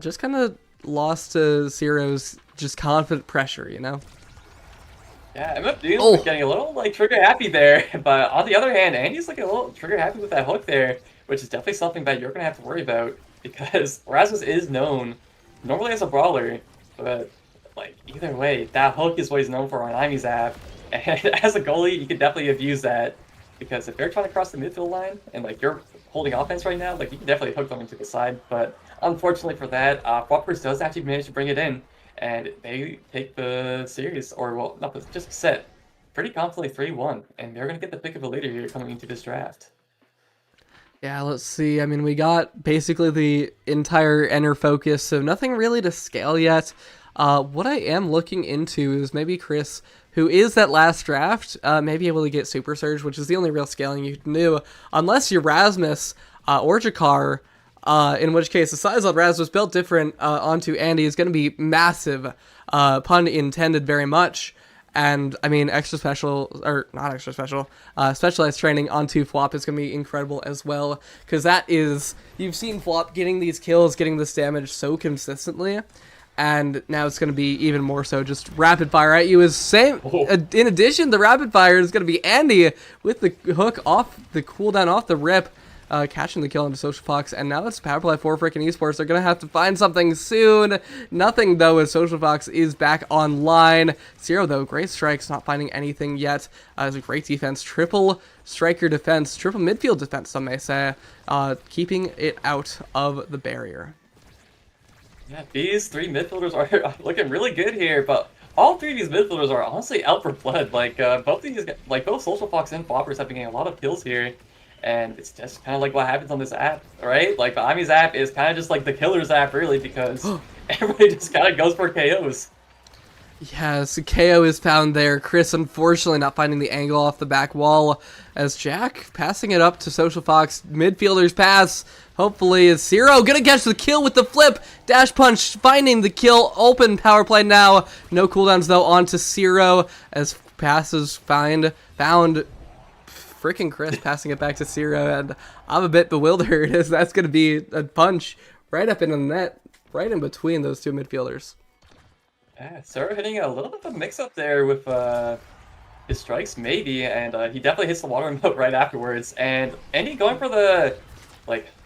just kind of lost to Zero's just confident pressure, Yeah, MF Doom's getting a little trigger happy there, but on the other hand, Andy's looking a little trigger happy with that hook there, which is definitely something that you're gonna have to worry about, because Rasmus is known normally as a brawler, but either way, that hook is what he's known for on Imi's app. And as a goalie, you can definitely abuse that, because if they're trying to cross the midfield line and you're holding offense right now, you can definitely hook them into the side. But unfortunately for that, Whoppers does actually manage to bring it in, and they take the series, or well, not just set, pretty confidently 3-1, and they're gonna get the pick of a leader here coming into this draft. Yeah, let's see. We got basically the entire inner focus, so nothing really to scale yet. What I am looking into is maybe Chris, who is that last draft, may be able to get Super Surge, which is the only real scaling you can do, unless you're Rasmus or Jakar, in which case the size on Rasmus built different onto Andy is going to be massive, pun intended very much. And extra special, or not extra special, specialized training onto Flop is going to be incredible as well, because you've seen Flop getting these kills, getting this damage so consistently. And now it's going to be even more so, just rapid fire at you. In addition, the rapid fire is going to be Andy with the hook off the cooldown, off the rip, catching the kill into Social Fox. And now it's Power Play for freaking esports. They're going to have to find something soon. Nothing, though, as Social Fox is back online. Zero, though, great strikes, not finding anything yet. It's a great defense. Triple striker defense, triple midfield defense, some may say, keeping it out of the barrier. Yeah, these three midfielders are looking really good here, but all three of these midfielders are honestly out for blood. Both Social Fox and Floppers have been getting a lot of kills here, And it's just kind of like what happens on this app, right? Like the Ami's app is kind of just like the killer's app, really, because everybody just kind of goes for KOs. Yes, KO is found there. Chris, unfortunately, not finding the angle off the back wall as Jack passing it up to Social Fox. Midfielder's pass. Hopefully, is Zero gonna catch the kill with the flip. Dash punch finding the kill. Open power play now. No cooldowns though onto Zero as passes found. Freaking Chris passing it back to Zero, and I'm a bit bewildered as that's gonna be a punch right up in the net, right in between those two midfielders. Yeah, Zero hitting a little bit of a mix-up there with his strikes, maybe, and he definitely hits the water remote right afterwards. And Andy going for the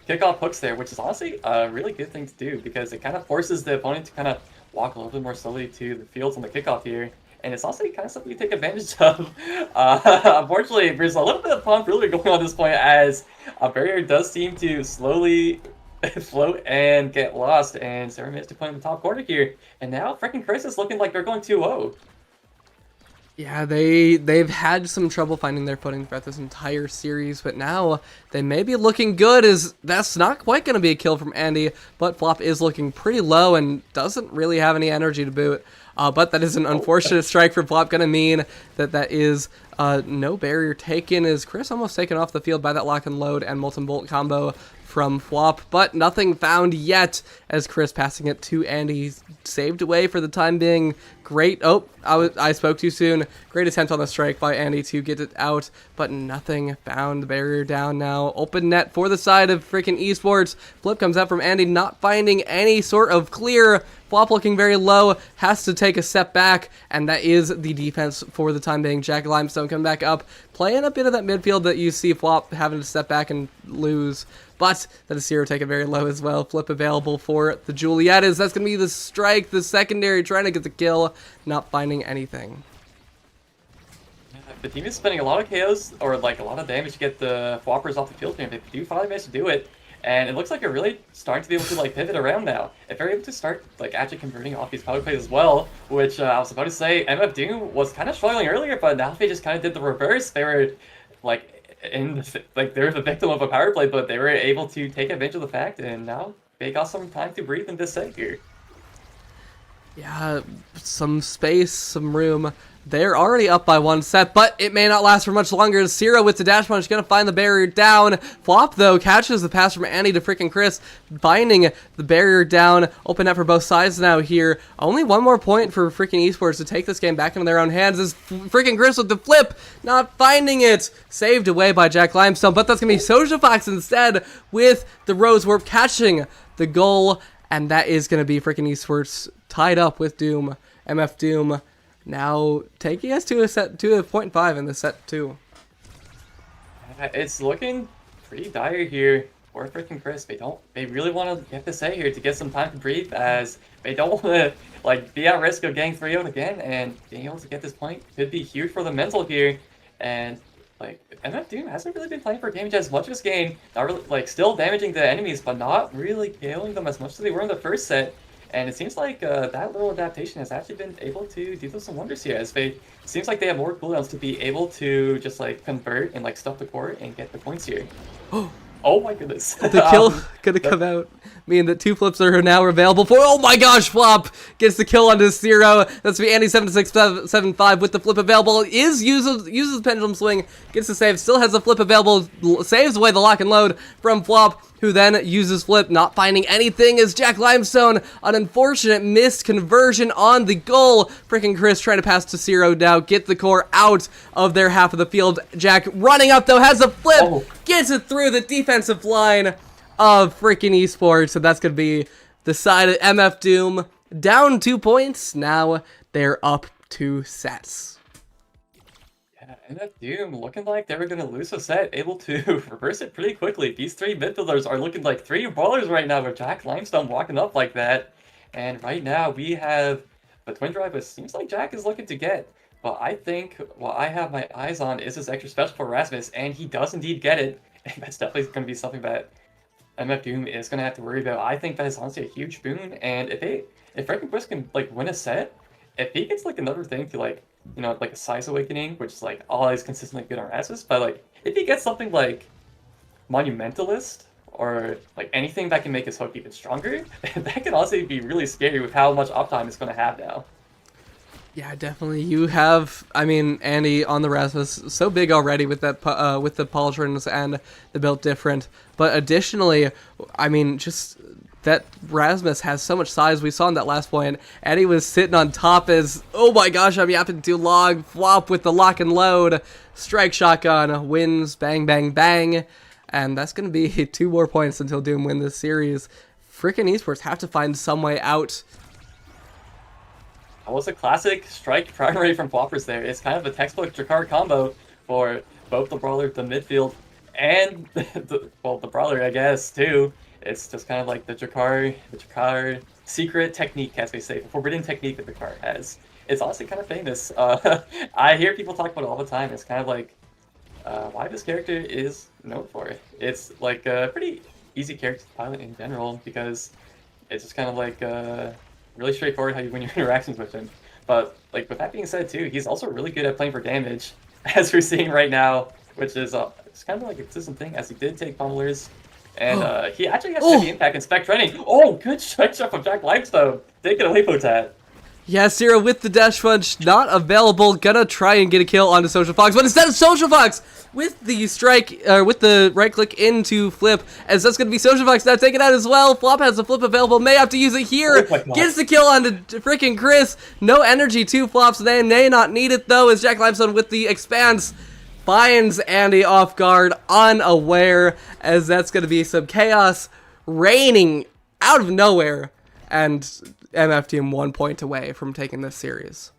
kickoff hooks there, which is honestly a really good thing to do because it kind of forces the opponent to kind of walk a little bit more slowly to the fields on the kickoff here. And it's also kind of something you take advantage of. Unfortunately, there's a little bit of pump really going on at this point as a barrier does seem to slowly float and get lost, and Zero managed to put in the top corner here. And now freaking Chris is looking like they're going 2-0. Yeah, they've had some trouble finding their footing throughout this entire series, but now they may be looking good as that's not quite going to be a kill from Andy, but Flop is looking pretty low and doesn't really have any energy to boot. But that is an unfortunate strike for Flop, going to mean that is no barrier taken as Chris almost taken off the field by that lock and load and molten bolt combo from Flop, but nothing found yet as Chris passing it to Andy, saved away for the time being. Great, I spoke too soon. Great attempt on the strike by Andy to get it out, but nothing found. The barrier down now. Open net for the side of freaking esports. Flip comes out from Andy, not finding any sort of clear. Flop looking very low, has to take a step back, and that is the defense for the time being. Jack Limestone coming back up, playing a bit of that midfield that you see Flop having to step back and lose. But that is Zero taken very low as well. Flip available for the Julietas. That's going to be the strike, the secondary, trying to get the kill, not finding anything. The team is spending a lot of KOs, or like a lot of damage to get the Floppers off the field here. They do finally manage to do it. And it looks like they're really starting to be able to pivot around now. If they're able to start actually converting off these power plays as well, which I was about to say, MF Doom was kind of struggling earlier, but now they just kind of did the reverse. They were they were the victim of a power play, but they were able to take advantage of the fact, and now they got some time to breathe in this set here. Yeah, some space, some room. They're already up by one set, but it may not last for much longer. Zero with the dash punch, gonna find the barrier down. Flop, though, catches the pass from Andy to freaking Chris, finding the barrier down. Open net for both sides now here. Only one more point for freaking esports to take this game back into their own hands as freaking Chris with the flip, not finding it. Saved away by Jack Limestone, but that's gonna be Social Fox instead with the Rose Warp catching the goal, and that is gonna be freaking esports tied up with Doom. MF Doom now taking us to a 0.5 in the set 2. It's looking pretty dire here for freaking Chris. They really want to get this set here to get some time to breathe, as they don't want to be at risk of getting 3-0 again, and being able to get this point could be huge for the mental here. And MF Doom hasn't really been playing for damage as much of this game. Not really still damaging the enemies, but not really KOing them as much as they were in the first set. And it seems like that little adaptation has actually been able to do them some wonders here, as it seems like they have more cooldowns to be able to just convert and stuff the core and get the points here. Oh my goodness. The kill gonna come out, meaning that two flips are now available for. Oh my gosh, Flop gets the kill onto Zero. That's be Andy 7675 with the flip available. Uses the pendulum swing, gets the save, still has the flip available, saves away the lock and load from Flop, who then uses flip, not finding anything as Jack Limestone, an unfortunate missed conversion on the goal. Freaking Chris trying to pass to Zero now, get the core out of their half of the field. Jack running up though, has a flip, gets it through the defensive line of freaking esports. So that's going to be the side of MF Doom, down 2 points. Now they're up 2 sets. MF Doom looking like they were going to lose a set, able to reverse it pretty quickly. These three midfielders are looking like 3 brawlers right now with Jack Limestone walking up like that. And right now we have the twin drive, it seems like Jack is looking to get. But I think what I have my eyes on is this extra special for Rasmus, and he does indeed get it. And that's definitely going to be something that MF Doom is going to have to worry about. I think that is honestly a huge boon, and if Freaking Chris can win a set, if he gets another thing to a Size Awakening, which is always consistently good on Rasmus, but if he gets something like Monumentalist or like anything that can make his hook even stronger, that can also be really scary with how much uptime it's going to have now. Yeah, definitely. You have, I mean, Andy on the Rasmus so big already with that, with the pauldrons and the built different. But additionally, I mean, just that Rasmus has so much size. We saw in that last point, Andy was sitting on top as, oh my gosh, I'm yapping too long. Flop with the lock and load, strike shotgun, wins, bang, bang, bang. And that's going to be 2 more points until Doom win this series. Frickin' esports have to find some way out. That was a classic strike primary from Floppers there. It's kind of a textbook Jakar combo for both the brawler, the midfield, and the brawler, I guess, too. It's just kind of like the Jakar secret technique, as they say, the forbidden technique that Jakar has. It's honestly kind of famous. I hear people talk about it all the time. It's kind of like why this character is known for it. It's like a pretty easy character to pilot in general because it's just kind of like really straightforward how you win your interactions with him. But like with that being said too, he's also really good at playing for damage, as we're seeing right now, which is it's kind of like a consistent thing as he did take pummelers. And he actually has heavy impact in spec training. Oh, good strike shot from Jack Limestone. Take it away, Potat. Yeah, Zero with the dash punch, not available. Gonna try and get a kill onto Social Fox, but instead of Social Fox with the strike, with the right click into flip, as that's gonna be Social Fox now taken out as well. Flop has the flip available, may have to use it here. Oh, gets the kill onto freaking Chris. No energy to Flop's name, may not need it though, as Jack Limestone with the expanse finds Andy off guard, unaware, as that's gonna be some chaos raining out of nowhere. And MF Team 1 point away from taking this series.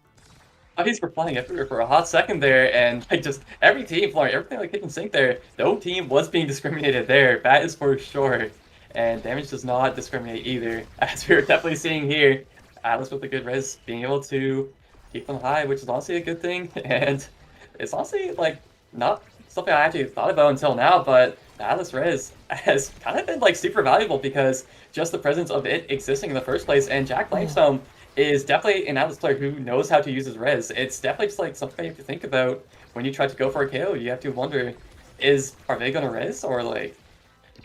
He's for flying everywhere for a hot second there, and like just every team flying everything like kitchen sink there. No team was being discriminated there. That is for sure. And damage does not discriminate either, as we're definitely seeing here. Atlas with a good res, being able to keep them high, which is honestly a good thing. And it's honestly like not something I actually thought about until now, but the Atlas res has kind of been like super valuable because just the presence of it existing in the first place. And Jack Limestone is definitely an Atlas player who knows how to use his res. It's definitely just like something you have to think about when you try to go for a KO. You have to wonder, are they gonna res, or like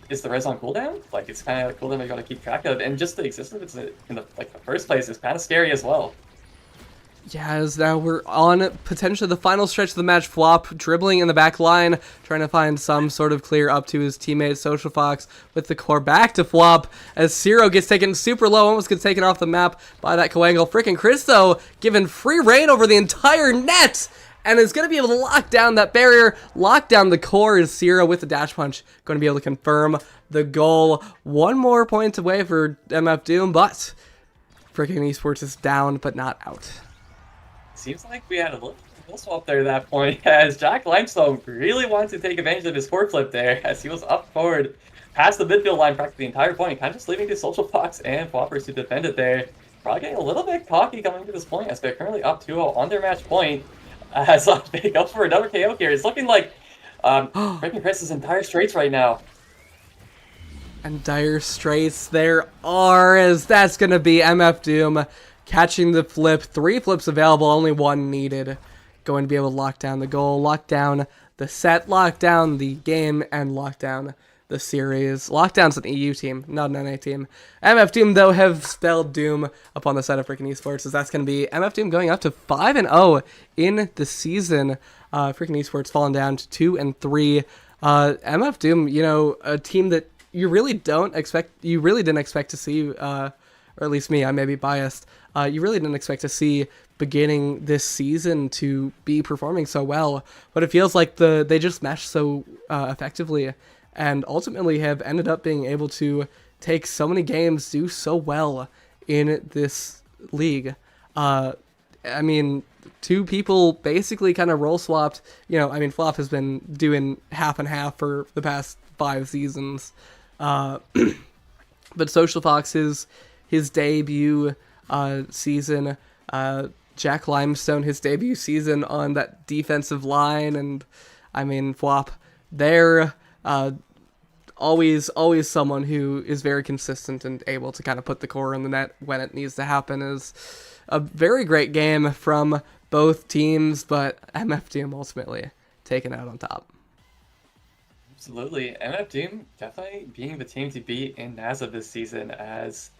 is the res on cooldown? Like it's kind of a cooldown you gotta keep track of, and just the existence of it in the first place is kind of scary as well. Yeah, as now we're on potentially the final stretch of the match. Flop dribbling in the back line, trying to find some sort of clear up to his teammate Social Fox with the core back to Flop as Zero gets taken super low, almost gets taken off the map by that Coangle. Freaking Chris though, given free reign over the entire net, and is going to be able to lock down that barrier, lock down the core as Zero with the dash punch, going to be able to confirm the goal. 1 more point away for MF Doom, but freaking esports is down but not out. Seems like we had a little swap there at that point, as Jack Limestone really wanted to take advantage of his core flip there, as he was up forward past the midfield line practically the entire point, kind of just leaving the Social Fox and Floppers to defend it there. Probably getting a little bit cocky coming to this point, as they're currently up 2-0 on their match point, as they go for another KO here. It's looking like Breaking Chris is in dire straits right now. And dire straits there are, as that's going to be MF Doom catching the flip. 3 flips available, only 1 needed. Going to be able to lock down the goal, lock down the set, lock down the game, and lock down the series. Lockdown's an EU team, not an NA team. MF Doom, though, have spelled doom upon the side of freaking esports, as that's going to be MF Doom going up to 5-0 in the season. Freaking esports falling down to 2-3. MF Doom, you know, a team that you really didn't expect to see, or at least me, I may be biased. You really didn't expect to see beginning this season to be performing so well, but it feels like they just meshed so effectively, and ultimately have ended up being able to take so many games, do so well in this league. I mean, 2 people basically kind of role swapped. You know, I mean, Flop has been doing half and half for the past 5 seasons, but Social Fox his debut season, Jack Limestone his debut season on that defensive line, and I mean Flop, they're always someone who is very consistent and able to kind of put the core in the net when it needs to happen. Is a very great game from both teams, but MF Team ultimately taken out on top. Absolutely. MF Doom definitely being the team to beat in NASA this season, as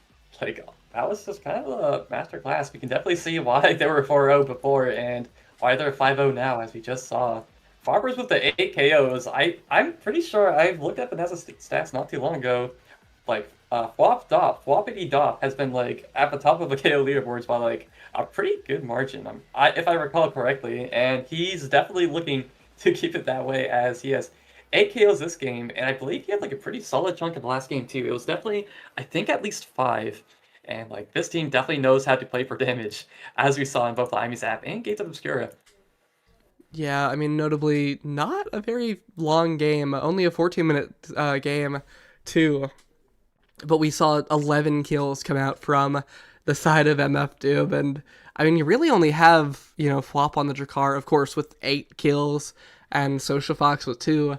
like that was just kind of a masterclass. We can definitely see why they were 4-0 before and why they're 5-0 now, as we just saw. Farmers with the 8 KOs. I'm pretty sure I looked at the NASA stats not too long ago. Like Whoppity Dop has been like at the top of the KO leaderboards by like a pretty good margin. If I recall correctly, and he's definitely looking to keep it that way, as he has 8 KOs this game, and I believe he had like a pretty solid chunk in the last game too. It was definitely, I think, at least 5. And like this team definitely knows how to play for damage, as we saw in both the Imi's app and Gates of Obscura. Yeah, I mean, notably, not a very long game, only a 14-minute game, too. But we saw 11 kills come out from the side of MF Doom, and I mean, you really only have, Flop on the Drakkar, of course, with 8 kills, and Social Fox with 2,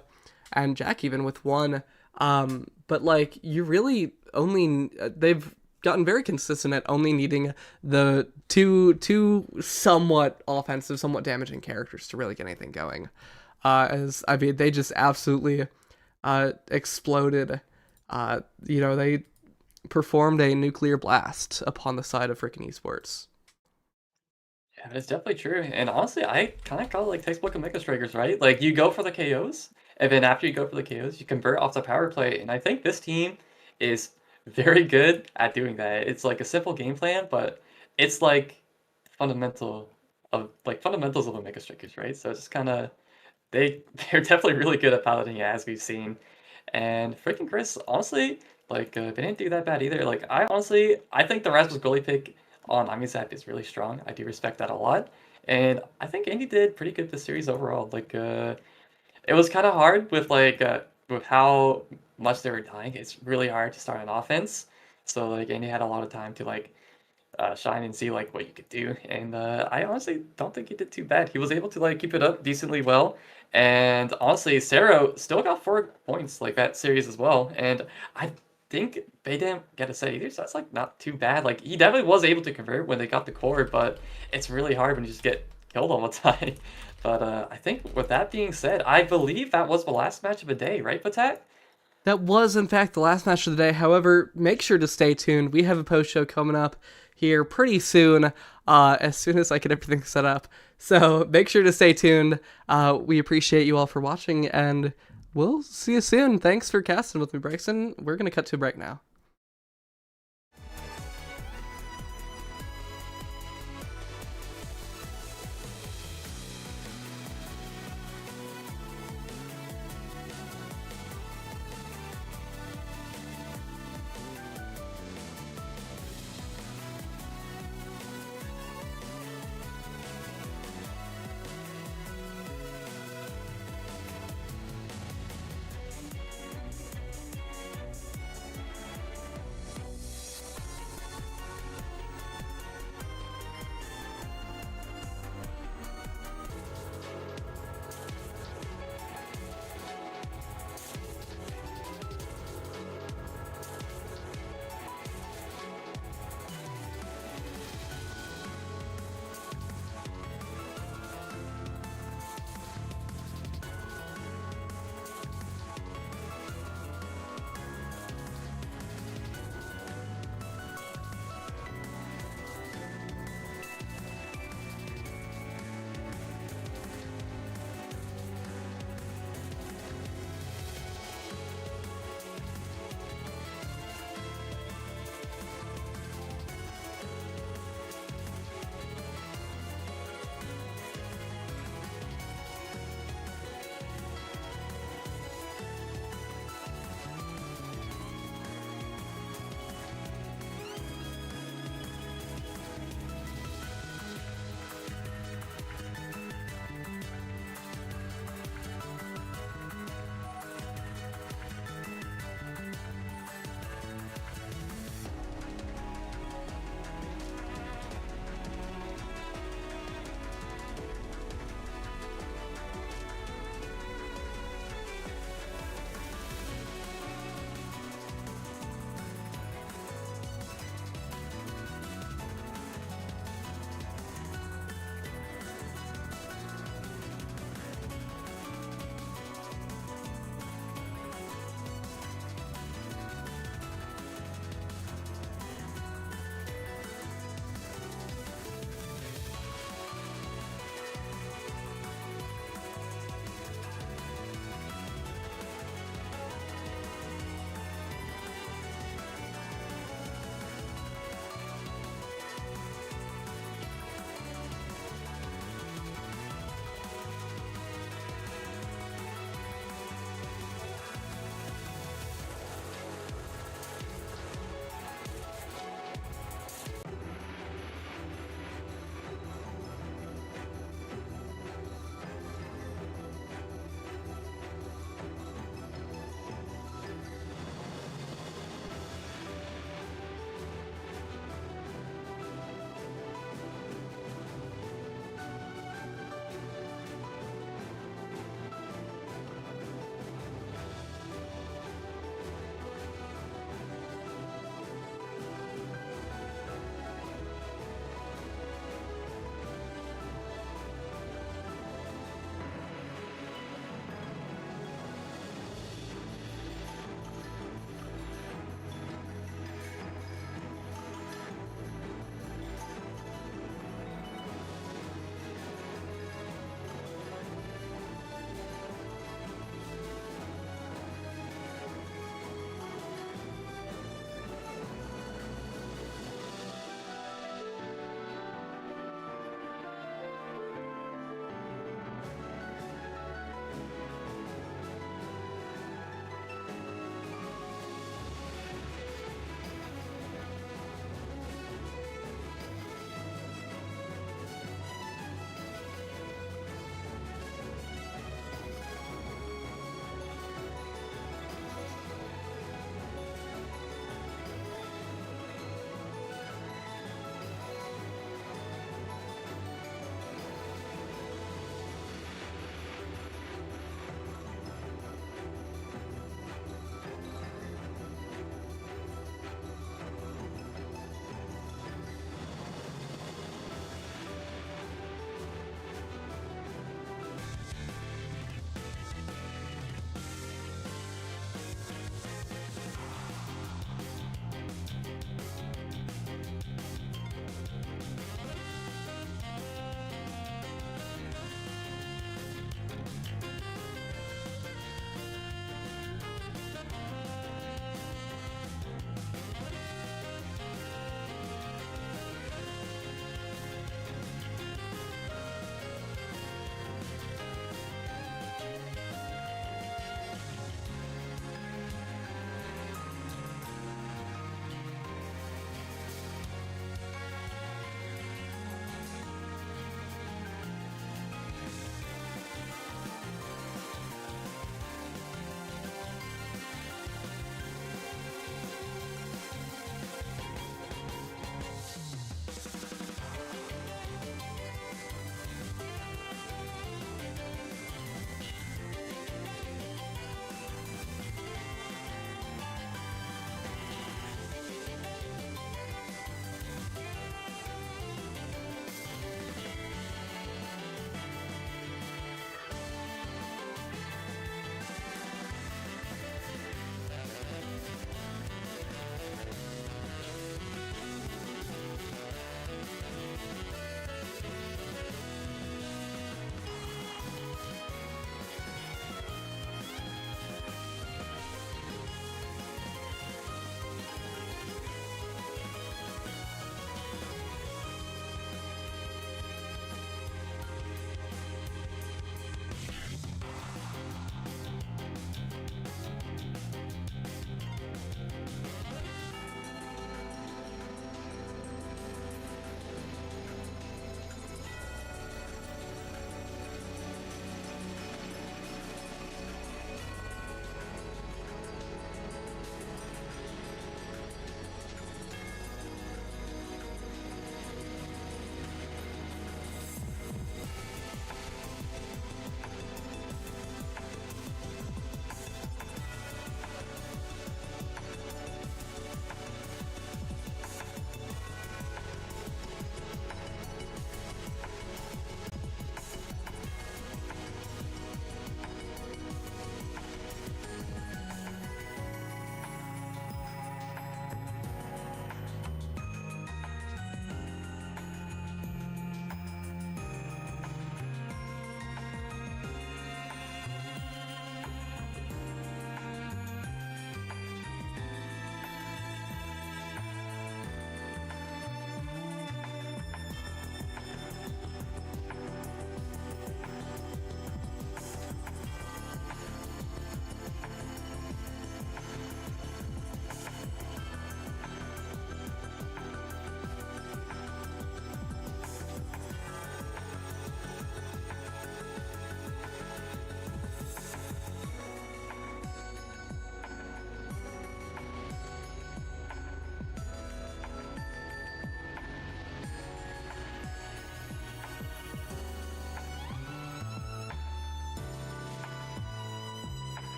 and Jack even with 1. But like, you really only they've gotten very consistent at only needing the two somewhat offensive, somewhat damaging characters to really get anything going. As I mean, they just absolutely exploded. They performed a nuclear blast upon the side of freaking esports. Yeah, that's definitely true. And honestly, I kind of call it like textbook of Mega Strikers, right? Like you go for the KOs, and then after you go for the KOs, you convert off the power play. And I think this team is very good at doing that. It's like a simple game plan, but it's like fundamentals of the Mega Strikers, right? So it's just kind of they're definitely really good at piloting it, as we've seen. And freaking Chris, honestly, like they didn't do that bad either. Like I think the Rasmus goalie pick on Amisap is really strong. I do respect that a lot. And I think Andy did pretty good this series overall. Like it was kind of hard with how much they were dying. It's really hard to start an offense. So like Andy had a lot of time to like shine and see like what you could do. And I honestly don't think he did too bad. He was able to like keep it up decently well. And honestly, Sero still got 4 points like that series as well. And I think they didn't get a set either, so that's like not too bad. Like he definitely was able to convert when they got the core, but it's really hard when you just get killed all the time. But I think with that being said, I believe that was the last match of the day, right, Patat? That was, in fact, the last match of the day. However, make sure to stay tuned. We have a post show coming up here pretty soon, as soon as I get everything set up. So make sure to stay tuned. We appreciate you all for watching, and we'll see you soon. Thanks for casting with me, Bryson. We're going to cut to a break now.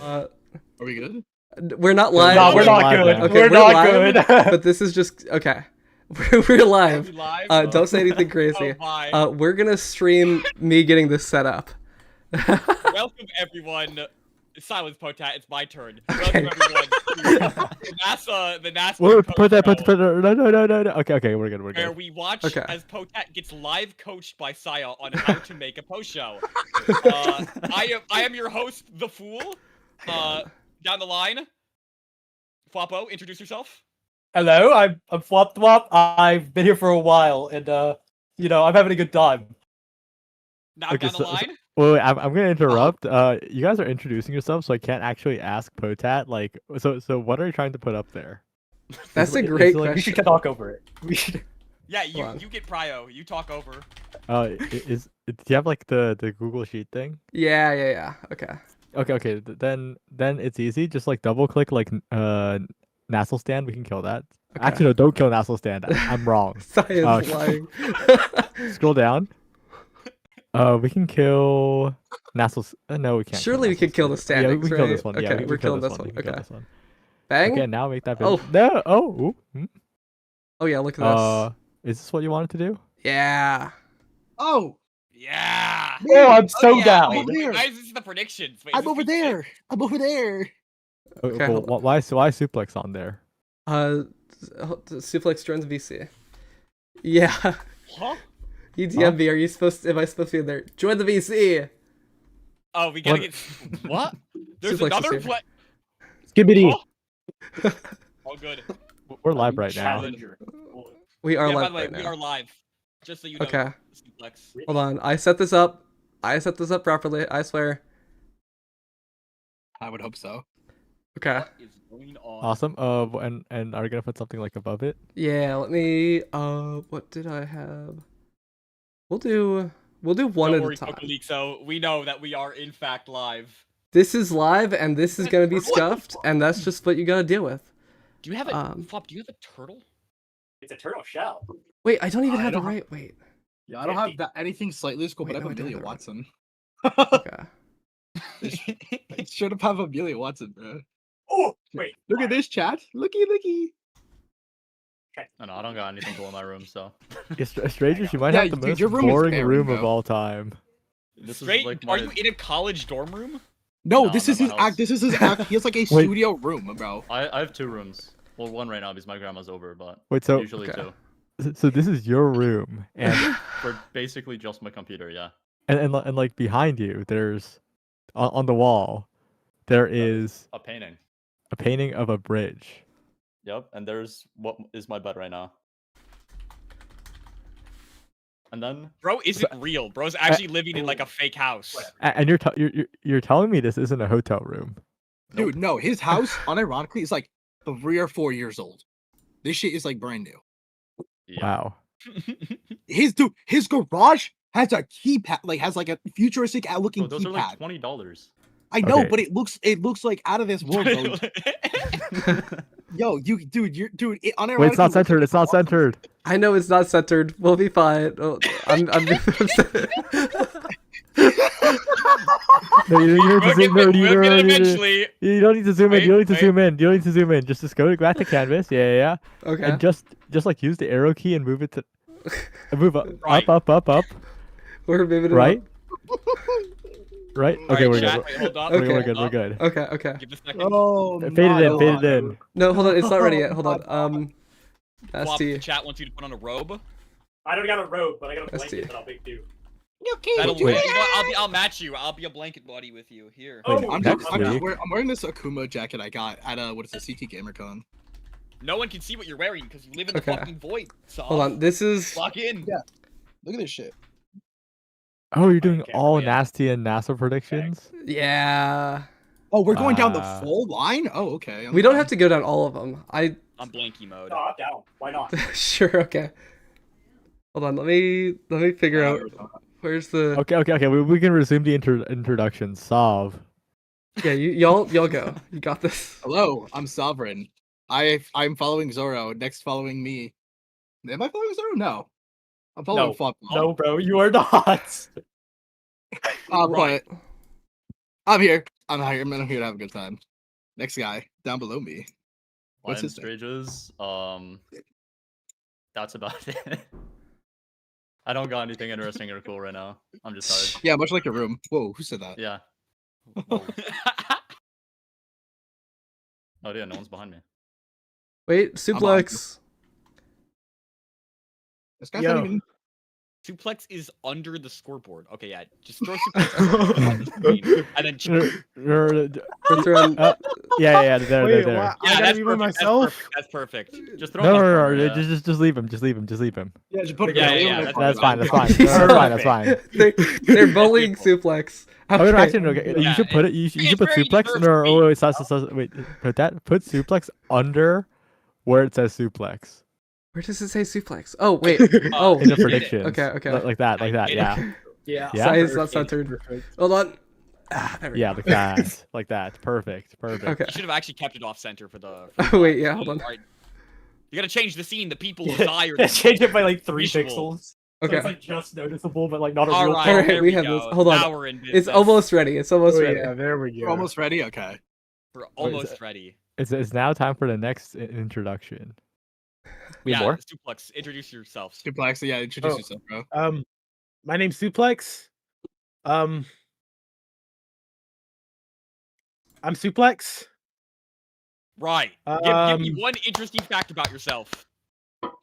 Are we good? We're not live. No, we're not live good. now. Okay, we're we're not live, good. but this is just okay. We're live. live? Don't say anything crazy. Oh my. We're gonna stream me getting this set up. Welcome everyone. Silence, Potat. It's my turn. Okay. Welcome everyone to the NAST Wait, post put that. show, No. Okay, we're good. We're where good. we watch Okay. as Potat gets live coached by Saya on how to make a post show. I am your host, the Fool. Down the line, Fwapo, introduce yourself. Hello, I'm Flop Flop. I've been here for a while, and I'm having a good time. Now Okay, down the line. Wait, I'm gonna interrupt. You guys are introducing yourselves, so I can't actually ask Potat. Like, so what are you trying to put up there? That's a It's great like, question. We should talk over it. We should. Yeah, Hold on. you get prio. You talk over. Do you have like the Google Sheet thing? Yeah. Okay. Okay. Then it's easy. Just like double click like Nassel stand. We can kill that. Okay. Actually, no, don't kill Nassel stand. I'm wrong. Science lying. Scroll down. We can kill Nassel's. No, we can't. Surely we could kill the stand. Yeah, we standings, can kill right? this one. Okay, Yeah, we're can kill killing this one. We can kill Okay. this one. Bang. Okay, now make that. Oh. No. Oh. Ooh. Oh yeah, look at this. Is this what you wanted to do? Yeah. Oh, Yeah. Oh, I'm so yeah. down. Wait, guys, this is the predictions. Wait, is I'm this over good shit? there. I'm over there. Okay, Well, hold why suplex on there? Suplex joins VC. Yeah. Huh? You DM me. Are you supposed? Am I supposed to be in there? Join the VC. Oh, we gotta What? get what? There's Suplex is another here. play. Skibbity. Huh? Oh, good. We're live right now. We are Yeah, by live the way, right we now. are live. Just so you know. Okay. Suplex. Hold on. I set this up. Properly. I swear. I would hope so. Okay. What is going on? Awesome. And are you gonna put something like above it? Yeah. Let me. What did I have? We'll do one Don't at worry, a time. Kokolixo. We know that we are in fact live. This is live, and this is gonna be scuffed, and that's just what you gotta deal with. Do you have a Um, Flop? Do you have a turtle? It's a turtle shell. Wait, I don't even I have the don't have- right. Wait. Yeah, I don't have that, anything slightly cool, Wait, but I no, have I don't Amelia have Watson. Okay. I should have Amelia Watson, bro. Oh, wait. Look at this chat. Looky. No, I don't got anything cool in my room, so Strangers, you might Yeah, have the dude, most your room is boring barren, room of bro. all time. this Straight? is like Are my... you in a college dorm room? No, No, this not is my his house. act. This is his act. He has like a Wait. studio room, bro. I have 2 rooms. Well, one right now because my grandma's over, but Wait, so usually Okay. 2 so this is your room, and for basically just my computer. Yeah. and like behind you, there's on the wall, there is A painting. a painting of a bridge. Yep, and there's what is my bed right now. And then Bro isn't real. Bro's actually living in like a fake house. And you're telling me this isn't a hotel room? Nope. Dude, no, his house, unironically, is like 3 or 4 years old. This shit is like brand new. yeah. Wow. His garage has a keypad, like has like a futuristic looking Bro, those are keypad. like $20. I know, Okay. but it looks like out of this world, bro. Yo, unironically. Wait, it's not looks like centered. a It's not garage. centered. I know it's not centered. We'll be fine. Oh, I'm No, you don't need to We'll zoom. get No, it, we'll get it eventually. you don't need to zoom in. You don't need to Wait. zoom in. You don't need to zoom in. Just go back to canvas. Yeah. Okay. And just like use the arrow key and move it to move up, Right. up. We're moving it Right. up. Right. All Okay, right, we're chat, good. wait, hold up. Okay. We're hold good. We're up. good. Okay. Give this a second. Oh, Fade it in. Fade it no. in. No, hold on. It's not ready yet. Hold on. Flop, Nasty. the chat wants you to put on a robe. I don't got a robe, but I got a Let's blanket see. that I'll make do. That'll Wait. you know what, I'll match you. I'll be a blanket buddy with you. Here. Wait, I'm next week. wearing this Akuma jacket I got at what is it, CT GamerCon. No one can see what you're wearing because you live in the Okay. fucking void. So Hold on. This is. lock in. Yeah. Look at this shit. Oh, you're doing Okay, all yeah. nasty and NASA predictions. Yeah. Oh, we're going down the Ah. full line? Oh, okay. We don't have to go down all of them. I'm blanky mode. No, I'm down. Why not? Sure. Okay. Hold on. Let me figure out where's the. Okay. We can resume the introduction. Solve. Yeah. Y'all go. You got this. Hello, I'm Sovereign. I'm following Zoro. Next following me. Am I following Zoro? No. I'm following No. Flop. No, bro, you are not. But I'm here. I'm not here. I'm here to have a good time. Next guy down below me. What's Lions his name? Strages. That's about it. I don't got anything interesting or cool right now. I'm just tired. Yeah, much like your room. Whoa, who said that? Yeah. Whoa. Oh yeah, no one's behind me. Wait, suplex. This guy's not Yo. even. Suplex is under the scoreboard. Okay, yeah. Just throw suplex on the screen, and then We're throwing. Yeah, there, Wait, there. what? yeah, I gotta that's be by perfect. myself. That's perfect. Just throw No, him in the no, corner, no, yeah. just leave him. Just leave him. Just leave him. Yeah, just put it. Yeah, down. yeah, Leave him that's in That's the fine. corner. That's fine. That's fine. That's fine. They're bullying suplex. Oh, no, Okay. actually, no. You Yeah, should put it. You should it's put very suplex. diverse No, to me. wait. Put that. Put suplex under where it says suplex Where does it say suplex? Oh wait. in the Oh, did it. predictions. Okay. Like that. Yeah. Yeah. Yeah. Size not centered. Hold on. There we Yeah, go. like that. Like that. Perfect. Okay. You should have actually kept it off center for the. Oh, wait, yeah, hold on. Alright. You gotta change the scene. The people desire. Yeah, change it by like 3 visual. pixels. So Okay. it's like just noticeable, but like not a All real. right, Alright, there we we have go. this. Hold on. Now we're in It's business. almost ready. It's almost Oh, ready. yeah, there we We're go. almost ready. Okay. We're almost ready. It's now time for the next introduction. We have more? Suplex, introduce yourself. Suplex. Yeah, introduce Oh. yourself, bro. My name's Suplex. I'm Suplex. Right. Give me Um, one interesting fact about yourself.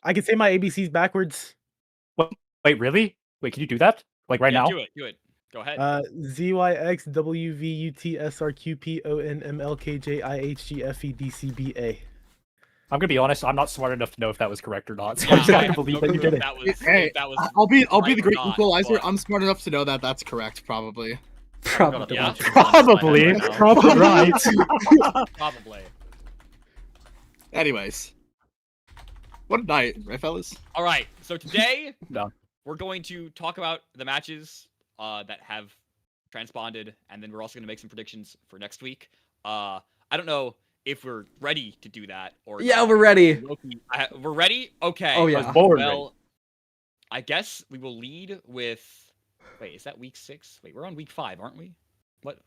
I can say my ABCs backwards. Wait, really? Wait, can you do that? Like right Yeah, now? do it. Go ahead. ZYXWVUTSRQPONMLKJIHGFEDCBA. I'm gonna be honest. I'm not smart enough to know if that was correct or not. So Yeah, I just I have to have believe no that you clue did if it. that was, Hey, if that was I'll be right the or great not, equalizer. but- I'm smart enough to know that that's correct, probably. Probably. Yeah. Probably. Probably. Right. Probably. Anyways, what a night, right, fellas? All right. So today No. we're going to talk about the matches that have transponded, and then we're also going to make some predictions for next week. I don't know if we're ready to do that or Yeah, not. we're ready. We're ready. Okay. Oh, yeah. Well, I guess we will lead with. Wait, is that week 6? Wait, we're on week 5, aren't we? What?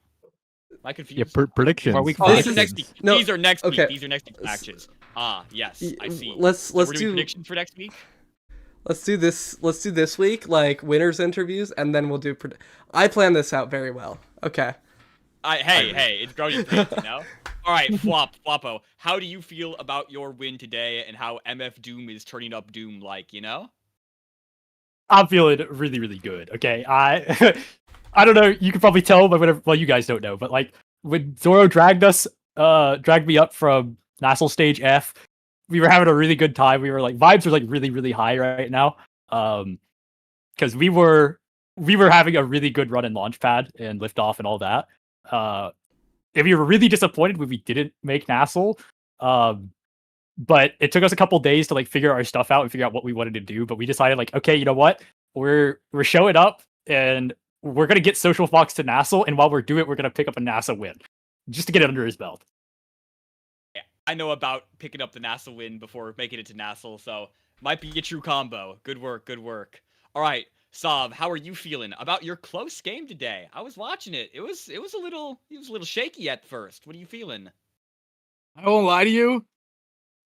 Am I confused? Yeah, predictions. Oh, These this are is- next week. no, These are next okay. week. These are next week's matches. Ah, yes, I see. Let's So we're doing do predictions for next week. let's do this week, like winners interviews, and then we'll do. I plan this out very well. Okay. Hey, it's growing pains, you know. All right, Floppo. How do you feel about your win today, and how MF Doom is turning up Doom like? You know. I'm feeling really, really good. Okay, I don't know. You can probably tell by whatever. Well, you guys don't know, but like when Zoro dragged me up from Nassel Stage F, we were having a really good time. We were like vibes are like really, really high right now. Because we were having a really good run in Launchpad and Liftoff and all that. And we were really disappointed when we didn't make Nassel. But it took us a couple days to like figure our stuff out and figure out what we wanted to do. But we decided like, okay, you know what? We're showing up and we're gonna get Social Fox to Nassel, and while we're doing it, we're gonna pick up a NASA win. Just to get it under his belt. Yeah, I know about picking up the NASA win before making it to Nassel, so might be a true combo. Good work. All right, Sav, how are you feeling about your close game today? I was watching it. It was a little shaky at first. What are you feeling? I won't lie to you.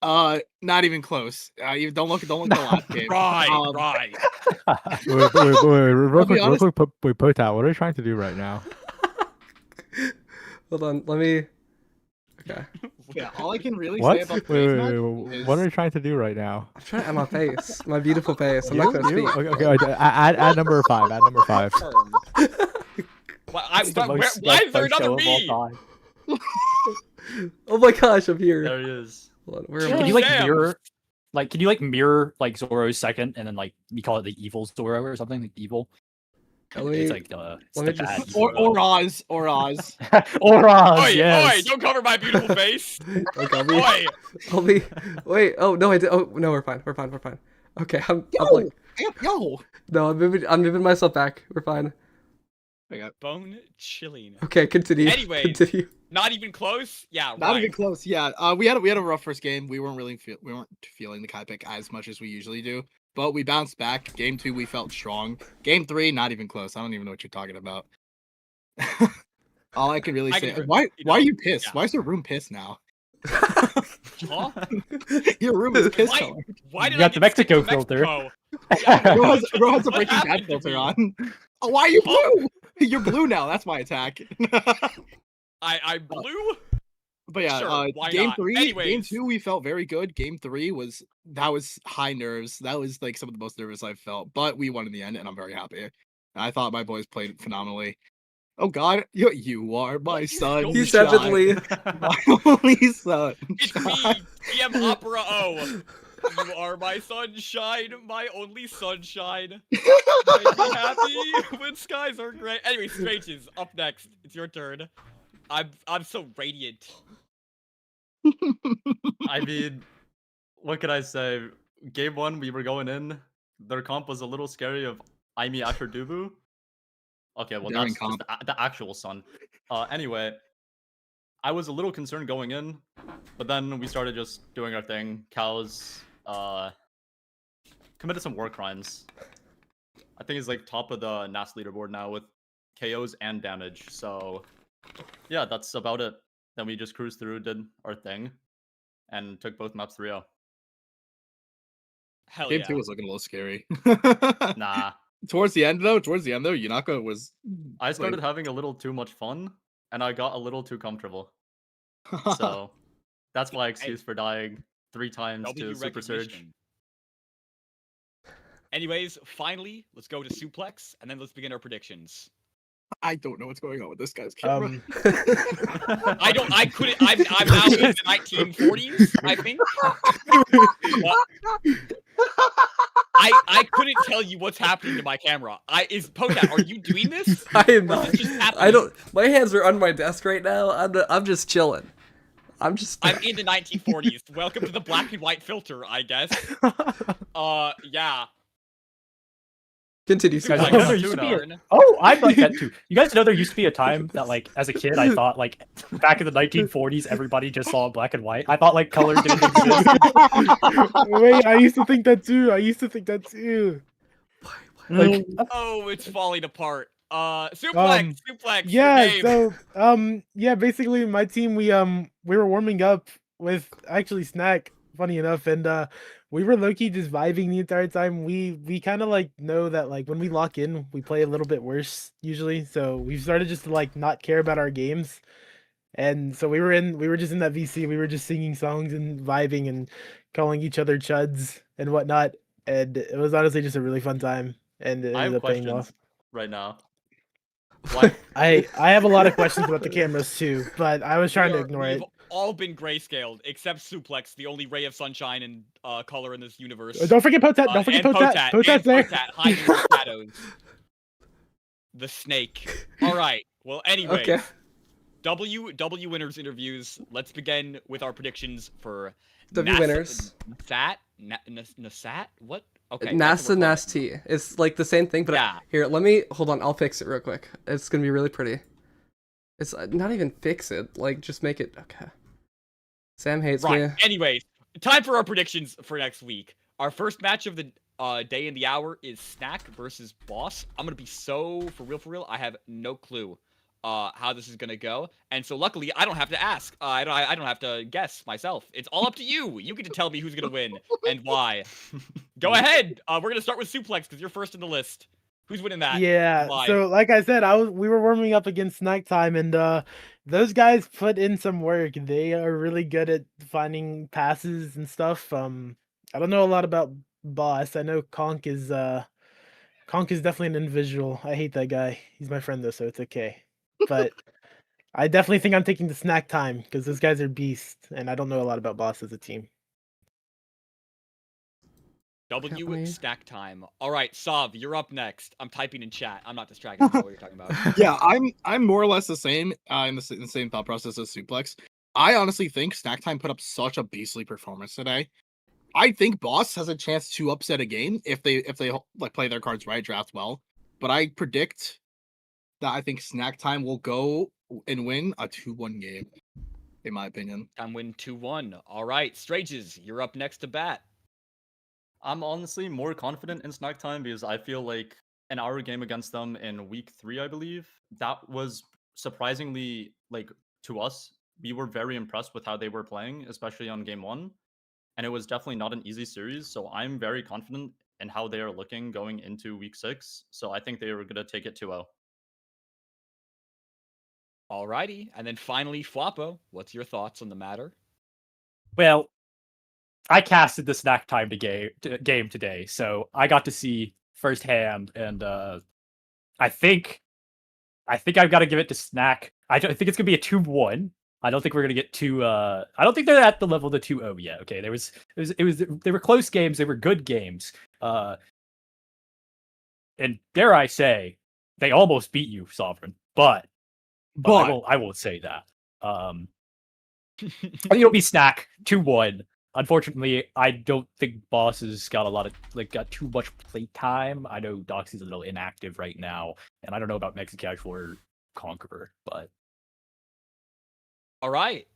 Not even close. You don't look at the last game. Right. Wait, real I'll be honest- quick, Pota, what are you trying to do right now? Hold on. Let me. Okay. Yeah, all I can really say What? about Wait, today's match is... what are you trying to do right now? I'm trying to add my face, my beautiful face. I'm not gonna speak. Okay, add number 5. Add number 5. Why is there another me? Oh my gosh, I'm here. There he is. Hold on, where am Can I? you like Sam. mirror like Zoro's second, and then like we call it the evil Zoro or something, like evil? Let me- It's like it's let the me bad just- Zoro. Or Oz. Or Oz, Oi, yes. don't cover my beautiful face. Okay, Oi. I'll be. Wait. Oh no, I did. Oh no, we're fine. Okay, I'm like. Yo. No, I'm moving myself back. We're fine. Bone chilling. Okay, continue. Anyways, Continue. not even close. Yeah, Not right. even close. Yeah. We had a rough first game. We weren't feeling the Kai pick as much as we usually do. But we bounced back. Game 2, we felt strong. Game 3, not even close. I don't even know what you're talking about. All I can really I say, can- why you know, are you pissed? yeah. Why is your room pissed now? Huh? Your room is piss Why, color. why did You I got the get sent to Mexico filter. Mexico? Yeah, Bro has a what Breaking Bad happened to filter me? on. Oh, why are you Huh? blue? You're blue now. That's my attack. I blew. But yeah, Sure, why game not? 3, game Anyways. 2, we felt very good. Game 3 was high nerves. That was like some of the most nervous I've felt. But we won in the end, and I'm very happy. I thought my boys played phenomenally. Oh God, you are my son. He's Shine. heavenly. My only son. It's me, TM Opera O. You are my sunshine, my only sunshine. Make me happy when skies are gray. Anyway, Stranges, up next. It's your turn. I'm so radiant. I mean, what could I say? Game 1, we were going in. Their comp was a little scary of Aimi Asher Dubu. Okay, well, Daring that's just comp. the actual son. Anyway, I was a little concerned going in, but then we started just doing our thing. Cows committed some war crimes. I think he's like top of the NAST leaderboard now with KOs and damage. So yeah, that's about it. Then we just cruised through, did our thing, and took both maps 3-0. Hell Game yeah. 2 was looking a little scary. Nah. Towards the end, though, Yunaka was. I started having a little too much fun, and I got a little too comfortable. So that's my excuse for dying 3 times W to Super Surge. recognition. Anyways, finally, let's go to Suplex, and then let's begin our predictions. I don't know what's going on with this guy's camera. I don't. I couldn't. I'm now in the 1940s. I think. I couldn't tell you what's happening to my camera. Potat, are you doing this? I am Or is not. this just I happening? don't. My hands are on my desk right now. I'm just chilling. I'm in the 1940s. Welcome to the black and white filter, I guess. Yeah. Continue. You guys Like, know that's there too used to be darn. I'd like that too. You guys know there used to be a time that, like, as a kid, I thought, like, back in the 1940s, everybody just saw black and white. I thought, like, color didn't exist. Wait, I used to think that too. Like, Oh, it's falling apart. Suplex, suplex. your Yeah, game. so yeah, basically my team we were warming up with actually Snack, funny enough, and we were low-key just vibing the entire time. We kind of like know that like when we lock in, we play a little bit worse usually. So we've started just to like not care about our games. And so we were just in that VC, we were just singing songs and vibing and calling each other chuds and whatnot. And it was honestly just a really fun time. And it I ended have up paying off. questions right now. Why? I have a lot of questions about the cameras too, but I was trying to ignore it. We've all been grayscaled except Suplex, the only ray of sunshine and color in this universe. Don't forget Potat. Don't forget and Potat. Potat's and there. Potat hiding in the shadows. The snake. All right. Well, anyway. Okay. W winners interviews. Let's begin with our predictions for W winners. Nasat? What? Okay. NASA Nasty. It's like the same thing, but Yeah. here, let me hold on. I'll fix it real quick. It's gonna be really pretty. It's not even fix it. Like just make it okay. Sam hates me. Anyways, time for our predictions for next week. Our first match of the day and the hour is Snack versus Boss. I'm gonna be so for real. I have no clue how this is gonna go, and so luckily I don't have to ask. I don't have to guess myself. It's all up to you. You get to tell me who's gonna win and why. Go ahead. We're gonna start with Suplex because you're first in the list. Who's winning that? Yeah. Why? So like I said, we were warming up against Snack Time, and those guys put in some work. They are really good at finding passes and stuff. I don't know a lot about Boss. I know Conk is definitely an individual. I hate that guy. He's my friend though, so it's okay. But I definitely think I'm taking the Snack Time because those guys are beasts, and I don't know a lot about Boss as a team. W Snack Time. All right, Sav, you're up next. I'm typing in chat. I'm not distracted. I know what you're talking about. Yeah, I'm more or less the same in the same thought process as Suplex. I honestly think Snack Time put up such a beastly performance today. I think Boss has a chance to upset a game if they like play their cards right, draft well. But I predict that I think Snack Time will go and win a 2-1 game, in my opinion. Time win 2-1. All right, Strages, you're up next to bat. I'm honestly more confident in Snack Time because I feel like in our game against them in week 3, I believe, that was surprisingly, like, to us, we were very impressed with how they were playing, especially on game 1. And it was definitely not an easy series, so I'm very confident in how they are looking going into week 6. So I think they are going to take it 2-0. Alrighty, and then finally, Floppo, what's your thoughts on the matter? Well, I casted the snack time game today, so I got to see firsthand, and I think I've got to give it to Snack. I think it's gonna be a 2-1. I don't think we're gonna get too. I don't think they're at the level of the 2-0 yet. Okay, they were close games. They were good games. And dare I say, they almost beat you, Sovereign. But I won't say that. I think it'll be Snack 2-1. Unfortunately, I don't think Boss has got got too much play time. I know Doxy's a little inactive right now, and I don't know about Mexican Casual or Conqueror, but all right,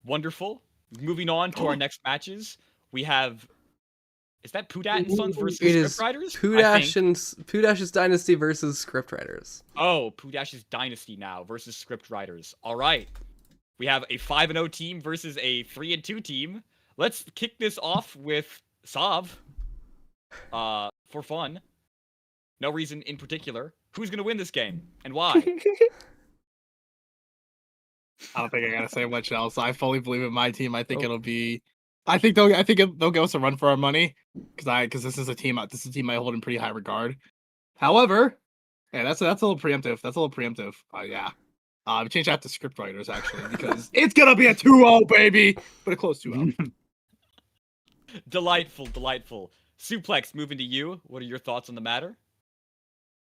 wonderful. Moving on to our next matches, we have. Is that Pudat and Sons versus Scriptwriters? Pudash's Dynasty versus Scriptwriters. Oh, Pudash's Dynasty now versus Scriptwriters. All right. We have a 5-0 team versus a 3-2 team. Let's kick this off with Sav. For fun. No reason in particular. Who's going to win this game and why? I don't think I gotta say much else. I fully believe in my team. I think it'll be. I think they'll give us a run for our money because this is a team I hold in pretty high regard. However, yeah, that's a little preemptive. Yeah. Change that to Scriptwriters actually because it's gonna be a 2-0 baby, but a close 2-0. Delightful. Suplex, moving to you. What are your thoughts on the matter?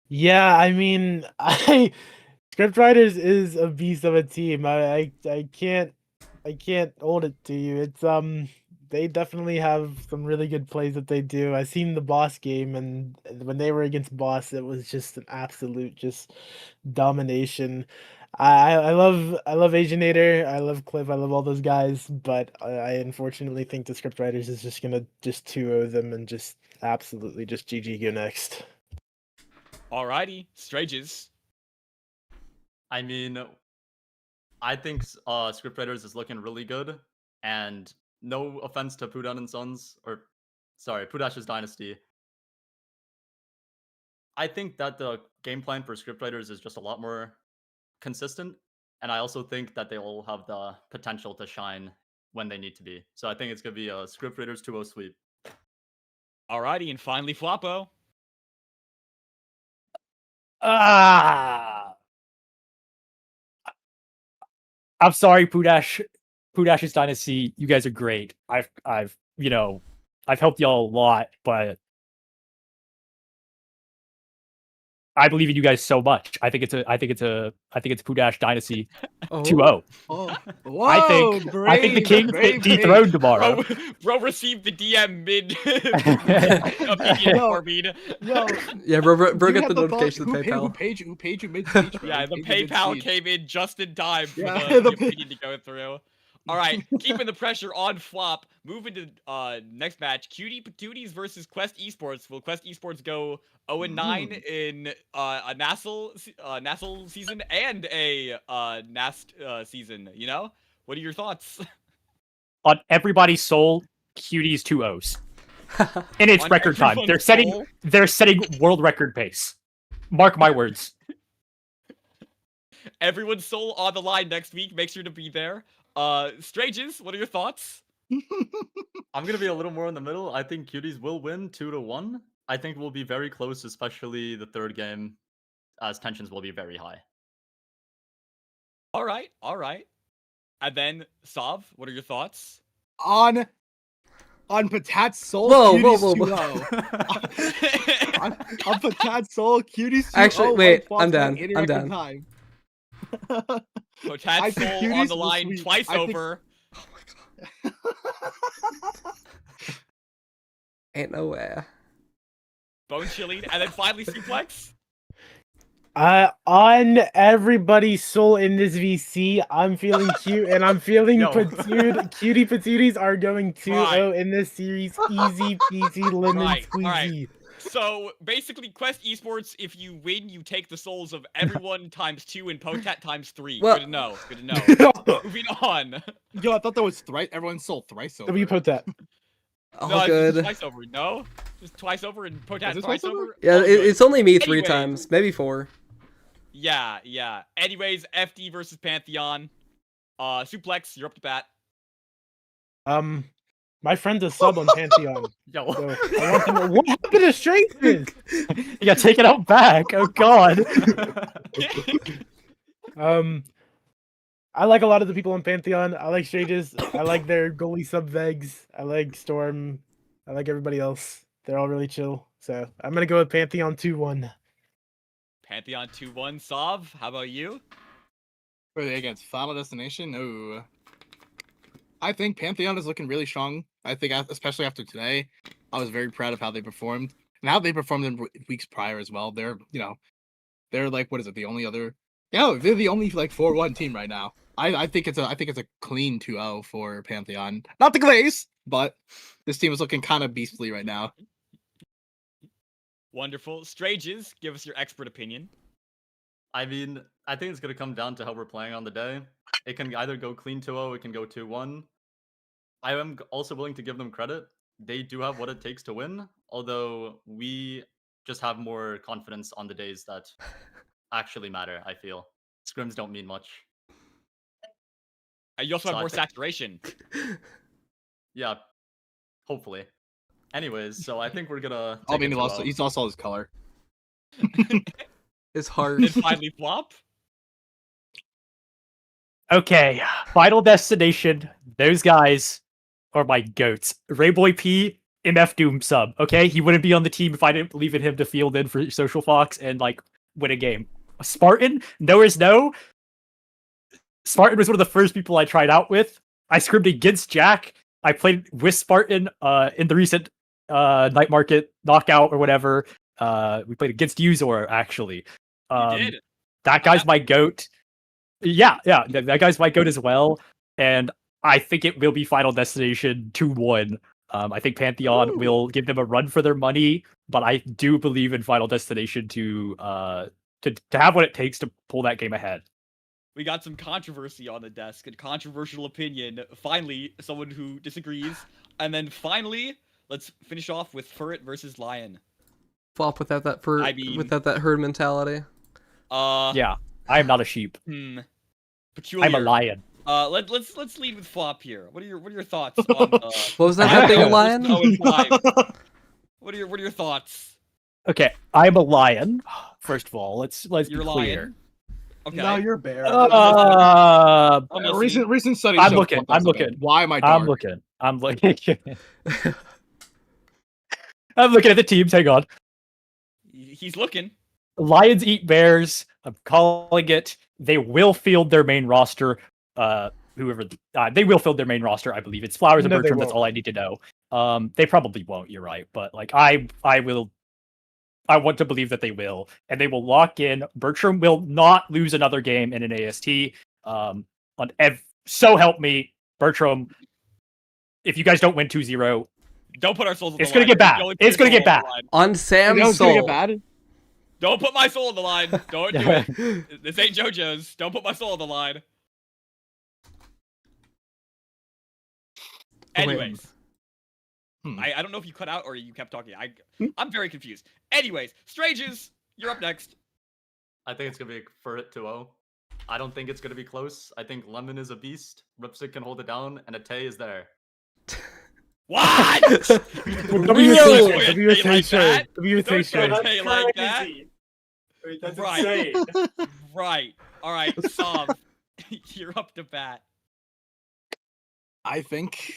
Yeah, I mean, Scriptwriters is a beast of a team. I can't hold it to you. It's they definitely have some really good plays that they do. I seen the Boss game, and when they were against Boss, it was just an absolute just domination. I love Asianator, I love Cliff, I love all those guys, but I unfortunately think the Scriptwriters is just gonna just 2-0 them and just absolutely just GG go next. Alrighty, Strages. I mean, I think Scriptwriters is looking really good, and no offense to Pudan and Sons, or sorry, Pudash's Dynasty. I think that the game plan for Scriptwriters is just a lot more consistent, and I also think that they all have the potential to shine when they need to be. So I think it's gonna be a Scriptwriters 2-0 sweep. Alrighty, and finally Floppo. I'm sorry, Pudash's Dynasty. You guys are great. I've helped y'all a lot, but I believe in you guys so much. I think it's Pudash Dynasty 2-0. Oh, I think the King get dethroned tomorrow. Bro received the DM mid opinion for me. Yeah, bro got the notification of PayPal. Who paid you mid-speech? Yeah, the PayPal came in just in time for the opinion to go through. All right, keeping the pressure on Flop. Moving to next match, Cutie Patooties versus Quest Esports. Will Quest Esports go 0-9 in a Nassel season and a NAST season? You know, what are your thoughts? On everybody's soul, Cutie's 2-0s in its record time. They're setting world record pace. Mark my words. Everyone's soul on the line next week. Make sure to be there. Strages, what are your thoughts? I'm gonna be a little more in the middle. I think Cuties will win 2-1. I think we'll be very close, especially the third game, as tensions will be very high. All right. And then Sav, what are your thoughts? On Patat's soul, Whoa. on Patat's soul, Cuties 2-0. Actually, wait, I'm down. Time. Potat's soul on the line twice over. Oh my god. Ain't no way. Bone chilling, and then finally Suplex. On everybody's soul in this VC, I'm feeling cute, and I'm feeling Cutie Patooties are going 2-0 in this series. Easy peasy lemon squeezy. So basically, Quest Esports, if you win, you take the souls of everyone times 2 and Potat times 3. Well- Good to know. Good to know. Moving on. Yo, I thought that was thrice. Everyone sold thrice over. W Potat. All No, it's good. just twice over. No, just twice over and Potat Is it twice twice over? over. Yeah, All good. it's only me 3 Anyways. times, maybe 4. Yeah. Anyways, FD versus Pantheon. Suplex, you're up to bat. My friend's a sub on Pantheon. Yo. So I want to know what happened to Strangers. You got taken out back. Oh god. I like a lot of the people on Pantheon. I like Strangers. I like their goalie sub Vegs. I like Storm. I like everybody else. They're all really chill. So I'm gonna go with Pantheon 2-1. Pantheon 2-1. Sov, how about you? Were they against Final Destination? No. I think Pantheon is looking really strong. I think, especially after today, I was very proud of how they performed and how they performed in weeks prior as well. They're, they're like, what is it? The only other, they're the only like 4-1 team right now. I think it's a clean 2-0 for Pantheon. Not the Glaze, but this team is looking kind of beastly right now. Wonderful. Strages, give us your expert opinion. I mean, I think it's gonna come down to how we're playing on the day. It can either go clean 2-0, it can go 2-1. I am also willing to give them credit. They do have what it takes to win, although we just have more confidence on the days that actually matter, I feel. Scrims don't mean much. You also So have I more think- saturation. Yeah, hopefully. Anyways, so I think we're gonna. I take mean, it 2-0. he's lost all his color. His heart. Did finally flop? Okay, Final Destination. Those guys are my goats. Rayboy P, MF Doom sub. Okay, he wouldn't be on the team if I didn't believe in him to field in for Social Fox and like win a game. Spartan, no is no. Spartan was one of the first people I tried out with. I scrimed against Jack. I played with Spartan in the recent Night Market knockout or whatever. We played against Uzor actually. You did. That guy's my goat. Yeah, that guy's my goat as well. And I think it will be Final Destination 2-1. I think Pantheon will give them a run for their money, but I do believe in Final Destination to have what it takes to pull that game ahead. We got some controversy on the desk, a controversial opinion. Finally, someone who disagrees. And then finally, let's finish off with Furret versus Lion. Flop without that without that herd mentality. Yeah, I am not a sheep. Peculiar. I'm a lion. Let's lead with Flop here. What are your thoughts on What was that about being a lion? What are your thoughts? Okay, I'm a lion. First of all, let's You're be a clear. lion. Okay. No, you're a bear. I'm listening. Recent studies. I'm show looking. Flop I'm is a bear. looking. Why am I dark? I'm looking. I'm looking. I'm looking at the teams. Hang on. He's looking. Lions eat bears. I'm calling it. They will field their main roster. Whoever they will field their main roster. I believe it's Flowers and No, they Bertram. That's won't. all I need to know. They probably won't. You're right, but like I will. I want to believe that they will, and they will lock in. Bertram will not lose another game in an AST. So help me, Bertram. If you guys don't win 2-0, Don't put our souls on the line. it's gonna get bad. Don't put It's gonna your get soul on bad. the line. On Sam's You know it's gonna soul. get bad. Don't put my soul on the line. Don't do it. This ain't JoJo's. Don't put my soul on the line. Anyways. I don't know if you cut out or you kept talking. I'm very confused. Anyways, Strages, you're up next. I think it's gonna be Furret 2-0. I don't think it's gonna be close. I think Lemon is a beast. Ripstick can hold it down, and Ate is there. What? WSA like show. that? WSA Don't show. say like that. That's Right. insane. Right. All right, Som, you're up to bat. I think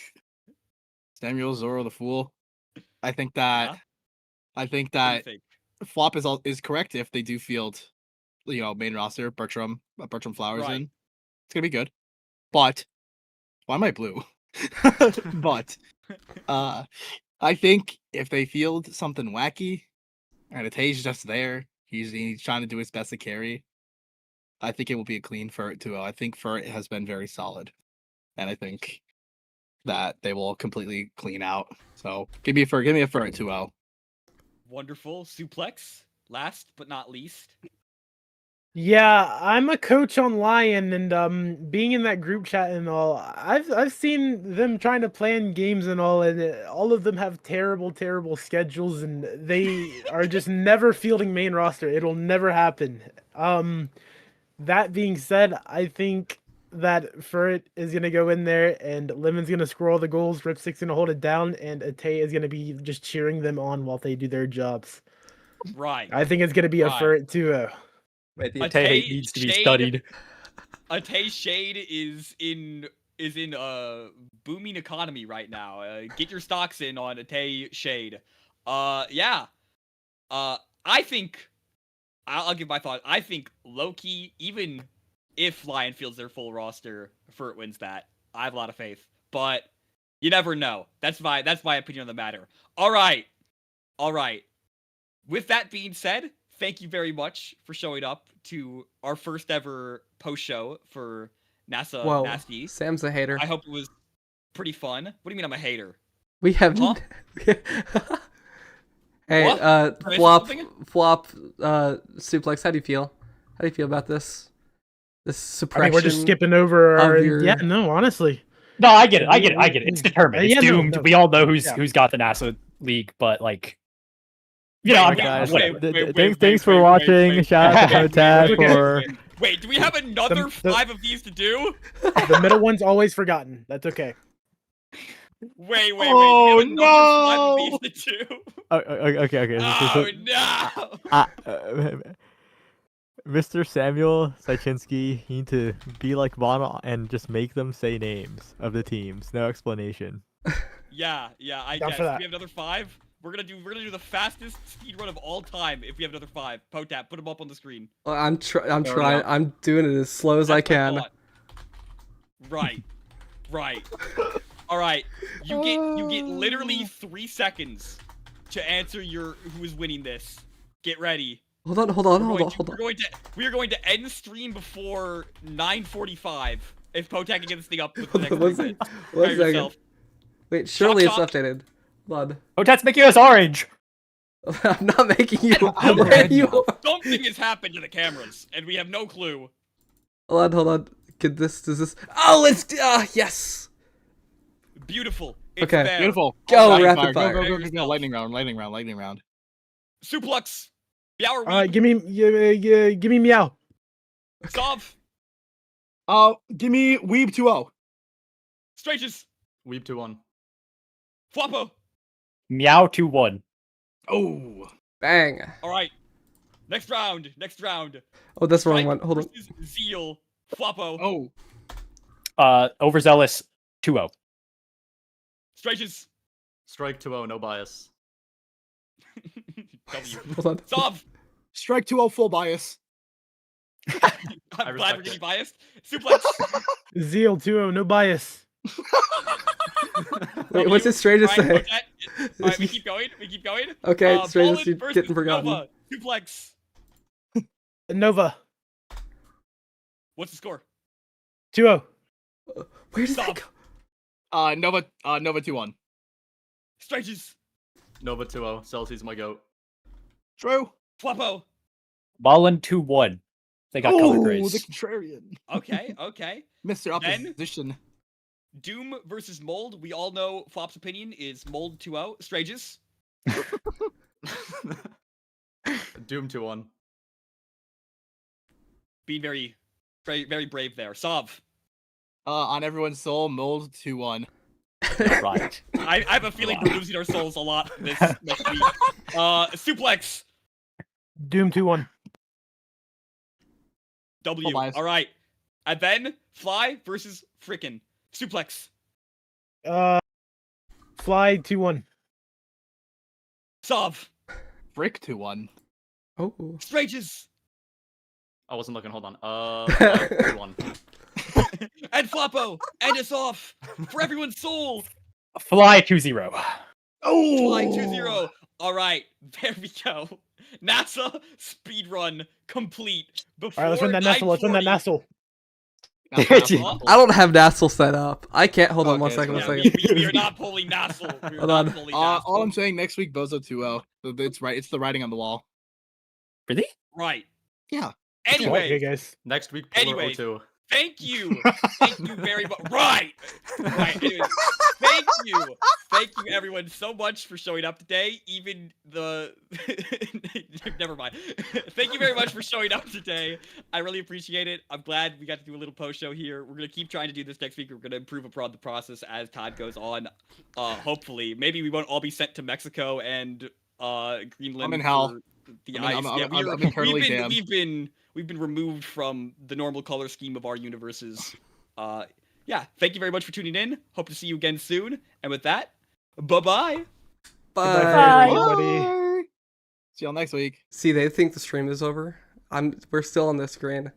Samuel Zoro the Fool. I think that Huh? I think What do you that think? Flop is correct if they do field, main roster Bertram Flowers Right. in. It's gonna be good. But why am I blue? But I think if they field something wacky and Ate's just there, he's trying to do his best to carry. I think it will be a clean Furret 2-0. I think Furret has been very solid. And I think that they will completely clean out. So give me a Furret 2-0. Wonderful. Suplex, last but not least. Yeah, I'm a coach on Lion, and being in that group chat and all, I've seen them trying to plan games and all, and all of them have terrible schedules, and they are just never fielding main roster. It'll never happen. That being said, I think that Furret is gonna go in there, and Lemon's gonna score all the goals. Ripstick's gonna hold it down, and Ate is gonna be just cheering them on while they do their jobs. Right. I think it's gonna be a Right. Furret 2-0. Wait, the Ate Ate needs to be Shade- studied. Ate Shade is in booming economy right now. Get your stocks in on Ate Shade. Yeah. I think I'll give my thought. I think Loki, even if Lion fields their full roster, Furt wins that. I have a lot of faith, but you never know. That's my opinion on the matter. All right. With that being said, thank you very much for showing up to our first ever post show for NASA Whoa, Nasty. Sam's a hater. I hope it was pretty fun. What do you mean I'm a hater? We have. Huh? Hey, What? Did I miss flop, something? suplex. How do you feel? How do you feel about this? This I suppression. think we're just skipping over of our. your- Yeah, no, honestly. No, I get it. It's determined. It's Yeah, no, doomed. no. We all know Yeah. who's got the NASA league, but like, you know, Wait, I'm wait, Thanks for wait, watching. wait, Shout out to wait, Hotat wait, for. Wait, do we have another The- 5 of these to do? The middle one's always forgotten. That's okay. Wait. Do we Oh, have another 5 of these to do? Okay. Oh no! Mr. Samuel Sychinski, you need to be like Mono and just make them say names of the teams. No explanation. Yeah, I Down guess. for Do that. we have another 5? We're gonna do the fastest speed run of all time if we have another 5. Potap, put them up on the screen. Well, I'm Fair trying. enough. I'm doing it as slow as I That's my can. thought. Right. All right. You get literally 3 seconds to answer who is winning this. Get ready. Hold on. We are going to end stream before 9:45 if Potak can get this thing up with the Hold next on, 3 one minutes. One Prepare second. yourself. Wait, surely it's Chop. updated. Hold Hotat's making us orange. on. I'm not making you. Something has happened to the cameras, and we have no clue. Hold on. Does this? Oh, it's yes. Beautiful. It's Okay. there. Beautiful. Go, Rapid rapid fire. fire. Go. Lightning round. Suplex. Yower. Give me meow. Sov. Give me Weeb 2-0. Straightest. Weep 2-1. Floppo. Meow 2-1. Oh. Bang. All right. Next round. Oh, that's the wrong Strike one. Hold on. versus Zeal. Floppo. Oh. Overzealous 2-0. Straightest. Strike 2-0, no bias. W. Hold on. Sov. Strike 2-0 full bias. I'm glad respect we're getting it. biased. Suplex. Zeal 2-0, no bias. Wait, what's his straightest say? Alright, we keep going. Okay, straightest, Poland you're versus getting forgotten. Nova. Suplex. Nova What's the score? 2-0. Where does Stop. that go? Nova 2-1. Straightest. Nova 2-0. Celsius my goat. True. Floppo. Mullen 2-1. They got color The grace. contrarian. Okay. Mr. Then- Opposition. Doom versus Mold. We all know Flop's opinion is Mold 2-0. Straightest. Doom 2-1. Being very brave there. Sov. On everyone's soul, Mold 2-1. Right. I have a feeling we're losing our souls a lot this next week. Suplex. Doom 2-1. W. Full bias. All right. And then Fly versus Frickin'. Suplex. Fly 2-1. Sov. Frick 2-1. Oh. Straightest. I wasn't looking, hold on. 2-1. And Floppo. End us off. For everyone's soul. Fly 2-0. Fly 2-0. All right. There we go. NASA speedrun complete. Before All right, let's run that nestle. 9:40. I don't have Nassel set up. I can't. Hold on one Okay, second. so One Yeah, second. we are not pulling Nassel. We are Hold not on. pulling All Nassel. I'm saying, next week Bozo 2-0. It's right. It's the writing on the wall. Really? Right. Yeah. Anyway, Okay, guys. Next week, Polar Anyways, O2. thank you very much. Right. Anyways, thank you everyone so much for showing up today. Even the never mind. Thank you very much for showing up today. I really appreciate it. I'm glad we got to do a little post show here. We're gonna keep trying to do this next week. We're gonna improve upon the process as time goes on. Hopefully, maybe we won't all be sent to Mexico and Greenland. I'm in hell. for the I'm ice. I'm internally damned. We've been removed from the normal color scheme of our universes. Yeah, thank you very much for tuning in. Hope to see you again soon. And with that, bye-bye. Goodbye, everybody. See y'all next week. See, they think the stream is over. We're still on the screen.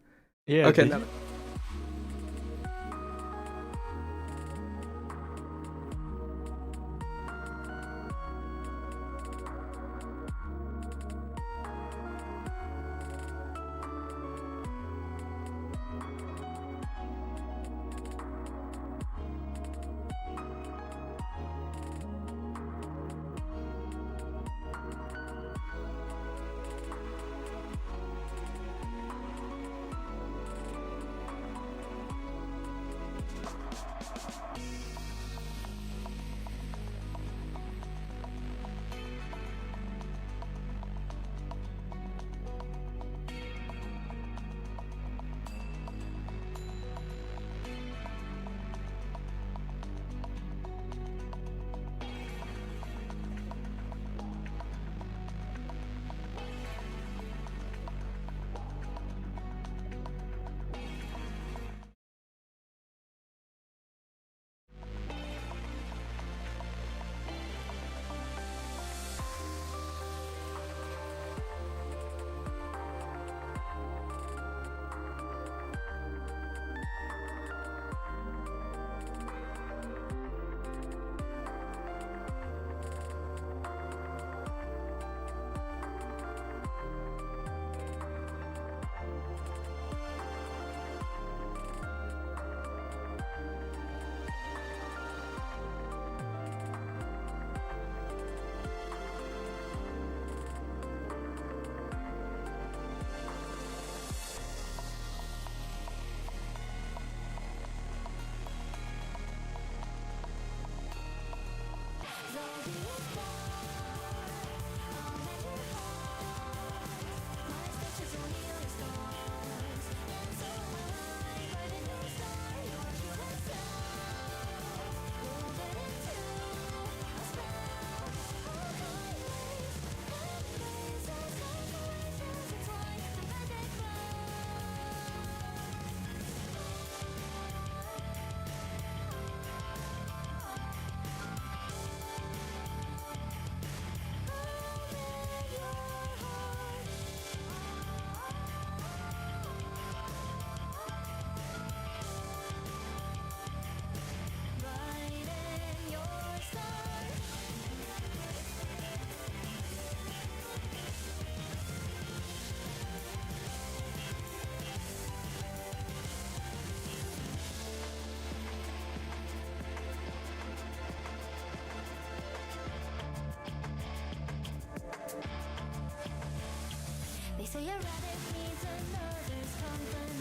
Yeah. Okay. but- No. They say a rabbit needs a mother's company.